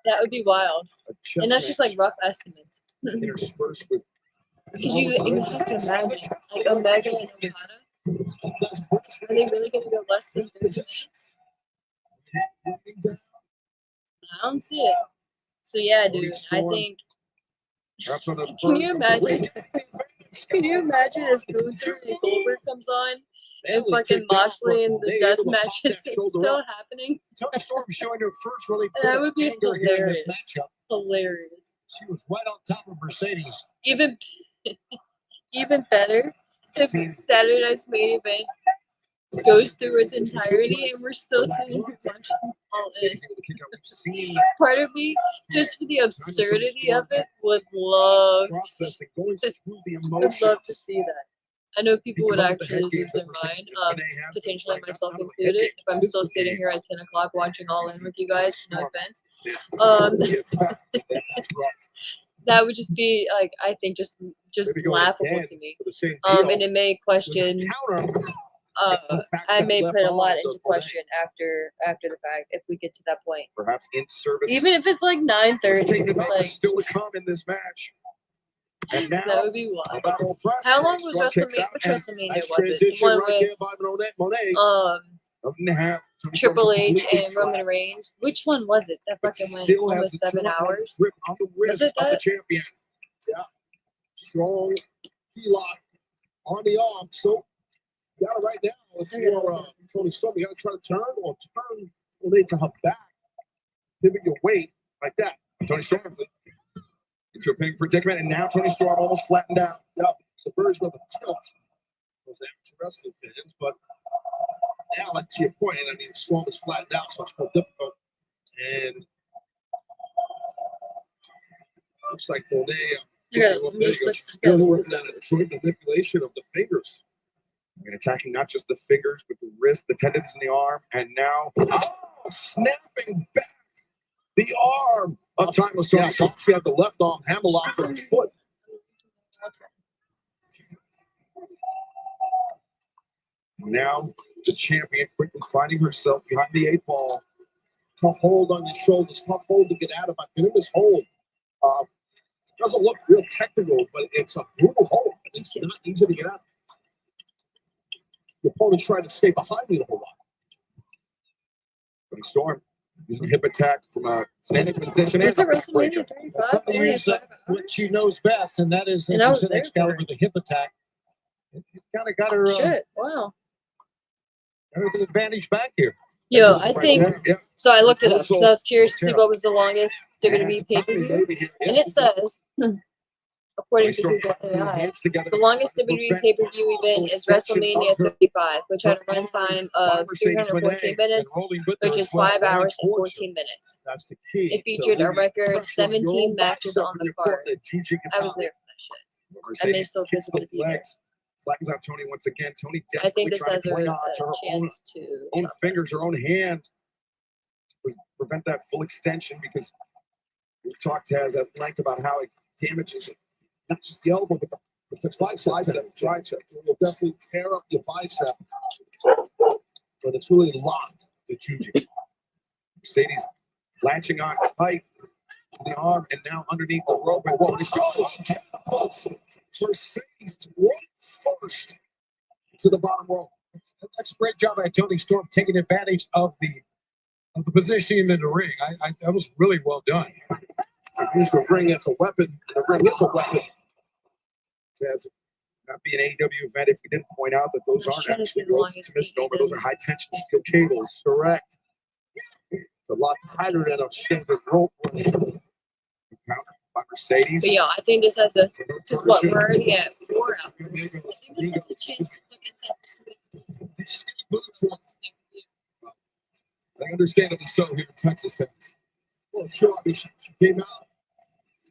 that would be wild. And that's just like rough estimates. Interspersed with Because you have to imagine, like Omega and Okada, are they really going to go less than 30 minutes? I don't see it. So yeah, dude, I think. Can you imagine? Can you imagine if Gunther and Goldberg comes on and fucking Moxley and the death match is still happening? Tony Storm showing her first really That would be anger here in this hilarious. matchup. Hilarious. She was right on top of Mercedes. Even better if Saturday night's main event goes through its entirety, and we're still sitting here watching All In. Part of me, just for the absurdity of it, would love to see that. I know people would actually lose their mind, potentially myself included, if I'm still sitting here at 10 o'clock watching All In with you guys, no offense. That would just be, like, I think just laughable to me. And it may question, I may put a lot into question after the fact if we get to that point. Perhaps in service. Even if it's like 9:30, like, still to come in this match. And now, that would be wild. How long was WrestleMania? Which WrestleMania was it? The one with Triple H and Roman Reigns. Which one was it? That fucking went almost 7 hours. Was it that? Champion. Yeah. Strong key lock on the arm. So you got it right now. If you're Tony Storm, you got to try to turn to her back. Pivot your weight like that. Tony Storm into a big predicament, and now Tony Storm almost flattened out. Yep, it's a version of a tilt. Those amateur wrestling fans, but now, like to your point, I mean, Storm is flattened out, so it's more difficult. And looks like Monet. Manipulation of the fingers. And attacking not just the fingers, but the wrist, the tendons in the arm, and now snapping back the arm of Timeless Tony. She had the left arm hammerlock on her foot. Now the champion quickly finding herself behind the 8 ball. Tough hold on your shoulders, tough hold to get out of. I've been in this hold. Doesn't look real technical, but it's a brutal hold. It's not easy to get out. The opponent's trying to stay behind me the whole lot. Tony Storm using a hip attack from a standing position. Is it WrestleMania 35? What she knows best, and that is Excalibur, the hip attack. It kind of got her. Shit! Wow. The advantage back here. Yo, I think so. I looked it up because I was curious to see what was the longest WWE pay-per-view, and it says, according to Google AI, the longest WWE pay-per-view event is WrestleMania 35, which had a runtime of 314 minutes, which is 5 hours and 14 minutes. It featured a record 17 matches on the card. I was there for that shit. I may still physically be there. Flags out Tony once again. Tony I think this has a her chance to own fingers, her own hand, to prevent that full extension, because we've talked to us at length about how it damages not just the elbow, but the bicep. Tricep. It will definitely tear up your bicep, but it's really locked to Juju. Mercedes latching on tight to the arm, and now underneath the rope. And Mercedes right first to the bottom rope. That's a great job by Tony Storm taking advantage of the positioning in the ring. That was really well done. Use the ring as a weapon. The ring is a weapon. It has not be an AEW event if we didn't point out that those aren't actually ropes. It's a misnomer. Those are high tension steel cables. Correct. It's a lot tighter than a standard rope. By Mercedes. But yeah, I think this has a, because what, we're already at 4 hours. I think this has a chance to look at I understand it so here in Texas. Well, sure, I mean, she came out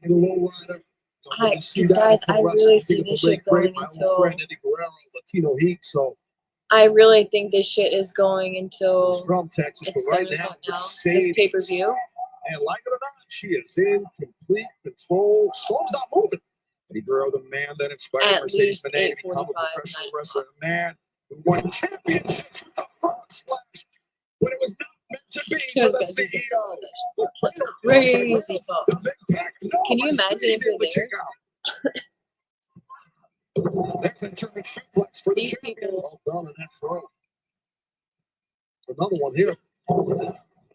in a low rider. Guys, I really see this shit going until Latino Heat, so I really think this shit is going until from Texas, it's but right 7 now, this pay-per-view. And like it or not, she is in complete control. Storm's not moving. Negro, the man that inspired At Mercedes least Moné to become a professional wrestler, the man who won championships with the frog splash when it was not meant to be for the CEO. Crazy talk. Can you imagine if you're there? There's a German suplex for the These champion. people. Well done in that throw. Another one here.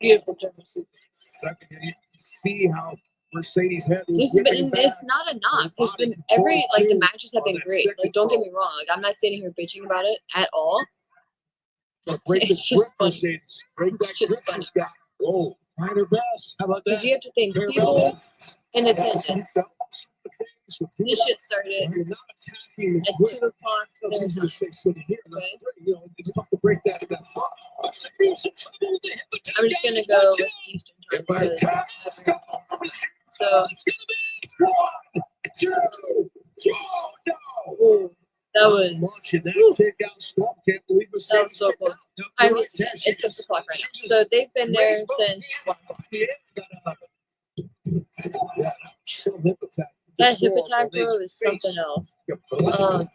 Beautiful German suplex. Second, you see how Mercedes head was This has whipping been, it's not a knock. There's been every, like, the matches have been great. Like, don't get me wrong. Like, I'm not sitting here bitching about it at all. It's just funny. Break that grip she's got. Whoa. Trying her best. How about that? Because you have to think, people in attendance, toss in the face. With This shit started you're not attacking at with 2 o'clock. it's their easy time. to say sitting here. Okay. You know, it's tough to break that front. Mercedes in trouble with the hip attack. I'm just gonna go with Eastern time Hip because attack. so It's gonna be 1, 2, 3. No. ooh, that was Launching that whew, kick out strong. Can't believe that was Mercedes so kicked out. close. No, I'm you're just right, Tess. it's 6 o'clock right now. So they've been there Raised both since hands. Yeah, sure hip attack. that Just hip saw attack, on his bro, is face. something else. Yeah, but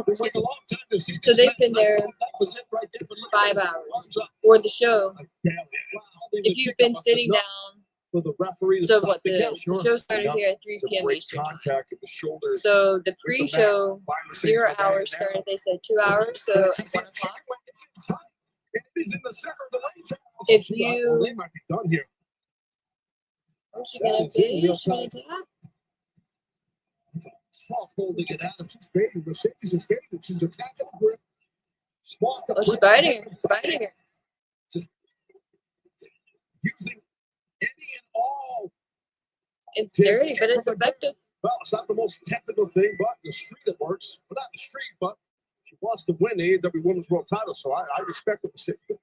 It's like a long time to see So this they've match, been and I there thought that was it right there, but look at 5 this. hours Arms up. for the show. Wow, they If would you've kick been up sitting enough down, for the referee to so stop what the the count. show started Enough here at 3 to p.m. break Eastern time. contact of the shoulders. So the with the pre-show mat by Mercedes 0 Benz. hours Now, started. They said 2 hours, so but at you see 1 the o'clock. chicken wing, it's in time. It is in the center of the ring. Towel. If So you- they might be done here. Oh, she That gonna is in real finish? She gonna time. tap? It's a tough hold to get out of. She's fading. Mercedes is fading. She's attacking the grip. Swat the Oh, she's grip. biting her. She's biting her. Just using any and all. It's Just dirty, but it's from the grip. effective. Well, it's not the most technical thing, but in the street it works. Well, not in the street, but she wants to win the AEW Women's World Title, so I respect what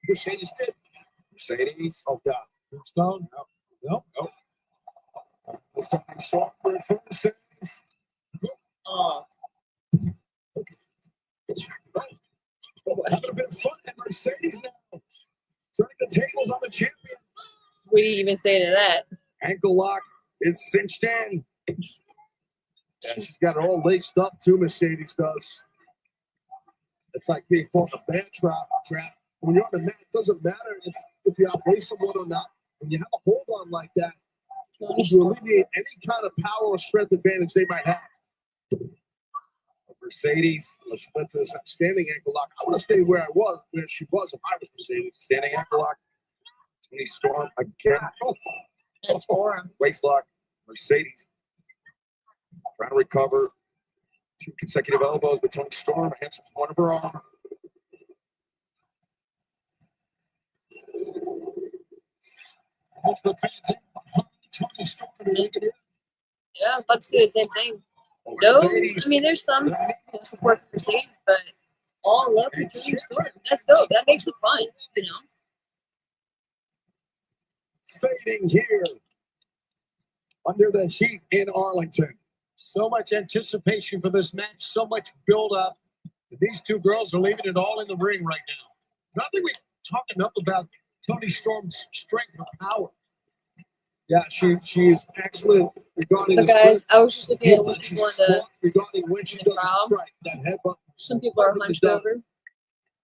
Mercedes did. Mercedes, oh God, Stone, no. This time strong for Mercedes. Oh, Having a bit of fun at Mercedes now, turning the tables on the champion. what do you even say to that? Ankle lock is cinched in. Yeah, she's got it all laced up too, Mercedes does. It's like being caught in a bear trap. When you're on the mat, it doesn't matter if you outweigh someone or not. When you have a hold on like that, you alleviate any kind of power or strength advantage they might have. Mercedes, she went to this standing ankle lock. I want to stay where she was if I was Mercedes. Standing ankle lock. Tony Storm again. That's for him. Waist lock. Mercedes trying to recover. 2 consecutive elbows, but Tony Storm hits one of her own. Tony Storm negative. Yeah, I was about to say the same thing. No, I mean there's some support for Mercedes, but all love for Tony Storm. That's dope. That makes it fun, you know. Fading here under the heat in Arlington. So much anticipation for this match, so much build up. These two girls are leaving it all in the ring right now. Nothing we talk enough about Tony Storm's strength and power. Yeah, she is excellent regarding But the guys, strength. I was just looking at Yes, some she's people in the smart regarding when she the does crowd. a strike. That headbutt. some people are perfectly hunched done. over,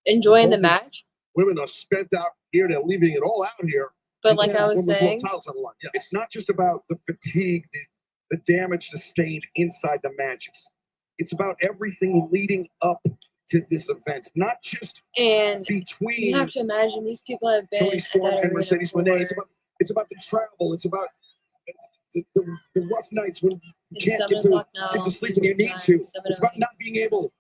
enjoying the Both match. Women are spent out here. They're leaving it all out here. But And like so I was women's world saying, titles on the line. Yeah, it's not just about the fatigue, the damage sustained inside the matches. It's about everything leading up to this event, not just and between you have to imagine these people have been Tony at Storm that and arena Mercedes for Moné. It's about the travel. It's about the rough nights when you it's can't 7 get to, o'clock now. get to sleep when you need Eastern to. time, It's about 7:08. not being able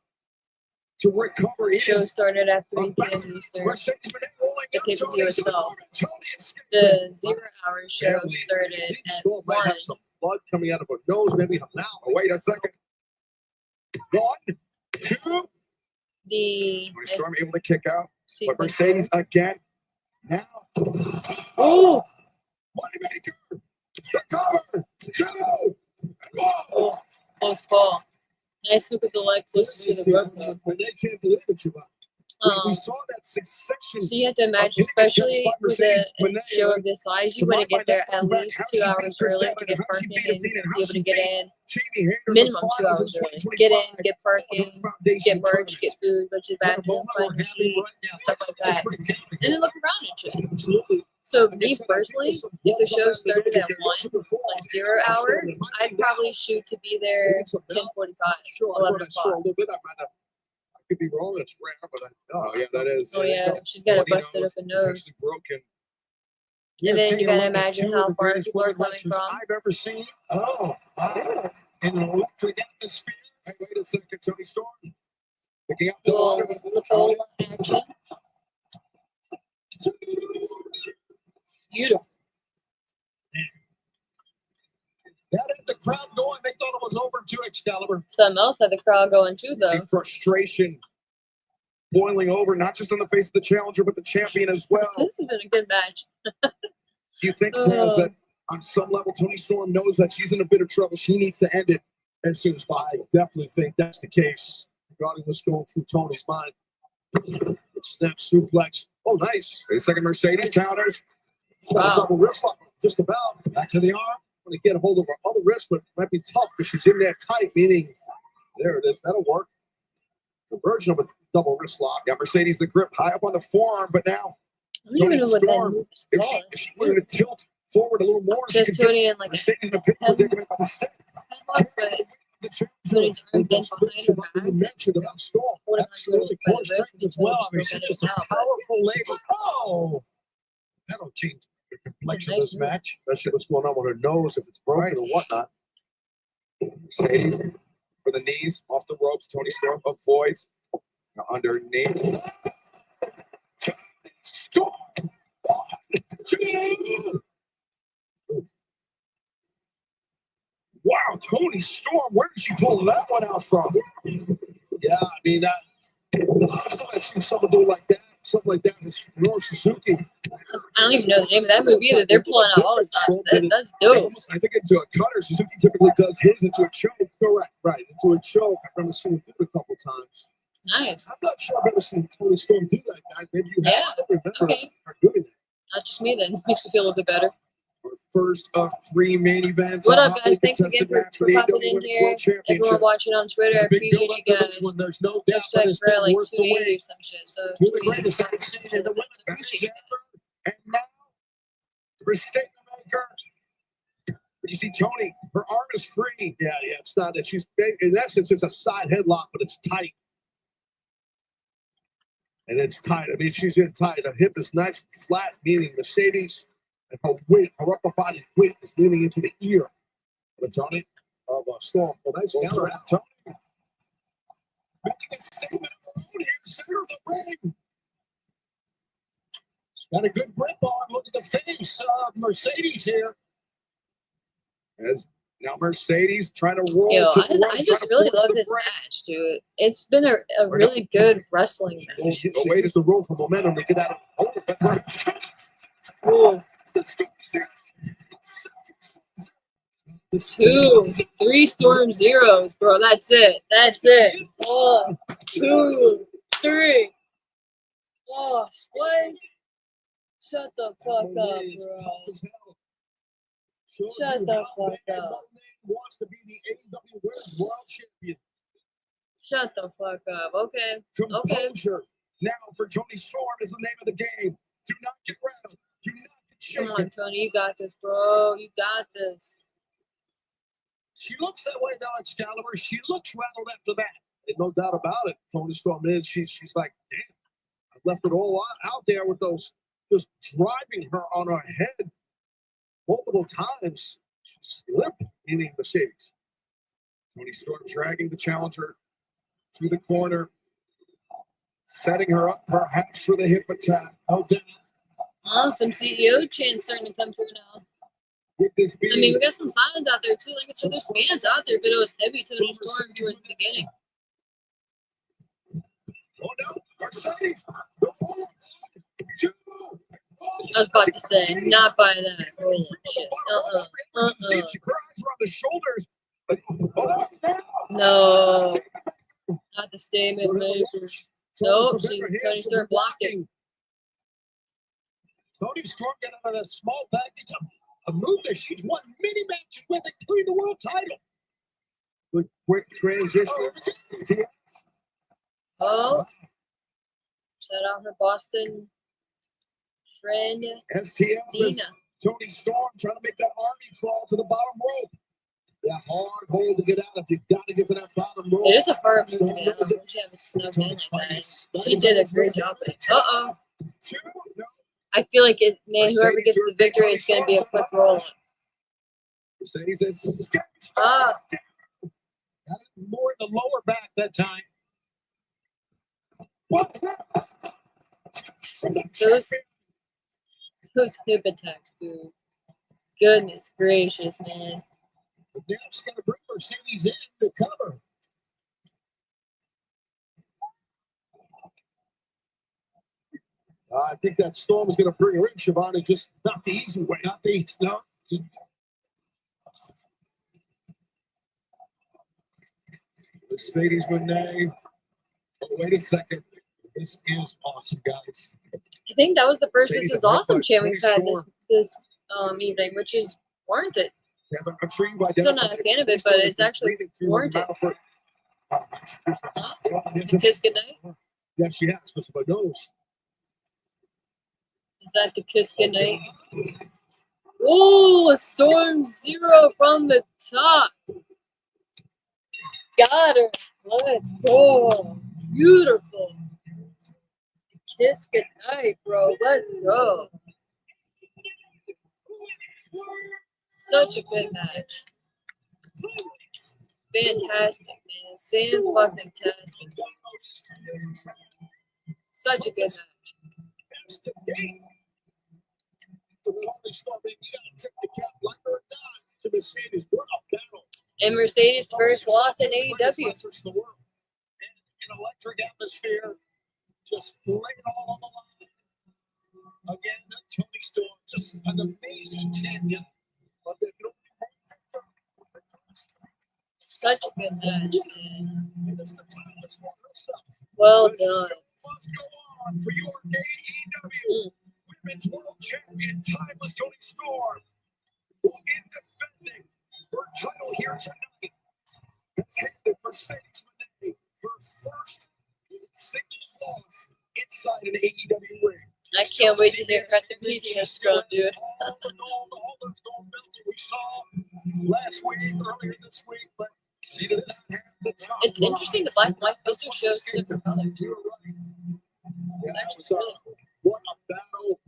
to recover. The show It is started at 3 about p.m. Eastern. Mercedes Moné rolling The up pay-per-view Tony itself. Storm, and Tony escaping. The 0 hour show Barely. started Big at Storm might 1. have some blood coming out of her nose, maybe her mouth. Oh, wait a second. 1, 2. Tony The Storm able to kick out, but sequence Mercedes again. Now, Oh, Moneymaker, the cover, 2, and 1. oh, close call. Nice hook of the leg close to the rope. Though. When they can't believe it, Siobhan. We saw that succession. So you have to imagine, hitting especially against with Mercedes a Moné, show of this size, you want to get there at back, least how 2 she hours beat Chris early to Stanley, get how she parking beat and Athena, be how able she to get beat in Jamie Hayter in the minimum 2 finals hours in early. Get in, 2025. get parking, Foundation get merch, tournament. get food, go to the What a bathroom, moment we're find your having seat, right now. stuff like That's that. pretty cool. And then look around and shit. Absolutely. So Like I me said, I think personally, there's some if the blood show coming out of started the at nose. 1, There wasn't before. like 0 hour, It might I'd be now. probably shoot to be there Maybe some mouth. 10:45, Sure, I 11 thought I saw a o'clock. little bit. I could be wrong. It's rare, but oh yeah, that is. Oh there you yeah, go. she's got a Bloody busted nose, open nose. potentially broken. And then Taking you a gotta look at imagine two how of the far greatest people are women coming wrestlers from. I've ever seen. Oh, wow. In an electric atmosphere. Hey, wait a second, Tony Storm. Picking up the Little, water. little action. Beautiful. That had the crowd going. They thought it was over too, Excalibur. Something else had the crowd going too, You though. see frustration boiling over, not just on the face of the challenger, but the champion as well. This has been a good match. Do you think, Taz, that on some level Toni Storm knows that she's in a bit of trouble? She needs to end it as soon as possible. I definitely think that's the case regarding what's going through Toni's mind. Snap suplex. Oh, nice. A second Mercedes counters. Wow. Double wrist lock, just about. Back to the arm. Want to get a hold of her other wrist, but it might be tough because she's in there tight, meaning there it is. That'll work. The version of a double wrist lock. Got Mercedes the grip high up on the forearm, but now I don't even know what that Storm, move is if called. she were to tilt forward a little more, she Just could get Tony in like a Mercedes in a pit predicament by the step. headlock, but Tony's arms in behind her back. You mentioned about Storm. Holding on to a Absolutely. little Core bit of strength this, as well. I mean, still she's getting just a out, but powerful lady. Oh! That'll change the complexion of nice this move. match. Especially what's going on with her nose, if it's broken or whatnot. Mercedes for the knees, off the ropes. Toni Storm avoids. Now underneath. Storm! 1, 2. Wow, Toni Storm, where did she pull that one out from? Yeah, I mean, I've still haven't seen someone do like that. Something like that with Minoru Suzuki. I don't even know the name of that move either. They're pulling out all the stops. That's dope. I think into a cutter. Suzuki typically does his into a choke. Correct, right. Into a choke. I've never seen him do it a couple times. Nice. I'm not sure I've ever seen Toni Storm do that, guys. Maybe you have. Yeah. I don't remember Okay. her doing that. Not just me then. Makes me feel a little bit better. Our first of 3 main events. What A up, hotly guys? Thanks again contested for match the popping AEW in Women's here. World Championship. Everyone watching on Twitter, I Big build appreciate up you to guys. this one. There's no doubt Looks that like it's we're at been like worth the 280 or wait. some shit. So To the 280 greatest is entertainment in the women's I appreciate match you ever. And now, the mistake maker. You see Tony, her arm is free. Yeah, it's not that she's in essence, it's a side headlock, but it's tight. And it's tight. I mean, she's in tight. Her hip is nice and flat, meaning Mercedes, and her weight, her upper body weight is leaning into the ear of Tony of Storm. Well, nice counter out, Tony. Making a statement of her own here, center of the ring. She's got a good grip on. Look at the face of Mercedes here. As now Mercedes trying to roll. Yo, to the ropes, I just trying to really force love the this break. match, dude. It's been a really good wrestling match. Oh, wait, is the roll for momentum to get out of Cool. 2, 3 Storm Zeros, bro. That's it. That's it. 1, 2, 3. Oh, what? Shut the fuck up, bro. Shut the fuck up. Wants to be the AEW Women's World Champion. Shut the fuck up. Okay. Composure. Now for Toni Storm is the name of the game. Do not get rattled. Do not get Come shaken. on, Tony. You got this, bro. You got this. She looks that way, though, Excalibur. She looks rattled after that. There's no doubt about it. Toni Storm is. She's like, damn. I left it all out there with those, just driving her on her head multiple times. She slipped, meaning Mercedes. Toni Storm dragging the challenger to the corner, setting her up perhaps for the hip attack. Oh, some CEO chants starting to come through now. With this I mean, we got some signs out there too. Like I said, there's fans out there, but it was heavy Toni Storm towards the beginning. Oh no, Mercedes! I was about to say, not by that. Roll shit. She cries around the shoulders. No. Not the statement maker. Nope, Toni Storm blocked it. Toni Storm got out of that small package. A move that she's won many matches with, including the world title. Good quick transition. Oh. Shout out her Boston friend, STF. Tina. Toni Storm trying to make that army crawl to the bottom rope. That hard hole to get out of. You got to get to that bottom rope. It is a hard move, man. When she have a snub in like that. She did a great job with it. Uh-oh. I feel like it, man, whoever gets the victory, it's going to be a quick roll. Mercedes is Ah. Got it more in the lower back that time. Those hip attacks, dude. Goodness gracious, man. But now she's got to bring Mercedes in to cover. I think that Storm is going to bring her in, Shivani, just not the easy way. Not the easy, no. Mercedes Renee. Oh, wait a second. This is awesome, guys. I think that was the first Mercedes This Is at high Awesome five, chant we've had 24. this evening, which is warranted. Yeah, I'm sure you've Still not a fan of it, but it's actually warranted. Kiss goodnight? Yes, she has, because of her nose. Is that the kiss goodnight? Oh, a Storm Zero from the top. Got her. Let's go. Beautiful. Kiss goodnight, bro. Let's go. Such a good match. Fantastic, man. Fan-fucking-tastic. Such a good match. And Mercedes' first loss in AEW. An electric atmosphere. Just lay it all on the line. Again, Tony Storm, just an amazing champion. But they can only Such a good match, man. Well done. must go on for your AEW Women's World Champion, Timeless Tony Storm, who in defending her title here tonight has handed Mercedes Renee her first singles loss inside an AEW ring. I can't wait to hear her at the media scrum, dude. all those gold belts we saw last week, earlier this week, but she does not have the top. It's interesting the black and white filter shows super colors. You're right. Yeah, that was what a battle.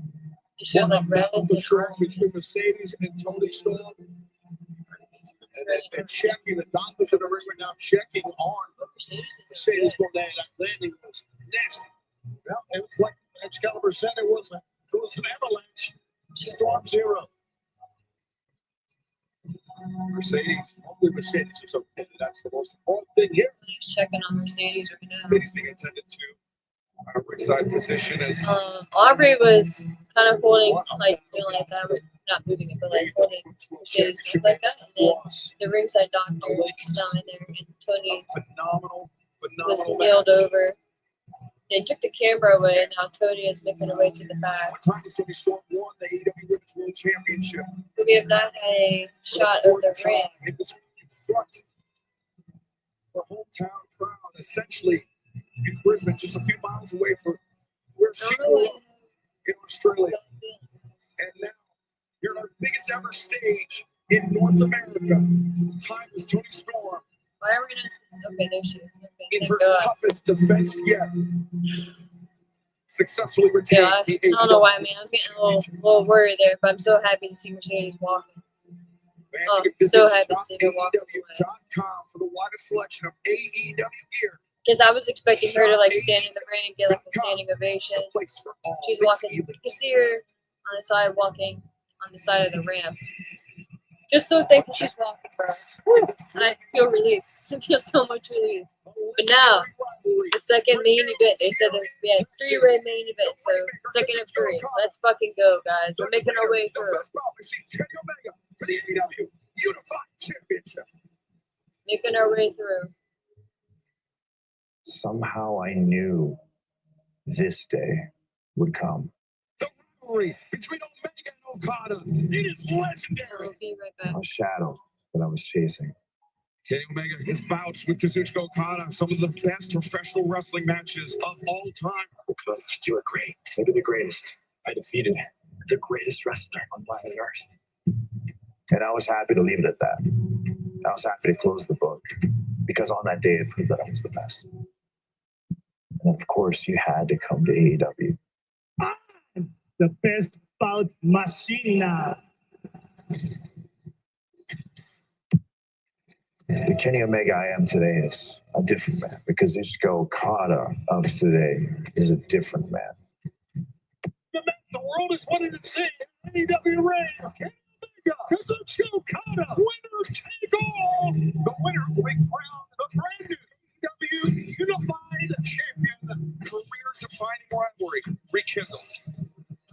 It shows like reds and sure orange. between Mercedes and Tony Storm. And checking the doctors in the ring right now, checking on Mercedes going down. That landing was nasty. Well, it was like Excalibur said, it was an avalanche. Storm Zero. Hopefully Mercedes is okay. That's the most important thing here. He's checking on Mercedes right now. Mercedes being attended to. Our ringside physician is. Aubrey was kind of holding, like, like that, but not moving it, but like holding Mercedes like that. And then the ringside doctor was down in there, and Tony was nailed over. They took the camera away, and now Tony is making her way to the back. What time is Tony Storm won the AEW Women's World Championship? We have not had a shot of the ring. It was in front. The hometown crowd, essentially in Brisbane, just a few miles away from where she grew up in Australia. And now you're on our biggest ever stage in North America. Time is Tony Storm. Why are we gonna? Okay, there she is. Okay, In thank her God. toughest defense yet. Successfully retained. Yeah, I don't know why, man. I was getting a little worried there, but I'm so happy to see Mercedes walking. Oh, so happy to see her walking away. AEW.com for the widest selection of AEW gear. Because I was expecting her to like stand in the ring and get like a standing ovation. A place for all She's things walking. You elite. can see her on the side walking on the side of the ramp. Just so thankful she's walking, bro. And I feel relief. I feel so much relief. But now, the second main event, they said we had 3-way main event, so second of 3. Let's fucking go, guys. We're making our way through. Kenny Omega for the AEW Unified Championship. Making our way through. Somehow I knew this day would come. The rivalry between Omega and Okada. It is legendary. We'll be right back. A shadow that I was chasing. Kenny Omega, his bouts with Kazuchika Okada, some of the best professional wrestling matches of all time. Because you were great. Maybe the greatest. I defeated the greatest wrestler on planet Earth. And I was happy to leave it at that. I was happy to close the book. Because on that day, it proved that I was the best. And of course, you had to come to AEW. I'm the best bout machine now. The Kenny Omega I am today is a different man. Because Kazuchika Okada of today is a different man. The world is wanting to see AEW ring. Kenny Omega. Kazuchika Okada, winner take all. The winner will be crowned the brand new AEW Unified Champion. Career-defining rivalry rekindled.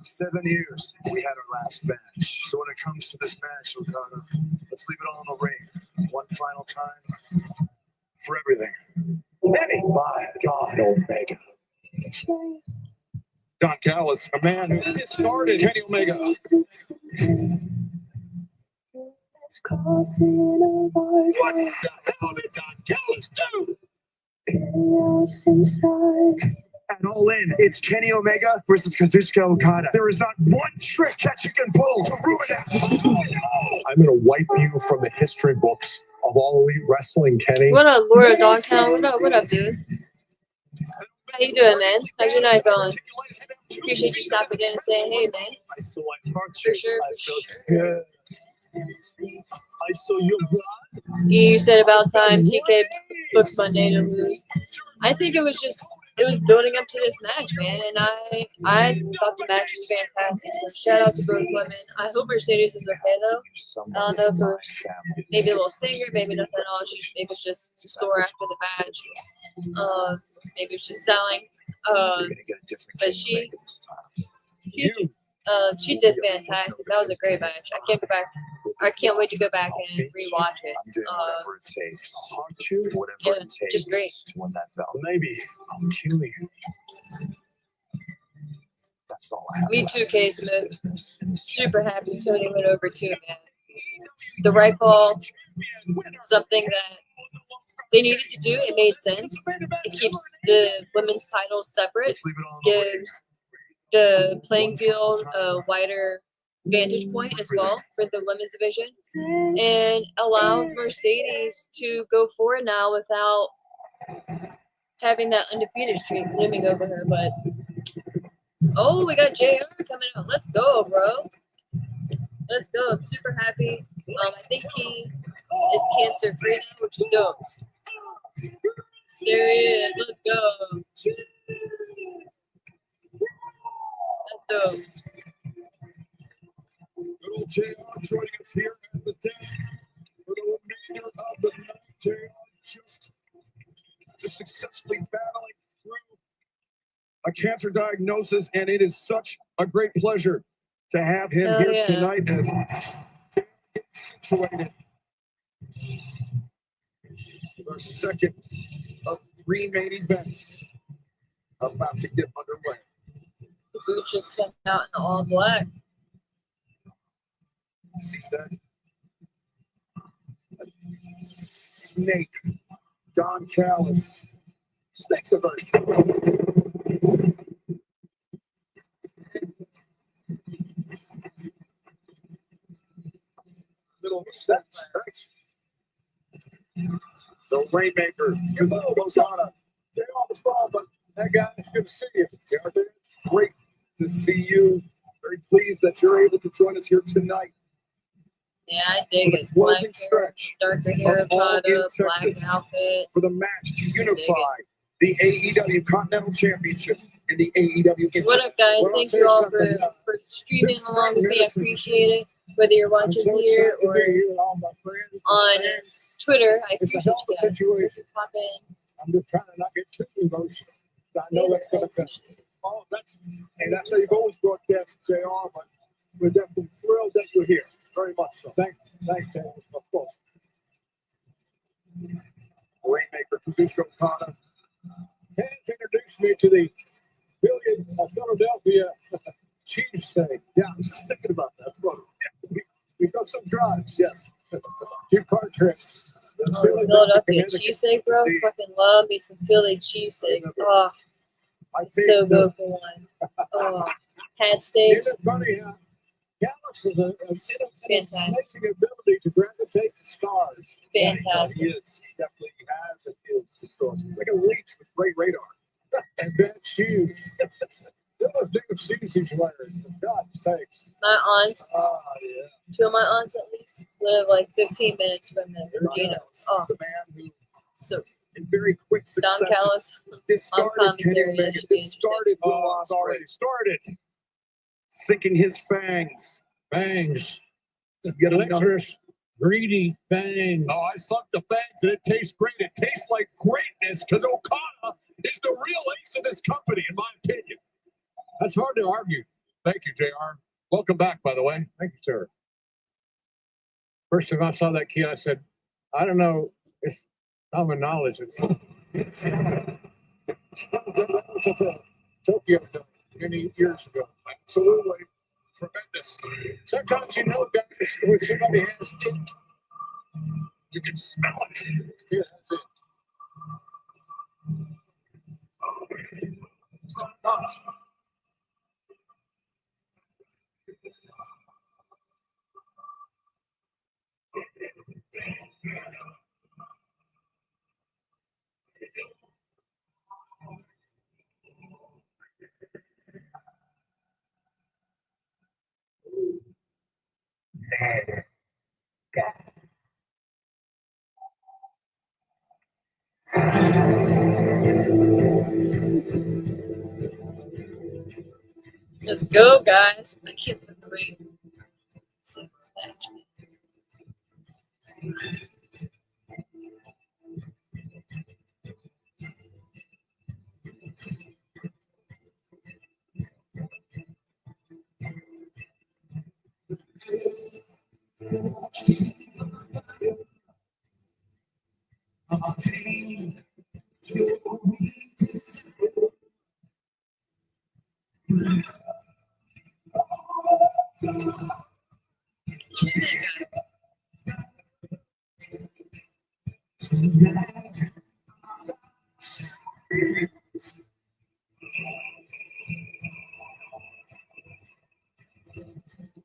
7 years we had our last match. So when it comes to this match, Okada, let's leave it all in the ring. One final time for everything. My God, Omega. Don Callis, a man who discarded Kenny Omega. What the hell did Don Callis do? And all in, it's Kenny Omega versus Kazuchika Okada. There is not one trick that you can pull to ruin it. I'm going to wipe you from the history books of all elite wrestling, Kenny. What up, Laura Dogtown? What up, dude? How you doing, man? How's your night going? Appreciate you stopping in and saying, hey, man. I saw I hurt For you. sure. I felt good. I saw your blood. You said about time TK booked Monday to lose. I think it was building up to this match, man, and I thought the match was fantastic. So shout out to both women. I hope Mercedes is okay though. I don't know if it was maybe a little stinger, maybe nothing at all. Maybe it's just sore after the match. Maybe it's just selling. But she did fantastic. That was a great match. I can't wait to go back and rewatch it. I'm doing whatever it takes. Aren't you? Whatever it takes just great. to win that belt. Maybe I'll kill you. That's all I have. Me left too, in K. this Smith. business, in this Super happy Tony went over too, man. The right call, something that they needed to do. It made sense. It keeps the women's titles separate, Let's leave it all in the ring. gives the playing field a wider vantage point as well for the women's division, and allows Mercedes to go forward now without having that undefeated streak looming over her. But oh, we got JR coming out. Let's go, bro. Let's go. I'm super happy. I think he is cancer free now, which is dope. There he is. Let's go. That's dope. Good old JR joining us here at the desk for the remainder of the night. JR just successfully battling through a cancer diagnosis, and it is such a great pleasure to have him Hell here yeah. tonight as he gets situated. With our second of 3 main events about to get underway. Zuch coming out in all black. See that? Snake, Don Callis. Snake's a bird. Little set, right? The Rainmaker, Okada. They almost fall, but that guy, it's good to see you. Great to see you. Very pleased that you're able to join us here tonight. Yeah, I dig it. Closing Black hair, stretch darker hair, of All In Okada, black Texas outfit. for the match to unify the AEW Continental Championship and the AEW What up, guys? Well, I'll Thank tell you all something. for streaming along with me. I appreciate it. Whether you're watching here or on Twitter, I It's a appreciate hell of you a guys. situation. Pop in. I'm just trying to not get too emotional. I know that's going to come. Oh, that's how you've always broadcast, JR, but we're definitely thrilled that you're here. Very much so. Thanks, Dave, of course. Rainmaker, Kazuchika Okada. Hands introduced me to the Philadelphia cheesesteak. Yeah, I was just thinking about that. We've got some drives, yes. 2-car trips. Oh, Philadelphia cheesesteak, bro. Fucking love me some Philly cheesesteaks. Oh, it's so good for one. Oh, hat steaks. Isn't it funny how Gallus is an Fantastic. amazing ability to gravitate to stars. Fantastic. He is. He definitely has and is the star. Like a leech with great radar. And that's huge. Those big shoes he's wearing, for God's sakes. My aunts, Oh, yeah. 2 of my aunts at least, live like 15 minutes from the Regina. Oh, The man who, so in very quick Don succession, Callis discarded Kenny commentary, Omega, that should be discarded Will Oh, it's Ospreay, already started. sinking his fangs Bangs. Get delicious, greedy fang. Oh, I sucked the fangs and it tastes great. It tastes like greatness because Okada is the real ace of this company, in my opinion. That's hard to argue. Thank you, JR. Welcome back, by the way. Thank you, sir. First time I saw that key, I said, I don't know, it's common knowledge. It's Tokyo many years ago. Absolutely. Tremendous. Sometimes you know, guys, when somebody has it, you can smell it. Yeah, that's it. Let's go, guys. I can't wait. See what's back.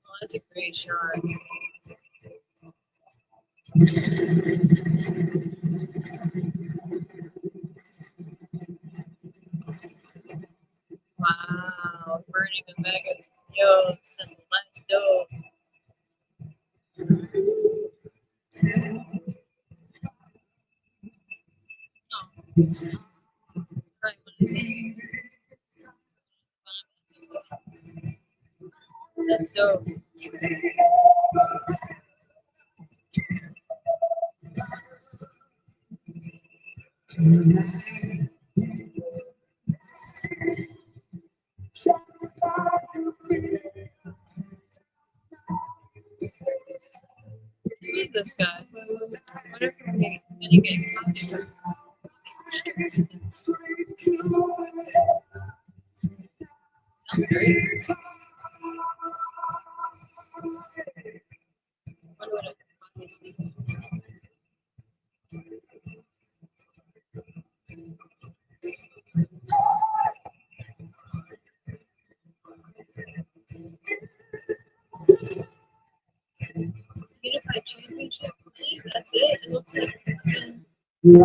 Oh, that's a great shot. Wow, burning the mega. Yo, let's go. Right, what is it? Let's go. Who is this guy? I wonder if we're gonna get caught. Sounds great. Wonder what I can find this thing. Unified Championship. That's it. It looks like. You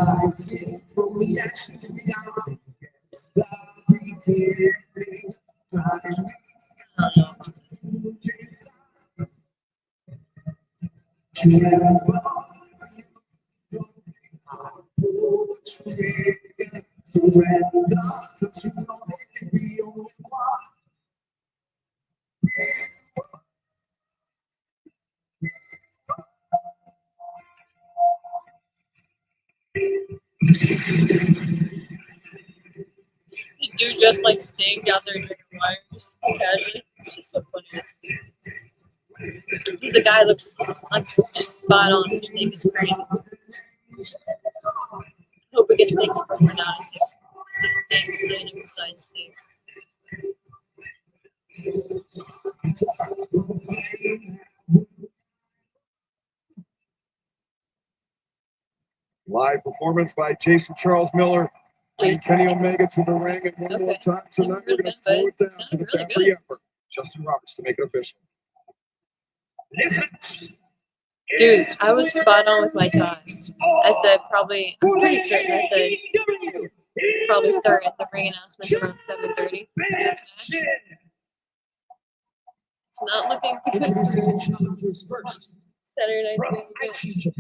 do just like staying down there doing wires casually. It's just so funny to see. He's a guy who looks like just spot on. His name is great. Hope it gets taken from her now. Six things standing beside Steve. Live performance by Jason Charles Miller and Kenny Omega to the ring. And one more time tonight, we're going to throw it down to the referee effort. Justin Roberts to make it official. Dude, I was spot on with my time. I said probably, I'm pretty certain I said probably start at the ring announcements around 7:30. It's not looking good. Saturday night's going to be good.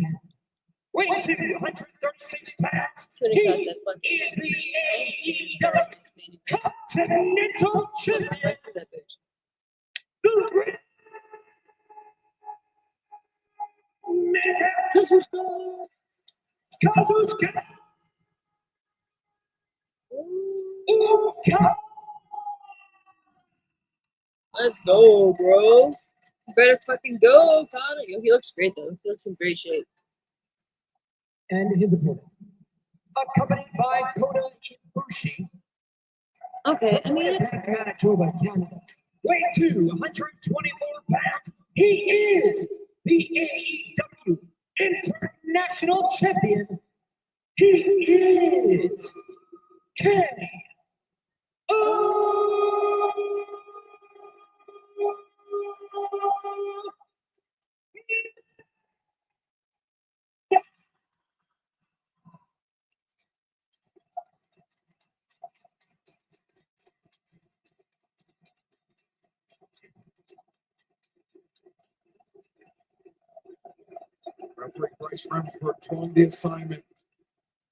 Weighing 236 pounds, Couldn't he cut that fucking is the AEW Continental Champion. The Let's go, bro. You better fucking go, Connor. Yo, he looks great though. He looks in great shape. And his opponent, accompanied by Kota Ibushi, Okay, I mean, Manitoba, Canada. Weight 224 pounds. He is the AEW International Champion. He is Kenny. Referee Bryce Remsburg joined the assignment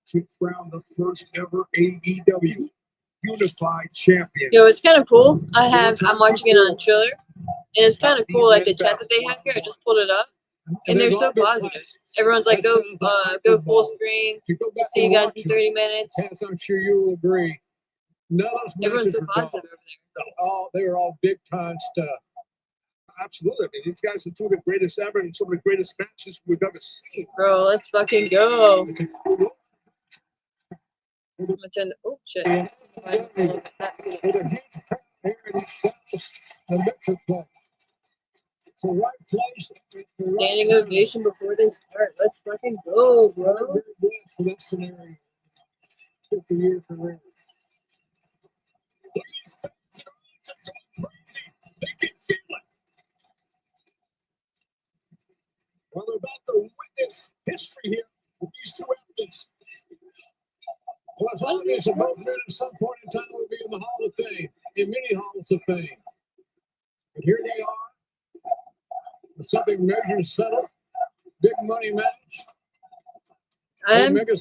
to crown the first ever AEW Unified Champion. yo, it's kind of cool. I'm watching it on Triller, and it's kind of cool, like the chat that they have here. I just pulled it up, and they're so positive. Everyone's like, go full screen. See you guys in 30 minutes. Yes, I'm sure you will agree. None of those Everyone's matches so were positive dull. over there. They were all big time stuff. Absolutely. I mean, these guys are two of the greatest ever and some of the greatest matches we've ever seen. Bro, let's fucking go. Oh, shit. With a huge crowd here in the Metro place. So right place. Standing ovation before they start. Let's fucking go, bro. Very blessed for that scenario. 50 years career. Well, they're about to witness history here with these two athletes. Well, it's obvious that both men at some point in time will be in the Hall of Fame, in many Halls of Fame. And here they are, with something measured and settled, big money match.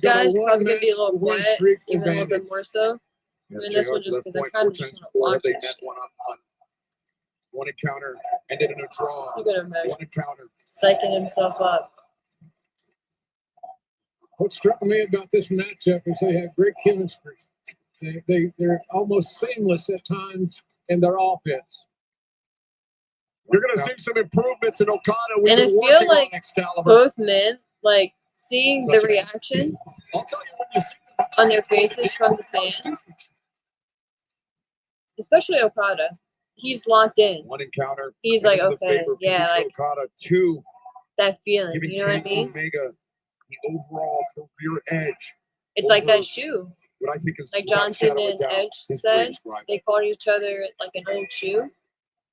Guys, probably gonna be a little quiet, even a little bit more so. Yeah, I mean, this one just because I kind of just want to watch they this met shit. one-on-one. One encounter ended in a draw. Look at him, man. One encounter. Psyching himself up. What struck me about this matchup is they have great chemistry. They're almost seamless at times in their offense. You're going to see some improvements in Okada. We've And I been feel working like on Excalibur. both men, like, seeing the reaction I'll tell you when you see them. on their faces from the fans, especially Okada, he's locked in. One encounter. He's like, ended in the okay, favor of yeah, Kazuchika like Okada. Two, that feeling, giving you know what I Kenny mean? Omega the overall career edge. It's like over that shoe. What I think is Like without a Johnson shadow of a and doubt, Edge his said, greatest rival. they called each other like an old shoe.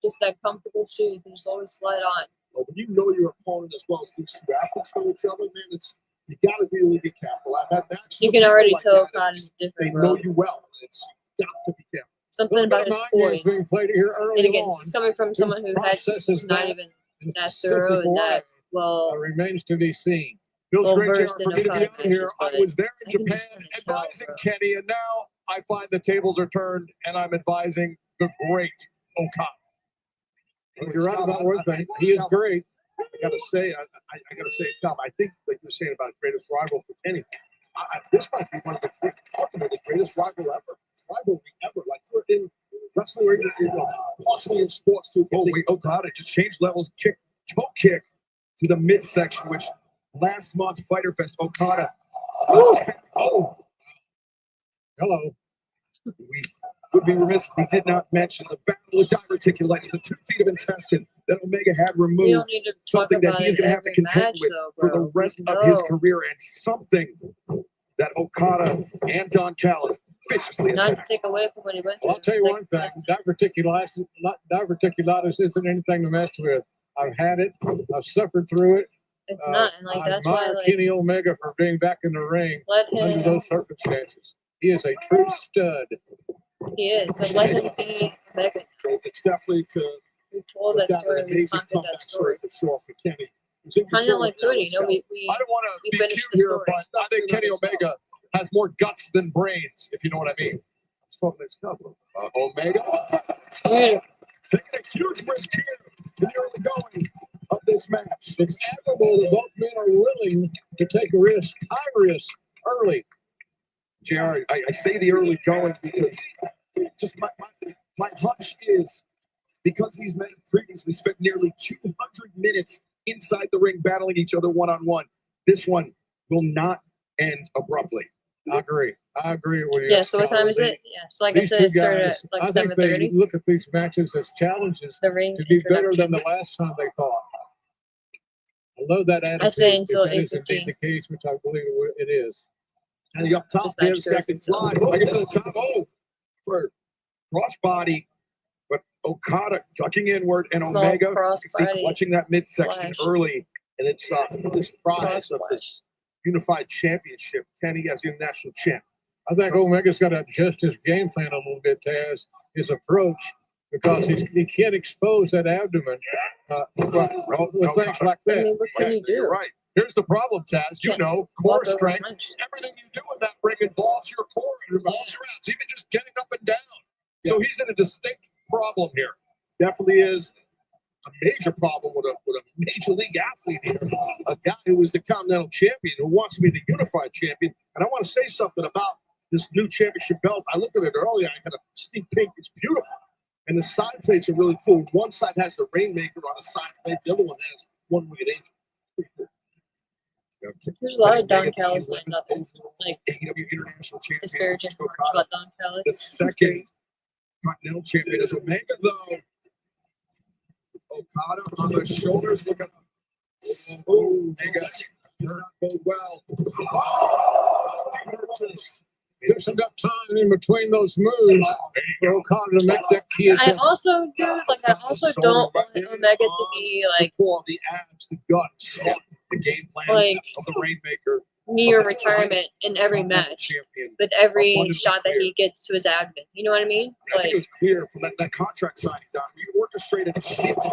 Just that comfortable shoe you can just always slide on. But when you know your opponent as well as these two athletes know each other, man, you got to really be careful. I've had matches You with can people already like tell that, Okada's They different, know bro. you well. It's got to be careful. Something about his poise. Being played here early And again, on. this is coming from someone who had Processes not that even in a that specific thorough and that way, well remains to be seen. Feels well great, JR, versed in for me to be Okada on here. matches, I but was there I in can Japan just kinda tell, advising bro. Kenny, and now I find the tables are turned, and I'm advising the great Okada. You're right about one thing. He is great. I gotta say, I gotta say, Tom, I think like you're saying about greatest rival for Kenny, this might be one of the greatest rivalry ever. Like for in wrestling, or possibly in sports too. Oh wait, Okada just changed levels, toe kick to the midsection, which last month's Fighter Fest, Okada. Oh, Hello. we would be remiss if we did not mention the battle of diverticulitis, the 2 feet of intestine that Omega had We removed. don't need to talk Something that about he's it going to have to every contend match, with though, for bro. the rest We of his know. career, and something that Okada and Don Callis viciously Not to attacked. take away from what he went through. Well, I'll tell you It's one like, thing. Diverticulitis isn't anything to mess with. I've had it. I've suffered through it. It's not, and like I that's why, admire like, Kenny Omega for being back in the ring let under him. those circumstances. He is a true stud. He is, but let him be Omega. It's definitely We told that story. an We amazing conquered comeback that story story. for sure for Kenny. He's in Kind control of like now. Cody, you know, we I don't want to we be finished cute the here, story. but I think Kenny Omega has more guts than brains, if you know what I mean. From this couple, Omega Yeah. taking a huge risk here in the early going of this match. It's admirable that both men are willing to take a risk, high risk, early. JR, I say the early going because just my hunch is because these men previously spent nearly 200 minutes inside the ring battling each other one-on-one. This one will not end abruptly. I agree with you. Yeah, so what time is it? Yeah, so like I said, it started at like I think they 7:30. look at these matches as challenges The ring to be better than introduction. the last time they fought. I love that attitude. I say until if that is indeed 8:15. the case, which I believe it is. And up top, This match this guy goes can until- fly. I get to the top. Oh, for crossbody, but Okada ducking inward and Small Omega, you see, crossbody clutching that midsection flash. early, and it's this prize of Crossbody. this unified championship. Kenny as your national champ. I think Omega's got to adjust his game plan a little bit, Taz, his approach, because he can't expose that abdomen with things like I that. mean, what can you You're do? right. Here's the problem, Taz. You Can't know, walk core over strength. punch. Everything you do in that ring involves your core. It involves your abs, even just getting up and down. So he's in a distinct problem here. Definitely is a major problem with a major league athlete here. A guy who is the Continental Champion, who wants to be the Unified Champion. And I want to say something about this new championship belt. I looked at it earlier. I got a sneak peek. It's beautiful. And the side plates are really cool. One side has the Rainmaker on the side plate. The other one has one winged angel. Pretty cool. There's a lot of Don Callis lined up. Like, AEW International Champion. disparaging remarks Okada. about Don Callis. The second Continental Champion is Omega, though. Okada on the shoulders, looking up. Omega does not bode well. There's enough time in between those moves for Okada to make that key I adjustment. also don't want Omega to be like For the abs, the guts, the game plan Like, of the Rainmaker. near retirement in every match Champion. with every Abundantly shot that he gets to his abdomen. You know what I mean? I think it Like, was clear from that contract signing, Don. You orchestrated.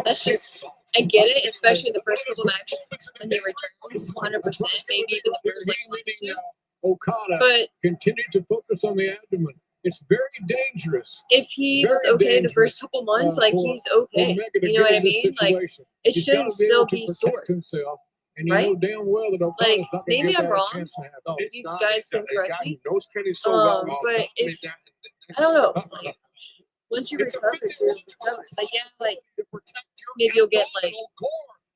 That's just- I get it, especially the first couple matches when he returns 100%, maybe even the first like one or two. Okada But continued to focus on the abdomen. It's very dangerous. if he was Very okay the dangerous, first couple months, like for he's okay. Omega to You know what get I in this mean? Like, situation. it He's shouldn't gotta be still able to be protect sore. himself, and you Right? know damn well that Okada's Like, not going to maybe give I'm that wrong. a chance to happen. If you guys can correct me. Knows Kenny so well. But if I don't know, like once you recover, you're recovered. Like yeah, like maybe you'll get like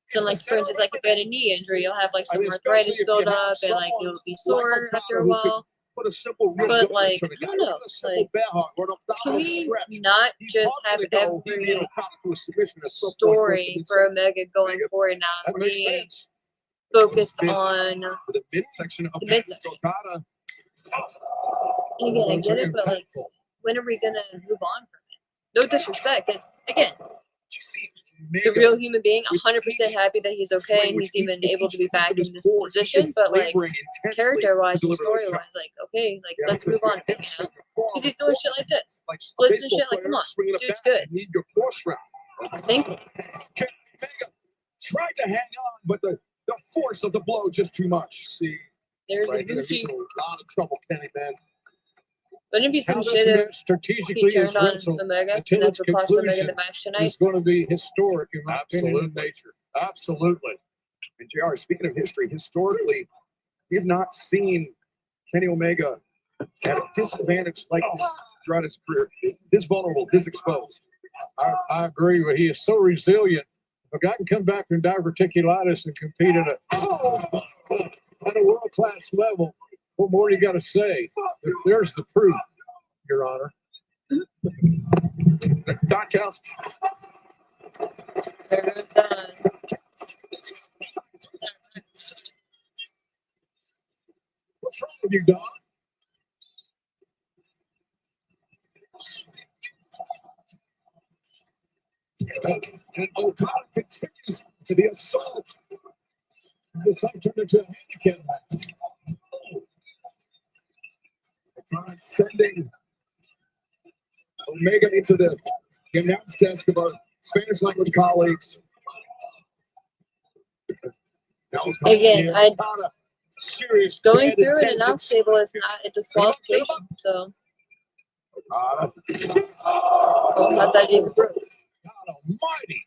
some like for instance like if you had a knee injury, you'll have like some arthritis build up and like you'll be sore after a while. Put a simple real But good like to the I guy. don't know, Put a simple like bear hug or an can abdominal we stretch. not He's just probably have gonna go, every he made a comment to a submission at some point, story but for Omega going forward now That makes be sense. focused on for the midsection of the that midsection. Okada. And again, I Those get are it, but like impactful. when are we gonna move on from it? No disrespect, because again, You see, the Omega real human being, 100% happy that he's okay and he's even able to be back in this position. But like character-wise and story-wise, like okay, like let's move on, you know? Because he's doing shit like this, like flips and shit. Like come on, dude's good. You need your core strength. Thank you. Omega tried to hang on, but the force of the blow just too much. See, There's right here, Ibushi. he's in a lot of trouble, Kenny, man. Wouldn't it be How some this shit if match strategically he is turned on wrestled Omega until and that's its what cost Omega conclusion the match tonight? is going to be historic in my opinion in Absolutely. nature. Absolutely. And JR, speaking of history, historically, we have not seen Kenny Omega at a disadvantage like this throughout his career. This vulnerable, this exposed. I agree, but he is so resilient. If a guy can come back from diverticulitis and compete at a world-class level, what more do you got to say? There's the proof, Your Honor. Don Callis. They're done. What's wrong with you, Don? And Okada continues to the assault. It's like turned into a handicap match. Okada sending Omega into the announce desk of our Spanish language colleagues. Again, Okada, serious Going bad through an intentions. announce table is not a disqualification, so Okada. not that even proof. God almighty.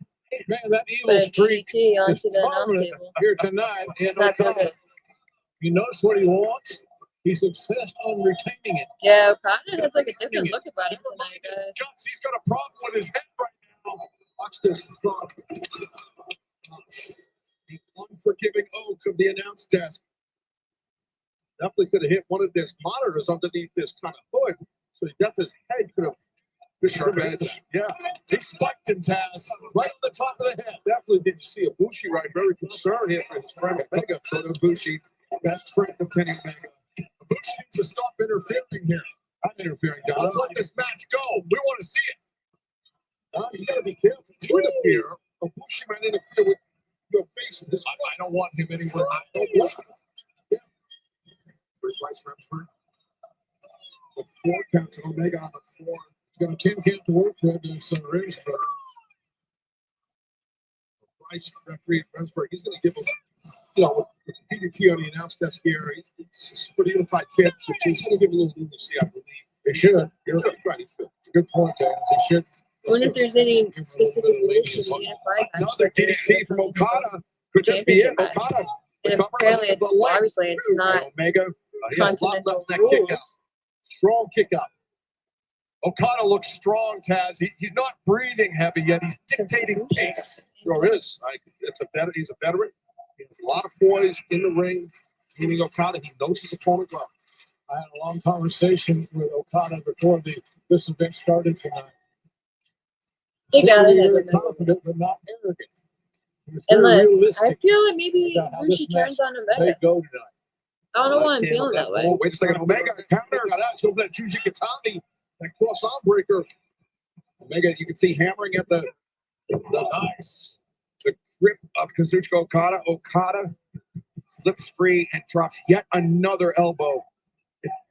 Man, that But evil a streak DDT is onto the announce permanent table. here tonight. And It's not gonna Okada, be. you notice what he wants? He's obsessed on retaining it. Yeah, Okada has like a different look about him tonight, guys. He's got a problem with his head right now. Watch this thump. The unforgiving oak of the announce desk. Definitely could have hit one of his monitors underneath this kind of hood. So he definitely his head could have sharp edge. Yeah. He spiked him, Taz, right on the top of the head. Definitely did you see Ibushi right? Very concerned here for his friend Omega. Kota Ibushi, best friend of Kenny Omega. Ibushi needs to stop interfering here. I'm interfering, Don. Let's let this match go. We want to see it. You gotta be careful to interfere. Ibushi might interfere with your face in this. I don't want him anywhere. I don't blame him. Bryce Remsburg. The 4 count to Omega on the floor. He's got a 10 count to work with this Remsburg. Bryce, referee at Remsburg, he's going to give him, you know, with DDT on the announce desk here. He's for the unified championship. He's going to give him a little lunacy, I believe. They should. You're right. He should. Good point, Taz. They should. I wonder if there's any specific issues in the unified match. Another DDT from Okada. Could just be it. Okada. And apparently it's obviously it's not Omega. He had a lot left in that kick out. Strong kick out. Okada looks strong, Taz. He's not breathing heavy yet. He's dictating pace. Sure is. It's a veteran. He's a veteran. He has a lot of poise in the ring. Meaning Okada, he knows his opponent well. I had a long conversation with Okada before this event started tonight. He got Very it. confident, but not arrogant. Unless I feel like maybe Bushi turns on They Omega. go tonight. I don't know why I'm feeling that way. Oh, wait a second. Omega counter. Got out. Over that Juji Katami. That cross arm breaker. Omega, you can see hammering at the nice. The grip of Kazuchika Okada. Okada slips free and drops yet another elbow.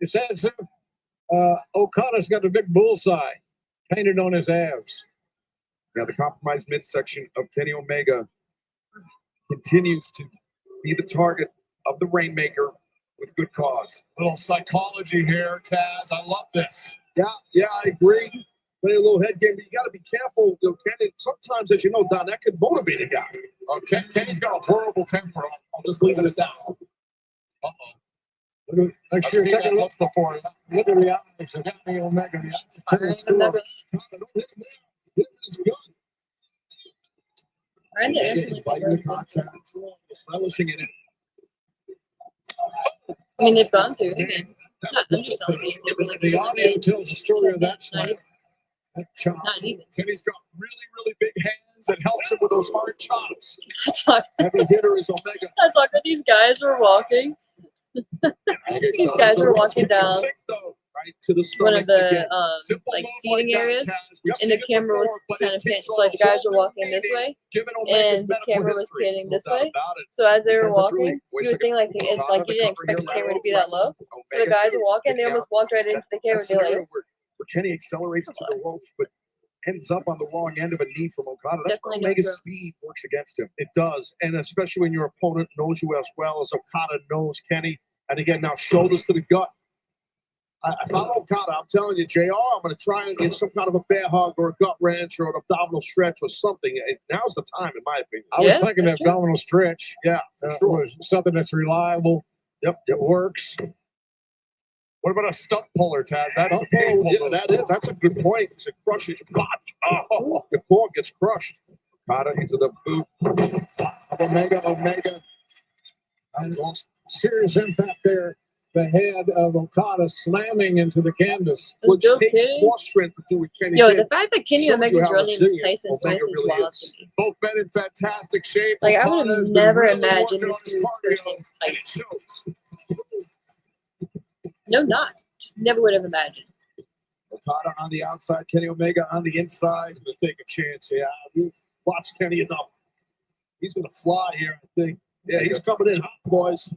It says Okada's got a big bullseye painted on his abs. Now the compromised midsection of Kenny Omega continues to be the target of the Rainmaker with good cause. Little psychology here, Taz. I love this. Yeah, I agree. Play a little head game, but you got to be careful. Kenny, sometimes, as you know, Don, that could motivate a guy. Okay, Kenny's got a horrible temper. I'll just leave it at that. Uh-oh. Make sure you take a look before. Look at the eyes of Kenny Omega. It's good. Fighting the contact, relishing in it. I mean, they've gone through it again. Not underselling it. The audio tells the story of that snipe. That chop. Not even. Kenny's got really, really big hands that helps him with those hard chops. That's like, Heavy hitter is Omega. that's like when these guys were walking. These guys were walking down Right to the one of the Simple like move seating that, areas, Taz. We've and the seen it camera was before, but kind it of takes so like the guys were a whole walking this meeting, way, given Omega's and the medical camera was history. panning this No doubt way. about it. So as they were Because it's really- walking, wait a you would think like second. like you didn't expect the camera to be that low. So the guys are walking, they almost walked right into the camera. That They're like, scenario where Kenny accelerates to the ropes, but ends up on the wrong end of a knee from Okada. That's where Definitely Omega's not speed works against him. It does, and especially when your opponent knows you as well as Okada knows Kenny. And again, now shoulders to the gut. If I'm Okada, I'm telling you, JR, I'm going to try and get some kind of a bear hug or a gut wrench or an abdominal stretch or something. Now's the time, in my opinion. I was Yeah, thinking that's true. abdominal stretch. Yeah, It sure. was something that's reliable. Yep. It works. What about a stump puller, Taz? That's the Yeah, painful move. that's a good point. It crushes your body. Oh, the core gets crushed. Okada into the boot. Omega. Serious impact there. The head of Okada slamming into the canvas. Which Joe takes Kenny? core strength to do what Kenny yo, did. the fact that Kenny Shows you Omega's how running this resilient Tyson Smith Omega is really wild is. to me. Both men in fantastic shape. Like, I would Okada have has been never really imagined working this on his dude cardio, facing and it Tyson. shows. No, not. Just never would have imagined. Okada on the outside, Kenny Omega on the inside. To take a chance. Yeah. We've watched Kenny enough. He's going to fly here, I think. Yeah, he's coming in hot, boys.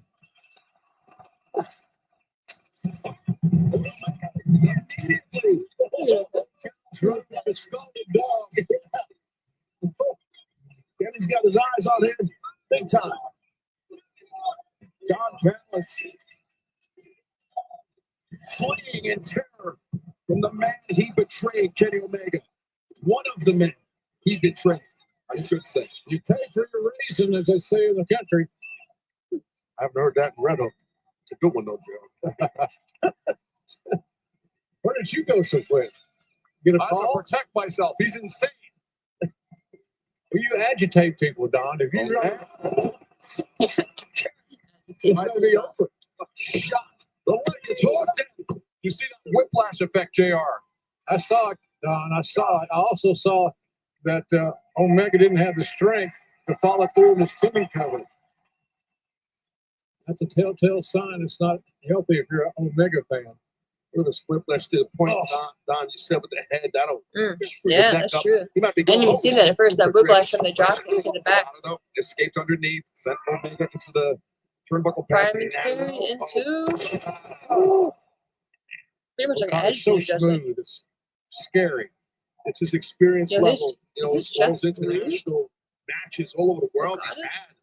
Immediately. Kenny's got his eyes on him big time. Don Callis fleeing in terror from the man he betrayed, Kenny Omega. One of the men he betrayed, I should say. You pay for your reason, as they say in the country. I haven't heard that in Red Hook. It's a good one, though, Joe. Where did you go so quick? Get a call? To protect myself. He's insane. Well, you agitate people, Don. If you it's going to be over. Shot. The leg is hooked in. You see that whiplash effect, JR? I saw it, Don. I saw it. I also saw that Omega didn't have the strength to follow through in his swimming cover. That's a telltale sign it's not healthy if you're an Omega fan. With a whiplash to the point, Don, you said with the head, that'll. Yeah, that's true. I didn't even see that at first. That whiplash from the drop kick to the back. Escaped underneath, sent Omega into the turnbuckle pass. Into pretty much like an it's so smooth. It's scary. It's his experience level. You know, as well as international matches all over the world. He's had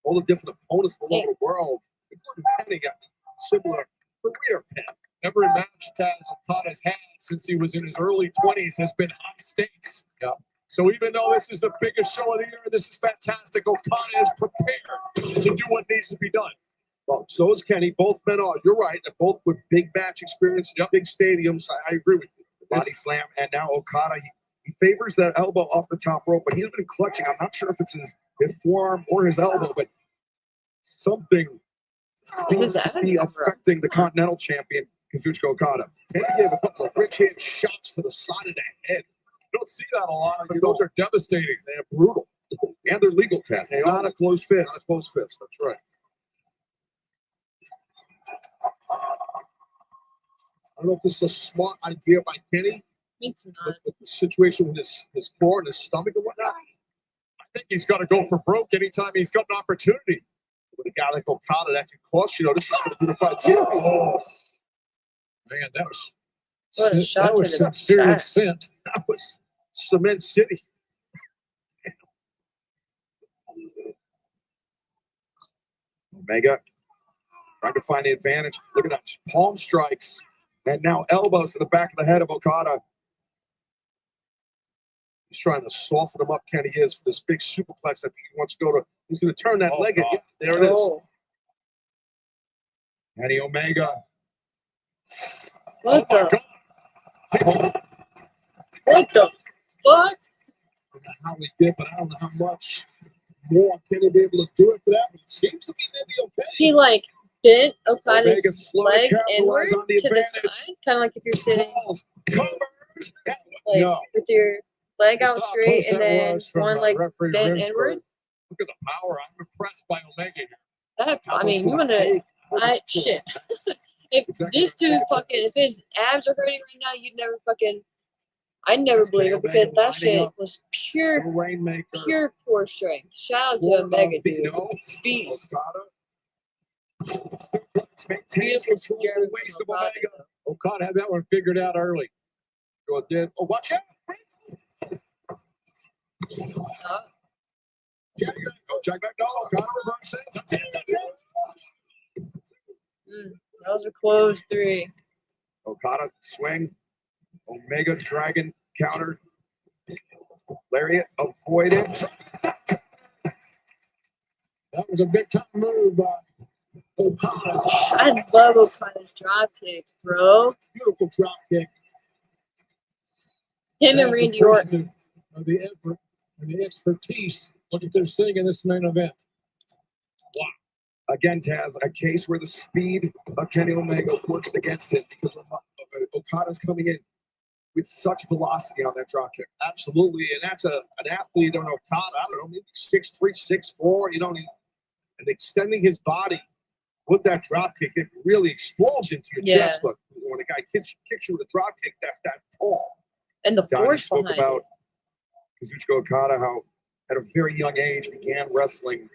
all the different opponents from all over the world. Penny got similar career path. Every match Taz Okada's had since he was in his early 20s has been high stakes. Yeah. So even though this is the biggest show of the year, this is fantastic. Okada is prepared to do what needs to be done. Well, so is Kenny. Both men are. You're right. They're both with big match experience, big stadiums. I agree with you. The body slam, and now Okada, he favors that elbow off the top rope, but he's been clutching. I'm not sure if it's his forearm or his elbow, but something seems to be affecting the Continental Champion, Kazuchika Okada. And he gave a couple of rich hand shots to the side of the head. You don't see that a lot, but those are devastating. They're brutal. And they're legal tests. Not a closed fist. Not a closed fist. That's right. I don't know if this is a smart idea by Kenny. It's not. With the situation with his core and his stomach and whatnot. I think he's got to go for broke anytime he's got an opportunity. With a guy like Okada, that could cost you. This is going to beautify champion. Oh. Man, that was some serious scent. That was Cement City. Omega trying to find the advantage. Look at that. Palm strikes. And now elbows to the back of the head of Okada. He's trying to soften him up, Kenny is, for this big superplex. I think he wants to go to. He's going to turn that leg again. There it is. Kenny Omega. What the? What the fuck? I don't know how he did, but I don't know how much more Kenny be able to do it for that. But it seems to be maybe okay. He bent Okada's leg inward to the side, kind of like if you're sitting with your leg out straight and then one leg bent inward. Look at the power. I'm impressed by Omega here. You want to, shit. If this dude if his abs are hurting right now, you'd never I'd never believe it because that shit was pure core strength. Shout out to Omega, dude. Beast. Beautiful waste of Omega. Okada had that one figured out early. Go did. Oh, watch out! Check back. No, Okada reverses. That's it. That was a close 3. Okada swing. Omega dragon counter. Lariat avoided. That was a big time move by Okada. I love Okada's drop kicks, bro. Beautiful drop kick. Him and Randy Orton. Of the effort and the expertise. Look at they're seeing in this main event. Wow. Again, Taz, a case where the speed of Kenny Omega works against it because Okada's coming in with such velocity on that drop kick. Absolutely, and that's an athlete on Okada. I don't know, maybe 6'3", 6'4". And extending his body with that drop kick, it really explodes into your chest. Look, when a guy kicks you with a drop kick, that's that tall. And the force spoke behind about Kazuchika Okada, how at a very young age began wrestling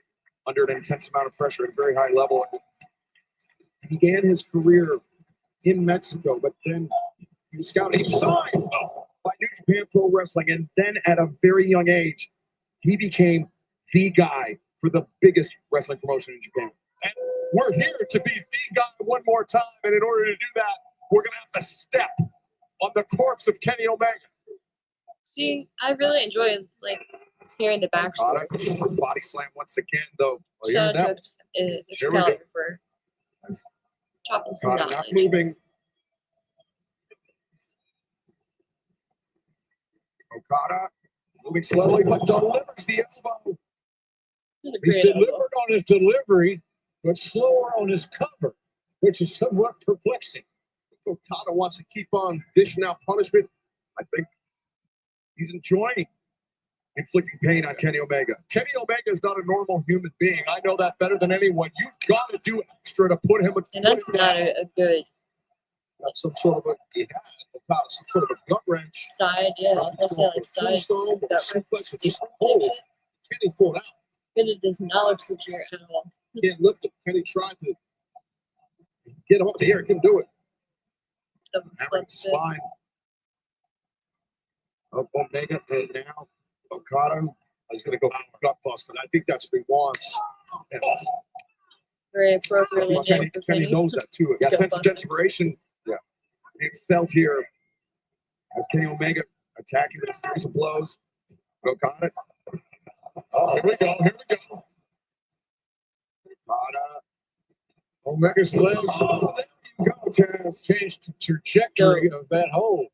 under an intense amount of pressure at a very high level. He began his career in Mexico, but then he was scouted. He was signed by New Japan Pro Wrestling, and then at a very young age, he became the guy for the biggest wrestling promotion in Japan. And we're here to be the guy one more time, and in order to do that, we're going to have to step on the corpse of Kenny Omega. See, I really enjoy hearing the backstory. Body slam once again, though. Shout out to Excalibur. Chopping some Okada not knowledge. moving. Okada moving slowly, but delivers the elbow. He's delivered on his delivery, but slower on his cover, which is somewhat perplexing. Okada wants to keep on dishing out punishment. I think he's enjoying inflicting pain on Kenny Omega. Kenny Omega is not a normal human being. I know that better than anyone. You've got to do extra to put him. And that's not a good That's some sort of a some sort of a gut wrench. side, yeah. I'll say like side gut wrench. Kenny fought out. It does not look secure at all. Can't lift him. Kenny tried to get him up here. Couldn't do it. Hammering the spine of Omega, and now Okada is going to go for a gut buster. I think that's what he wants. Yeah. Very appropriately named Kenny, for Kenny Kenny. knows that too. Yeah, sense of desperation. Yeah, being felt here as Kenny Omega attacking with a series of blows. Okada. Oh, here we go. Here we go. Okada. Omega's legs. Oh, there you go, Taz. Changed the trajectory of that hole.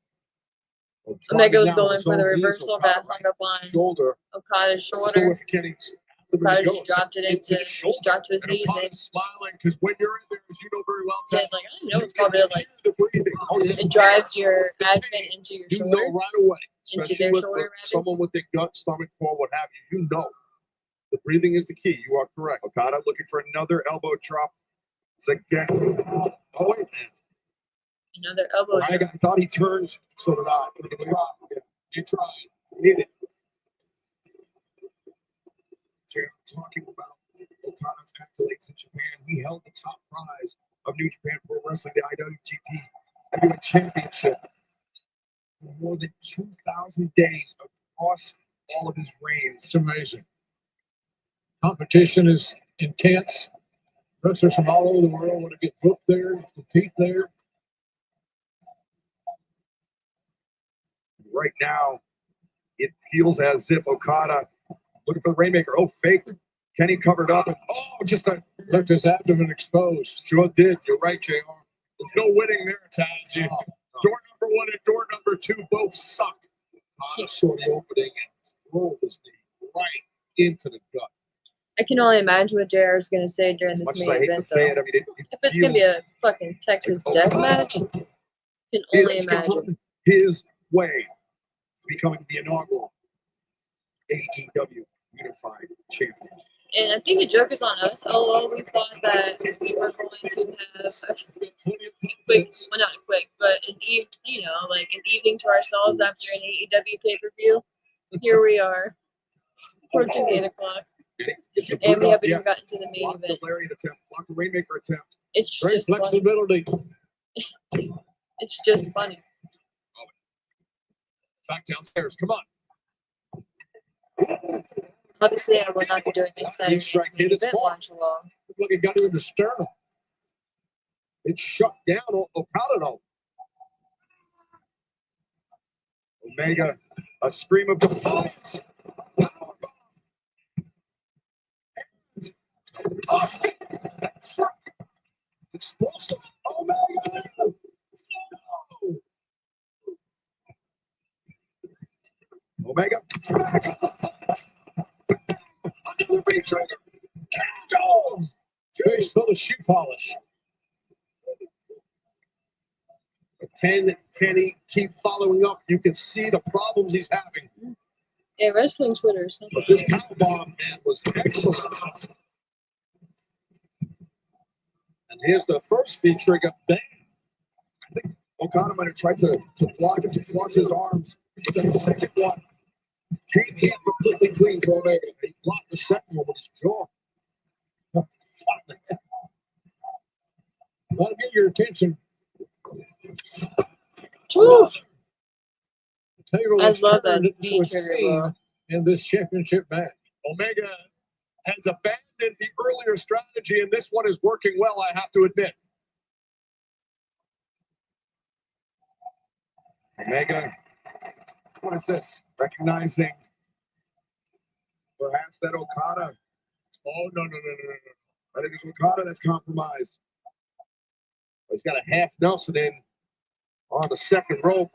Omega was going for the reversal that hung up on shoulder. Okada's shoulder. Okada just dropped it into, just dropped to his knees and smiling because when you're in there, as you know very well, did like, I don't know, it's called it like, it drives your advent into your You shoulder. know right away, Into especially their with shoulder, rather. someone with the gut, stomach, core, what have you. You know, the breathing is the key. You are correct. Okada looking for another elbow drop. It's again. Oh wait, Another elbow I drop. thought he turned. So did I. Yeah, you tried. You did it. Talking about Okada's accolades in Japan, he held the top prize of New Japan Pro Wrestling, the IWGP Heavyweight Championship, for more than 2,000 days across all of his reigns. It's amazing. Competition is intense. Wrestlers from all over the world want to get booked there, compete there. Right now, it feels as if Okada looking for the Rainmaker. Oh, fake. Kenny covered up. And, just a. Left his abdomen exposed. Sure did. You're right, JR. There's no winning there, Taz. Door number 1 and door number 2 both suck. Okada saw the opening and rolled his knee right into the gut. I can only imagine what JR is going to say during this Much as main I hate to event, say though. it, I mean, it If it's going to be a fucking Texas death match, I can only imagine. His way to becoming the inaugural AEW Unified Champion. And I think the joke is on us. Although we thought that we were going to have a quick, well, not a quick, but an like an evening to ourselves after an AEW pay-per-view. Here we are, approaching 8 o'clock, and we haven't even gotten to the main Block event. the lariat attempt, block the Rainmaker attempt. It's Great just funny. flexibility. It's just funny. Back downstairs. Come on. Obviously, I will not be doing this Saturday main event watch along. Look, it got him in the sternum. It shut down Okada though. Omega, a scream of defiance. Explosive. Omega. Omega. Another big trigger. Face full of shoe polish. Can Kenny keep following up? You can see the problems he's having. Yeah, wrestling Twitter. But this powerbomb, man, was excellent. And here's the first feed trigger. Bang. I think Okada might have tried to block it, to cross his arms. But then the second one came in completely clean for Omega. He blocked the second one with his jaw. Want to get your attention. Woo! I love that feed trigger, bro. In this championship match. Omega has abandoned the earlier strategy, and this one is working well, I have to admit. Omega, what is this? Recognizing perhaps that Okada. Oh, no. That is Okada that's compromised. He's got a half Nelson in on the second rope.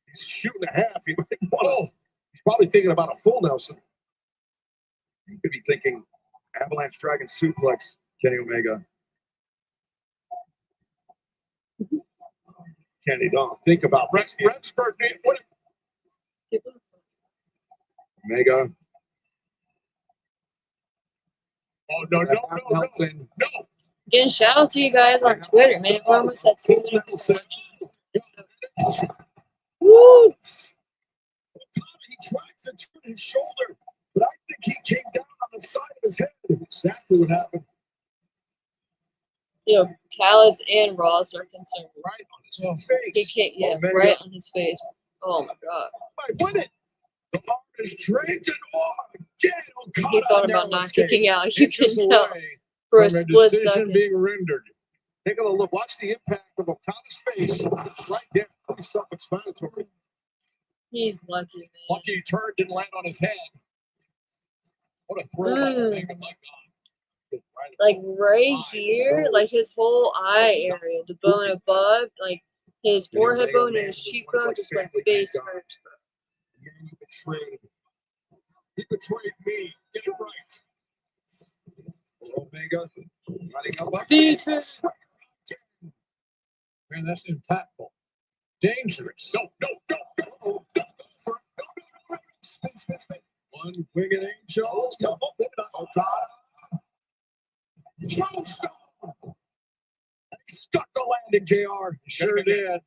He's shooting a half. He's probably thinking about a full Nelson. You could be thinking Avalanche Dragon Suplex, Kenny Omega. Kenny, don't think about this. Remsburg, what? Omega. Oh, no. Again, shout out to you guys on Twitter, man. We're almost at 2 minutes. Woo! He tried to turn his shoulder, but I think he came down on the side of his head. Exactly what happened. You know, Callis and Ross are concerned. Right on his face. He can't, right on his face. Oh my God. I win it. The arm is draped and again. He thought about not kicking out. You can tell for a split second. Being rendered. Take a look. Watch the impact of Okada's face right there. Pretty self-explanatory. He's lucky, man. Lucky he turned and landed on his head. What a throw! Like right here, like his whole eye area, the bone above, like his forehead bone and his cheekbone just went face first. You betrayed. He betrayed me. Get it right. Omega running up. Man, that's impactful. Dangerous. No. Spin. One winged angel. Come on, Okada. Stuck the landing, JR. Sure did.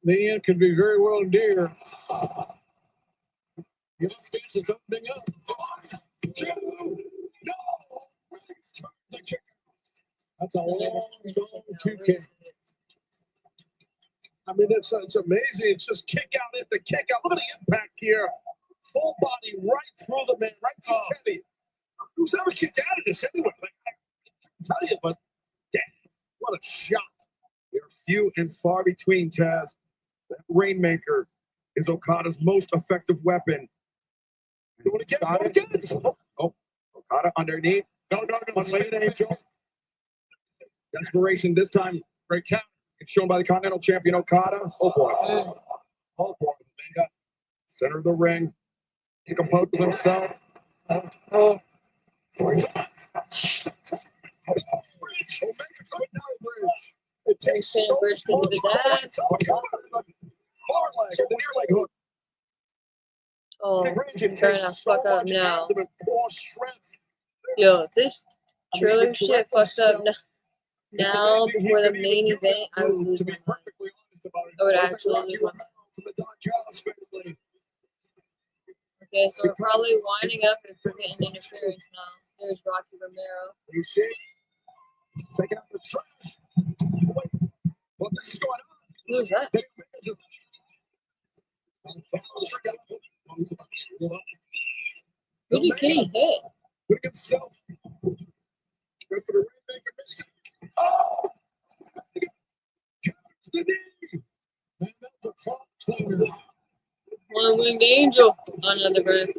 The end could be very well dear. Your space is opening up. 1, 2, no. That's a long 2 kick. I mean, it's amazing. It's just kick out after kick out. Look at the impact here. Full body right through the man, right through Kenny. Who's ever kicked out of this anyway? Like, I can't tell you, but damn, what a shot. They're few and far between, Taz. That Rainmaker is Okada's most effective weapon. You want to get it? Oh, Okada underneath. No. One late angel. Desperation this time. Great count. It's shown by the Continental Champion Okada. Oh boy. Omega. Center of the ring. He composes himself. It takes so much far leg, the near leg hook. Oh, trying to fuck up now. Yo, if this Triller shit fucks up now before the main event, I would lose my mind. I would actually lose my mind. Okay, so we're probably winding up and we're getting interference now. There's Rocky Romero. You see? Taking out the trash. What this is going on? Who's that? Who did Kenny hit? Look at himself. Went for the Rainmaker, missed it. Oh! The knee. And that's a front clear. One winged angel. Another bird.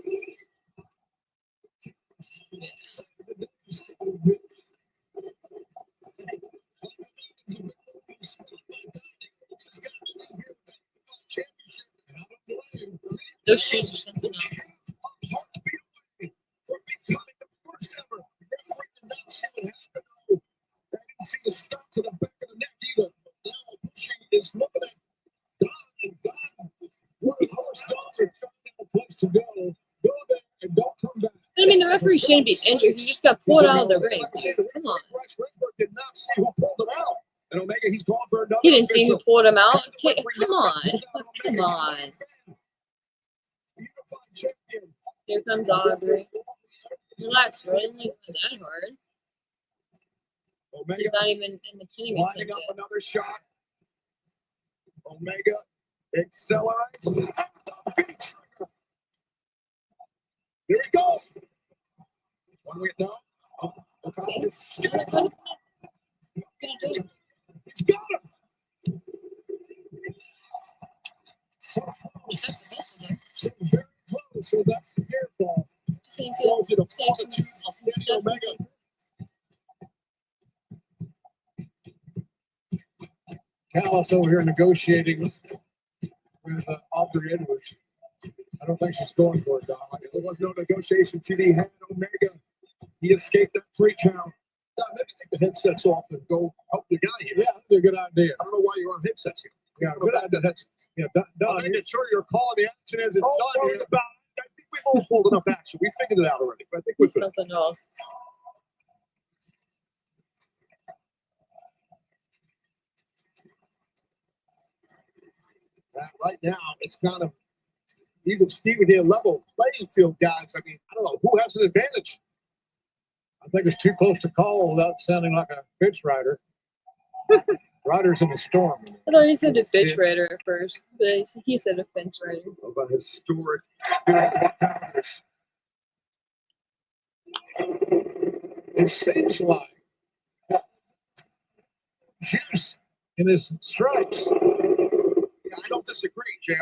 Those shoes are something else. See the stop to the back of the neck either. Now pushing is looking at Don. What a horse dogs are finding a place to go. Go there and don't come back. I mean, the referee shouldn't be injured. He just got pulled out of the ring. Come on. Did not see who pulled him out. And Omega, he's going for another. He didn't see who pulled him out. Come on. Come on. Here comes Aubrey. Relax, bro. It wasn't that hard. Omega he's not even in the pinning attempt lining up yet. another shot. Omega accelerates. Here he goes. One way now. Okay. He's got him. Very close. So that's the air ball. Same steps. Callis over here negotiating with Aubrey Edwards. I don't think she's going for it, Don. There was no negotiation. TD had Omega. He escaped that 3 count. Yeah, maybe take the headsets off and go help the guy here. Yeah, that'd be a good idea. I don't know why you're on headsets here. Yeah, good idea. Yeah, Don. I'm making sure you're calling the action as it's done. Here. About, I think we've all pulled enough action. We figured it out already. But I think we're good. Something else. Right now, it's kind of even Steven here, level playing field, guys. I mean, I don't know who has an advantage. I think it's too close to call without sounding like a bitch rider. Riders in the storm. I thought he said a bitch rider at first, but he said a fence rider. About historic. It seems like juice in his stripes. Yeah, I don't disagree, JR.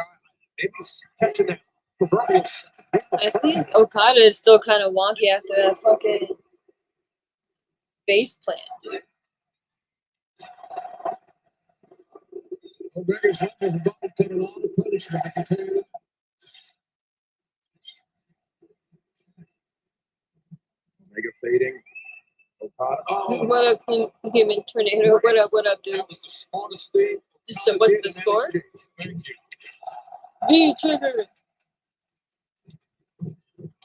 Maybe he's catching that proverbial. I think Okada is still kind of wonky after that fucking face plant, dude. Omega's weapon is about to take a lot of punishment, I can tell you that. Omega fading. Okada. Oh, What up, human tornado? What up, dude? that was the smartest thing. So what's the score? Thank you. V trigger.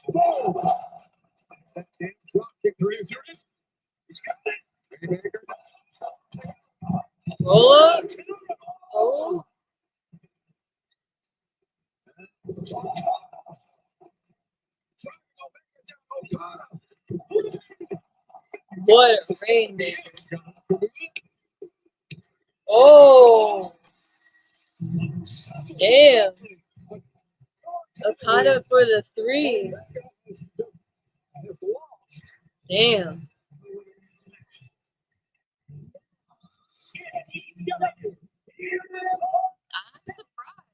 Whoa! That damn drop kick. Are you serious? He's got it. Haymaker. Roll up. Oh. What a rainmaker. Oh. Damn. Okada for the 3. Damn. I'm surprised.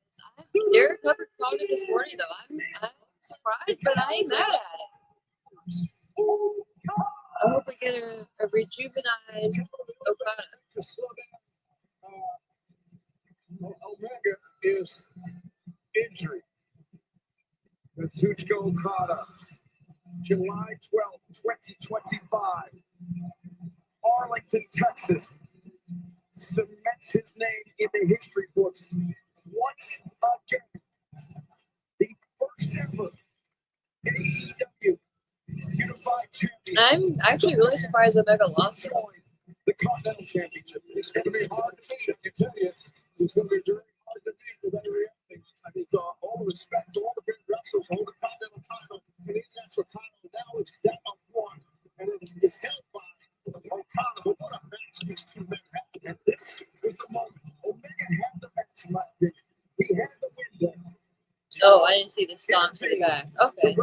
Derek covered Okada this morning, though. I'm surprised, but I ain't mad at it. I hope we get a rejuvenized Okada. Omega is injury. Kazuchika Okada, July 12th, 2025. Arlington, Texas. Cements his name in the history books once again. The first ever AEW Unified Champion. I'm actually really surprised Omega lost it. The Continental Championship. It's going to be hard to beat, I can tell you. It's going to be very hard to beat with every everything. I mean, all the respect to all the big wrestlers, hold the Continental title, and the international title. Now it's down on 1, and it's held by Okada. But what a match these two men had. And this is the moment. Omega had the match, in my opinion. He had the window. Oh, I didn't see the stomp to the back. Okay.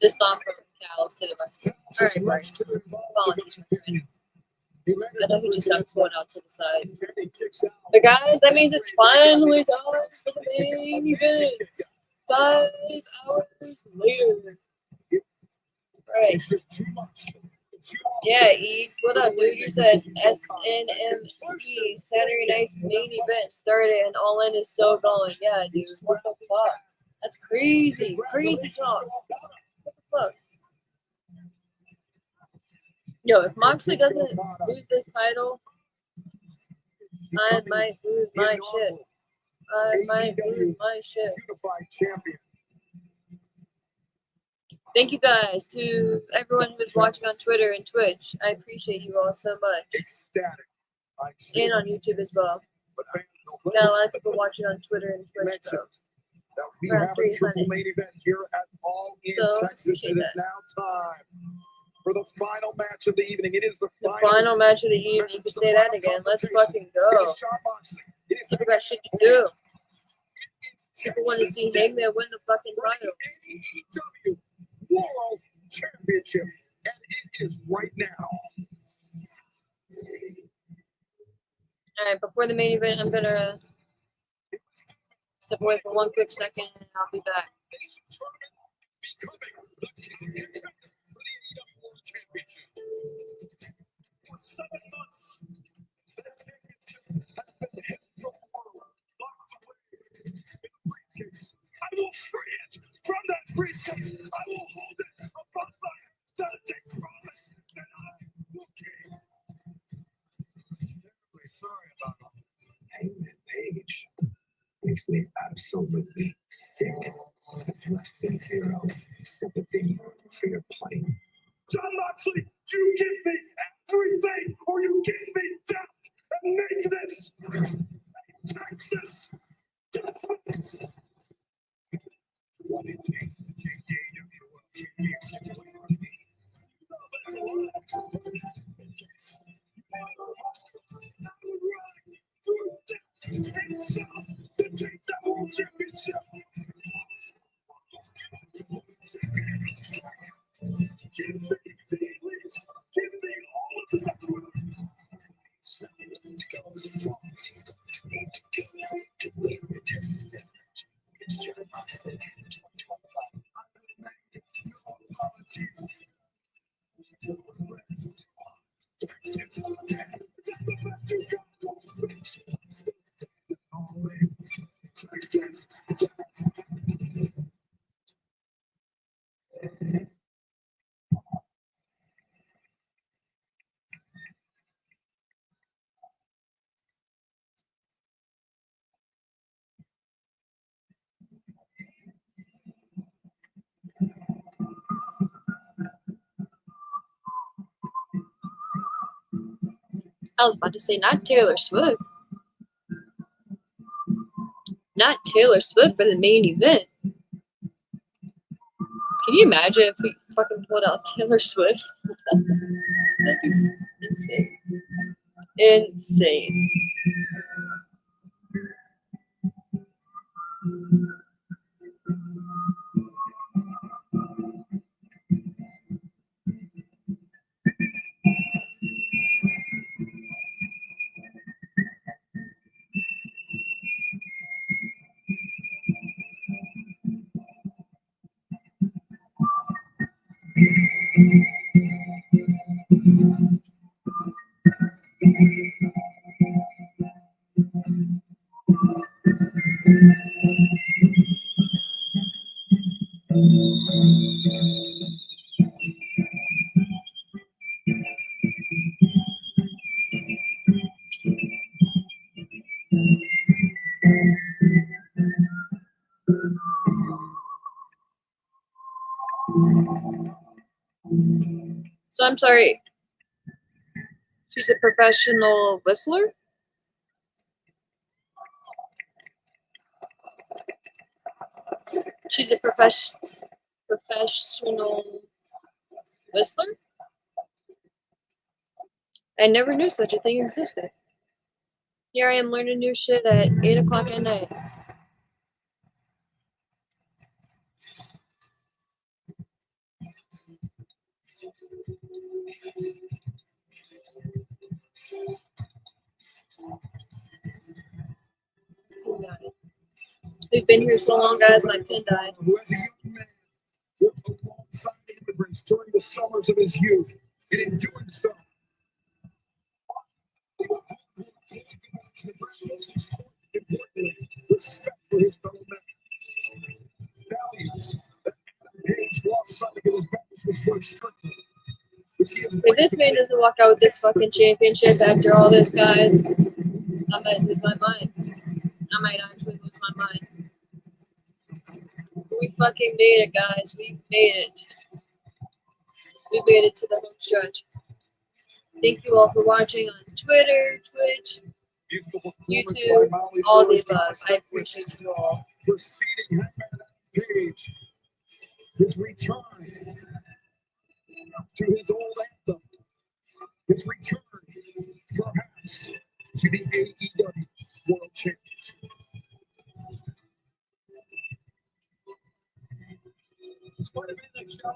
The stomp from Callis to the back. All right, Mark. Following. I thought he just got pulled out to the side. But guys, that means it's finally time for the main event. 5 hours later. Right. Yeah, E. What up, dude? You said SNMP Saturday night's main event started and All In is still going. Yeah, dude. What the fuck? That's crazy. Crazy talk. What the fuck? Yo, if Moxley doesn't lose this title, I might lose my shit. I might lose my shit. Unified Champion. Thank you guys to everyone who is watching on Twitter and Twitch. I appreciate you all so much. Ecstatic. And on YouTube as well. Got a lot of people watching on Twitter and Twitch, though. That we have a triple main event here at All In Texas. It is now time for the final match of the evening. It is the final match of the evening. You can say that again. Let's fucking go. People got shit to do. People want to see Hangman win the fucking title. AEW World Championship, and it is right now. All right, before the main event, I'm gonna step away for one quick second, and I'll be back. For 7 months, that championship has been held briefcase. I will hold it above my stunning promise that I will keep. Terribly sorry about all this. Hangman Page makes me absolutely sick. Less than zero sympathy for your plight. John Moxley, you give me everything, or you give me death, and make this Texas death. What it takes to take AEW World Championship away from me. Love us alive. Yes. I would run through death and self to take the whole championship. Give me feelings. Give me all of the truth. To go as strong as he's going to need to go to win the Texas Death Match against John Moxley in 2025. I will make no apology. I was about to say, not Taylor Swift. Not Taylor Swift for the main event. Can you imagine if we fucking pulled out Taylor Swift? That'd be insane. Insane. So I'm sorry. She's a professional whistler? She's a professional whistler? I never knew such a thing existed. Here I am learning new shit at 8 o'clock at night. We've been here so long, guys, my pin died. Who as a young man worked alongside the immigrants during the summers of his youth, and in doing so, importantly, respect for his fellow men. Values that Page lost sight of his battles with so strictly. If this man doesn't walk out with this fucking championship after all this, guys, I might lose my mind. I might actually lose my mind. We fucking made it, guys. We made it. We made it to the home stretch. Thank you all for watching on Twitter, Twitch, YouTube, all the above. I appreciate you all. Preceding Page, his return to his old anthem, his return, perhaps, to the AEW World Championship. It's going to be next time.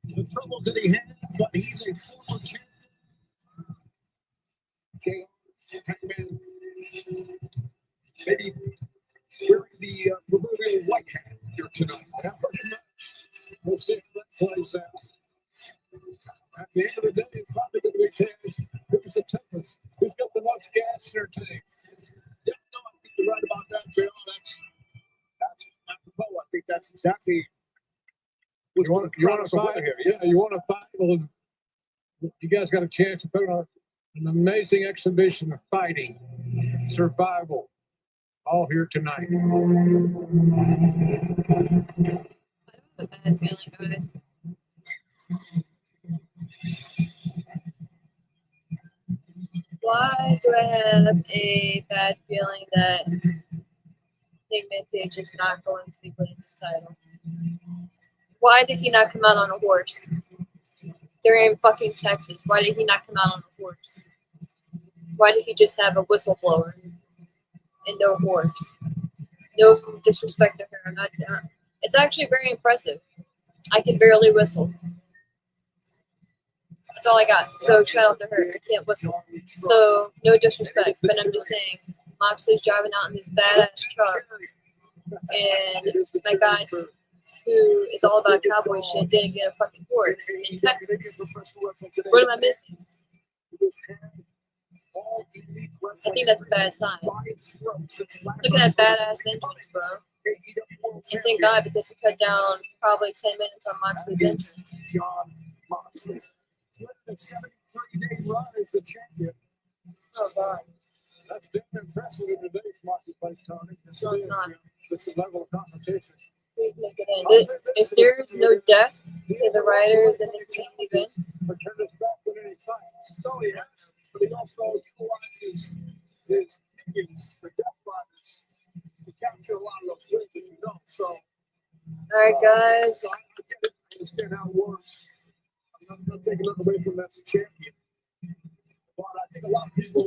The troubles that he had, but he's a former champion. Maybe wearing the proverbial white hat here tonight. We'll see how that plays out. At the end of the day, it's probably going to be Taz. Who's the toughest? Who's got the most gas in their tank? Yeah, no, I think you're right about That's exactly what You want to fight here. Yeah, you want to fight? Well, you guys got a chance to put on an amazing exhibition of fighting, survival, all here tonight. I have a bad feeling, guys. Why do I have a bad feeling that Vintage is not going to be winning this title? Why did he not come out on a horse? They're in fucking Texas. Why did he not come out on a horse? Why did he just have a whistleblower and no horse? No disrespect to her. I'm not. It's actually very impressive. I can barely whistle. That's all I got. So shout out to her. I can't whistle. So no disrespect, but I'm just saying Moxley's driving out in this badass truck, and my guy who is all about cowboy shit didn't get a fucking horse in Texas. What am I missing? I think that's a bad sign. Look at that badass entrance, bro. And thank God, because he cut down probably 10 minutes on Moxley's entrance. John Moxley. 73-day run as the champion. Oh, God. That's been impressive in today's marketplace, Tony. No, it's not. This is level of competition. Please make it end. If there's no death to the writers in this main event, But turn his back in any fights. So he has, but he also utilizes his minions, the Death Riders, to capture a lot of those wins, as you know. So, alright, guys. so I understand how it works. I'm not taking nothing away from that's a champion. But I think a lot of people.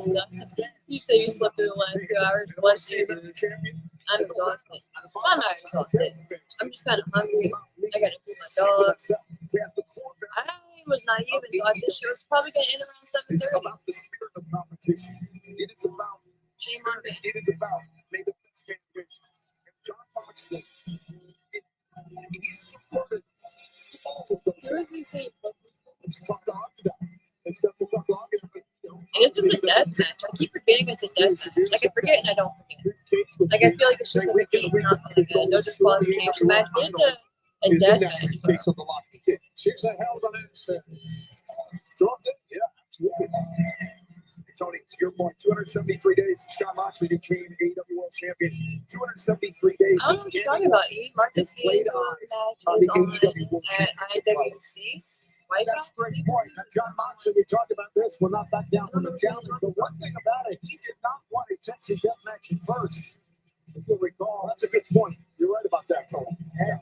You say you slept through the last 2 hours. Bless you. That's a champion. I'm exhausted. I'm not exhausted. I'm just kind of hungry. I gotta feed my dogs. I was naive and thought this show was probably gonna end around 7:30. It's about the spirit of competition. It is about. Shame on me. It is about may the best man win. And John Moxley, he's subverted all of those. Where is he saying? It's tough to argue that. It's definitely tough to argue that. And this is a death match. I keep forgetting it's a death match. Like I forget and I don't forget. Like I feel like it's just like a game, not like a no disqualification match. It's a death match. Takes on the lock to kick. She's a hell of an accent. Yeah, absolutely. Tony, to your point, 273 days since John Moxley became AEW World Champion. 273 days. I don't know what you're talking about. Marcus Gator match is on at IWC. That's a great point. Now, John Moxley, we talked about this. We're not back down from the challenge. But one thing about it, he did not want a Texas death match at first. If you'll recall, that's a good point. You're right about that, Tony. Yeah.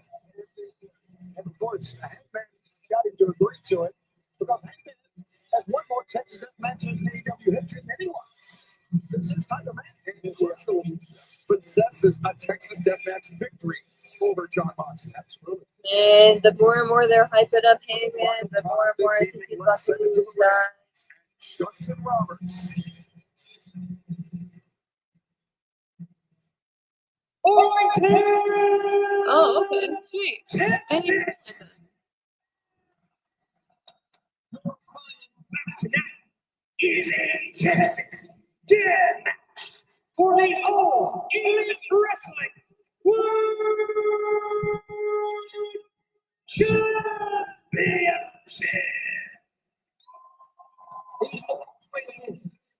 And of course, Hangman got him to agree to it because Hangman has one more Texas death match in AEW history than anyone. Since Tiger Man possesses a Texas death match victory over John Moxley. Absolutely. And the more and more they're hyping up Hangman, the more and more I think he's about to lose, guys. Justin Roberts. Oh, okay, sweet. Tonight is in Texas Death Match for the All Elite Wrestling World Championship.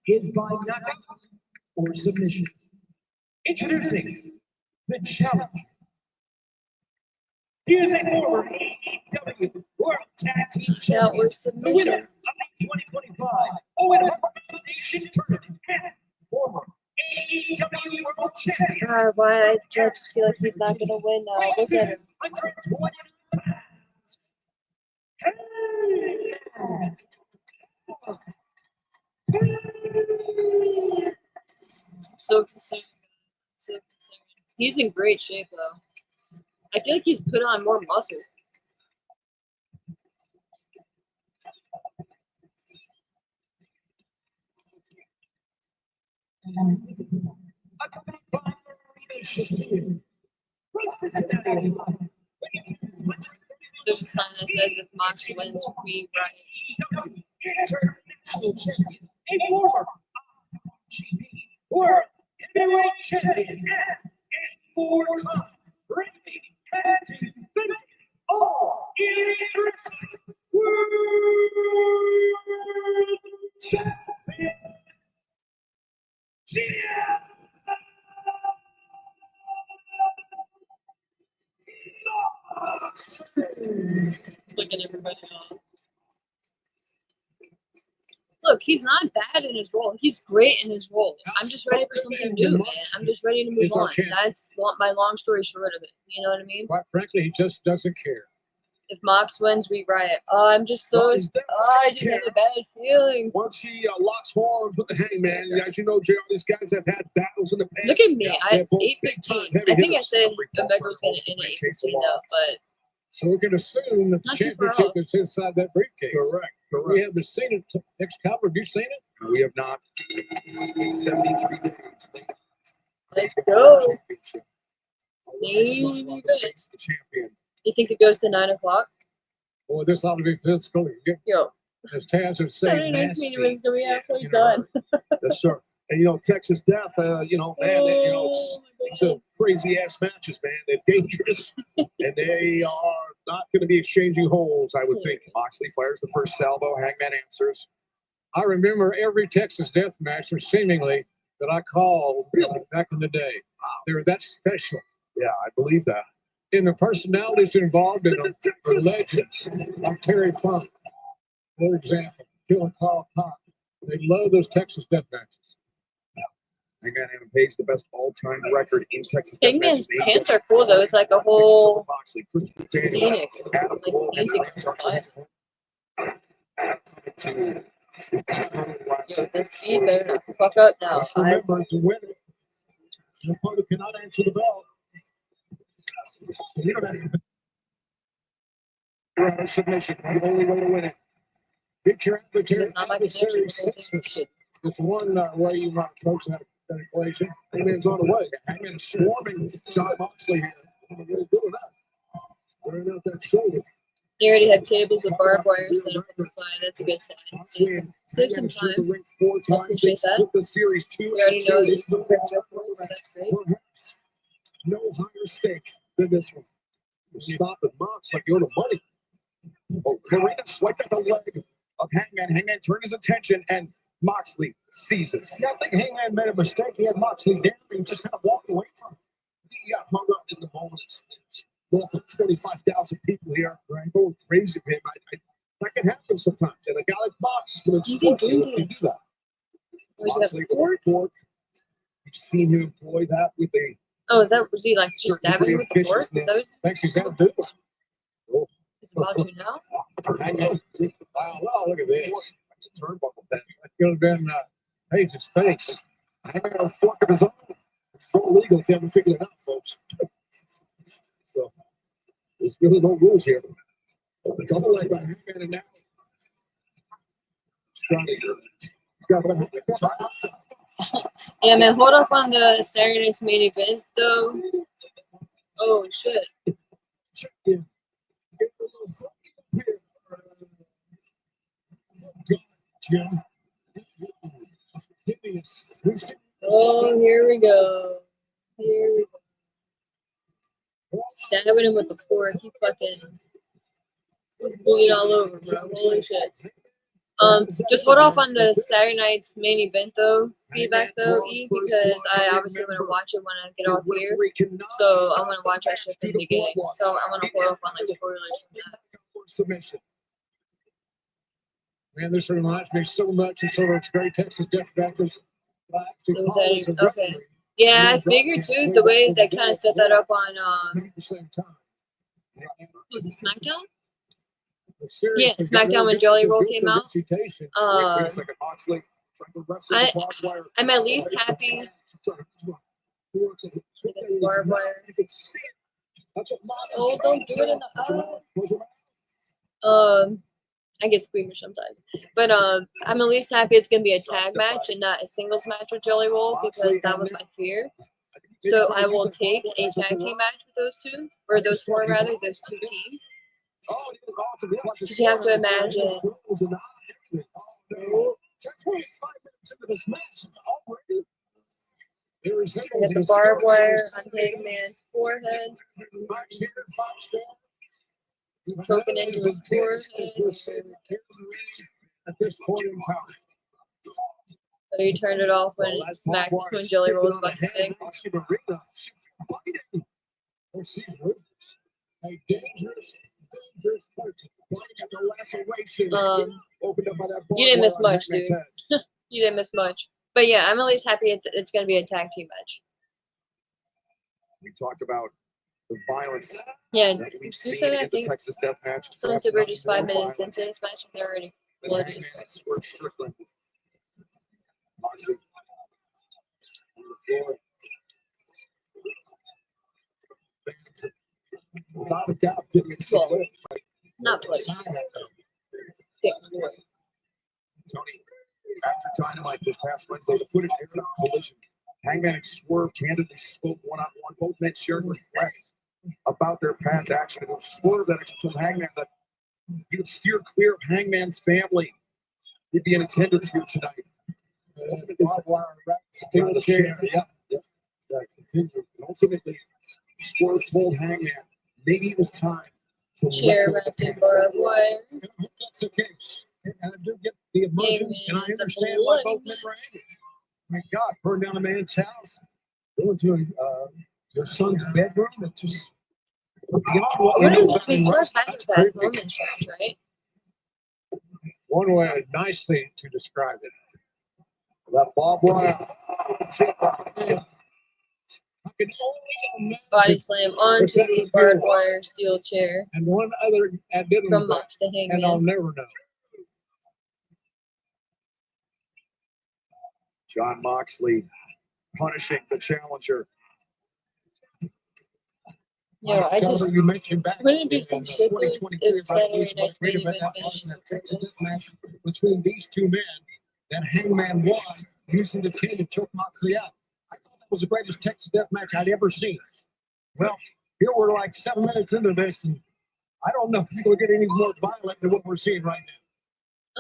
Is by knockout or submission. Introducing the challenger. He is a former AEW World Tag Team Champion, the winner of the 2025 Owen Hart Foundation Tournament, and former AEW World Champion. God, why I just feel like he's not gonna win now. Look at him. 129 pounds. So concerned. So concerned. He's in great shape though. I feel like he's put on more muscle. Accompanied by Marina Shafir. There's a sign that says if Mox wins, we right. International champion, a former GB World Heavyweight Champion, and a four-time reigning All in World Champion. Look at everybody on. Look, he's not bad in his role. He's great in his role. I'm just ready for something new, man. I'm just ready to move on. That's my long story short of it. You know what I mean? Quite frankly, he just doesn't care. If Mox wins, we riot. Oh, I'm just so. I just have a bad feeling. Once he locks horns with the Hangman, as you know, JR, these guys have had battles in the past. Look at me. They're both 8-15. big-time I think I hitters. said Omega was going to end at 8-15 though, but So we can assume that the Not too far championship off. is inside that briefcase. Correct. We haven't seen it. Excalibur, have you seen it? We have not. 73 days. let's go. Championship. Main event. The champion. You think it goes to 9 o'clock? Boy, this ought to be physical. You get, Yo, as Taz would say, Saturday night's nasty. meeting was going to be halfway You know, done. Yes, sir. And, you know, Texas Death, you know, man, Oh, it's a crazy ass matches, man. They're dangerous, and they are not going to be exchanging holds, I would think. Moxley fires the first salvo. Hangman answers. I remember every Texas death match, or seemingly, that I called back in the day. They were that special. Yeah, I believe that. And the personalities involved in them are legends, like Terry Funk, for example, Killer Carl Cox. They love those Texas death matches. Hangman Adam Page, the best all-time record in Texas death Hangman's matches. pants are cool though. It's like a whole Moxley, Christopher Daniels, scenic, Adam like Cole, and painting Lance inside. Archer. Yo, this speed better not fuck up now. Just remember, to win it, your opponent cannot answer the bell. So you don't have to Submission, the only way to win it. get your This adversary is not like a adversary picture. success. It's one way you might approach that equation. Hangman's on the way. Hangman is swarming John Moxley here. Really good enough. Wearing out that shoulder. They already have tables with barbed wire set up on the side. That's a good sign. Moxley and Save some Hangman have time. the ring 4 times. They Appreciate that. split the series 2 We already know and 2. you This is the can big grab one, so that's great. Perhaps no higher stakes than this one. Stop at Mox like you're the money. Oh, Karina swiped at the leg of Hangman. Hangman turned his attention, and Moxley seizes. Yeah, I think Hangman made a mistake. He had Moxley down and just kind of walked away from him. He got hung up in the moment. North of 25,000 people here, right? Going crazy for him. That can happen sometimes. And a guy like Mox is going to exploit you if you do that. Moxley with a fork. You've seen him employ that with a Oh, was he like just certain stabbing degree with of the fork? Is viciousness. that what Thinks he's out to do it. he's about to now? Hangman. Wow, look at this. That's a turnbuckle then. That could have been Page's face. Hangman on a fork of his own. It's all legal if you haven't figured it out, folks. So there's really no rules here. The double leg by Hangman and now. Yeah, man, hold up on the Saturday night's main event though. Oh shit. Oh, here we go. Here we go. Stabbing him with the fork. He fucking he's bleeding all over, bro. Holy shit. Just hold off on the Saturday night's main event though, feedback though, E, because I obviously want to watch it when I get off here. So I'm gonna watch that shit from the beginning. So I'm gonna hold off on like spoilers from that. Submission. Man, this reminds me so much of sort of great Texas Death Matches. Okay. Yeah, I figured too the way they kind of set that up on was it SmackDown? Yeah, SmackDown when Jelly Roll came out. I'm at least happy. Barbed wire. Oh, don't do it in the eye. I get squeamish sometimes, but I'm at least happy it's gonna be a tag match and not a singles match with Jelly Roll because that was my fear. So I will take a tag team match with those two, or those four rather, those two teams. Because you have to imagine. Get the barbed wire on Hangman's forehead. Poking into his forehead. At this point in time. So he turned it off when Jelly Roll was about to sing. You didn't miss much, dude. You didn't miss much. But yeah, I'm at least happy it's going to be a tag team match. We talked about the violence. Yeah, that we've who seen said in I the think Texas Death Match. someone said we're just 5 minutes into this match and they're already bloody. Without a doubt, getting it so lit. Not bloody. Tony, after Dynamite this past Wednesday, the footage aired on Collision. Hangman and Swerve candidly spoke one-on-one. Both men shared regrets about their past action. It was Swerve that actually told Hangman that he would steer clear of Hangman's family. He'd be in attendance here tonight. Ultimately, Swerve told Hangman maybe it was time to chair wrapped in barbed wire. That's the case. And I do get the emotions, and I understand why both men were angry. My God, burn down a man's house, go into your son's bedroom. It's just beyond what we know about in wrestling. That's crazy. Right? One way, nicely to describe it. That barbed wire. Body slam onto the barbed wire steel chair. And one other addendum from Mox to Hangman. And I'll never know. Jon Moxley punishing the challenger. Yeah, I just wouldn't it be some shitless if Saturday Night's Main Event finishes match between these two men that Hangman won using the chain to choke Moxley out. I thought that was the greatest Texas death match I'd ever seen. Well, here we're like 7 minutes into this, and I don't know if it's going to get any more violent than what we're seeing right now.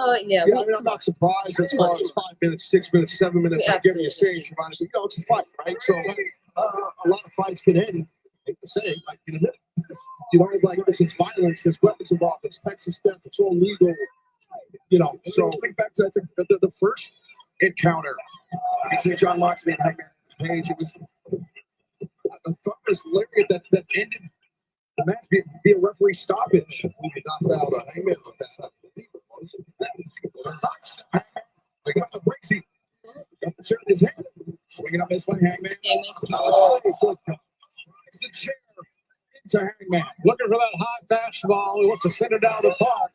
Oh, yeah. I mean, I'm not surprised as far as 5 minutes, 6 minutes, 7 minutes. I get what you're saying, Shivani. But, it's a fight, right? So a lot of fights can end. Like in a minute. Like this is violence, there's weapons involved, it's Texas death, it's all legal. So think back to the first encounter between Jon Moxley and Hangman Page. It was a thunderous lariat that ended the match via referee stoppage. We knocked out Hangman with that. I believe it was. They got the break seat. Got the chair in his hand. Swinging up this way, Hangman. The chair into Hangman. Looking for that high fastball. He wants to send it down the park.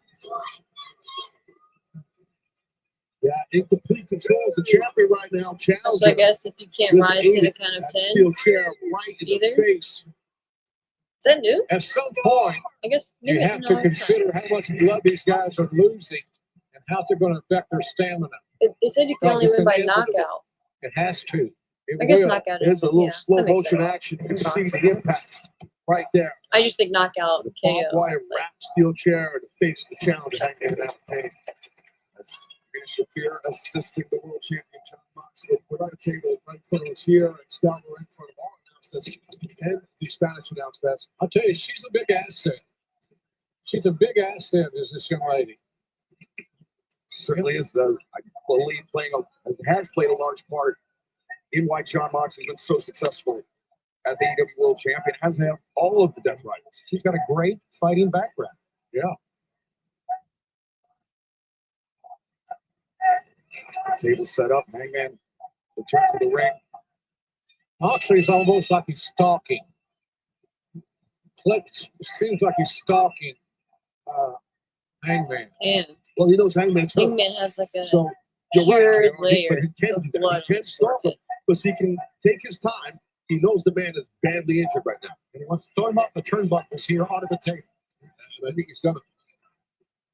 Yeah, incomplete control as the champion right now. Challenger. So I guess if you can't rise to the count of 10, steel chair right in the face. Is that new? At some point, I guess you have to consider how much blood these guys are losing and how's it going to affect their stamina. It said you can only win by knockout. It has to. I guess knockout is. There's a little slow motion action. You can see the impact right there. I just think knockout. Barbed wire wrapped steel chair to face the challenger Hangman out of pain. That's Rhea Shafir assisting the world champion Jon Moxley. We're on a table right in front of us here. It's down right in front of all announcers and the Spanish announcers. I'll tell you, she's a big asset. She's a big asset, is this young lady. Certainly is. I believe has played a large part in why Jon Moxley has been so successful as AEW World Champion, as have all of the Death Riders. She's got a great fighting background. Yeah. Table set up. Hangman returns to the ring. Moxley's almost like he's stalking. Seems like he's stalking Hangman. And well, he knows Hangman's hurt. Hangman has like a layer. But he can do that. He can't stalk him because he can take his time. He knows the man is badly injured right now. And he wants to throw him up the turnbuckles here onto the table. And I think he's done it.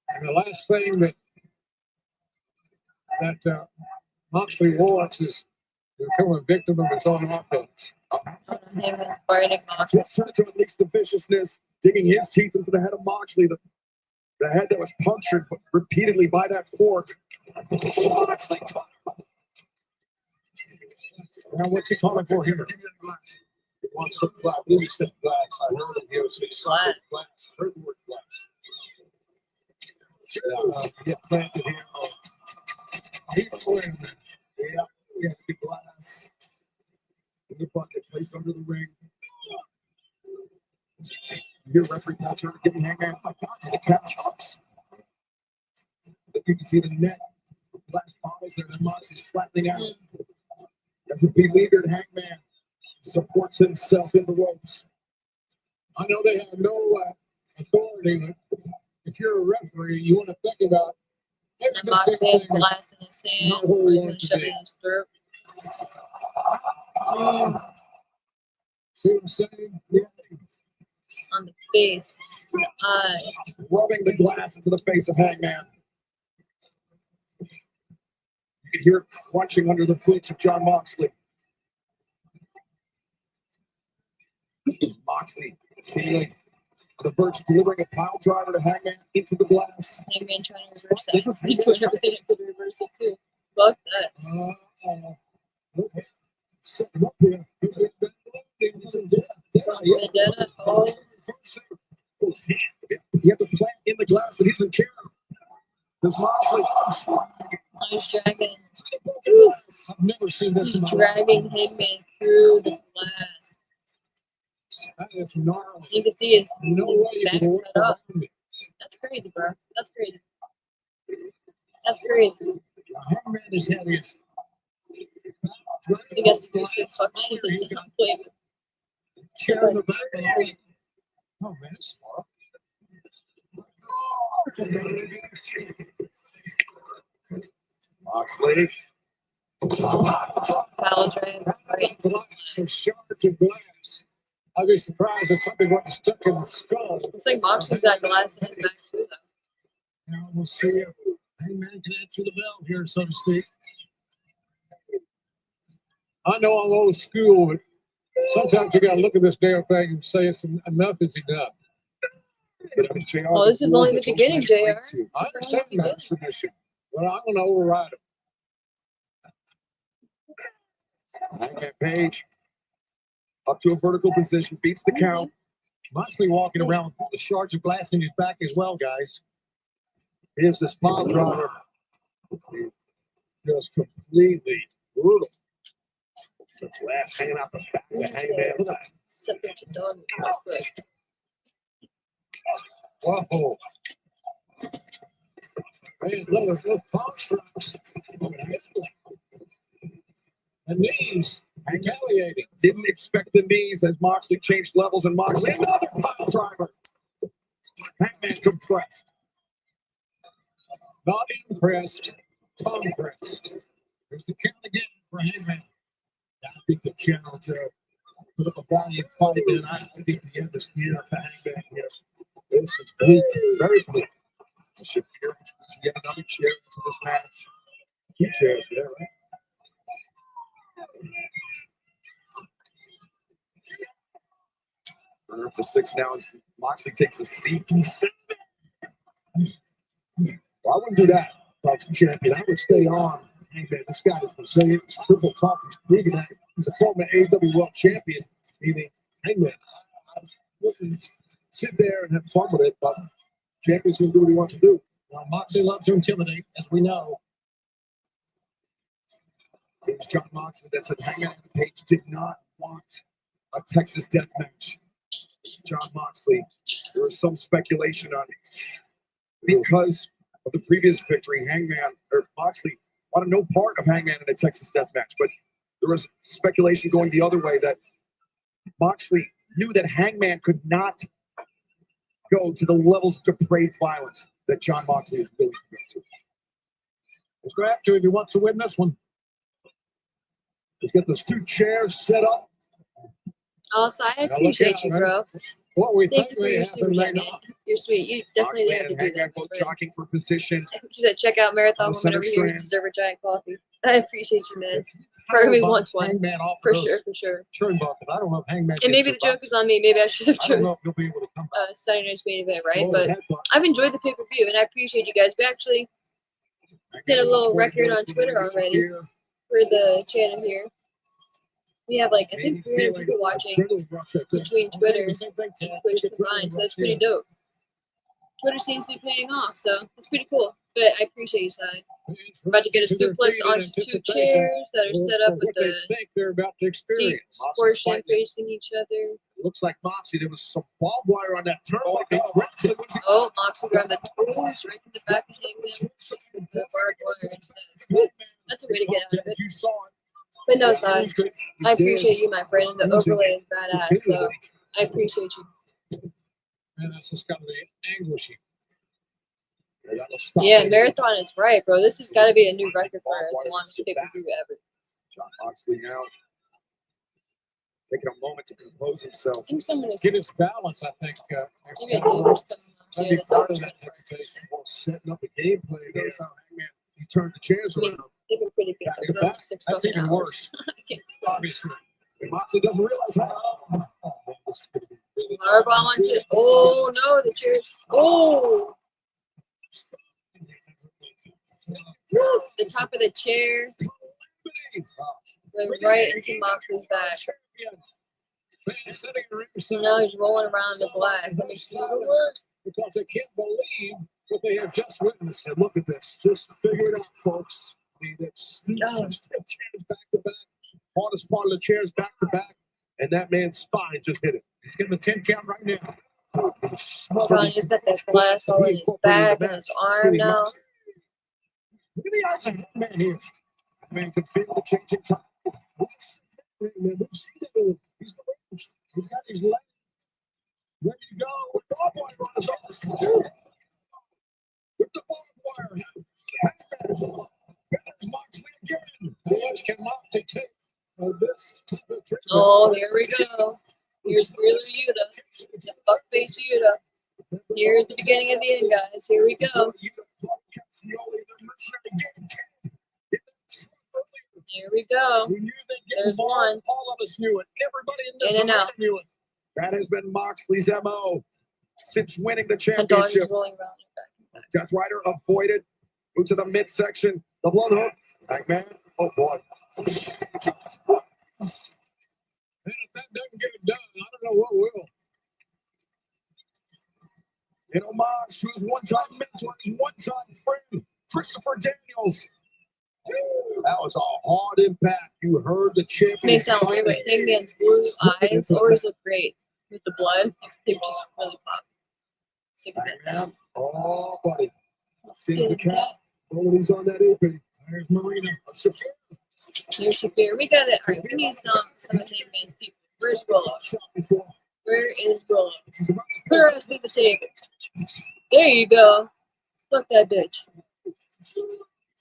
And the last thing that Moxley wants is to become a victim of his own offense. Hangman's fighting Moxley. Trying to unleash the viciousness, digging his teeth into the head of Moxley, the head that was punctured repeatedly by that fork. Moxley Now, what's he calling for here? He wants some glass. I believe he said glass. I heard him here say solid glass. I heard the word glass. Get planted here. Yeah, the glass in the bucket placed under the ring. Your referee now trying to give me Hangman. Oh my God, the cat chops. You can see the net. Glass bottles there. The monster's flattening out. As a beleaguered Hangman supports himself in the ropes. I know they have no authority, but if you're a referee, you want to think about. And Moxley has glass in his hand. He's going to shove it in his throat. See what I'm saying? Yeah. On the face, eyes. Rubbing the glass into the face of Hangman. You can hear it crunching under the boots of John Moxley. Moxley seemingly the verge of delivering a pile driver to Hangman into the glass. Hangman trying to reverse that. He's doing everything to reverse it too. Fuck that. Okay. Set him up here. Vendetta. Oh, You have to plant in the glass, but he doesn't care. There's Moxley. he's dragging. I've never seen this in He's my dragging Hangman through the glass. That is gnarly. You can see his No way you back can work cut up. around it. That's crazy, bro. That's crazy. That's crazy. Hangman is had his I guess if you said fuck shit, it's not playing. chair in the back of the ring. Oh man, it's smart. Moxley. Pile driver. Right. Some shards of glass. I'd be surprised if something wasn't stuck in the skull. Looks like Moxley's got glass in his back too, though. Now we'll see if Hangman can answer the bell here, so to speak. I know I'm old school, but sometimes you got to look at this damn thing and say it's enough is enough. Well, this is only the beginning, JR. I understand that submission, but I'm going to override it. Hangman Page up to a vertical position, beats the count. Moxley walking around with the shards of glass in his back as well, guys. Here's this pile driver. Just completely brutal. The glass hanging out the back of Hangman. Look at that. Separate your dog real quick. Whoa. Man, look at those palm straps. The knees retaliating. Didn't expect the knees as Moxley changed levels, and Moxley another pile driver. Hangman compressed. Not impressed, compressed. There's the count again for Hangman. I think the challenge put up a valiant fight, man. I think the end is near for Hangman here. This is bleak, very bleak. Shafir to get another chair into this match. 2 chairs there, right? We're up to 6 now as Moxley takes a seat. Well, I wouldn't do that, Fox champion. I would stay on. Hangman, this guy is resilient. He's triple tough. He's proven that. He's a former AEW World Champion. Meaning, Hangman, I wouldn't sit there and have fun with it, but champion's going to do what he wants to do. Well, Moxley loves to intimidate, as we know. It's John Moxley that said Hangman Page did not want a Texas death match. John Moxley, there was some speculation on it. Because of the previous victory, Hangman or Moxley wanted no part of Hangman in a Texas death match. But there was speculation going the other way that Moxley knew that Hangman could not go to the levels of depraved violence that John Moxley is willing to go to. He's going to have to if he wants to win this one. He's got those 2 chairs set up. Also, I appreciate you, bro. What we Thank think you for may your happen super may chat, man. not. You're sweet. You definitely Moxley have to and do Hangman that. both Right. jockeying for position. She said, check out Marathon On the center whenever you strand. deserve a giant coffee. I appreciate you, man. Part of me wants one. Hangman off For those sure, for sure. turnbuckles. I don't know if Hangman And can maybe the survive. joke is on me. Maybe I should have I don't know chosen if he'll be able to come back. Saturday night's main event, right? Oh, But headbutt. I've enjoyed the pay-per-view, and I appreciate you guys. We actually did a little record on Twitter already for the channel here. We have like, I think 300 people watching between Twitter and Twitch combined, so that's pretty dope. Twitter seems to be paying off, so it's pretty cool. But I appreciate you, Sai. We're about to get a suplex onto 2 chairs that are set up with the seat portion facing each other. Looks like Moxie. There was some barbed wire on that turn. Oh, Moxie grabbed the doors right in the back of Hangman. The barbed wire instead. That's a way to get out of it. You saw it. But no, Sai, I appreciate you, my friend, and the overlay is badass, so I appreciate you. And that's just kind of the anguishing. Yeah, Marathon is right, bro. This has got to be a new record for the longest pay-per-view ever. John Moxley now taking a moment to compose himself. I think someone is. Get his balance, I think. Maybe a dangerous coming up. That'd Yeah, be the part of dog's that hesitation. Well, setting up a game plan. Notice how Hangman, he turned the chairs I mean, around. they've been pretty good. For about 6 That's fucking even hours. worse. Obviously. And Moxley doesn't realize how. Fireball onto. Oh no, the chairs. Oh. Woo, the top of the chair went right into Moxley's back. So now he's rolling around the glass. Let me see what it works. Because they can't believe what they have just witnessed. And look at this. Just figure it out, folks. I mean, it's just 10 chairs back to back. Hardest part of the chairs back to back. And that man's spine just hit it. He's getting the 10 count right now. Hold on, he's got that glass all in his back and his arm now. Look at the eyes of that man here. Man can feel the changing time. He's got his legs ready to go with barbed wire on his arm. With the barbed wire. There's Moxley again. Yes, can Moxley take this? Oh, here we go. Here's Wheeler Yuta. The fuckface Yuta. Here's the beginning of the end, guys. Here we go. Here we go. There's one. All of us knew it. Everybody in this In and arena out. knew it. That has been Moxley's MO since winning the My dog is championship. rolling around in back. Death Rider avoided. Move to the midsection. The blood hook. Hangman. Oh boy. And if that doesn't get it done, I don't know what will. In homage to his one-time mentor, his one-time friend, Christopher Daniels. That was a hard impact. You heard the champion. This may sound weird, but Hangman's blue eyes always look great with the blood. They just really pop. Sick as that sounds. Oh, buddy. Sees the cat. Oh, he's on that apron. There's Marina. Here's Shafir. We got it. All right, we need some of Hangman's people. Where's Willow? Where is Willow? Put her ass through the table. There you go. Fuck that bitch.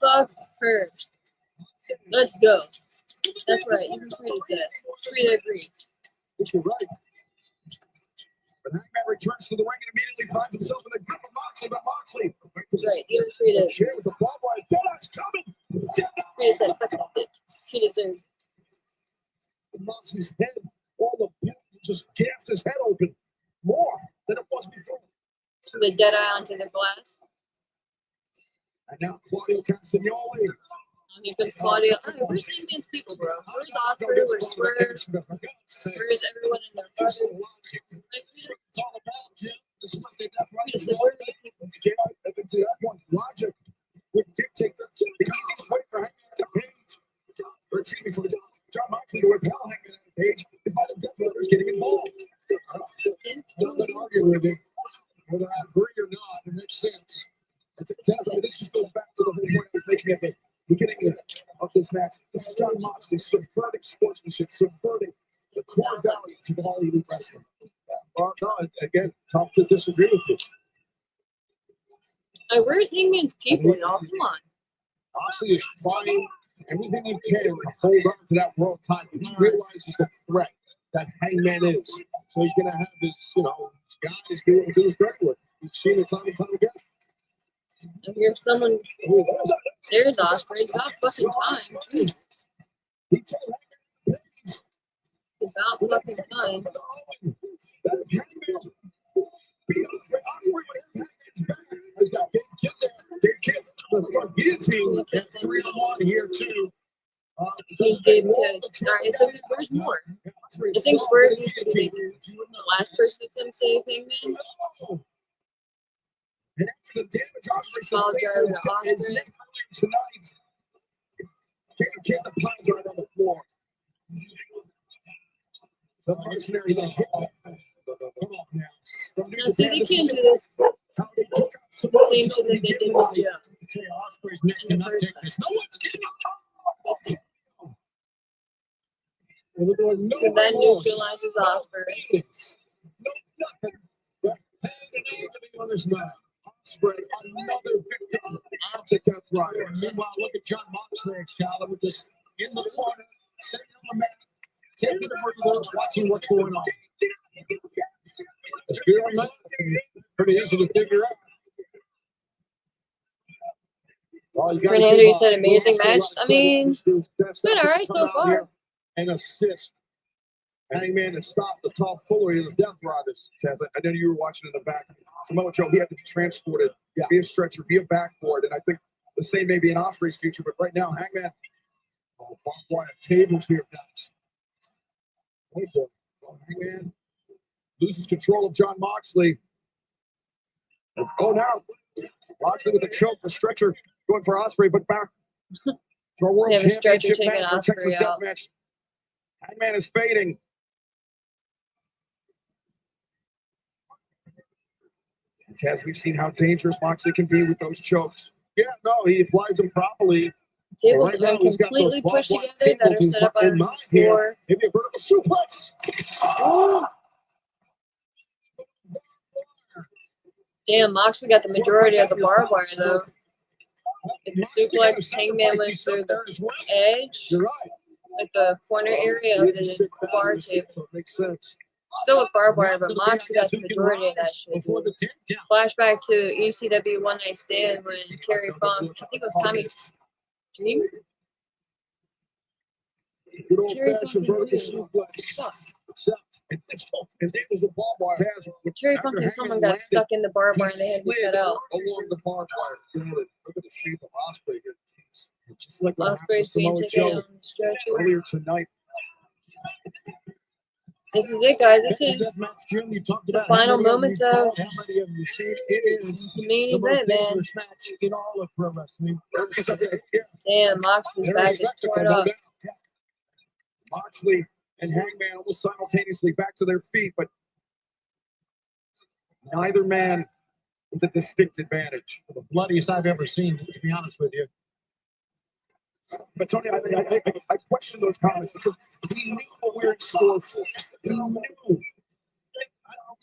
Fuck her. Let's go. That's right. Even Frida says. Frida agrees. You're right. But Hangman returns to the ring and immediately finds himself in the grip of Moxley. But Moxley. That's right. Even Frida. Cheers the barbed wire. Deadlock's coming. Frida said, fuck that bitch. She deserves. Moxley's head. All the blood just gassed his head open more than it was before. The dead eye onto the glass. And now Claudio Castagnoli. Here comes Claudio. Oh, where's Hangman's people, bro? Where's Oscar? Where's Swerve? Where's everyone in their It's brother? all about Jim. This is what they got right. Frida said, where are the people? That's one logic would dictate the easiest way for Hangman to page. Or excuse me, for John Moxley to repel Hangman on the page is by the Death Brothers getting involved. I'm not going to argue with you. Whether I agree or not, it makes sense. It's exactly. This just goes back to the whole point I was making at the beginning of this match. This is John Moxley subverting sportsmanship, subverting the core values of all elite wrestling. Well, no, again, tough to disagree with you. Like, where's Hangman's people, y'all? Come on. Moxley is trying everything he can to hold on to that world title. He realizes the threat that Hangman is. So he's going to have his, his guys do his dirty work. We've seen it time and time again. I hear someone. There's Osprey. It's about fucking time. Jesus. It's about fucking time. The front guillotine at 3-1 here too. He's dead because, alright, so there's more. I think Swerve used to be the last person to come save Hangman. And after the damage Ospreay Pile sustained driver from to his Ospreay. neck tonight. Can't the pile driver on the floor. The mercenary that hit. Come on now. From New Now, see, Japan, they this can't is do this. how they took out The Samoa same Joe shit that they again did with tonight. Joe. Okay, Ospreay's neck In the cannot first take match. this. No one's getting up. So that neutralizes Ospreay. No, nothing. But pain and agony on his mind. Ospreay, another victim of the Death Rider. Meanwhile, look at John Moxley, Excalibur, just in the corner, sitting on the mat, taking a breather, watching what's going on. It's good, man. Pretty easy to figure out. Well, you gotta Fernando, give you said amazing Moxley a lot match. of I credit. mean, He did his best been effort to alright come so out far. here and assist. Hangman to stop the tomfoolery of the Death Riders. Taz, I know you were watching in the back. Samoa Joe, he had to be transported via stretcher, via backboard, and I think the same may be in Ospreay's future. But right now, Hangman, barbed wire tables here, guys. Oh boy, Hangman loses control of John Moxley. Oh, now Moxley with a choke, the stretcher going for Ospreay, but back to our World Yeah, the stretcher Championship taking match, our Texas Ospreay Death out. Match. Hangman is fading. Taz, we've seen how dangerous Moxley can be with those chokes. Yeah, no, he applies them properly. Tables Right are now, he's got those completely pushed barbed wire together that are tables set up in on mind the here. floor. Maybe a vertical suplex. Oh. Damn, Moxley got the majority of the barbed wire though. Like the suplex, Hangman went through the edge, You're right. like the corner area of the bar table. So it makes sense. Still with barbed wire, but Moxley got the majority of that shit. Before the 10 count. Flashback to ECW One Night Stand when Terry Funk, I think it was Tommy Dreamer. Good old Terry fashioned fucking vertical Dreamer. suplex. Except, and it was the barbed wire. Terry After Funk and Hangman someone got landed, stuck in the barbed he wire and they had to slid cut out. along the barbed wire. Look at the shape of Ospreay here. It's just like what happened Ospreay's to being Samoa taken Joe out on the stretcher. earlier tonight. This is it, guys. This Texas is Death Match, Jim, you talked the about how final many moments you've of called, how many of you seen. It is the main the most event, man. dangerous match in all of pro wrestling. Damn, Moxley's back is torn up. Moxley and Hangman almost simultaneously back to their feet, but neither man with a distinct advantage. The bloodiest I've ever seen, to be honest with you. But Tony, I question those comments because we knew what we were in store for. We knew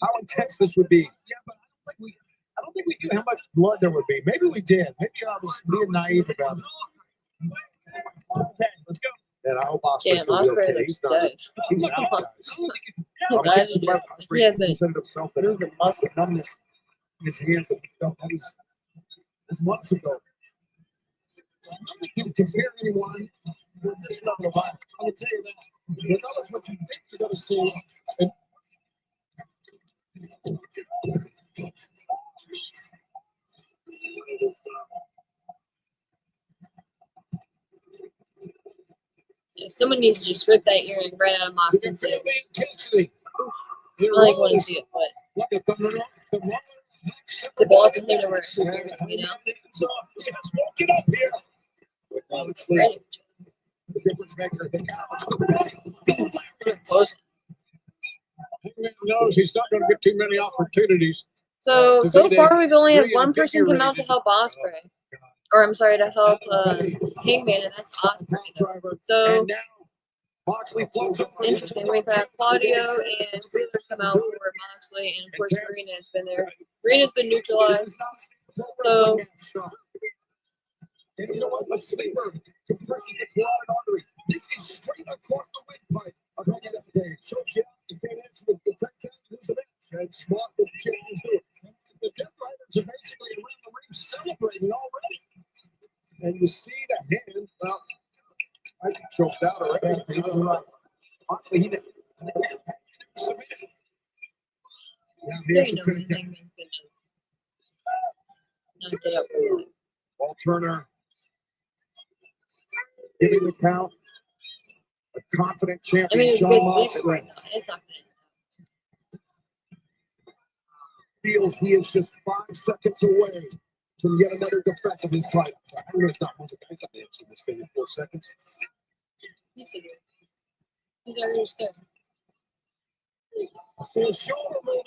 how intense this would be. Yeah, but I don't think we knew how much blood there would be. Maybe we did. Maybe I was being naive about it. Okay, let's go. And I hope Ospreay's Damn, gonna be Ospreay okay. looks He's not. dead. He's out, guys. Imagine just, he hasn't said it himself that moved a muscle. the numbness in his hands that he felt that was months ago. I don't think you can compare anyone with this level of violence. I will tell you that. Regardless of what you think you're going to see. And Yeah, someone needs to just rip that earring right out of you can Moxley's feel head. the intensity. I don't even want to see it, but Like a thunder, the balls of him to work, you know? Let's walk it up here. Honestly, Ready. the difference maker. The Close. Hangman knows he's not going to get too many opportunities. So To so be far we've only had really one person come out to help Ospreay, or I'm sorry, to help Hangman, and that's Ospreay. So And now Moxley floats over. interesting. We've had Claudio and Wheeler come out for Moxley, and of course Marina has been there. Marina's been neutralized. So And you know what? A sleeper compresses the carotid artery. This is straight across the windpipe. I'll tell you that day. So yeah, you can't answer the 10 count, lose the match. And smart with the champions do it. The Death Riders are basically around the ring celebrating already. And you see the hand. Well, I choked out already. Honestly, he didn't submit. Now there here's you the know 10 when count. Hangman's gonna knock it up. Ball Turner giving the count. A confident I champion, mean, John it's sleeping Moxley, right now. It's not feels he is just 5 seconds away from yet another defense of his title. I know it's not one of the guys that answered this thing in 4 seconds. He's already scared. I see a shoulder moving.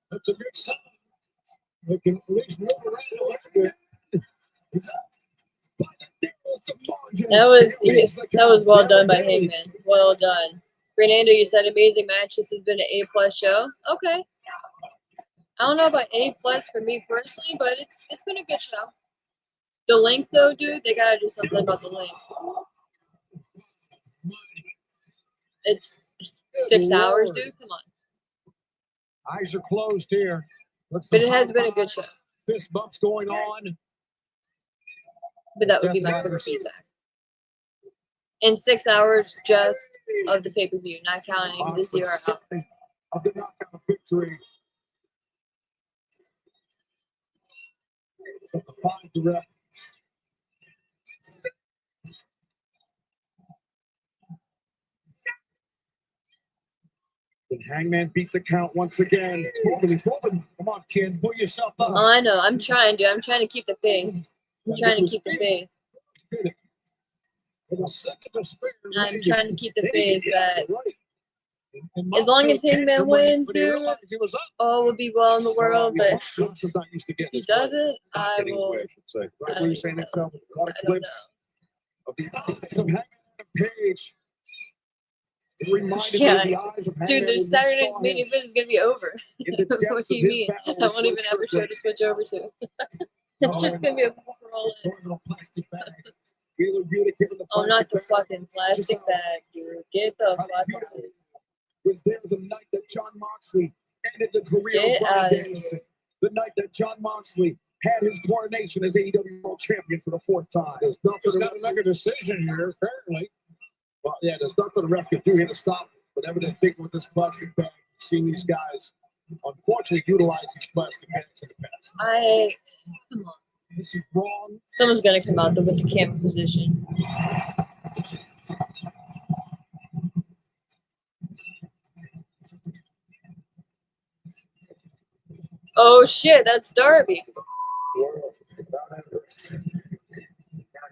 That's a good sign. They can at least move around a little bit. That was well done by Hangman. Well done. Fernando, you said amazing match. This has been an A+ show. Okay. I don't know about A+ for me personally, but it's been a good show. The length though, dude, they gotta do something about the length. It's 6 hours, dude. Come on. Eyes are closed here. But it has been a good show. Fist bumps going on. But that would be my quick feedback. In 6 hours just of the pay-per-view, not counting the 0 out. Of the knockout victory. So the 5 direct. And Hangman beat the count once again. He's moving. Come on, kid. Pull yourself up. Oh, I know. I'm trying, dude. I'm trying to keep the faith. I'm trying to keep the faith. I'm trying to keep the faith that as long as Hangman wins, dude, all will be well in the world. But if he doesn't, I will. What were you saying next time? A lot of clips of the eyes of Hangman Page. It reminded me of the eyes of Hangman Dude, there's when we Saturday's saw main him event is gonna be over. in the depths What of do you his mean? battle I with won't even Swiss have a show Strickland. to switch over to. It's gonna be a roll in. Wheeler Buick giving the Oh, not the plastic bag. fucking plastic bag, dude. Get the fuck out of here. Was there the night that John Moxley ended the career Get of out Bryan of Danielson. The night that John Moxley had his coronation as AEW World Champion for the 4th time. There's nothing He's got to make a decision here, apparently. Well, yeah, there's nothing the ref can do here to stop whatever they're thinking with this plastic bag. We've seen these guys, unfortunately, utilize these plastic bags in the past. Come on. This is wrong. Someone's gonna come out there with the camera position. Oh shit, that's Darby. Now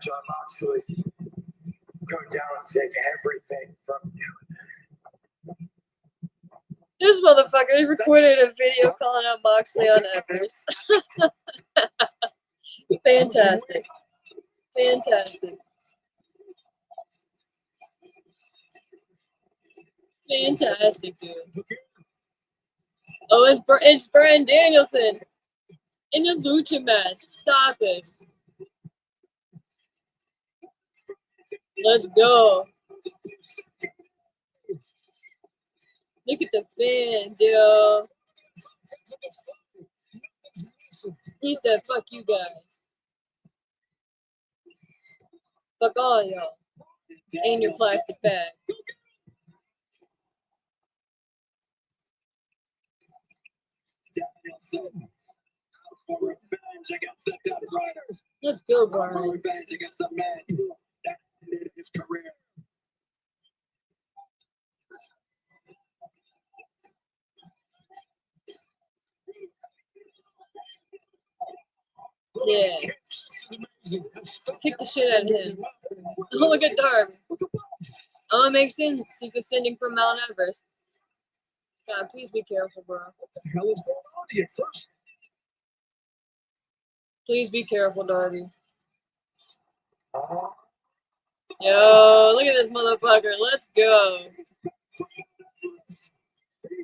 John Moxley going down and take everything from you. This motherfucker recorded a video calling out Moxley on Everest. Fantastic. Fantastic. Fantastic, dude. Oh, it's Bryan Danielson in a lucha match. Stop it. Let's go. Look at the fans, yo. He said, fuck you guys. Fuck all y'all. And your plastic bag. For revenge against the Death Riders. Let's go, For Brian. revenge against the man who ended his career. Yeah. Kick the shit out of him. Oh, look at Darby. Oh, it makes sense. He's ascending from Mount Everest. God, please be careful, bro. What the hell is going on here? First, Please be careful, Darby. Yo, look at this motherfucker. Let's go.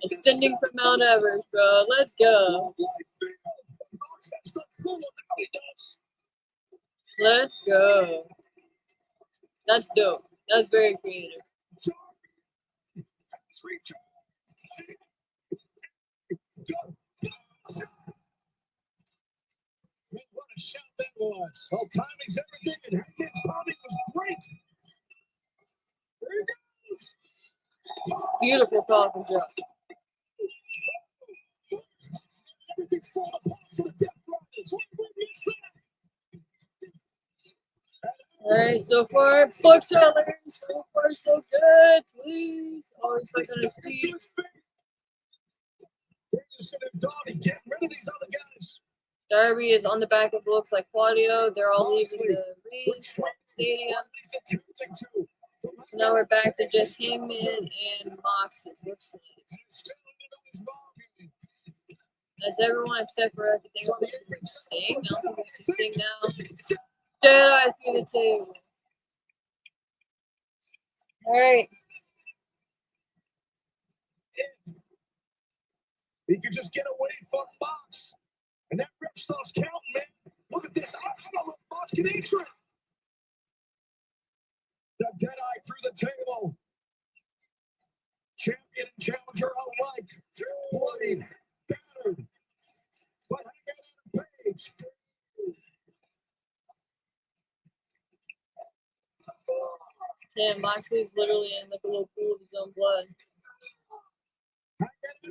Ascending from Mount Everest, bro. Let's go. Let's go. That's dope. That's very creative. What a shot that was. well, timing's everything, and Hangman's timing was great. There he goes. Beautiful coffin drop. Everything's falling apart for the Death Riders. What is that? Alright, so far, booksellers. So far, so good. Please. Oh, he's not gonna speak. Get rid of these other guys. Darby is on the back of looks like Claudio. They're all leaving the ring stadium. So now we're back to just Hangman and Moxley. That's everyone except for I think Sting. I don't think it's Sting now. Dead eye through the table. Alright. He could just get away from Mox. And that rip starts counting, man. Look at this. I don't know if Mox can answer it. The dead eye through the table. Champion and challenger alike. Bloodied, battered. But hang on a page. Yeah, Moxley's literally in like a little pool of his own blood.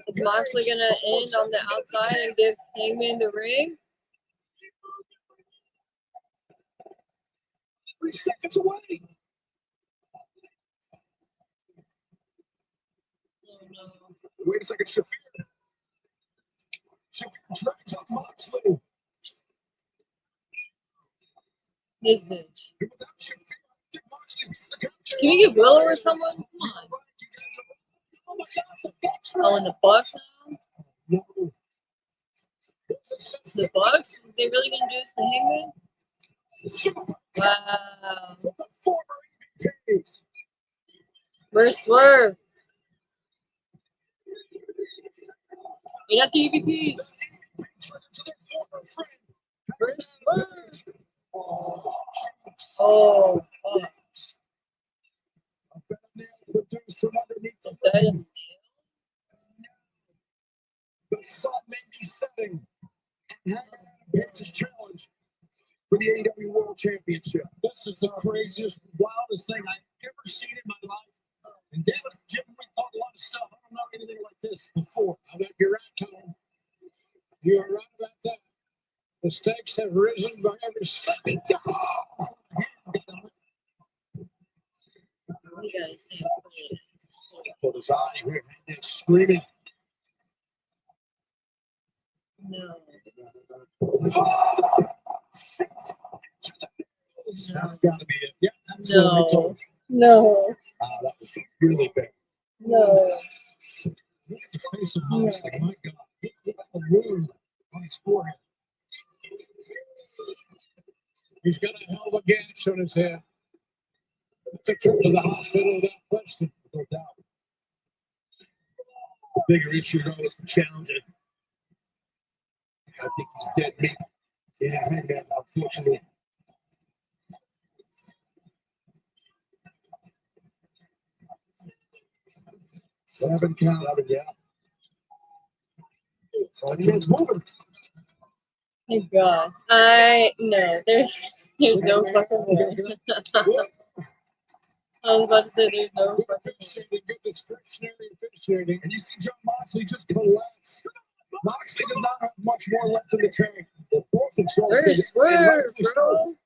Is Moxley gonna end on the outside and give Hangman the ring? 3 seconds away. Oh no. Wait a second, Shafir. Shafir drags up Moxley. This bitch. Without Shafir, I think Moxley beats the country. Can we get Willow or someone? Come on. Oh, and the Bucks now? No. The Bucks? Are they really gonna do this to Hangman? Wow. The former EVPs. Where's Swerve? You're not the EVPs. Where's Swerve? Oh, fuck. Produced from underneath the Is that a nail? The sun may be setting. And Hangman Page's challenge for the AEW World Championship. This is the craziest, wildest thing I've ever seen in my life. And David and Jim, we caught a lot of stuff. I don't know anything like this before. I bet you're right, Tom. You're right about that. The stakes have risen by every second. Oh! You guys can't play it. Put his eye here, and screaming. No. That's gotta be it. Yeah, that's No. what we told. No. That was really big. No. Look at the face of Moxley. My God. Look at the wound on his forehead. He's got a hell of a gash on his head. Took him to the hospital without question, no doubt. The bigger issue, though, is the challenger. I think he's dead meat. Yeah, Hangman, unfortunately. Seven count. Yeah. Hangman's moving. Thank God. No. There's no fucking way. I was about to say there's no fucking way. And you see John Moxley just collapse. Moxley does not have much more left in the tank. They're both exhausted. Where's Swerve, bro?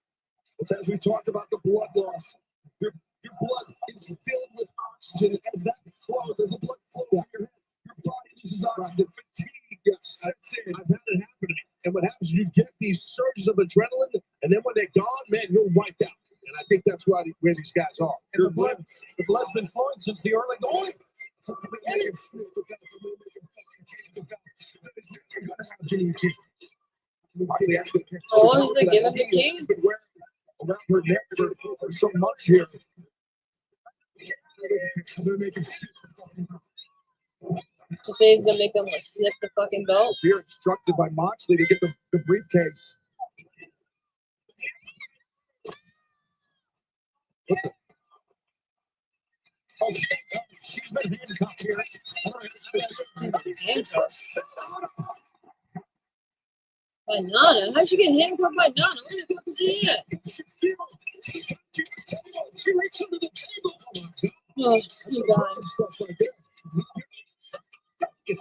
But as we talked about the blood loss, your blood is filled with oxygen. As that flows, as the blood flows in your head, your body loses oxygen. Fatigue, yes, that's it. I've had it happen. And what happens is you get these surges of adrenaline, and then when they're gone, man, you're wiped out. And I think that's where these guys are. And the blood's been flowing since the early going. Since the beginning. Oh, he's like giving the keys? Around her neck for some months here. To say he's gonna make him like snip the fucking belt. You're instructed by Moxley to get the briefcase. Oh, she's been handcuffed here. Handcuffed. By Nana? How'd you get handcuffed by Nana? Where the fuck is he at? She reached under the table. Oh, God.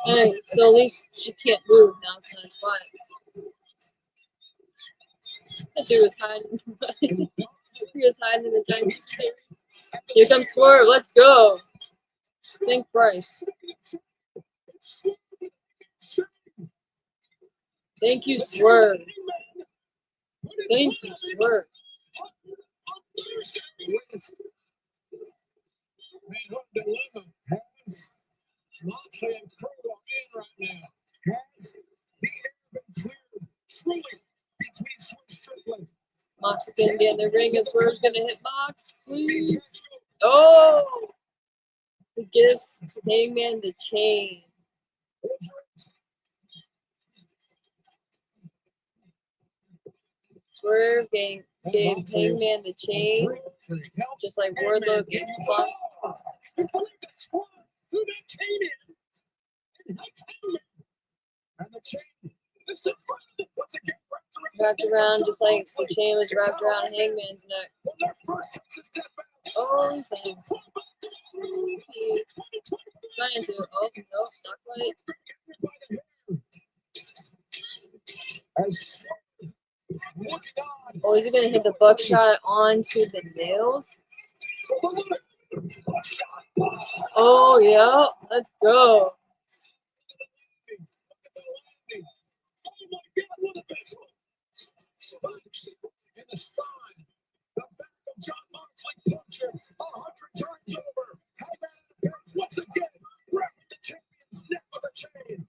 Alright, so at least she can't move now, so that's fine. That dude was hiding. He was hiding in the giant chair. Here comes Swerve. Let's go. Thank Christ. Thank you, Swerve. Thank you, Swerve. Man, what dilemma has Moxley and Crew are in right now? Has the air been cleared truly between Swerve Strickland? Mox is gonna get in the ring and Swerve's gonna hit Mox. Please. Oh! He gives Hangman the chain. Swerve gave Hangman the chain, just like Wardlow gave Punk. Wrapped around just like the chain was wrapped around Hangman's neck. Oh, he's saying. He's trying to. Oh, no, not quite. Oh, is he gonna hit the buckshot onto the nails? Oh, yeah. Let's go. In the spine, the back of John Moxley puncher 100 times over. Hangman once again, grabbing the champion's neck with a chain.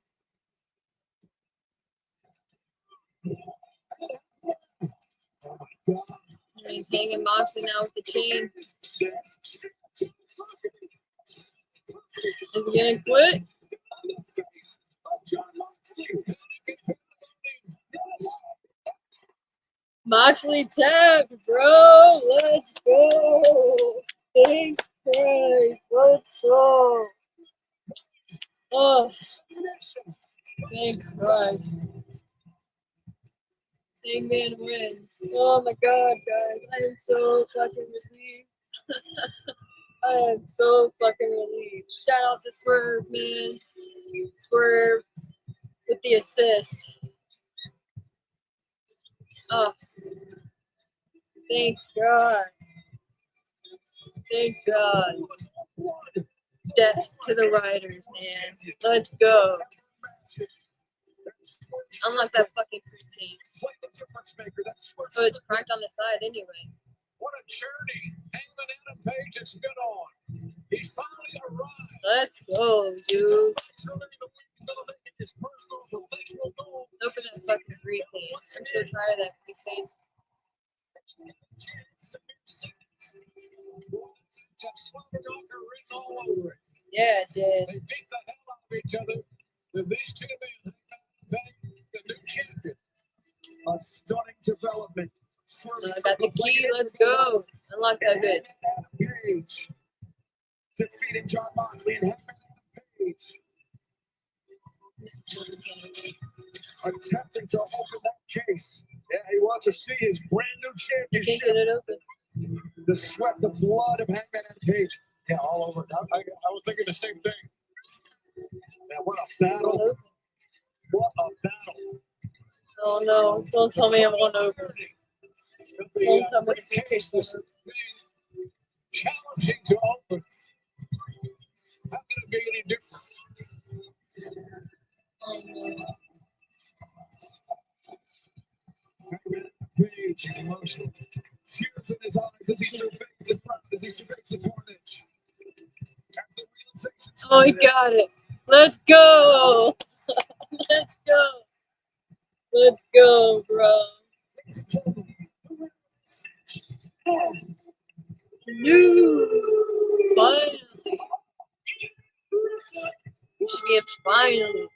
Oh my God. He's hanging Moxley now with the chain. Is he gonna quit? Moxley tapped, bro. Let's go. Thank Christ. Let's go. Oh, thank Christ. Hangman wins. Oh my God, guys. I am so fucking relieved. I am so fucking relieved. Shout out to Swerve, man. Swerve with the assist. Oh, thank God. Thank God. Death to the Riders, man. Let's go. Unlock that fucking briefcase. Oh, it's cracked on the side anyway. What a journey Hangman Adam Page has been on. He's finally arrived. Let's go, dude. Open that fucking briefcase. I'm so tired of that briefcase. Yeah, it did. They beat the hell out of each other. And these two men the new champion. A stunning development. I got the key. Let's go. Unlock that bit. Page defeating John Moxley and Hangman Page. Attempting to open that case. Yeah, he wants to see his brand new championship. Can't get it open. The sweat, the blood of Hangman Page. Yeah, all over. I was thinking the same thing. Man, what a battle. What a battle. Oh no, don't tell me I'm on over. Don't tell me the briefcase is challenging to open. How can it be any different? Page emotional. Tears in his eyes as he surveys the press, as he surveys the carnage. As the realization. Oh, he got it. Let's go. Let's go. Let's go, bro. New. Finally. Should be a finally.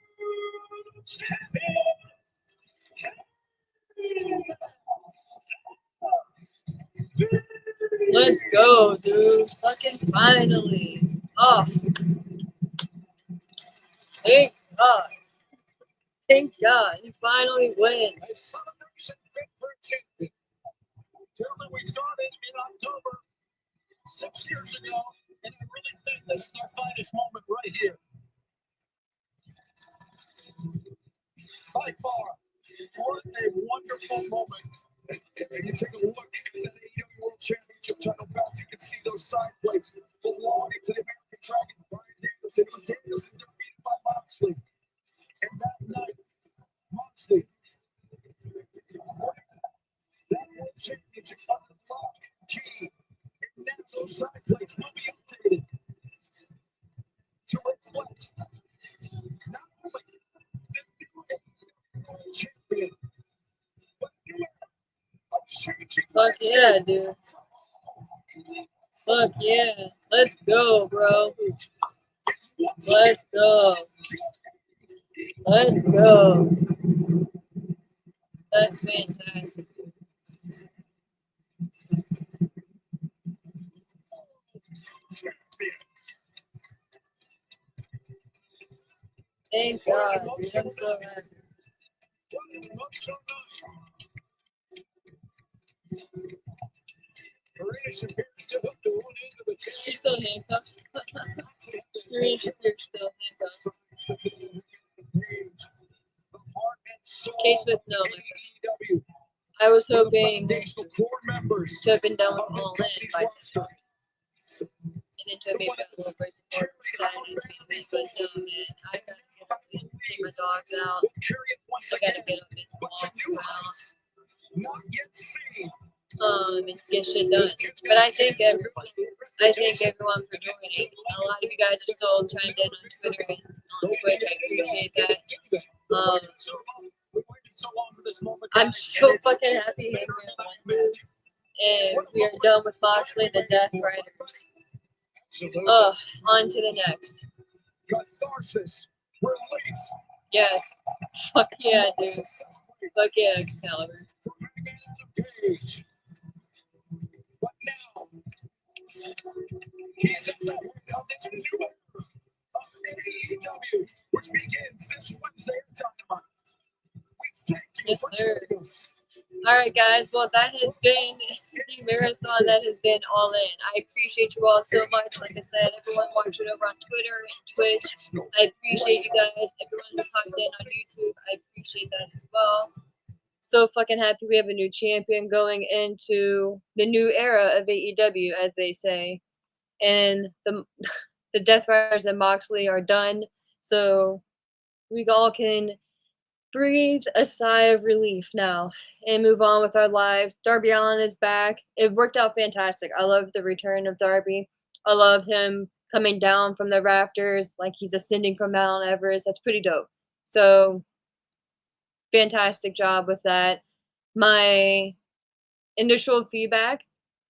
Let's go, dude. Fucking finally. Oh. Thank God. Thank God. He finally wins. Gentlemen, we started in October 6 years ago, and I really think this is our finest moment right here. By far, what a wonderful moment. And you take a look at that AEW World title belts. You can see those side plates belonging to the American Dragon, Bryan Danielson. It was Danielson defeated by Moxley. And that night, Moxley, that world championship under lock and key. And now those side plates will be updated to reflect not only the new world champion, but the new era of changing. Fuck yeah, dude. Fuck yeah. Let's go, bro. Let's go. Let's go. That's fantastic. Thank God, dude. I'm so happy. She's still handcuffed. Marina Shafir's still handcuffed. Case with no liquor. I was hoping to have been done with All In by Saturday. And then to maybe a little break before Saturday's main event, but no, man. I gotta get up and take my dogs out. I gotta get up and walk around. And get shit done. But I thank everyone for joining. A lot of you guys are still chimed in on Twitter and on Twitch. I appreciate that. I'm so fucking happy Hangman won. And we are done with Moxley, the Death Riders. On to the next. Catharsis, relief. Yes. Fuck yeah, dude. Fuck yeah, Excalibur. But now, he's at the head of this new era of AEW, which begins this Wednesday at Dynamite. We thank you Yes, for sir. joining us. All right, guys. Well, that has been the marathon. That has been All In. I appreciate you all so much. Like I said, everyone watching over on Twitter and Twitch. I appreciate you guys. Everyone who popped in on YouTube, I appreciate that as well. So fucking happy we have a new champion going into the new era of AEW, as they say. And the Death Riders and Moxley are done. So we all can breathe a sigh of relief now and move on with our lives. Darby Allin is back. It worked out fantastic. I love the return of Darby. I love him coming down from the rafters like he's ascending from Mount Everest. That's pretty dope. So fantastic job with that. My initial feedback,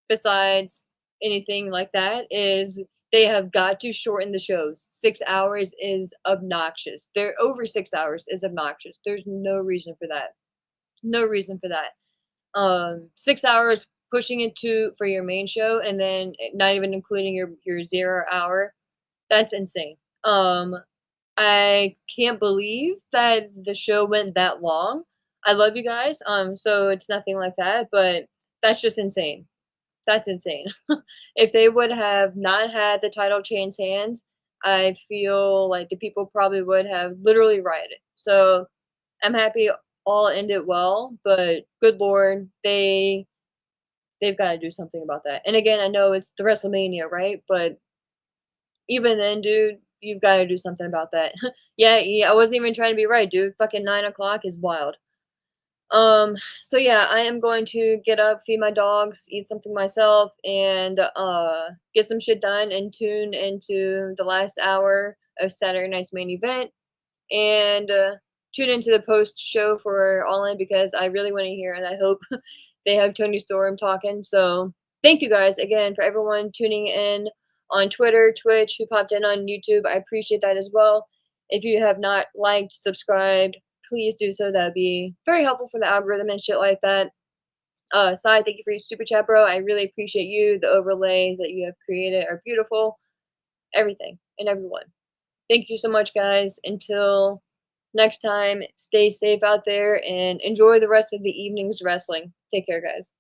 besides anything like that, is they have got to shorten the shows. 6 hours is obnoxious. They're over 6 hours is obnoxious. There's no reason for that. No reason for that. 6 hours pushing it to for your main show and then not even including your 0 hour. That's insane. I can't believe that the show went that long. I love you guys. So it's nothing like that, but that's just insane. That's insane. If they would have not had the title change hands, I feel like the people probably would have literally rioted. So I'm happy all ended well, but good Lord, they've got to do something about that. And again, I know it's the WrestleMania, right? But even then, dude, you've got to do something about that. Yeah, I wasn't even trying to be right, dude. Fucking 9 o'clock is wild. So yeah, I am going to get up, feed my dogs, eat something myself, and get some shit done and tune into the last hour of Saturday night's main event and tune into the post show for All In because I really want to hear and I hope they have Tony Storm talking. So thank you guys again for everyone tuning in on Twitter, Twitch, who popped in on YouTube. I appreciate that as well. If you have not liked, subscribed, please do so. That would be very helpful for the algorithm and shit like that. Sai, thank you for your super chat, bro. I really appreciate you. The overlays that you have created are beautiful. Everything and everyone. Thank you so much, guys. Until next time, stay safe out there and enjoy the rest of the evening's wrestling. Take care, guys.